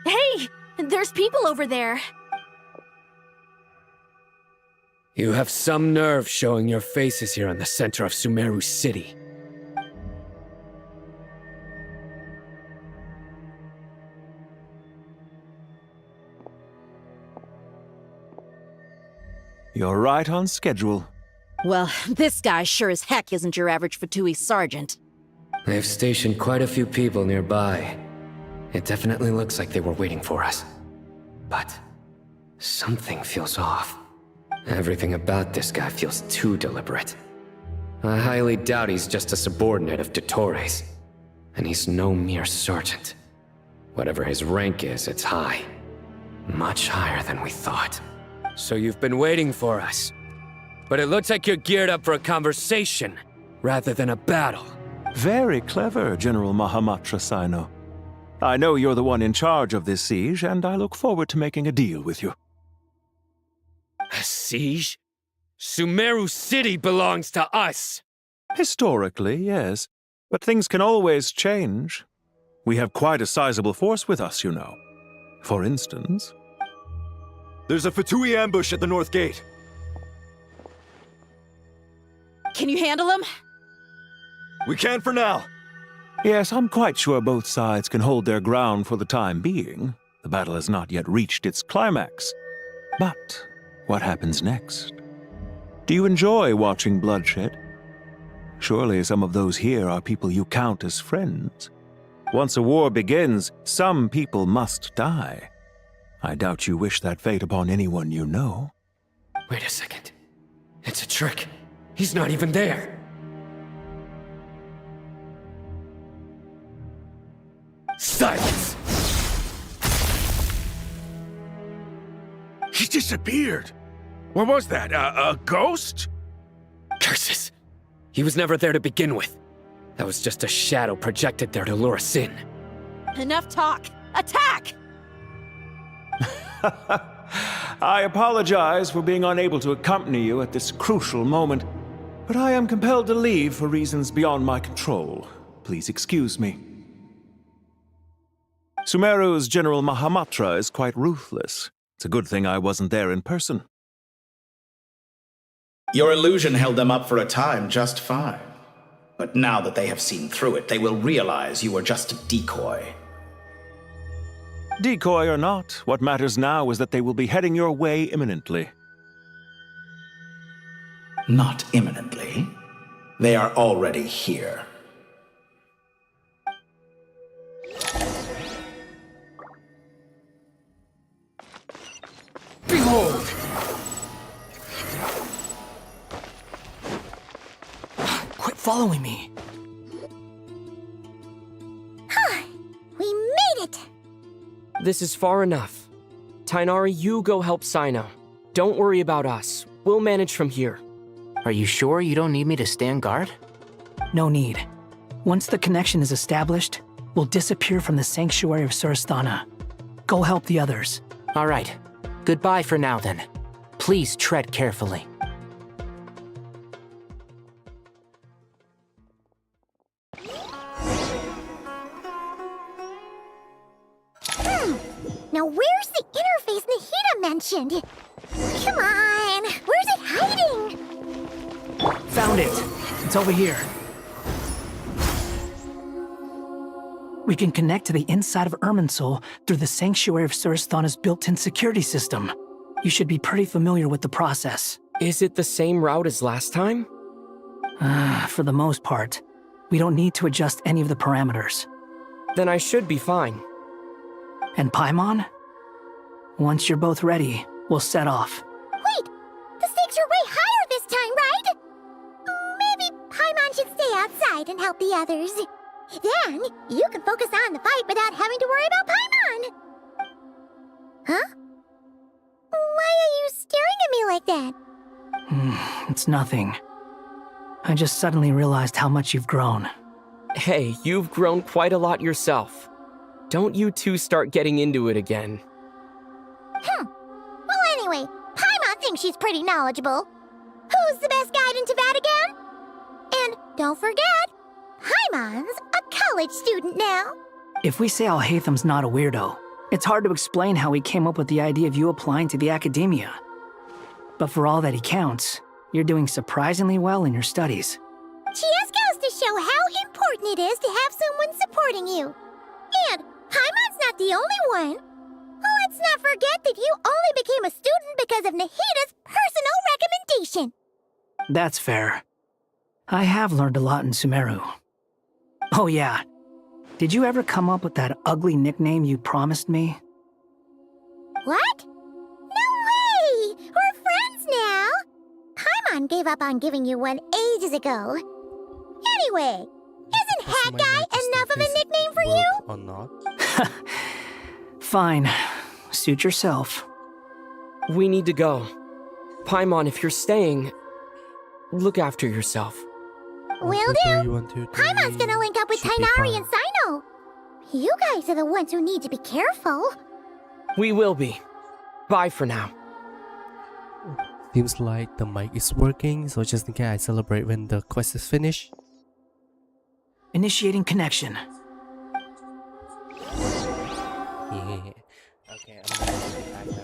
Hey! There's people over there. You have some nerve showing your faces here in the center of Sumeru City. You're right on schedule. Well, this guy sure as heck isn't your average Fatui sergeant. They've stationed quite a few people nearby. It definitely looks like they were waiting for us. But something feels off. Everything about this guy feels too deliberate. I highly doubt he's just a subordinate of Dottores. And he's no mere sergeant. Whatever his rank is, it's high. Much higher than we thought. So you've been waiting for us. But it looks like you're geared up for a conversation, rather than a battle. Very clever, General Mahamatra Sino. I know you're the one in charge of this siege, and I look forward to making a deal with you. A siege? Sumeru City belongs to us! Historically, yes. But things can always change. We have quite a sizable force with us, you know. For instance... There's a Fatui ambush at the north gate. Can you handle him? We can for now. Yes, I'm quite sure both sides can hold their ground for the time being. The battle has not yet reached its climax. But what happens next? Do you enjoy watching bloodshed? Surely some of those here are people you count as friends. Once a war begins, some people must die. I doubt you wish that fate upon anyone you know. Wait a second. It's a trick. He's not even there. Silence! He disappeared. What was that? A ghost? Curses! He was never there to begin with. That was just a shadow projected there to lure us in. Enough talk! Attack! I apologize for being unable to accompany you at this crucial moment, but I am compelled to leave for reasons beyond my control. Please excuse me. Sumeru's General Mahamatra is quite ruthless. It's a good thing I wasn't there in person. Your illusion held them up for a time just fine. But now that they have seen through it, they will realize you were just a decoy. Decoy or not, what matters now is that they will be heading your way imminently. Not imminently. They are already here. Behold! Quit following me. We made it! This is far enough. Tainari, you go help Sino. Don't worry about us. We'll manage from here. Are you sure you don't need me to stand guard? No need. Once the connection is established, we'll disappear from the Sanctuary of Surasthana. Go help the others. All right. Goodbye for now, then. Please tread carefully. Now where's the interface Nahida mentioned? Come on! Where's it hiding? Found it. It's over here. We can connect to the inside of Irminsul through the Sanctuary of Surasthana's built-in security system. You should be pretty familiar with the process. Is it the same route as last time? For the most part. We don't need to adjust any of the parameters. Then I should be fine. And Paimon? Once you're both ready, we'll set off. Wait! The stakes are way higher this time, right? Maybe Paimon should stay outside and help the others. Then, you can focus on the fight without having to worry about Paimon! Huh? Why are you staring at me like that? It's nothing. I just suddenly realized how much you've grown. Hey, you've grown quite a lot yourself. Don't you two start getting into it again. Well, anyway, Paimon thinks she's pretty knowledgeable. Who's the best guide in Teyvat again? And don't forget, Paimon's a college student now. If we say Alhatham's not a weirdo, it's hard to explain how he came up with the idea of you applying to the academia. But for all that he counts, you're doing surprisingly well in your studies. Just goes to show how important it is to have someone supporting you. And Paimon's not the only one. Let's not forget that you only became a student because of Nahida's personal recommendation. That's fair. I have learned a lot in Sumeru. Oh yeah, did you ever come up with that ugly nickname you promised me? What? No way! We're friends now! Paimon gave up on giving you one ages ago. Anyway, isn't Hat Guy enough of a nickname for you? Or not? Fine. Suit yourself. We need to go. Paimon, if you're staying, look after yourself. Will do. Paimon's gonna link up with Tainari and Sino. You guys are the ones who need to be careful. We will be. Bye for now. Seems like the mic is working, so just in case I celebrate when the quest is finished. Initiating connection. Yeah. Okay, I'm gonna take it back now.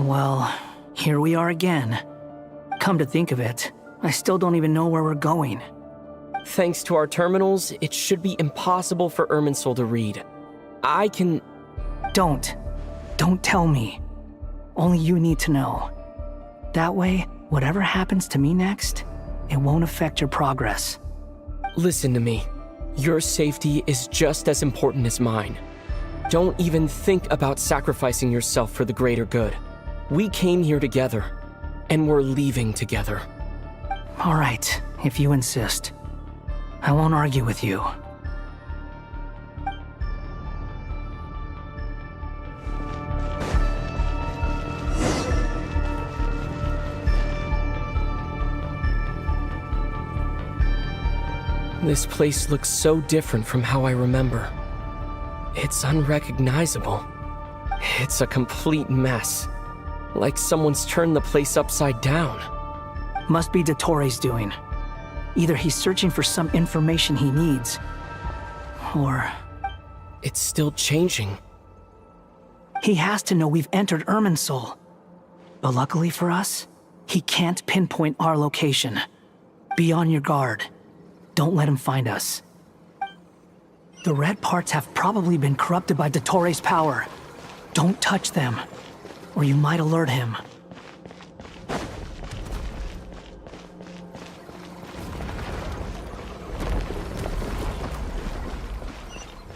Well, here we are again. Come to think of it, I still don't even know where we're going. Thanks to our terminals, it should be impossible for Irminsul to read. I can... Don't tell me. Only you need to know. That way, whatever happens to me next, it won't affect your progress. Listen to me. Your safety is just as important as mine. Don't even think about sacrificing yourself for the greater good. We came here together, and we're leaving together. All right, if you insist. I won't argue with you. This place looks so different from how I remember. It's unrecognizable. It's a complete mess. Like someone's turned the place upside down. Must be Dottore doing. Either he's searching for some information he needs, or... It's still changing. He has to know we've entered Irminsul. But luckily for us, he can't pinpoint our location. Be on your guard. Don't let him find us. The red parts have probably been corrupted by Dottore's power. Don't touch them, or you might alert him.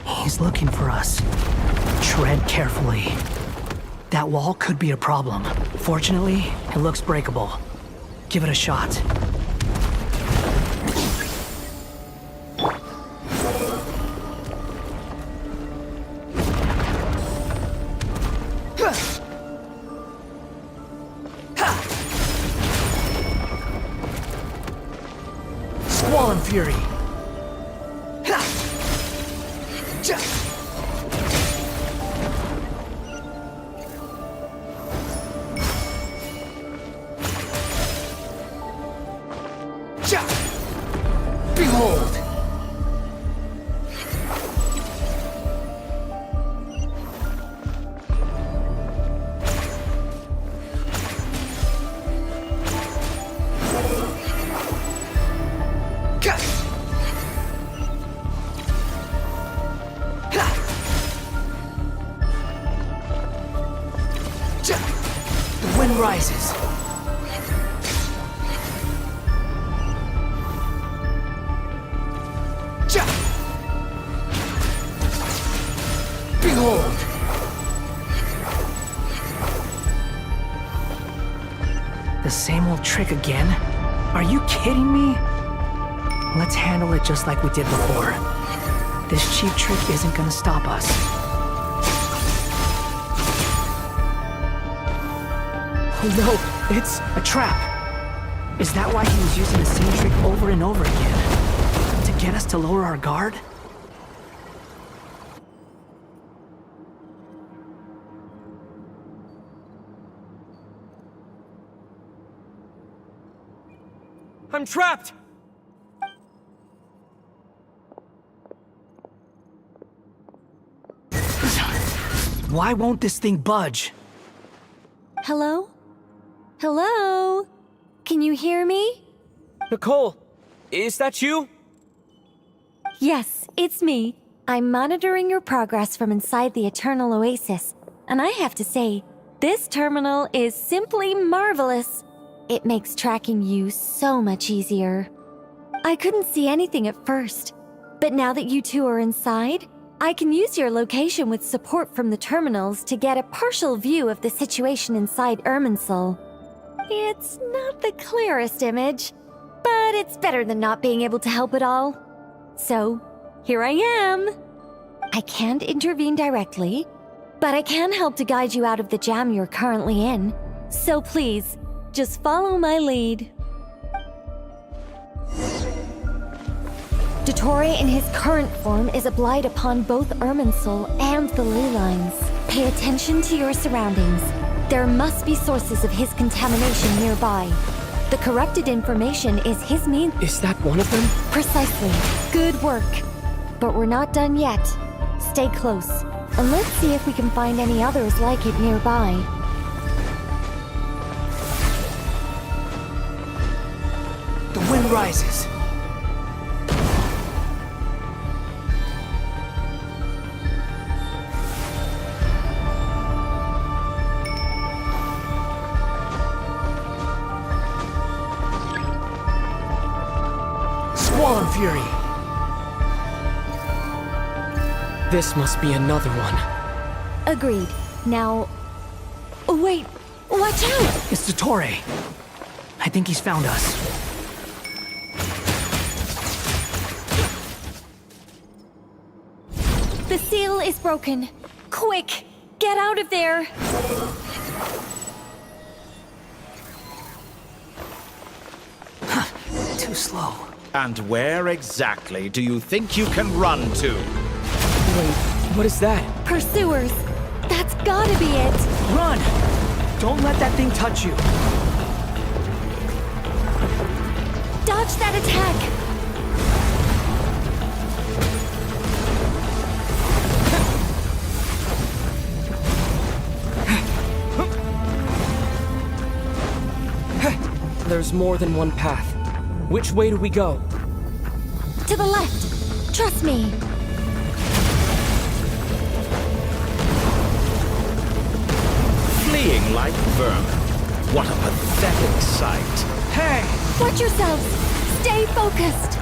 He's looking for us. Tread carefully. That wall could be a problem. Fortunately, it looks breakable. Give it a shot. Squall and Fury. Behold! The wind rises. Behold! The same old trick again? Are you kidding me? Let's handle it just like we did before. This cheap trick isn't gonna stop us. Oh no, it's a trap! Is that why he was using the same trick over and over again? To get us to lower our guard? I'm trapped! Why won't this thing budge? Hello? Hello? Can you hear me? Nicole, is that you? Yes, it's me. I'm monitoring your progress from inside the Eternal Oasis, and I have to say, this terminal is simply marvelous. It makes tracking you so much easier. I couldn't see anything at first, but now that you two are inside, I can use your location with support from the terminals to get a partial view of the situation inside Irminsul. It's not the clearest image, but it's better than not being able to help at all. So, here I am. I can't intervene directly, But I can help to guide you out of the jam you're currently in. So please, just follow my lead. Dottore in his current form is a blight upon both Irminsul and the ley lines. Pay attention to your surroundings. There must be sources of his contamination nearby. The corrupted information is his means. Is that one of them? Precisely. Good work. But we're not done yet. Stay close, and let's see if we can find any others like it nearby. The wind rises. Squall Fury. This must be another one. Agreed. Now... Wait! Watch out! It's Dottore. I think he's found us. The seal is broken. Quick! Get out of there! Too slow. And where exactly do you think you can run to? Wait, what is that? Pursuers! That's gotta be it! Run! Don't let that thing touch you. Dodge that attack! There's more than one path. Which way do we go? To the left! Trust me! Fleeing like vermin. What a pathetic sight. Hey! Watch yourselves! Stay focused!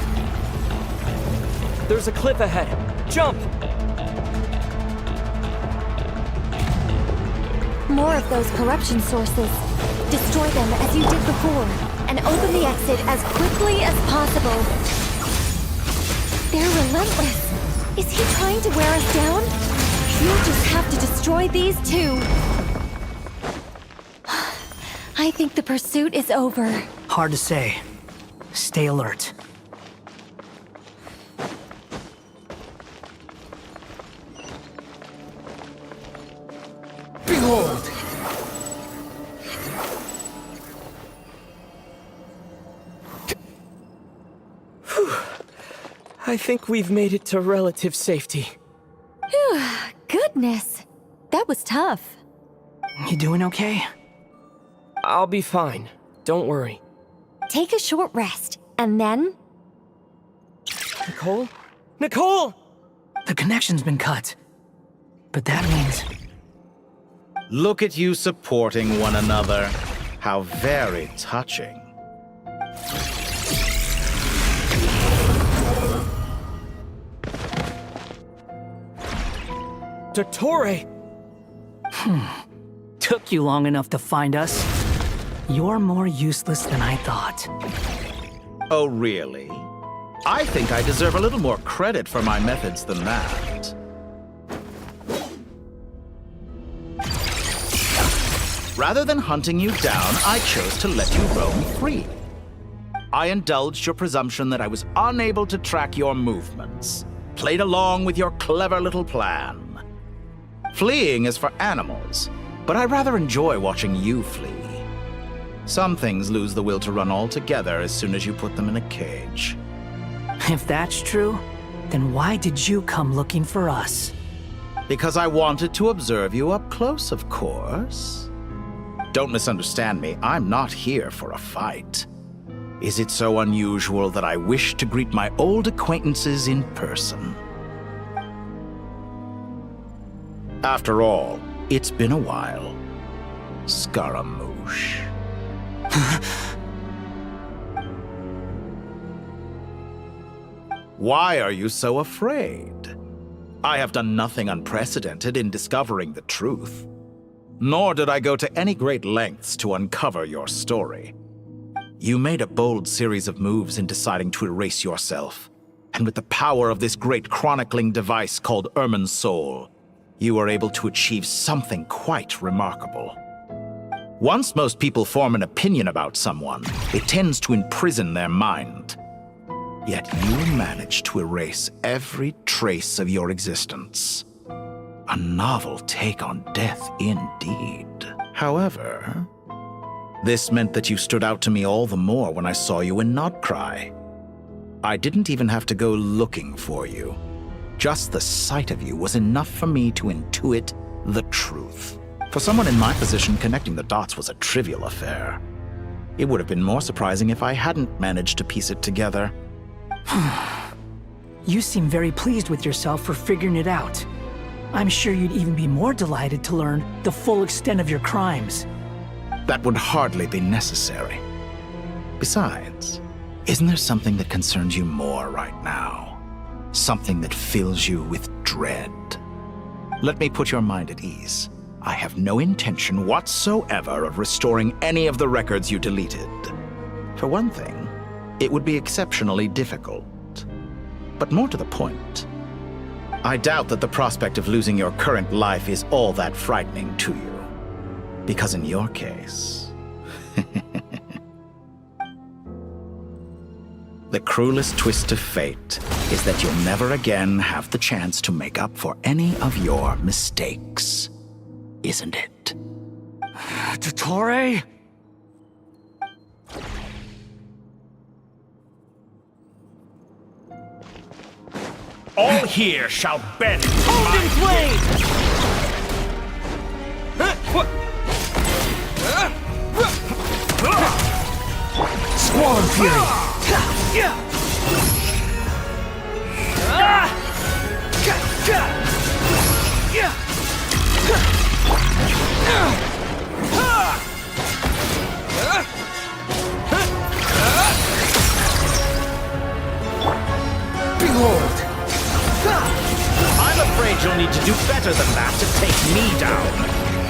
There's a cliff ahead. Jump! More of those corruption sources. Destroy them as you did before, and open the exit as quickly as possible. They're relentless. Is he trying to wear us down? You'll just have to destroy these too. I think the pursuit is over. Hard to say. Stay alert. Behold! I think we've made it to relative safety. Phew, goodness. That was tough. You doing okay? I'll be fine. Don't worry. Take a short rest, and then... Nicole? Nicole! The connection's been cut. But that means... Look at you supporting one another. How very touching. Dottore! Took you long enough to find us. You're more useless than I thought. Oh, really? I think I deserve a little more credit for my methods than that. Rather than hunting you down, I chose to let you roam free. I indulged your presumption that I was unable to track your movements, played along with your clever little plan. Fleeing is for animals, but I rather enjoy watching you flee. Some things lose the will to run altogether as soon as you put them in a cage. If that's true, then why did you come looking for us? Because I wanted to observe you up close, of course. Don't misunderstand me, I'm not here for a fight. Is it so unusual that I wish to greet my old acquaintances in person? After all, it's been a while. Scaramouche. Why are you so afraid? I have done nothing unprecedented in discovering the truth. Nor did I go to any great lengths to uncover your story. You made a bold series of moves in deciding to erase yourself. And with the power of this great chronicling device called Irminsul, you were able to achieve something quite remarkable. Once most people form an opinion about someone, it tends to imprison their mind. Yet you managed to erase every trace of your existence. A novel take on death indeed. However, this meant that you stood out to me all the more when I saw you in Krai. I didn't even have to go looking for you. Just the sight of you was enough for me to intuit the truth. For someone in my position, connecting the dots was a trivial affair. It would have been more surprising if I hadn't managed to piece it together. You seem very pleased with yourself for figuring it out. I'm sure you'd even be more delighted to learn the full extent of your crimes. That would hardly be necessary. Besides, isn't there something that concerns you more right now? Something that fills you with dread? Let me put your mind at ease. I have no intention whatsoever of restoring any of the records you deleted. For one thing, it would be exceptionally difficult. But more to the point, I doubt that the prospect of losing your current life is all that frightening to you. Because in your case, the cruelest twist of fate is that you'll never again have the chance to make up for any of your mistakes. Isn't it? Dottore? All here shall bend. Odin Blade! Squall Fury! Behold! I'm afraid you'll need to do better than that to take me down.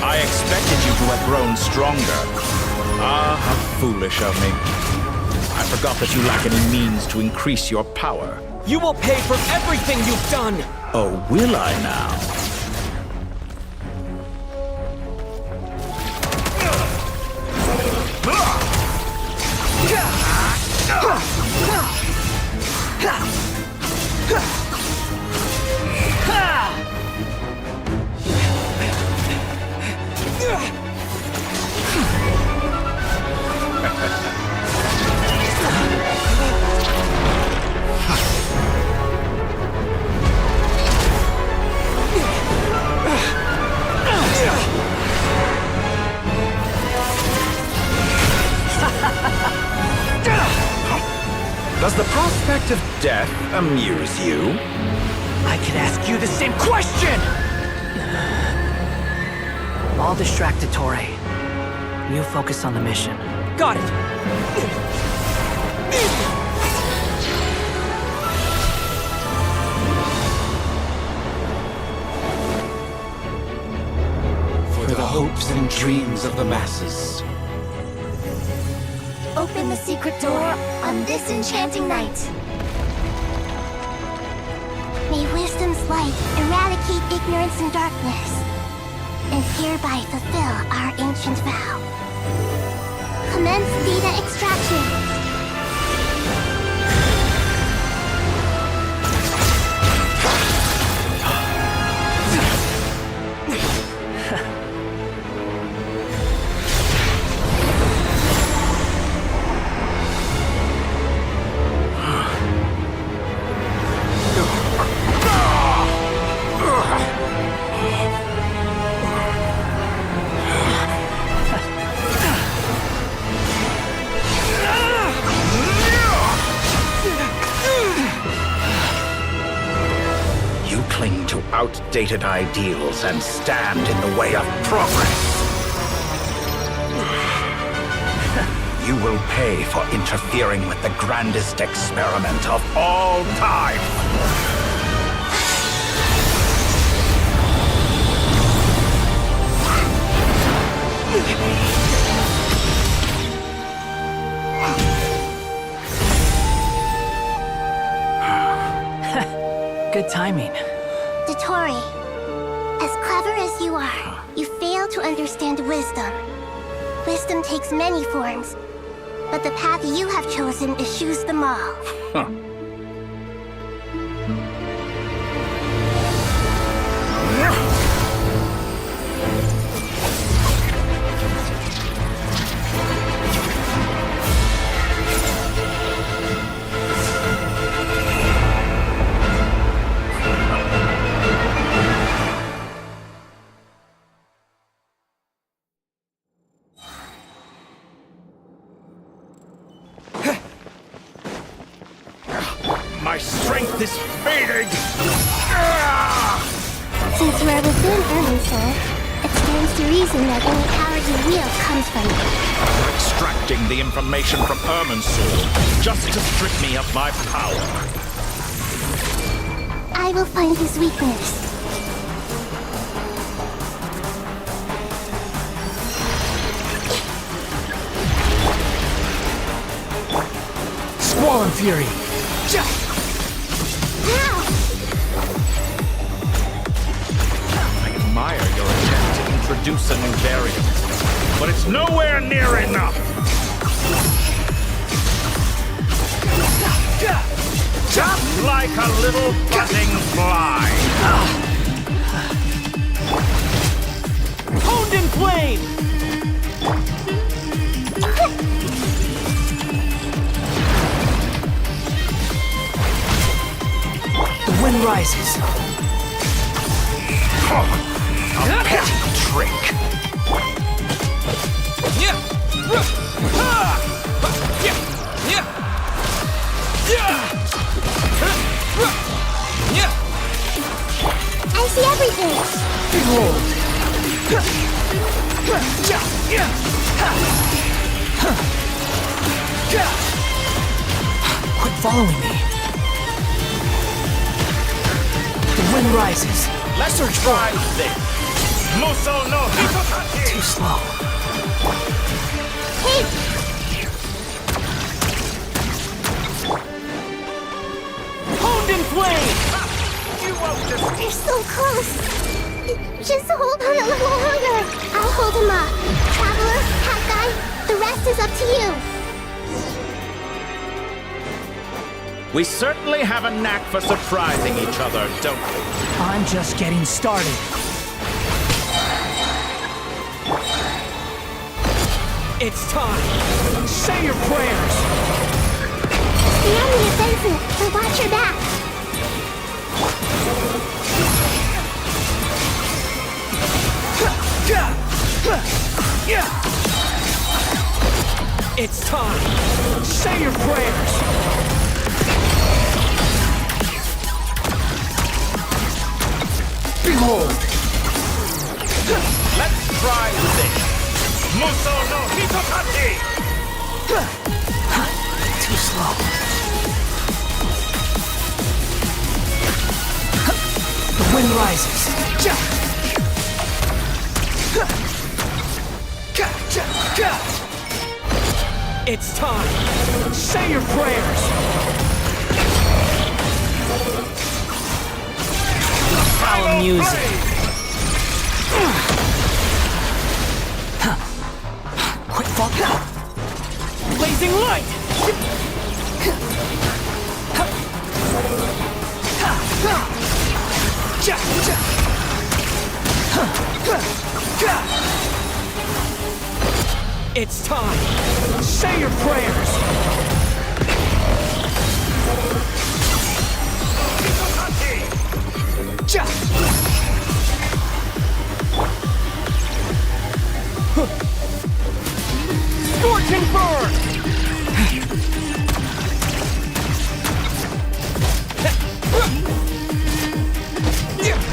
I expected you to have grown stronger. Ah, how foolish of me. I forgot that you lack any means to increase your power. You will pay for everything you've done! Oh, will I now? Does the prospect of death amuse you? I can ask you the same question! I'll distract Dottore. You focus on the mission. Got it! For the hopes and dreams of the masses. Open the secret door on this enchanting night. May wisdom's light eradicate ignorance and darkness, and hereby fulfill our ancient vow. Commence data extraction. Outdated ideals and stand in the way of progress. You will pay for interfering with the grandest experiment of all time. Good timing. Dottore, as as you are, you fail to understand wisdom. Wisdom takes many forms, but the path you have chosen eschews them all. Huh. My strength is fading! Since we're within Irminsul, it stands to reason that any power you wield comes from it. You're extracting the information from Irminsul just to strip me of my power. I will find his weakness. Squall and Fury! I admire your attempt to introduce a new variant, but it's nowhere near enough! Just like a little buzzing fly! Honed in flame! The wind rises. A petty trick! I see everything! Behold! Quit following me. The wind rises. Let's try this! Muso no Hitokaki! Too slow. Hey! Honed in flame! You won't just... They're so close! Just hold on a little longer! I'll hold him up. Traveler, Cat Guy, the rest is up to you! We certainly have a knack for surprising each other, don't we? I'm just getting started. It's time! Say your prayers! Stay on the offensive, and watch your back! It's time! Say your prayers! Behold! Let's try this! Muso no Hitokaki! Too slow. The wind rises. It's time. Say your prayers. Our music. Quit fucking. Blazing light. It's time. Say your prayers. Scorch and burn.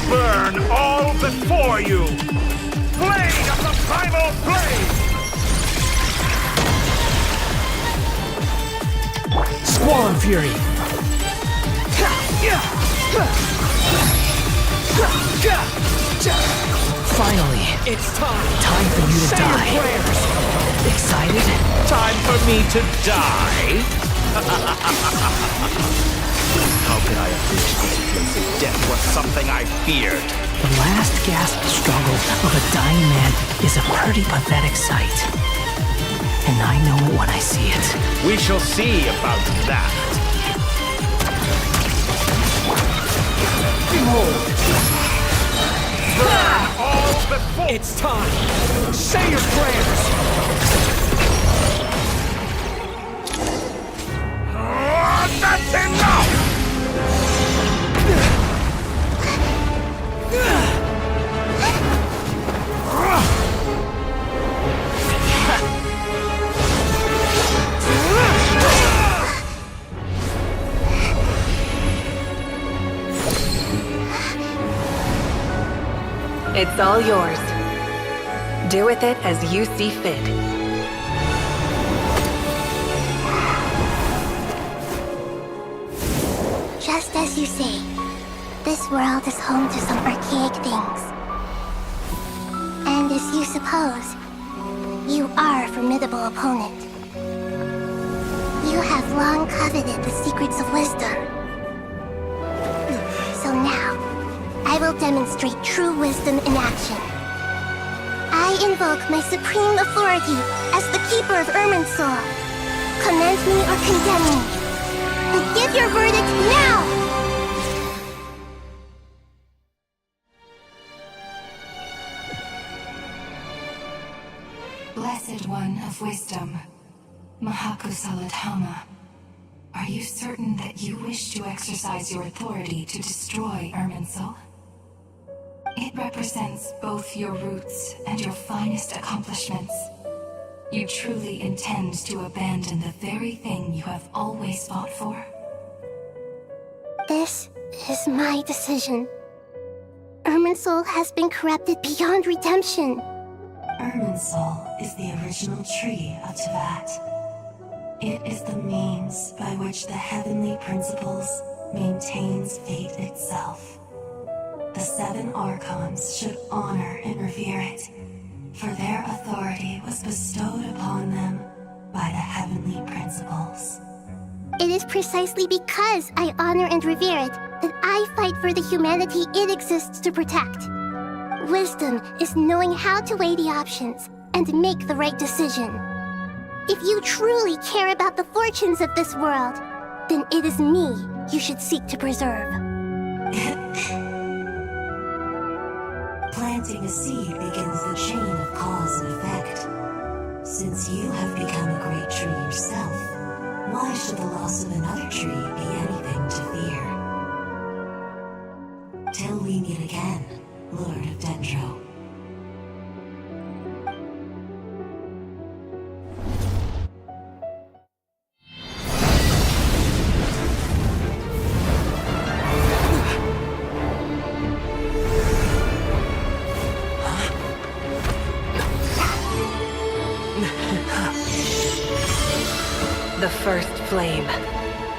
Burn all before you! Blade of the primal blade! Squall and Fury. Finally, it's time. Time for you to Say die. your prayers. Excited? Time for me to die? How could I have reached this place if death was something I feared? The last gasp struggle of a dying man is a pretty pathetic sight. And I know it when I see it. We shall see about that. Behold! It's time! Say your prayers! That's enough! It's all yours. Do with it as you see fit. Just as you say, this world is home to some archaic things. And as you suppose, you are a formidable opponent. You have long coveted the secrets of wisdom. So now, I will demonstrate true wisdom in action. I invoke my supreme authority as the keeper of Irminsul. Commend me or condemn me. But give your verdict now! Blessed One of Wisdom, Mahakusaladhama, are you certain that you wish to exercise your authority to destroy Irminsul? It represents both your roots and your finest accomplishments. You truly intend to abandon the very thing you have always fought for? This is my decision. Irminsul has been corrupted beyond redemption. Irminsul is the original tree of Tevat. It is the means by which the heavenly principles maintains fate itself. The 7 Archons should honor and revere it, for their authority was bestowed upon them by the heavenly principles. It is precisely because I honor and revere it that I fight for the humanity it exists to protect. Wisdom is knowing how to weigh the options and make the right decision. If you truly care about the fortunes of this world, then it is me you should seek to preserve. Planting a seed begins the chain of cause and effect. Since you have become a great tree yourself, why should the loss of another tree be anything to fear? Till we meet again, Lord of Dendro. The first flame.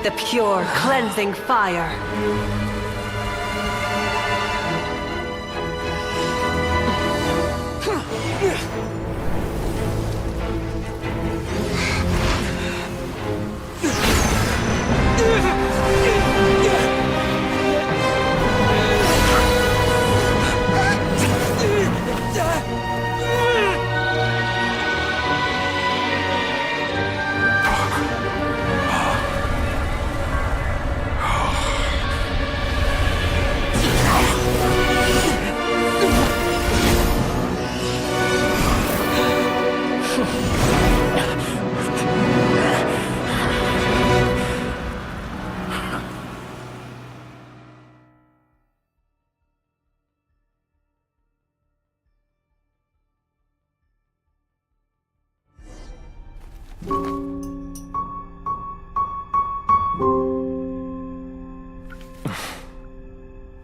The pure, cleansing fire.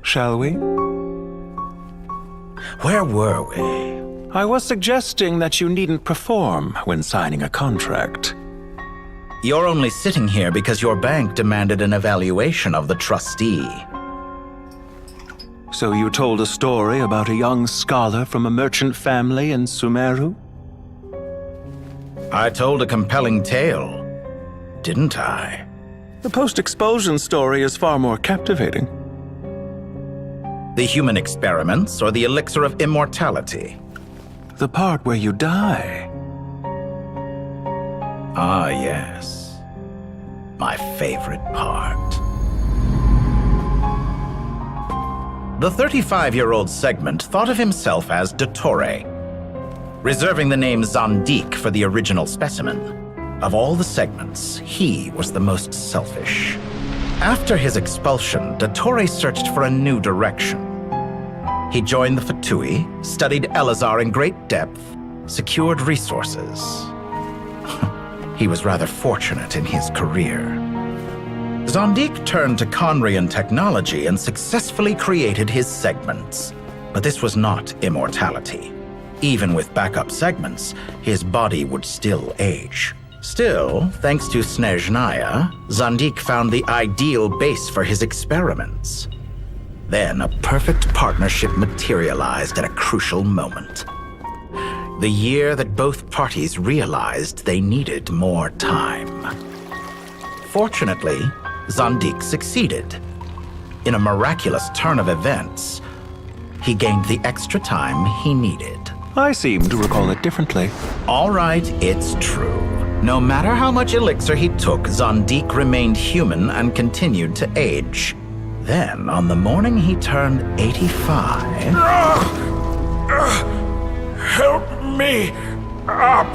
Shall we? Where were we? I was suggesting that you needn't perform when signing a contract. You're only sitting here because your bank demanded an evaluation of the trustee. So you told a story about a young scholar from a merchant family in Sumeru? I told a compelling tale, didn't I? The post-expulsion story is far more captivating. The human experiments or the elixir of immortality? The part where you die. Ah, yes. My favorite part. The 35-year-old Segment thought of himself as Dottore, reserving the name Zandik for the original specimen. Of all the Segments, he was the most selfish. After his expulsion, Dottore searched for a new direction. He joined the Fatui, studied Elazar in great depth, secured resources. He was rather fortunate in his career. Zandik turned to Conrian technology and successfully created his segments. But this was not immortality. Even with backup segments, his body would still age. Still, thanks to Snezhnaya, Zandik found the ideal base for his experiments. Then a perfect partnership materialized at a crucial moment. The year that both parties realized they needed more time. Fortunately, Zandik succeeded. In a miraculous turn of events, he gained the extra time he needed. I seem to recall it differently. All right, it's true. No matter how much elixir he took, Zandik remained human and continued to age. Then, on the morning he turned 85... Help me up!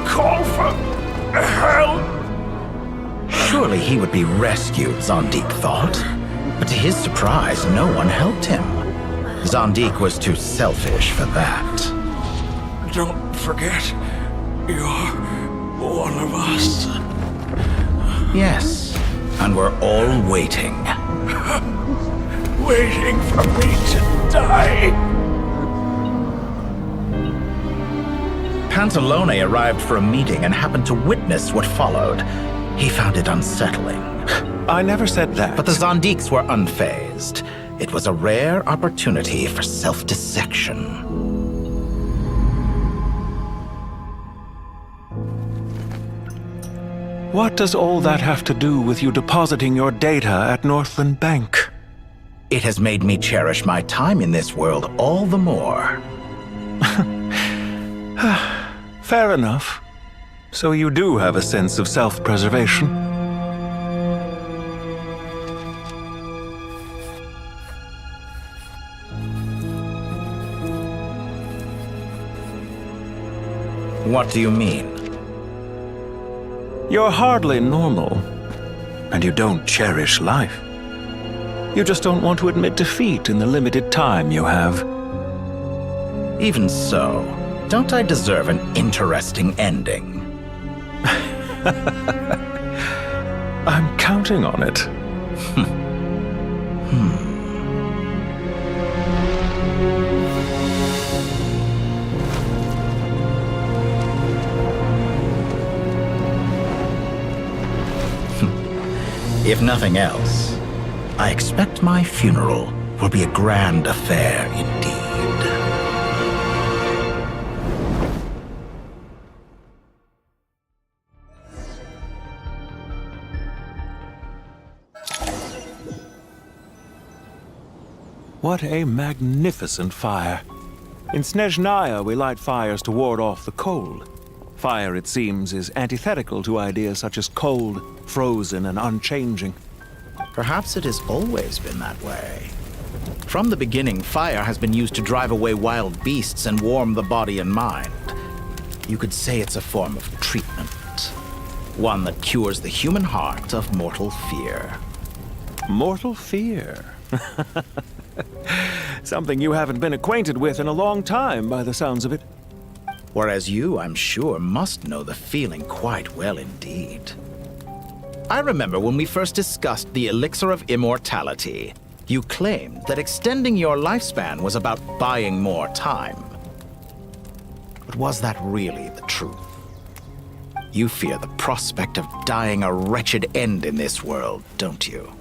Call for help! Surely he would be rescued, Zandik thought. But to his surprise, no one helped him. Zandik was too selfish for that. Don't forget, you're one of us. Yes, and we're all waiting. Waiting for me to die. Pantalone arrived for a meeting and happened to witness what followed. He found it unsettling. I never said that. But the Zandiks were unfazed. It was a rare opportunity for self-dissection. What does all that have to do with you depositing your data at Northland Bank? It has made me cherish my time in this world all the more. Fair enough. So you do have a sense of self-preservation. What do you mean? You're hardly normal, and you don't cherish life. You just don't want to admit defeat in the limited time you have. Even so, don't I deserve an interesting ending? I'm counting on it. If nothing else, I expect my funeral will be a grand affair indeed. What a magnificent fire. In Snezhnaya, we light fires to ward off the cold. Fire, it seems, is antithetical to ideas such as cold, frozen, and unchanging. Perhaps it has always been that way. From the beginning, fire has been used to drive away wild beasts and warm the body and mind. You could say it's a form of treatment. One that cures the human heart of mortal fear. Mortal fear? Something you haven't been acquainted with in a long time, by the sounds of it. Whereas you, I'm sure, must know the feeling quite well indeed. I remember when we first discussed the elixir of immortality, you claimed that extending your lifespan was about buying more time. But was that really the truth? You fear the prospect of dying a wretched end in this world, don't you?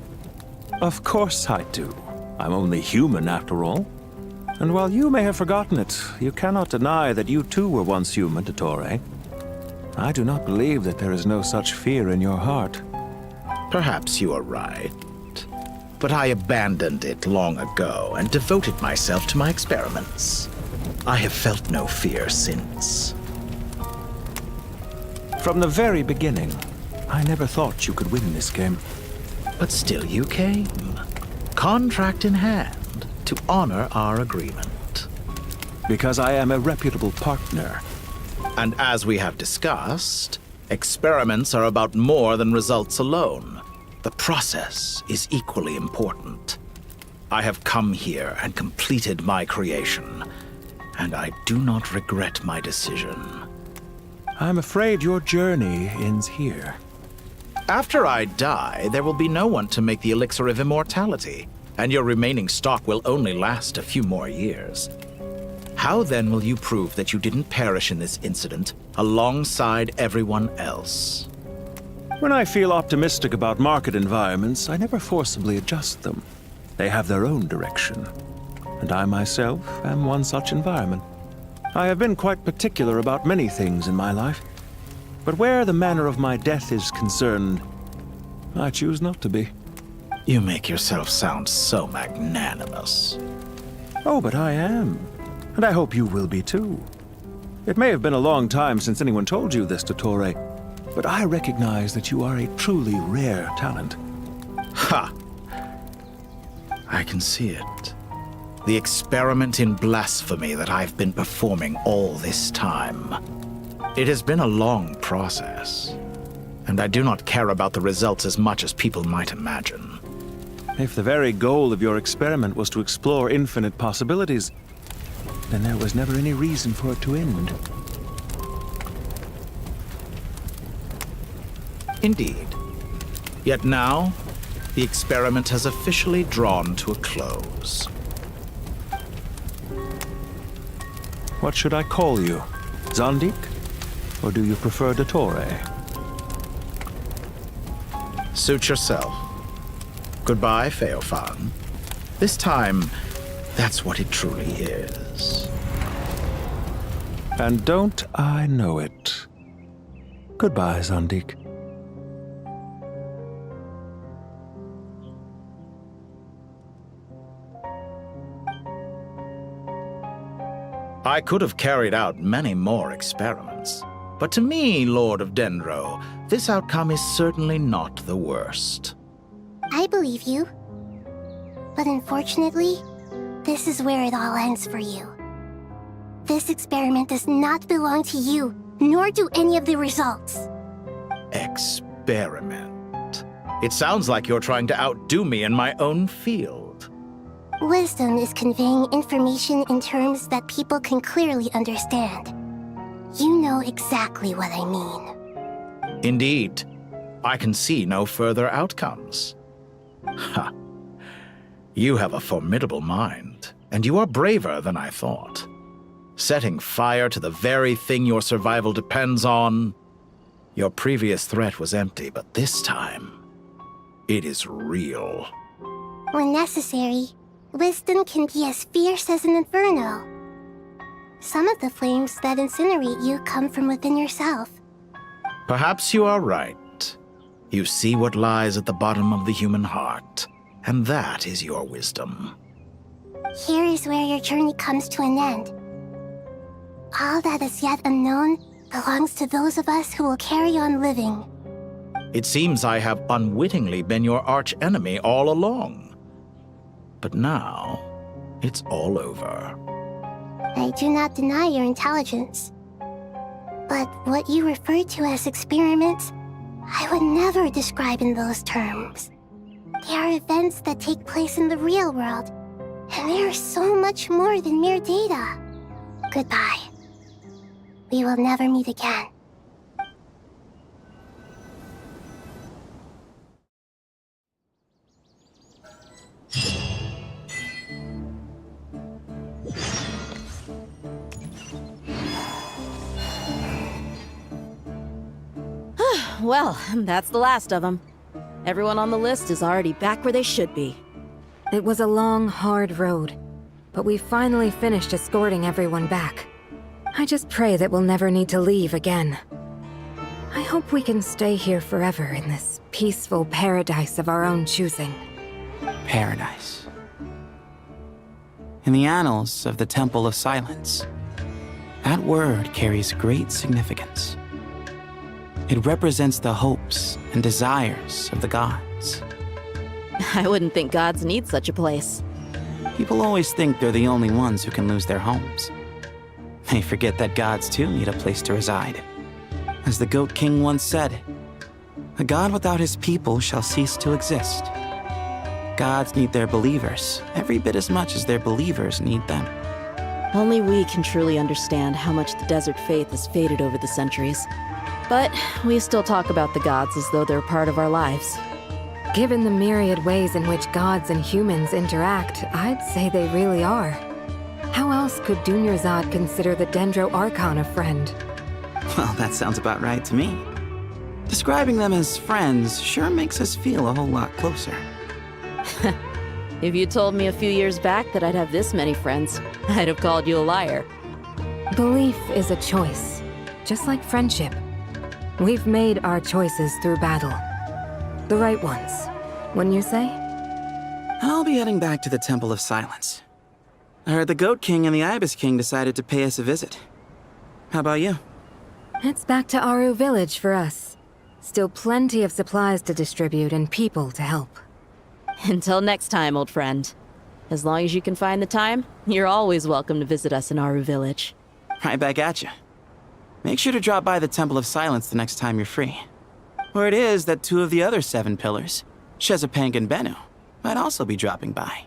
Of course I do. I'm only human, after all. And while you may have forgotten it, you cannot deny that you too were once human, Dottore. I do not believe that there is no such fear in your heart. Perhaps you are right. but I abandoned it long ago and devoted myself to my experiments. I have felt no fear since. From the very beginning, I never thought you could win this game. But still you came, contract in hand, to honor our agreement. Because I am a reputable partner. And as we have discussed, experiments are about more than results alone. The process is equally important. I have come here and completed my creation, and I do not regret my decision. I'm afraid your journey ends here. After I die, there will be no one to make the elixir of immortality, and your remaining stock will only last a few more years. How then will you prove that you didn't perish in this incident alongside everyone else? When I feel optimistic about market environments, I never forcibly adjust them. They have their own direction. And I myself am one such environment. I have been quite particular about many things in my life. But where the manner of my death is concerned, I choose not to be. You make yourself sound so magnanimous. Oh, but I am. And I hope you will be too. It may have been a long time since anyone told you this, Dottore, but I recognize that you are a truly rare talent. Ha! I can see it. The experiment in blasphemy that I've been performing all this time. It has been a long process, and I do not care about the results as much as people might imagine. If the very goal of your experiment was to explore infinite possibilities, then there was never any reason for it to end. Indeed. Yet now, the experiment has officially drawn to a close. What should I call you? Zondik? Or do you prefer Dottore? Suit yourself. Goodbye, Feofan. This time, that's what it truly is. And don't I know it? Goodbye, Zondik. I could have carried out many more experiments, but to me, Lord of Dendro, this outcome is certainly not the worst. I believe you. But unfortunately, this is where it all ends for you. This experiment does not belong to you, nor do any of the results. Experiment. It sounds like you're trying to outdo me in my own field. Wisdom is conveying information in terms that people can clearly understand. You know exactly what I mean. Indeed. I can see no further outcomes. Ha. You have a formidable mind, and you are braver than I thought. Setting fire to the very thing your survival depends on. Your previous threat was empty, but this time, it is real. When necessary, wisdom can be as fierce as an inferno. Some of the flames that incinerate you come from within yourself. Perhaps you are right. You see what lies at the bottom of the human heart, and that is your wisdom. Here is where your journey comes to an end. All that is yet unknown belongs to those of us who will carry on living. It seems I have unwittingly been your arch-enemy all along. But now, it's all over. I do not deny your intelligence. But what you refer to as experiments, I would never describe in those terms. They are events that take place in the real world, and they are so much more than mere data. Goodbye. We will never meet again. Well, that's the last of them. Everyone on the list is already back where they should be. It was a long, hard road, but we finally finished escorting everyone back. I just pray that we'll never need to leave again. I hope we can stay here forever in this peaceful paradise of our own choosing. paradise. In the annals of the Temple of Silence, that word carries great significance. It represents the hopes and desires of the gods. I wouldn't think gods need such a place. People always think they're the only ones who can lose their homes. They forget that gods too need a place to reside. As the Goat King once said, "A god without his people shall cease to exist." Gods need their believers every bit as much as their believers need them. Only we can truly understand how much the desert faith has faded over the centuries. But we still talk about the gods as though they're part of our lives. Given the myriad ways in which gods and humans interact, I'd say they really are. How else could Dunyarzad consider the Dendro Archon a friend? Well, that sounds about right to me. Describing them as friends sure makes us feel a whole lot closer. If you told me a few years back that I'd have this many friends, I'd have called you a liar. Belief is a choice, just like friendship. We've made our choices through battle. The right ones, wouldn't you say? I'll be heading back to the Temple of Silence. I heard the Goat King and the Ibis King decided to pay us a visit. How about you? It's back to Aru Village for us. Still plenty of supplies to distribute and people to help. Until next time, old friend. As long as you can find the time, you're always welcome to visit us in Aru Village. Right back at you. Make sure to drop by the Temple of Silence the next time you're free. Where it is that 2 of the other 7 pillars, Shezapang and Bennu, might also be dropping by.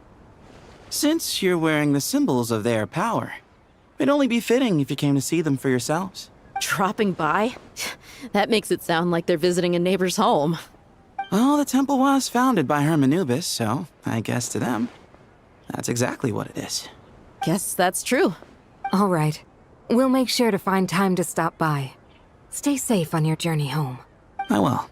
Since you're wearing the symbols of their power, it'd only be fitting if you came to see them for yourselves. Dropping by? That makes it sound like they're visiting a neighbor's home. Well, the temple was founded by Hermanubis, so I guess to them, that's exactly what it is. Guess that's true. All right. We'll make sure to find time to stop by. Stay safe on your journey home. I will.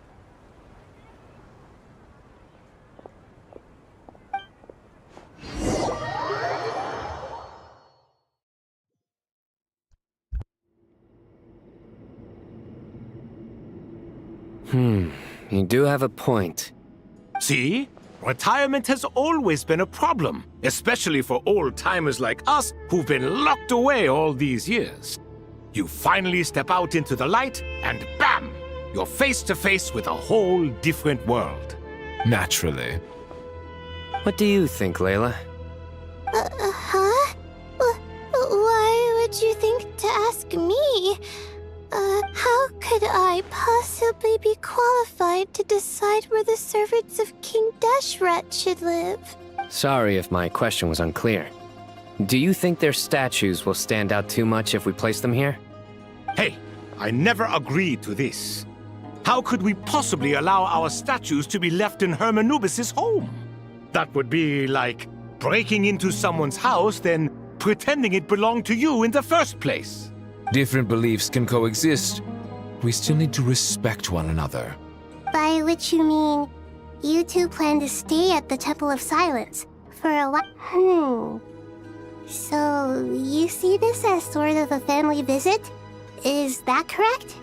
You do have a point. See? Retirement has always been a problem, especially for old-timers like us who've been locked away all these years. You finally step out into the light, and bam! You're face to face with a whole different world. Naturally. What do you think, Layla? Huh? Why would you think to ask me? How could I possibly be qualified to decide where the servants of King Deshret should live? Sorry if my question was unclear. Do you think their statues will stand out too much if we place them here? Hey, I never agreed to this. How could we possibly allow our statues to be left in Hermanubis' home? That would be like breaking into someone's house, then pretending it belonged to you in the first place. Different beliefs can coexist. We still need to respect one another. By which you mean, you two plan to stay at the Temple of Silence for a while? So, you see this as sort of a family visit? Is that correct?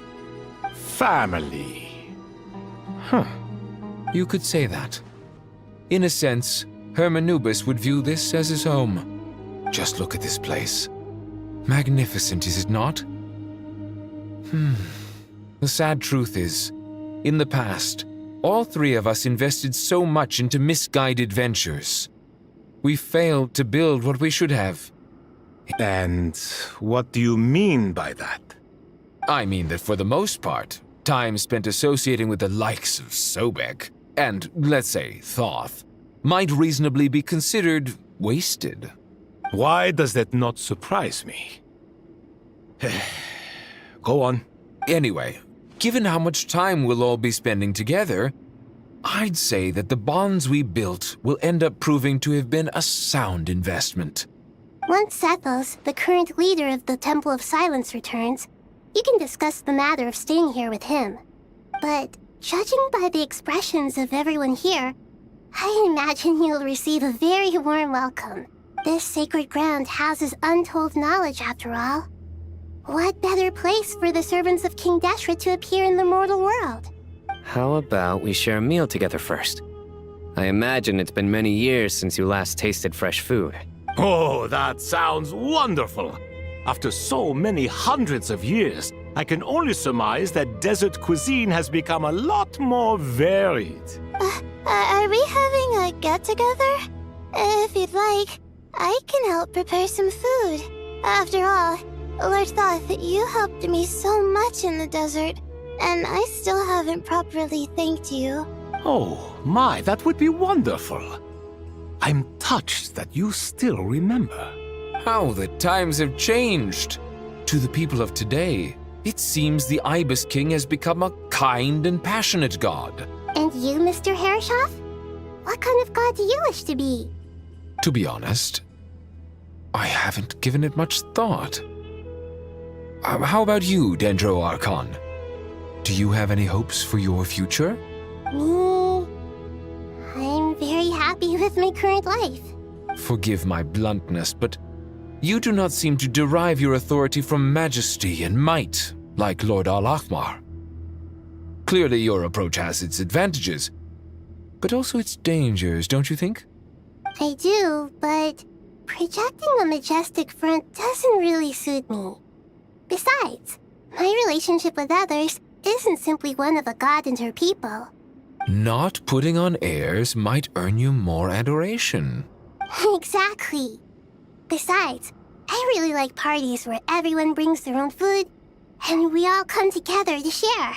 Family. You could say that. In a sense, Hermanubis would view this as his home. Just look at this place. Magnificent, is it not? The sad truth is, in the past, all 3 of us invested so much into misguided ventures. We failed to build what we should have. And what do you mean by that? I mean that for the most part, time spent associating with the likes of Sobek, and, let's say, Thoth, might reasonably be considered wasted. Why does that not surprise me? Go on. Anyway, given how much time we'll all be spending together, I'd say that the bonds we built will end up proving to have been a sound investment. Once Sethos, the current leader of the Temple of Silence, returns, you can discuss the matter of staying here with him. But judging by the expressions of everyone here, I imagine you'll receive a very warm welcome. This sacred ground houses untold knowledge, after all. What better place for the servants of King Deshret to appear in the mortal world? How about we share a meal together first? I imagine it's been many years since you last tasted fresh food. Oh, that sounds wonderful. After so many hundreds of years, I can only surmise that desert cuisine has become a lot more varied. Are we having a get-together? If you'd like, I can help prepare some food. After all, Lord Thoth, you helped me so much in the desert, and I still haven't properly thanked you. Oh, my, that would be wonderful. I'm touched that you still remember. How the times have changed. To the people of today, it seems the Ibis King has become a kind and passionate god. And you, Mr. Herreshoff? What kind of god do you wish to be? To be honest, I haven't given it much thought. How about you, Dendro Archon? Do you have any hopes for your future? Me? I'm very happy with my current life. Forgive my bluntness, but you do not seem to derive your authority from majesty and might, like Lord Al-Akhmar. Clearly your approach has its advantages, but also its dangers, don't you think? I do, but projecting a majestic front doesn't really suit me. Besides, my relationship with others isn't simply one of a god and her people. Not putting on airs might earn you more adoration. Exactly. Besides, I really like parties where everyone brings their own food and we all come together to share.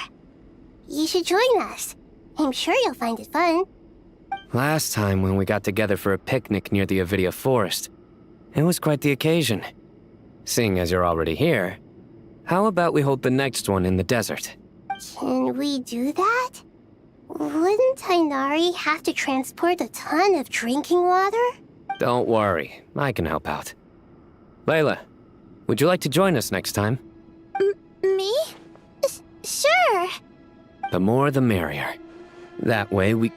You should join us. I'm sure you'll find it fun. Last time when we got together for a picnic near the Avidia Forest, it was quite the occasion. Seeing as you're already here, how about we hold the next one in the desert? Can we do that? Wouldn't Tainari have to transport a ton of drinking water? Don't worry, I can help out. Layla, would you like to join us next time? Me? Sure. The more the merrier. That way we...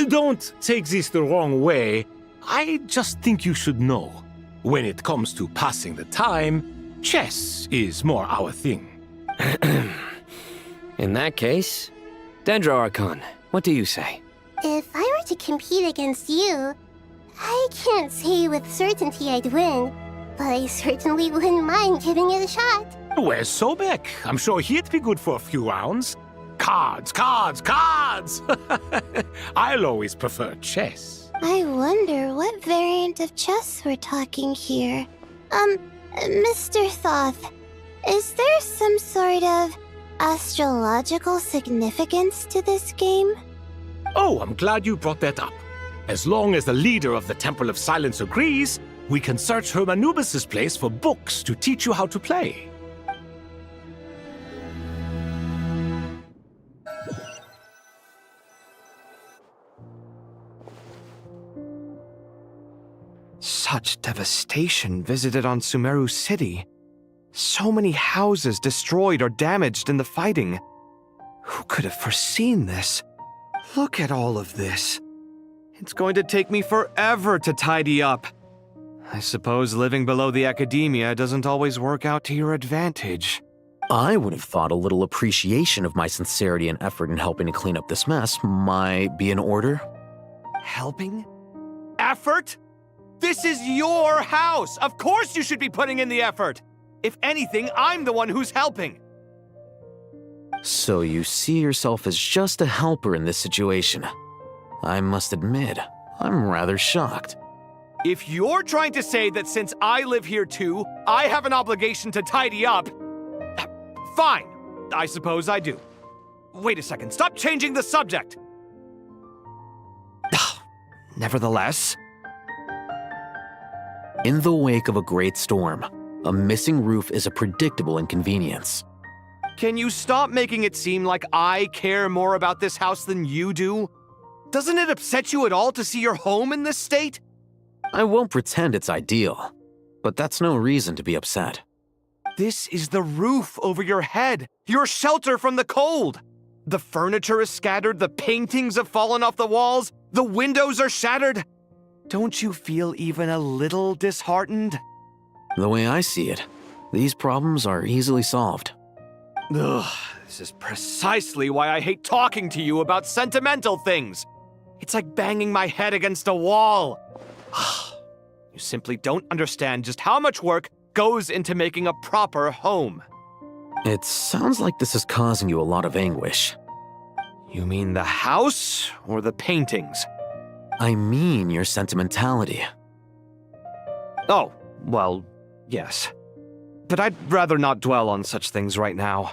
Don't take this the wrong way. I just think you should know. When it comes to passing the time, chess is more our thing. In that case, Dendro Archon, what do you say? If I were to compete against you, I can't say with certainty I'd win, but I certainly wouldn't mind giving it a shot. Where's Sobek? I'm sure he'd be good for a few rounds. Cards, cards, cards! I'll always prefer chess. I wonder what variant of chess we're talking here. Mr. Thoth, is there some sort of astrological significance to this game? Oh, I'm glad you brought that up. As long as the leader of the Temple of Silence agrees, we can search Hermanubis' place for books to teach you how to play. Such devastation visited on Sumeru City. So many houses destroyed or damaged in the fighting. Who could have foreseen this? Look at all of this. It's going to take me forever to tidy up. I suppose living below the academia doesn't always work out to your advantage. I would have thought a little appreciation of my sincerity and effort in helping to clean up this mess might be in order. Helping? Effort? This is your house! Of course you should be putting in the effort! If anything, I'm the one who's helping! So you see yourself as just a helper in this situation. I must admit, I'm rather shocked. If you're trying to say that since I live here too, I have an obligation to tidy up, fine, I suppose I do. Wait a second, stop changing the subject! Nevertheless... In the wake of a great storm, a missing roof is a predictable inconvenience. Can you stop making it seem like I care more about this house than you do? Doesn't it upset you at all to see your home in this state? I won't pretend it's ideal, but that's no reason to be upset. This is the roof over your head, your shelter from the cold. The furniture is scattered, the paintings have fallen off the walls, the windows are shattered. Don't you feel even a little disheartened? The way I see it, these problems are easily solved. Ugh, this is precisely why I hate talking to you about sentimental things. It's like banging my head against a wall. You simply don't understand just how much work goes into making a proper home. It sounds like this is causing you a lot of anguish. You mean the house or the paintings? I mean your sentimentality. Oh, well, yes. But I'd rather not dwell on such things right now.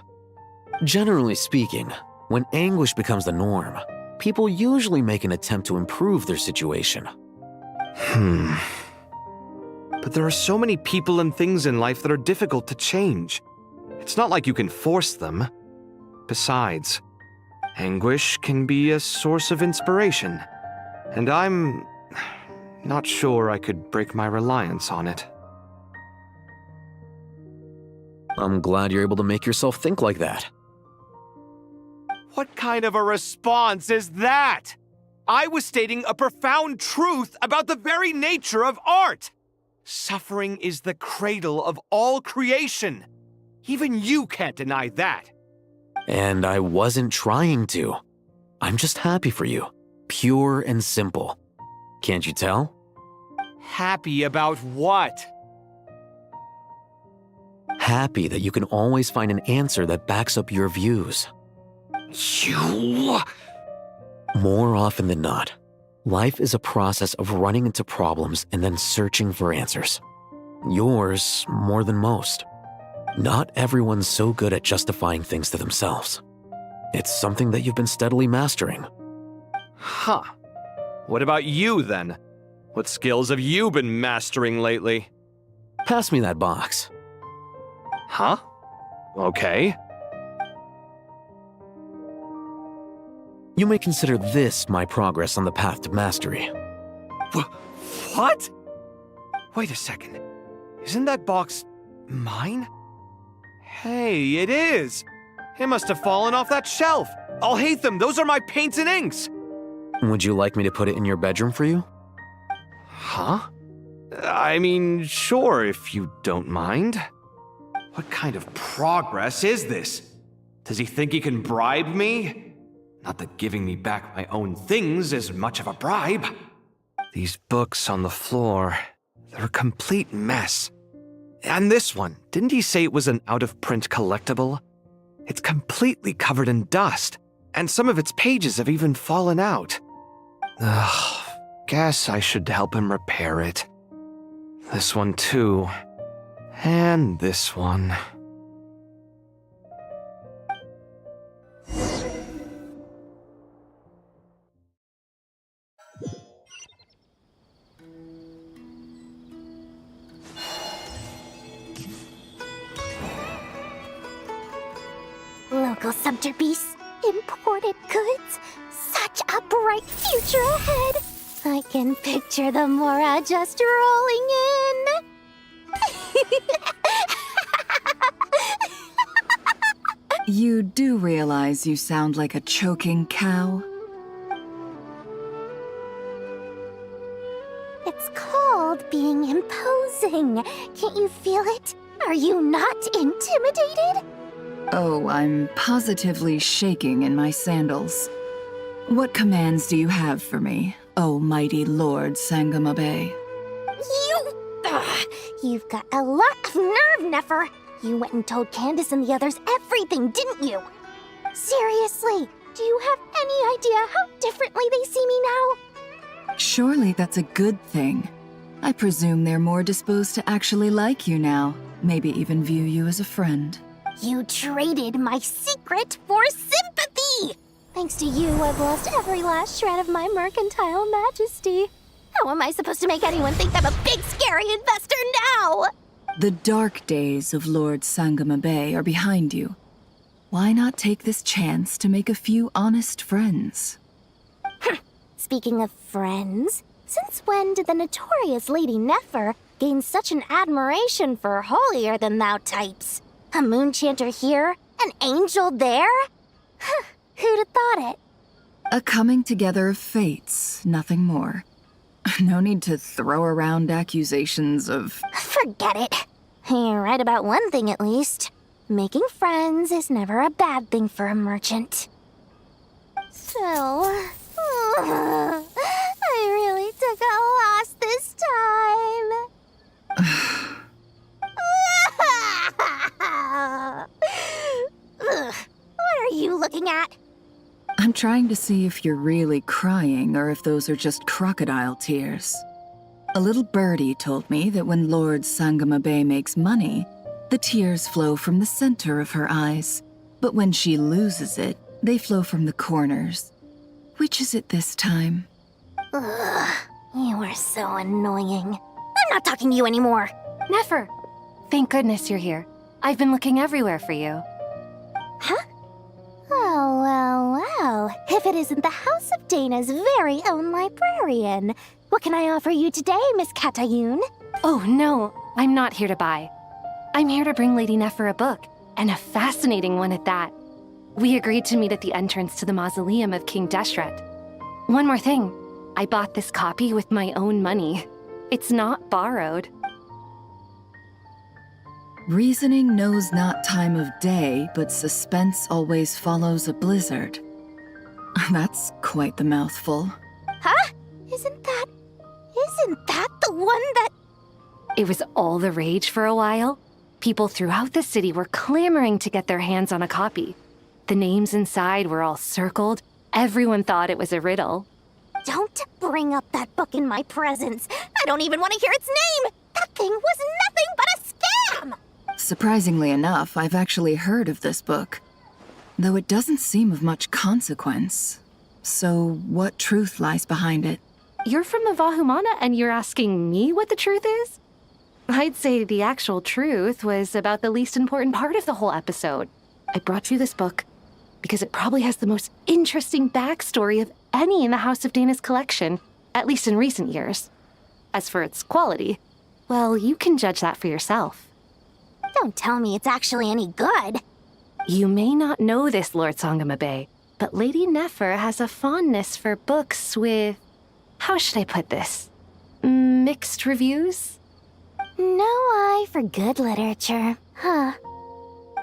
Generally speaking, when anguish becomes the norm, people usually make an attempt to improve their situation. But there are so many people and things in life that are difficult to change. It's not like you can force them. Besides, anguish can be a source of inspiration, and I'm not sure I could break my reliance on it. I'm glad you're able to make yourself think like that. What kind of a response is that? I was stating a profound truth about the very nature of art. Suffering is the cradle of all creation. Even you can't deny that. And I wasn't trying to. I'm just happy for you. Pure and simple. Can't you tell? Happy about what? Happy that you can always find an answer that backs up your views. You... More often than not, life is a process of running into problems and then searching for answers. Yours more than most. Not everyone's so good at justifying things to themselves. It's something that you've been steadily mastering. Huh. What about you, then? What skills have you been mastering lately? Pass me that box. Huh? Okay. You may consider this my progress on the path to mastery. What? Wait a second. Isn't that box mine? Hey, it is! It must have fallen off that shelf! I'll hate them! Those are my paints and inks! Would you like me to put it in your bedroom for you? Huh? I mean, sure, if you don't mind. What kind of progress is this? Does he think he can bribe me? Not that giving me back my own things is much of a bribe. These books on the floor, they're a complete mess. And this one, didn't he say it was an out-of-print collectible? It's completely covered in dust, and some of its pages have even fallen out. Ugh, guess I should help him repair it. This one too. And this one. Local sumter beasts, imported goods, such a bright future ahead. I can picture the Mora just rolling in. You do realize you sound like a choking cow? It's called being imposing. Can't you feel it? Are you not intimidated? Oh, I'm positively shaking in my sandals. What commands do you have for me, oh mighty Lord Sangamabe? You've got a lot of nerve, Nefer. You went and told Candace and the others everything, didn't you? Seriously, do you have any idea how differently they see me now? Surely that's a good thing. I presume they're more disposed to actually like you now, maybe even view you as a friend. You traded my secret for sympathy! Thanks to you, I've lost every last shred of my mercantile majesty. How am I supposed to make anyone think I'm a big, scary investor now? The dark days of Lord Sangamabe are behind you. Why not take this chance to make a few honest friends? Speaking of friends, since when did the notorious Lady Nefer gain such an admiration for holier-than-thou types? A moon chanter here, an angel there? Who'd have thought it? A coming together of fates, nothing more. No need to throw around accusations of... Forget it. You're right about one thing at least. Making friends is never a bad thing for a merchant. So, I really took a loss this time. What are you looking at? I'm trying to see if you're really crying or if those are just crocodile tears. A little birdie told me that when Lord Sangamabe makes money, the tears flow from the center of her eyes. But when she loses it, they flow from the corners. Which is it this time? Ugh, you are so annoying. I'm not talking to you anymore. Nefer, thank goodness you're here. I've been looking everywhere for you. Huh? Oh, well. If it isn't the House of Dana's very own librarian. What can I offer you today, Miss Katayun? Oh, no, I'm not here to buy. I'm here to bring Lady Nefer a book, and a fascinating one at that. We agreed to meet at the entrance to the mausoleum of King Deshret. One more thing, I bought this copy with my own money. It's not borrowed. Reasoning knows not time of day, but suspense always follows a blizzard. That's quite the mouthful. Huh? Isn't that the one that... It was all the rage for a while. People throughout the city were clamoring to get their hands on a copy. The names inside were all circled. Everyone thought it was a riddle. Don't bring up that book in my presence. I don't even want to hear its name. That thing was nothing but a scam. Surprisingly enough, I've actually heard of this book, though it doesn't seem of much consequence. So, what truth lies behind it? You're from the Vahumana and you're asking me what the truth is? I'd say the actual truth was about the least important part of the whole episode. I brought you this book because it probably has the most interesting backstory of any in the House of Dana's collection, at least in recent years. As for its quality, well, you can judge that for yourself. Don't tell me it's actually any good. You may not know this, Lord Sangamabe, but Lady Nefer has a fondness for books with... how should I put this? Mixed reviews? No eye for good literature, huh?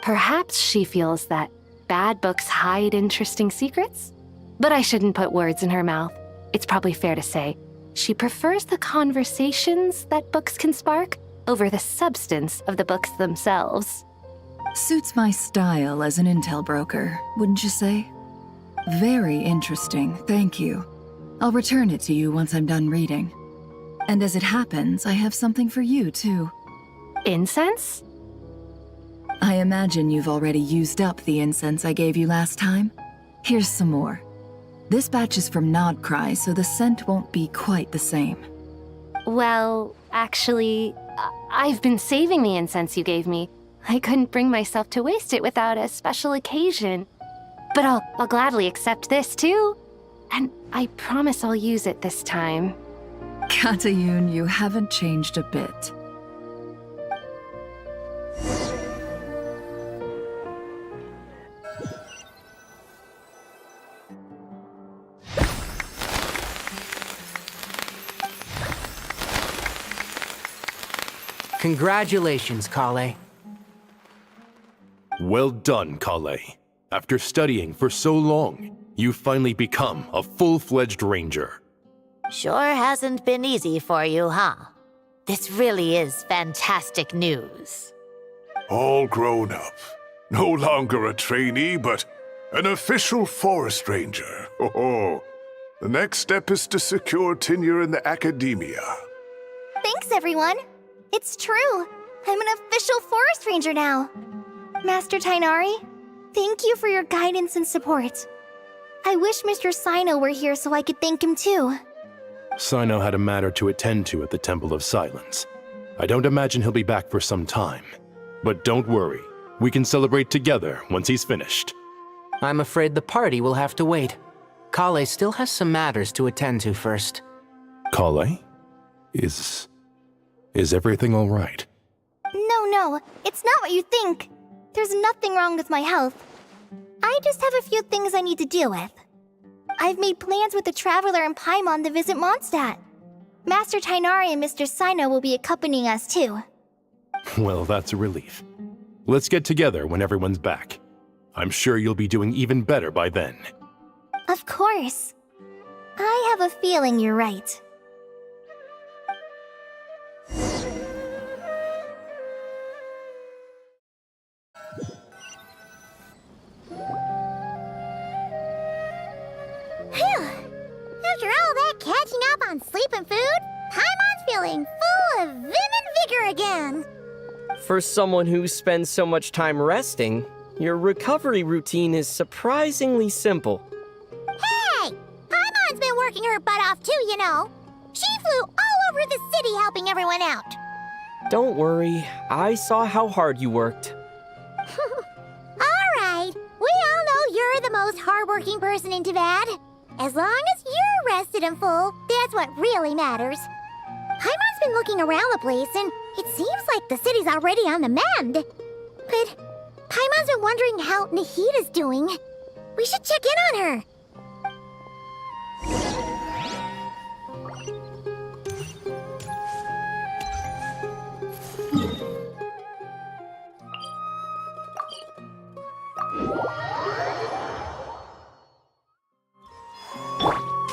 Perhaps she feels that bad books hide interesting secrets? But I shouldn't put words in her mouth. It's probably fair to say she prefers the conversations that books can spark over the substance of the books themselves. Suits my style as an intel broker, wouldn't you say? Very interesting, thank you. I'll return it to you once I'm done reading. And as it happens, I have something for you, too. Incense? I imagine you've already used up the incense I gave you last time. Here's some more. This batch is from Krai, so the scent won't be quite the same. Well, actually, I've been saving the incense you gave me. I couldn't bring myself to waste it without a special occasion. But I'll gladly accept this, too. And I promise I'll use it this time. Katayun, you haven't changed a bit. Congratulations, Kale. Well done, Kale. After studying for so long, you've finally become a full-fledged ranger. Sure hasn't been easy for you, huh? This really is fantastic news. All grown up. No longer a trainee, but an official forest ranger. Oh, the next step is to secure tenure in the academia. Thanks, everyone. It's true. I'm an official forest ranger now. Master Tainari, thank you for your guidance and support. I wish Mr. Sino were here so I could thank him too. Sino had a matter to attend to at the Temple of Silence. I don't imagine he'll be back for some time. But don't worry, we can celebrate together once he's finished. I'm afraid the party will have to wait. Kale still has some matters to attend to first. Kale? Is everything all right? No, it's not what you think. There's nothing wrong with my health. I just have a few things I need to deal with. I've made plans with the Traveler and Paimon to visit Mondstadt. Master Tainari and Mr. Sino will be accompanying us too. Well, that's a relief. Let's get together when everyone's back. I'm sure you'll be doing even better by then. Of course. I have a feeling you're right. Phew! After all that catching up on sleep and food, Paimon's feeling full of vim and vigor again. For someone who spends so much time resting, your recovery routine is surprisingly simple. Hey! Paimon's been working her butt off too, you know. She flew all over the city helping everyone out. Don't worry, I saw how hard you worked. Alright, we all know you're the most hardworking person in Tavad. As long as you're rested and full, that's what really matters. Paimon's been looking around the place, and it seems like the city's already on the mend. But Paimon's been wondering how Nahida's doing. We should check in on her.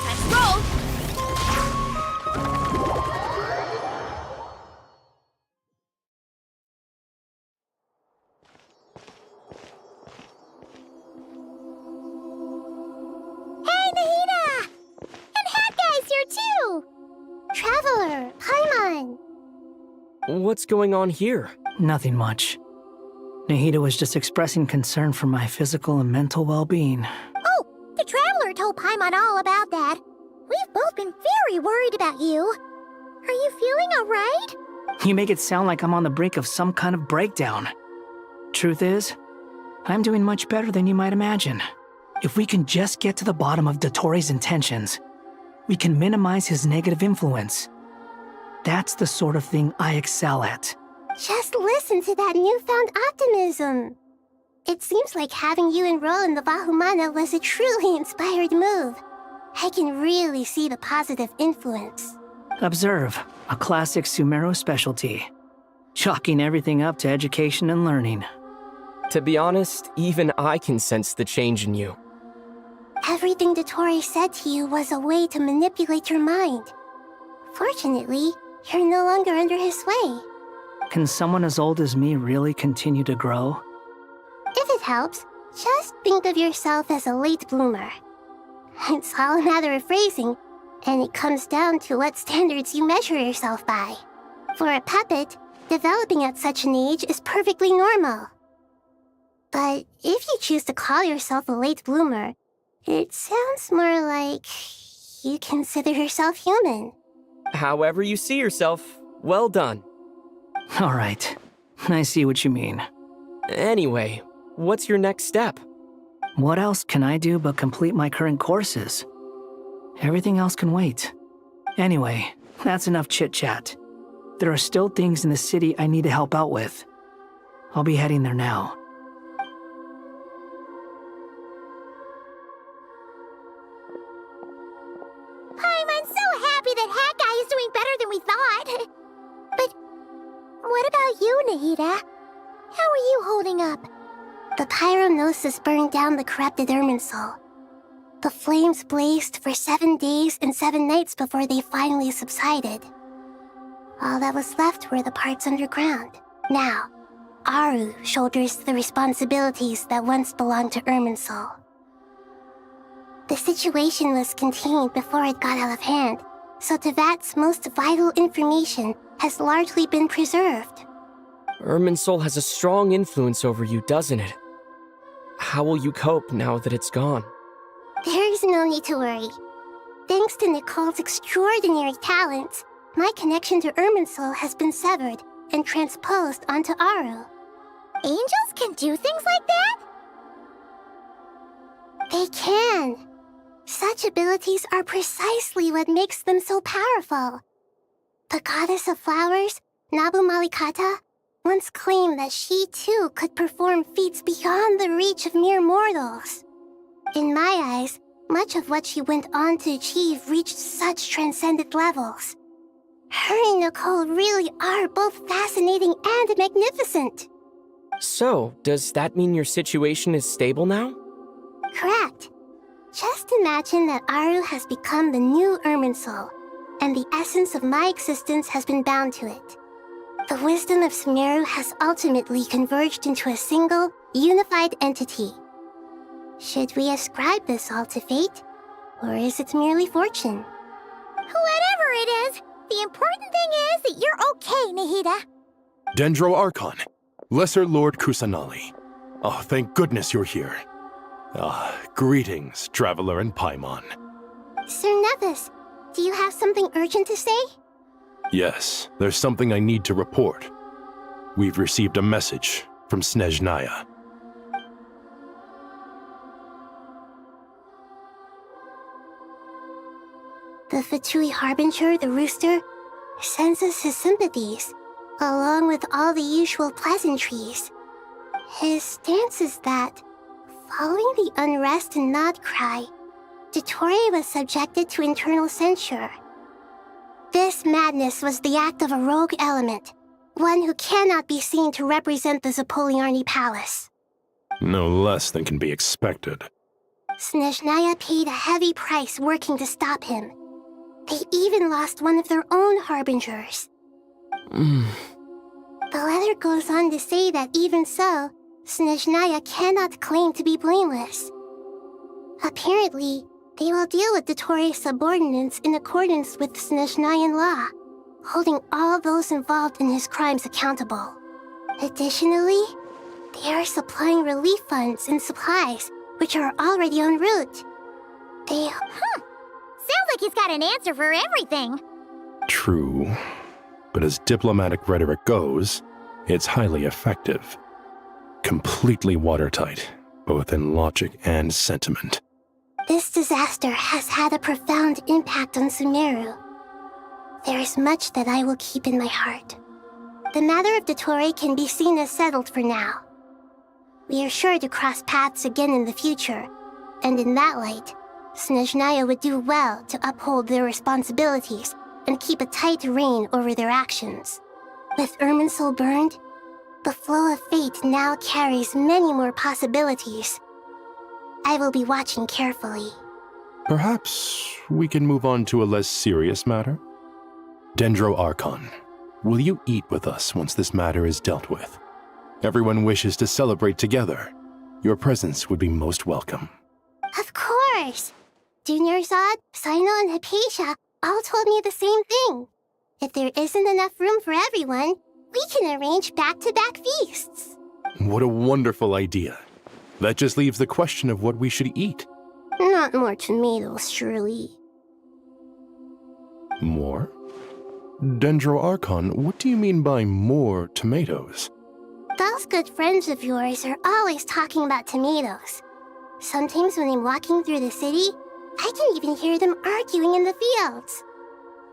Let's roll! Hey, Nahida! And Hat Guy's here too! Traveler, Paimon! What's going on here? Nothing much. Nahida was just expressing concern for my physical and mental well-being. Oh, the Traveler told Paimon all about that. We've both been very worried about you. Are you feeling alright? You make it sound like I'm on the brink of some kind of breakdown. Truth is, I'm doing much better than you might imagine. If we can just get to the bottom of Dottoro's intentions, we can minimize his negative influence. That's the sort of thing I excel at. Just listen to that newfound optimism. It seems like having you enroll in the Vahumana was a truly inspired move. I can really see the positive influence. Observe, a classic Sumero specialty. Chalking everything up to education and learning. To be honest, even I can sense the change in you. Everything Dottore said to you was a way to manipulate your mind. Fortunately, you're no longer under his sway. Can someone as old as me really continue to grow? If it helps, just think of yourself as a late bloomer. It's all a matter of phrasing, and it comes down to what standards you measure yourself by. For a puppet, developing at such an age is perfectly normal. But if you choose to call yourself a late bloomer, it sounds more like you consider yourself human. However you see yourself, well done. All right, I see what you mean. Anyway, what's your next step? What else can I do but complete my current courses? Everything else can wait. Anyway, that's enough chit-chat. There are still things in the city I need to help out with. I'll be heading there now. I'm so happy that Hat Guy is doing better than we thought. But what about you, Nahida? How are you holding up? The pyronosis burned down the corrupted Irminsul. The flames blazed for 7 days and 7 nights before they finally subsided. All that was left were the parts underground. Now, Aru shoulders the responsibilities that once belonged to Irminsul. The situation was contained before it got out of hand, so Tevat's most vital information has largely been preserved. Irminsul has a strong influence over you, doesn't it? How will you cope now that it's gone? There is no need to worry. Thanks to Nicole's extraordinary talents, my connection to Irminsul has been severed and transposed onto Aru. Angels can do things like that? They can. Such abilities are precisely what makes them so powerful. The goddess of flowers, Nabu Malikata, once claimed that she too could perform feats beyond the reach of mere mortals. In my eyes, much of what she went on to achieve reached such transcendent levels. Her and Nicole really are both fascinating and magnificent. So, does that mean your situation is stable now? Correct. Just imagine that Aru has become the new Irminsul, and the essence of my existence has been bound to it. The wisdom of Sumeru has ultimately converged into a single, unified entity. Should we ascribe this all to fate, or is it merely fortune? Whatever it is, the important thing is that you're okay, Nahida. Dendro Archon, Lesser Lord Kusanali. Oh, thank goodness you're here. Greetings, Traveler and Paimon. Sir Nevis, do you have something urgent to say? Yes, there's something I need to report. We've received a message from Snezhnaya. The Fatui Harbinger, the Rooster, sends us his sympathies, along with all the usual pleasantries. His stance is that, following the unrest in Krai, Dottore was subjected to internal censure. This madness was the act of a rogue element, one who cannot be seen to represent the Zapoliarni Palace. No less than can be expected. Snezhnaya paid a heavy price working to stop him. They even lost one of their own harbingers. The letter goes on to say that even so, Snezhnaya cannot claim to be blameless. Apparently, they will deal with Dottore's subordinates in accordance with Snezhnayan law, holding all those involved in his crimes accountable. Additionally, they are supplying relief funds and supplies, which are already en route. Sounds like he's got an answer for everything. True, but as diplomatic rhetoric goes, it's highly effective. Completely watertight, both in logic and sentiment. This disaster has had a profound impact on Sumeru. There is much that I will keep in my heart. The matter of Dottore can be seen as settled for now. We are sure to cross paths again in the future, and in that light, Snezhnaya would do well to uphold their responsibilities and keep a tight rein over their actions. With Irminsul burned, the flow of fate now carries many more possibilities. I will be watching carefully. Perhaps we can move on to a less serious matter? Dendro Archon, will you eat with us once this matter is dealt with? Everyone wishes to celebrate together. Your presence would be most welcome. Of course! Junior Zod, Sino, and Hypatia all told me the same thing. If there isn't enough room for everyone, we can arrange back-to-back feasts. What a wonderful idea. That just leaves the question of what we should eat. Not more tomatoes, surely. More? Dendro Archon, what do you mean by more tomatoes? Those good friends of yours are always talking about tomatoes. Sometimes when I'm walking through the city, I can even hear them arguing in the fields.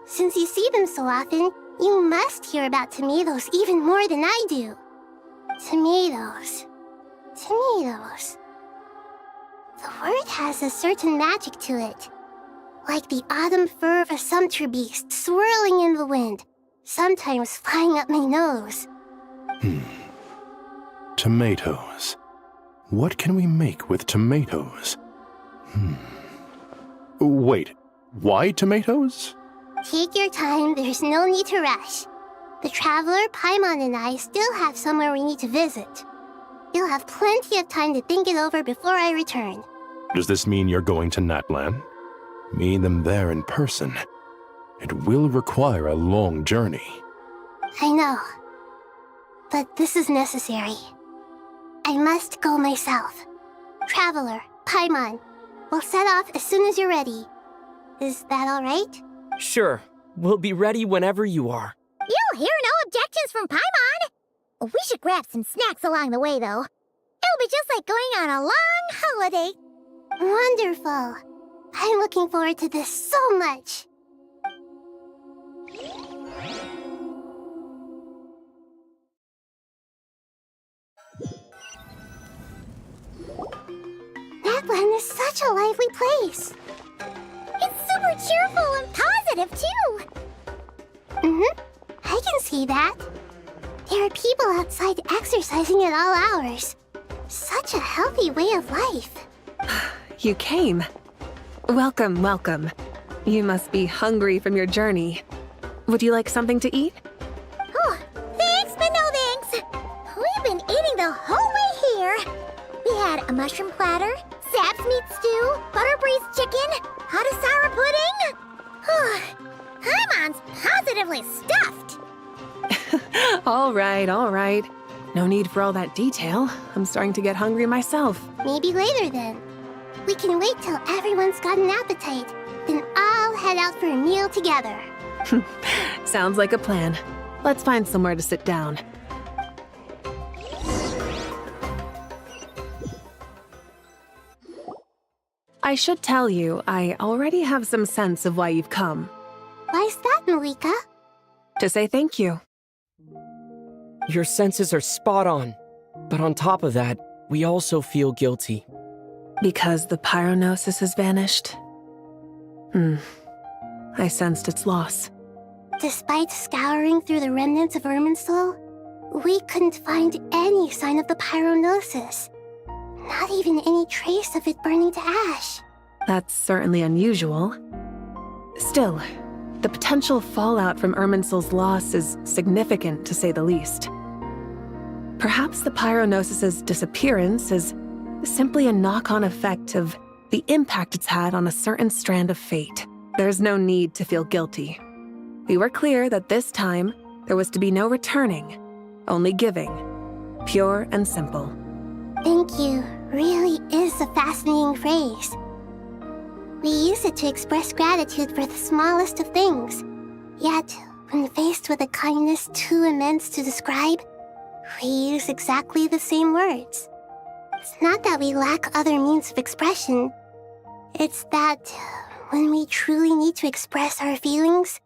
Since you see them so often, you must hear about tomatoes even more than I do. Tomatoes. Tomatoes. The word has a certain magic to it. Like the autumn fur of a sumpter beast swirling in the wind, sometimes flying up my nose. Tomatoes. What can we make with tomatoes? Wait, why tomatoes? Take your time, there's no need to rush. The Traveler, Paimon, and I still have somewhere we need to visit. You'll have plenty of time to think it over before I return. Does this mean you're going to Natlan? Meet them there in person. It will require a long journey. I know. But this is necessary. I must go myself. Traveler, Paimon, we'll set off as soon as you're ready. Is that all right? Sure. We'll be ready whenever you are. You'll hear no objections from Paimon. We should grab some snacks along the way, though. It'll be just like going on a long holiday. Wonderful. I'm looking forward to this so much. Natlan is such a lively place. It's super cheerful and positive, too. I can see that. There are people outside exercising at all hours. Such a healthy way of life. You came. Welcome, welcome. You must be hungry from your journey. Would you like something to eat? Oh, thanks, but no thanks. We've been eating the whole way here. We had a mushroom platter, sap's meat stew, butter braised chicken, hot sour pudding. Paimon's positively stuffed. All right. No need for all that detail. I'm starting to get hungry myself. Maybe later then. We can wait till everyone's got an appetite. Then I'll head out for a meal together. Sounds like a plan. Let's find somewhere to sit down. I should tell you, I already have some sense of why you've come. Why's that, Malika? To say thank you. Your senses are spot on. But on top of that, we also feel guilty. Because the pyronosis has vanished? I sensed its loss. Despite scouring through the remnants of Irminsul, we couldn't find any sign of the pyronosis. Not even any trace of it burning to ash. That's certainly unusual. Still, the potential fallout from Irminsul's loss is significant, to say the least. Perhaps the pyronosis's disappearance is simply a knock-on effect of the impact it's had on a certain strand of fate. There's no need to feel guilty. We were clear that this time, there was to be no returning, only giving. Pure and simple. Thank you really is a fascinating phrase. We use it to express gratitude for the smallest of things. Yet, when faced with a kindness too immense to describe, we use exactly the same words. It's not that we lack other means of expression. It's that when we truly need to express our feelings,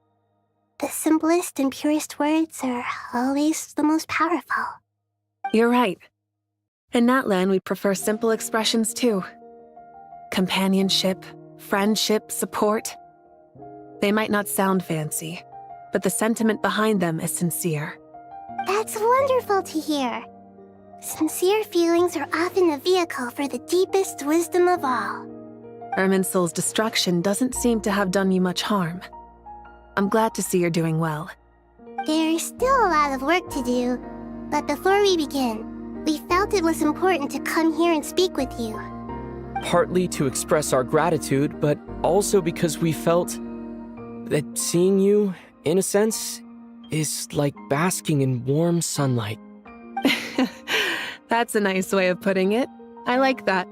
the simplest and purest words are always the most powerful. You're right. In Natlan, we prefer simple expressions too. Companionship, friendship, support. They might not sound fancy, but the sentiment behind them is sincere. That's wonderful to hear. Sincere feelings are often a vehicle for the deepest wisdom of all. Irminsul's destruction doesn't seem to have done you much harm. I'm glad to see you're doing well. There's still a lot of work to do, but before we begin, we felt it was important to come here and speak with you. Partly to express our gratitude, but also because we felt that seeing you, in a sense, is like basking in warm sunlight. That's a nice way of putting it. I like that.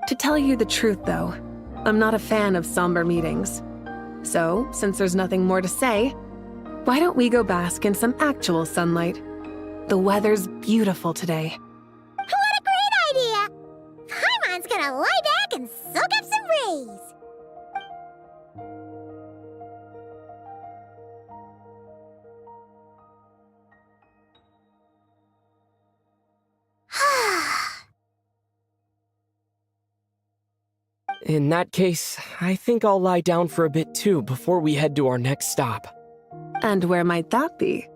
To tell you the truth, though, I'm not a fan of somber meetings. So, since there's nothing more to say, why don't we go bask in some actual sunlight? The weather's beautiful today. What a great idea! Paimon's gonna lie back and soak up some rays. In that case, I think I'll lie down for a bit too before we head to our next stop. And where might that be?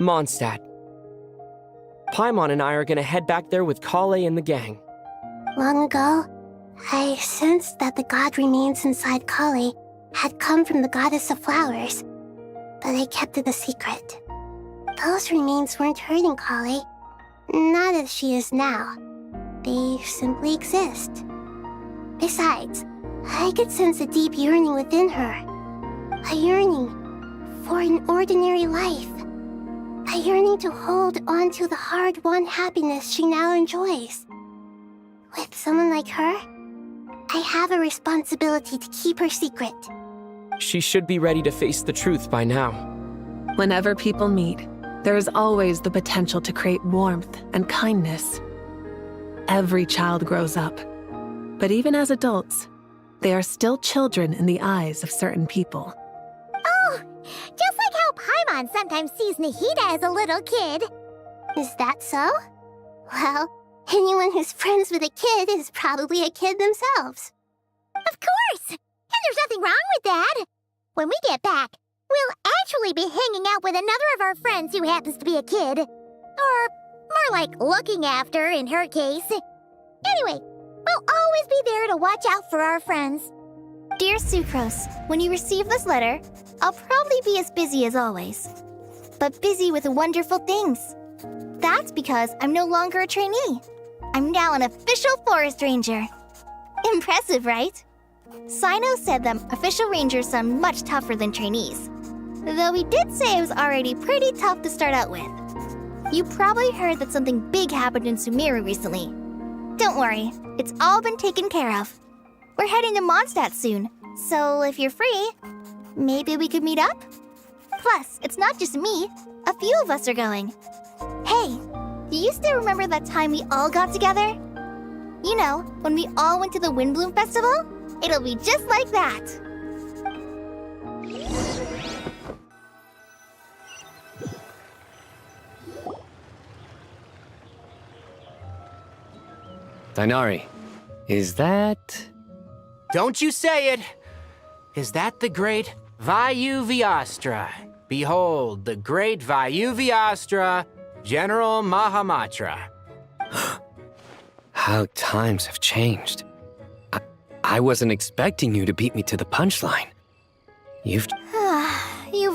Mondstadt. Paimon and I are gonna head back there with Kale and the gang. Long ago, I sensed that the god remains inside Kali had come from the goddess of flowers, but I kept it a secret. Those remains weren't hurting Kali, not as she is now. They simply exist. Besides, I could sense a deep yearning within her. A yearning for an ordinary life. A yearning to hold on to the hard-won happiness she now enjoys. With someone like her, I have a responsibility to keep her secret. She should be ready to face the truth by now. Whenever people meet, there is always the potential to create warmth and kindness. Every child grows up. But even as adults, they are still children in the eyes of certain people. Oh, just like how Paimon sometimes sees Nahida as a little kid. Is that so? Well, anyone who's friends with a kid is probably a kid themselves. Of course! And there's nothing wrong with that. When we get back, we'll actually be hanging out with another of our friends who happens to be a kid. Or more like looking after, in her case. Anyway, we'll always be there to watch out for our friends. Dear Sucrose, when you receive this letter, I'll probably be as busy as always. But busy with wonderful things. That's because I'm no longer a trainee. I'm now an official forest ranger. Impressive, right? Sino said that official rangers sound much tougher than trainees. Though he did say it was already pretty tough to start out with. You probably heard that something big happened in Sumeru recently. Don't worry, it's all been taken care of. We're heading to Mondstadt soon, so if you're free, maybe we could meet up? Plus, it's not just me. A few of us are going. Hey, do you still remember that time we all got together? You know, when we all went to the Windbloom Festival? It'll be just like that. Dainari, is that... Don't you say it! Is that the great Vayuvyastra? Behold, the great Vayuvyastra, General Mahamatra. How times have changed. I wasn't expecting you to beat me to the punchline. You've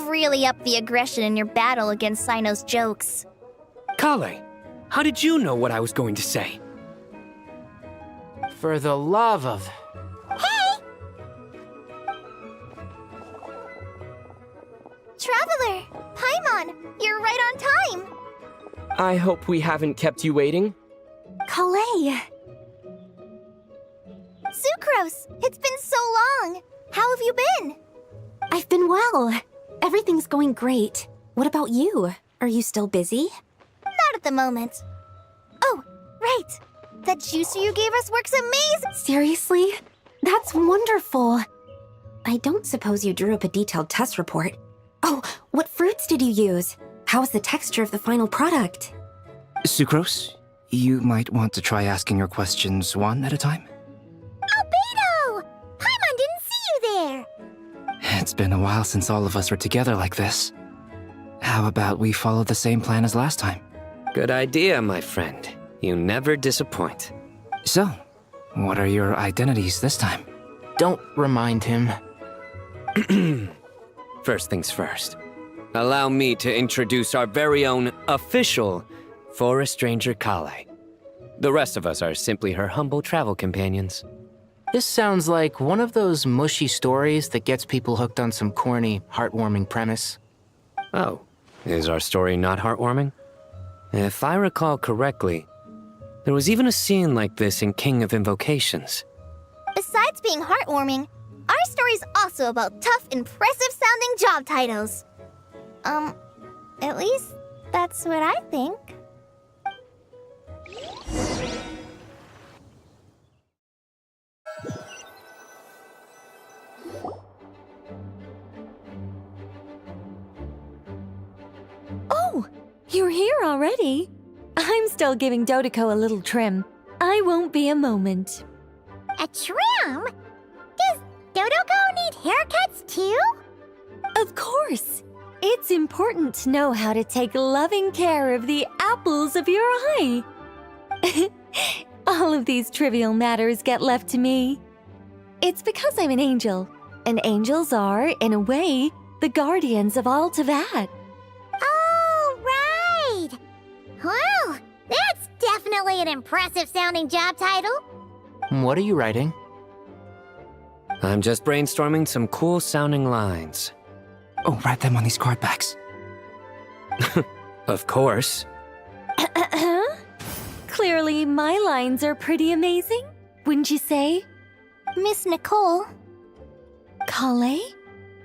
really upped the aggression in your battle against Sino's jokes. Kale, how did you know what I was going to say? For the love of... Hey! Traveler! Paimon! You're right on time! I hope we haven't kept you waiting. Kale! Sucrose! It's been so long! How have you been? I've been well. Everything's going great. What about you? Are you still busy? Not at the moment. Oh, right! That juicer you gave us works amazing! Seriously? That's wonderful. I don't suppose you drew up a detailed test report. Oh, what fruits did you use? How's the texture of the final product? Sucrose, you might want to try asking your questions one at a time. Albedo! Paimon didn't see you there! It's been a while since all of us were together like this. How about we follow the same plan as last time? Good idea, my friend. You never disappoint. So, what are your identities this time? Don't remind him. First things first. Allow me to introduce our very own official Forest Ranger Kale. The rest of us are simply her humble travel companions. This sounds like one of those mushy stories that gets people hooked on some corny, heartwarming premise. Oh, is our story not heartwarming? If I recall correctly, there was even a scene like this in King of Invocations. Besides being heartwarming, our story's also about tough, impressive-sounding job titles. At least that's what I think. Oh, you're here already? I'm still giving Dodeko a little trim. I won't be a moment. A trim? Does Dodoko need haircuts too? Of course. It's important to know how to take loving care of the apples of your eye. All of these trivial matters get left to me. It's because I'm an angel, and angels are, in a way, the guardians of all Teyvat. Oh, right! Well, that's definitely an impressive-sounding job title. What are you writing? I'm just brainstorming some cool-sounding lines. Oh, write them on these card backs. Of course. Clearly, my lines are pretty amazing, wouldn't you say? Miss Nicole. Kale?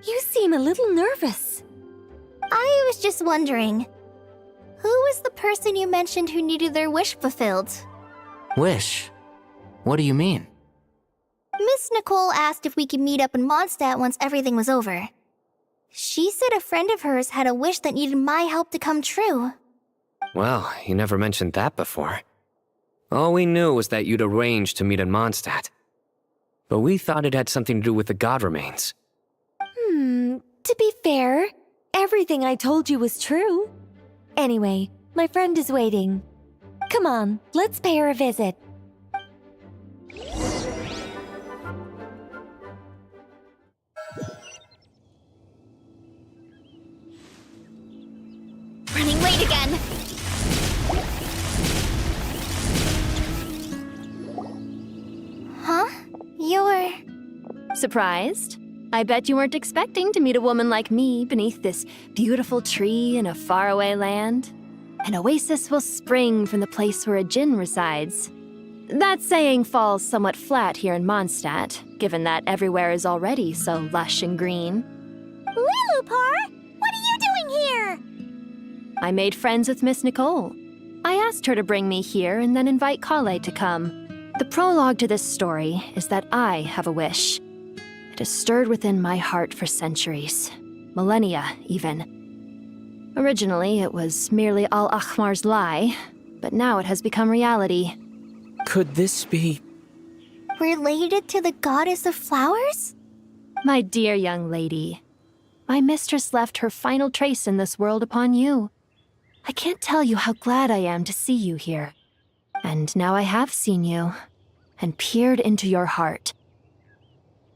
You seem a little nervous. I was just wondering, who was the person you mentioned who needed their wish fulfilled? Wish? What do you mean? Miss Nicole asked if we could meet up in Mondstadt once everything was over. She said a friend of hers had a wish that needed my help to come true. Well, you never mentioned that before. All we knew was that you'd arranged to meet in Mondstadt. But we thought it had something to do with the god remains. To be fair, everything I told you was true. Anyway, my friend is waiting. Come on, let's pay her a visit. again! Huh? You're... Surprised? I bet you weren't expecting to meet a woman like me beneath this beautiful tree in a faraway land. An oasis will spring from the place where a djinn resides. That saying falls somewhat flat here in Mondstadt, given that everywhere is already so lush and green. Lilupar! What are you doing here? I made friends with Miss Nicole. I asked her to bring me here and then invite Kale to come. The prologue to this story is that I have a wish. It has stirred within my heart for centuries, millennia even. Originally, it was merely Al-Ahmar's lie, but now it has become reality. Could this be... Related to the goddess of flowers? My dear young lady, my mistress left her final trace in this world upon you. I can't tell you how glad I am to see you here. And now I have seen you, and peered into your heart.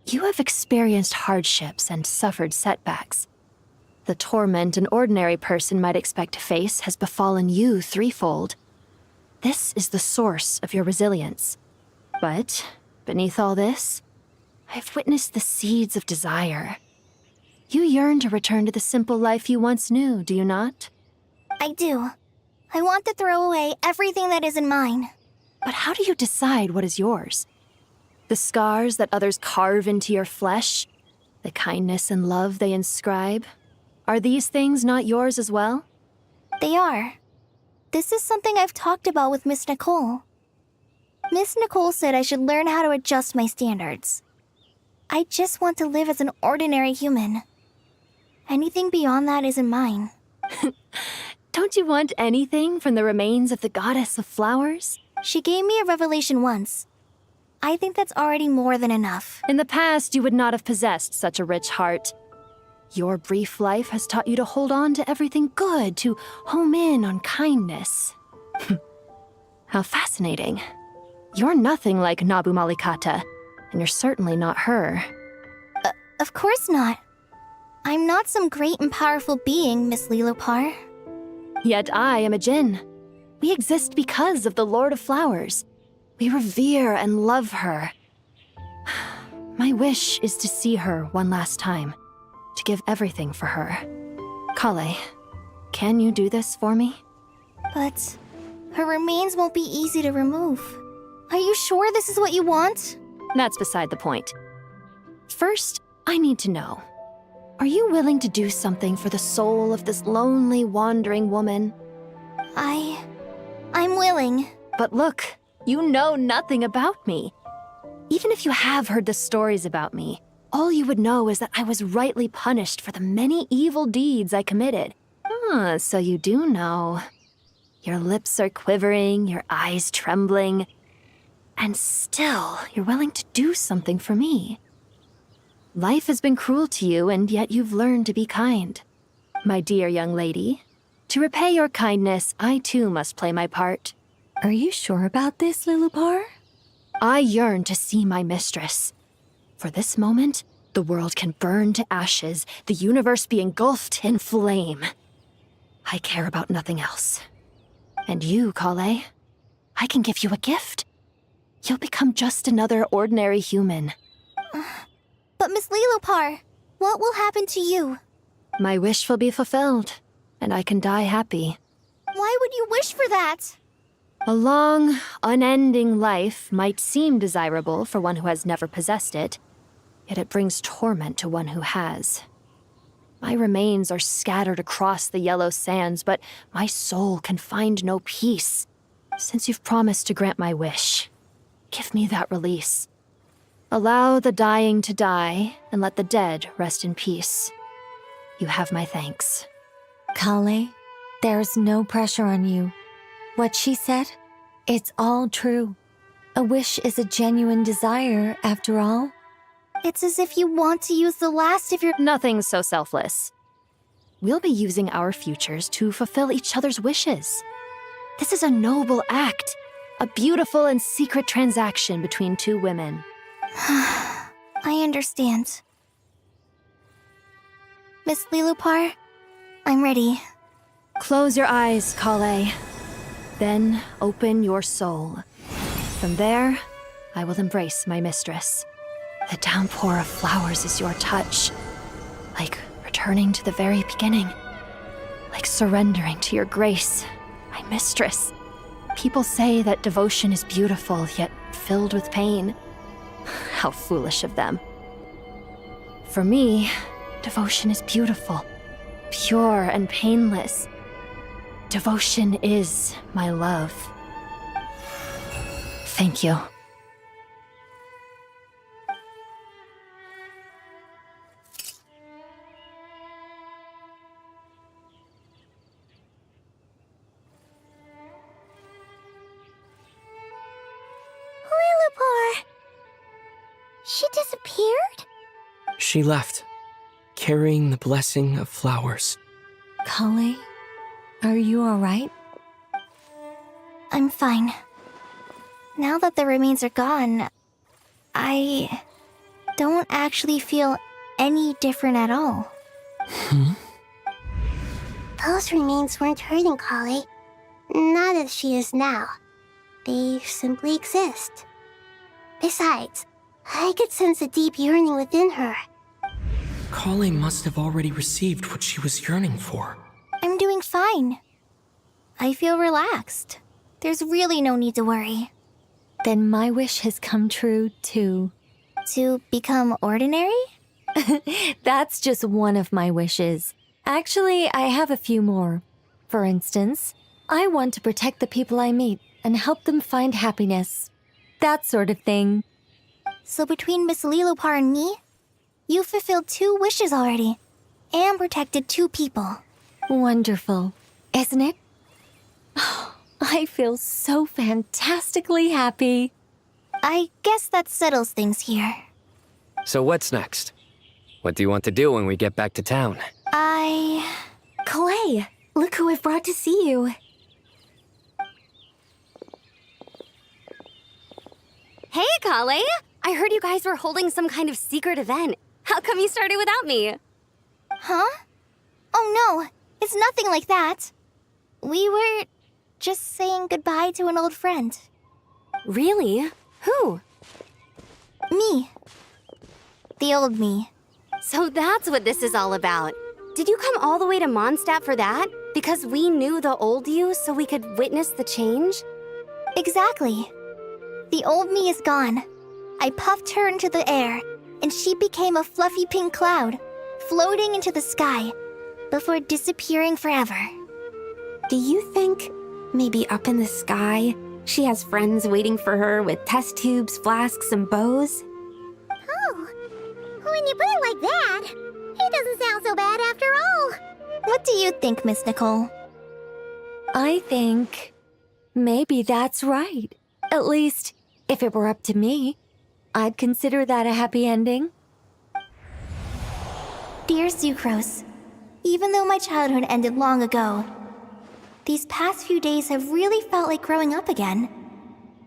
You have experienced hardships and suffered setbacks. The torment an ordinary person might expect to face has befallen you threefold. This is the source of your resilience. But, beneath all this, I've witnessed the seeds of desire. You yearn to return to the simple life you once knew, do you not? I do. I want to throw away everything that isn't mine. But how do you decide what is yours? The scars that others carve into your flesh? The kindness and love they inscribe? Are these things not yours as well? They are. This is something I've talked about with Miss Nicole. Miss Nicole said I should learn how to adjust my standards. I just want to live as an ordinary human. Anything beyond that isn't mine. Don't you want anything from the remains of the goddess of flowers? She gave me a revelation once. I think that's already more than enough. In the past, you would not have possessed such a rich heart. Your brief life has taught you to hold on to everything good, to home in on kindness. How fascinating. You're nothing like Nabu Malikata, and you're certainly not her. Of course not. I'm not some great and powerful being, Miss Lilupar. Yet I am a djinn. We exist because of the Lord of Flowers. We revere and love her. My wish is to see her one last time, to give everything for her. Kale, can you do this for me? But her remains won't be easy to remove. Are you sure this is what you want? That's beside the point. First, I need to know. Are you willing to do something for the soul of this lonely, wandering woman? I'm willing. But look, you know nothing about me. Even if you have heard the stories about me, all you would know is that I was rightly punished for the many evil deeds I committed. So you do know. Your lips are quivering, your eyes trembling, and still you're willing to do something for me. Life has been cruel to you, and yet you've learned to be kind. My dear young lady, to repay your kindness, I too must play my part. Are you sure about this, Lilupar? I yearn to see my mistress. For this moment, the world can burn to ashes, the universe be engulfed in flame. I care about nothing else. And you, Kale, I can give you a gift. You'll become just another ordinary human. But Miss Lilupar, what will happen to you? My wish will be fulfilled, and I can die happy. Why would you wish for that? A long, unending life might seem desirable for one who has never possessed it, yet it brings torment to one who has. My remains are scattered across the yellow sands, but my soul can find no peace. Since you've promised to grant my wish, give me that release. Allow the dying to die, and let the dead rest in peace. You have my thanks. Kale, there's no pressure on you. What she said, it's all true. A wish is a genuine desire, after all. It's as if you want to use the last of your— Nothing so selfless. We'll be using our futures to fulfill each other's wishes. This is a noble act, a beautiful and secret transaction between two women. I understand. Miss Lilupar, I'm ready. Close your eyes, Kale. Then open your soul. From there, I will embrace my mistress. The downpour of flowers is your touch. Like returning to the very beginning. Like surrendering to your grace, my mistress. People say that devotion is beautiful, yet filled with pain. How foolish of them. For me, devotion is beautiful, pure and painless. Devotion is my love. Thank you. Lillipore! She disappeared? She left, carrying the blessing of flowers. Kale, are you alright? I'm fine. Now that the remains are gone, I don't actually feel any different at all. Those remains weren't hurting Kali. Not as she is now. They simply exist. Besides, I could sense a deep yearning within her. Kale must have already received what she was yearning for. I'm doing fine. I feel relaxed. There's really no need to worry. Then my wish has come true, too. To become ordinary? That's just one of my wishes. Actually, I have a few more. For instance, I want to protect the people I meet and help them find happiness. That sort of thing. So between Miss Lillipore and me, you fulfilled 2 wishes already, and protected 2 people. Wonderful, isn't it? I feel so fantastically happy. I guess that settles things here. So what's next? What do you want to do when we get back to town? Clay, look who I've brought to see you. Hey, Kale! I heard you guys were holding some kind of secret event. How come you started without me? Huh? Oh no, it's nothing like that. We were just saying goodbye to an old friend. Really? Who? Me. The old me. So that's what this is all about. Did you come all the way to Mondstadt for that? Because we knew the old you so we could witness the change? Exactly. The old me is gone. I puffed her into the air, and she became a fluffy pink cloud, floating into the sky, before disappearing forever. Do you think, maybe up in the sky, she has friends waiting for her with test tubes, flasks, and bows? Oh, when you put it like that, it doesn't sound so bad after all. What do you think, Miss Nicole? I think maybe that's right. At least, if it were up to me, I'd consider that a happy ending. Dear Sucrose, even though my childhood ended long ago, these past few days have really felt like growing up again.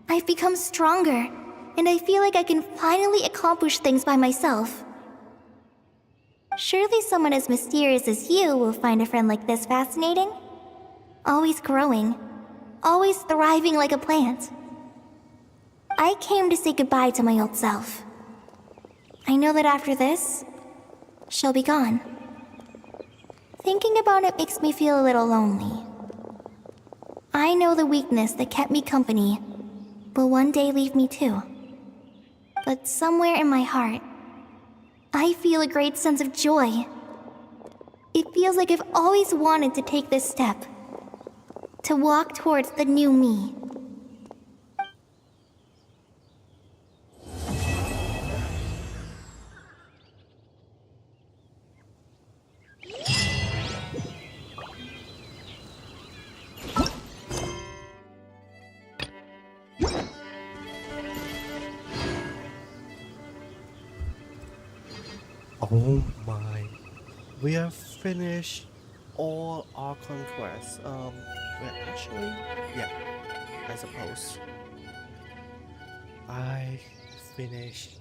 I've become stronger, and I feel like I can finally accomplish things by myself. Surely someone as mysterious as you will find a friend like this fascinating. Always growing, always thriving like a plant. I came to say goodbye to my old self. I know that after this, she'll be gone. Thinking about it makes me feel a little lonely. I know the weakness that kept me company will one day leave me too. But somewhere in my heart, I feel a great sense of joy. It feels like I've always wanted to take this step, to walk towards the new me. Oh my. We have finished all our conquests. Well, actually, yeah, I suppose. I finished.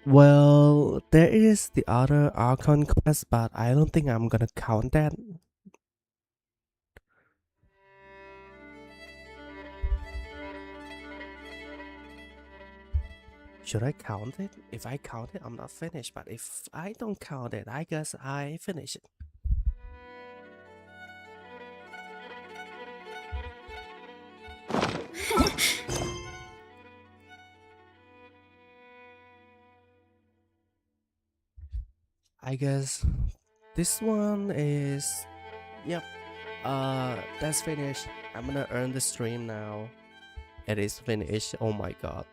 Well, there is the other Archon quest, but I don't think I'm gonna count that. Should I count it? If I count it, I'm not finished. But if I don't count it, I guess I finish it. I guess this one is, yep. That's finished. I'm gonna earn the stream now. It is finished. Oh my god.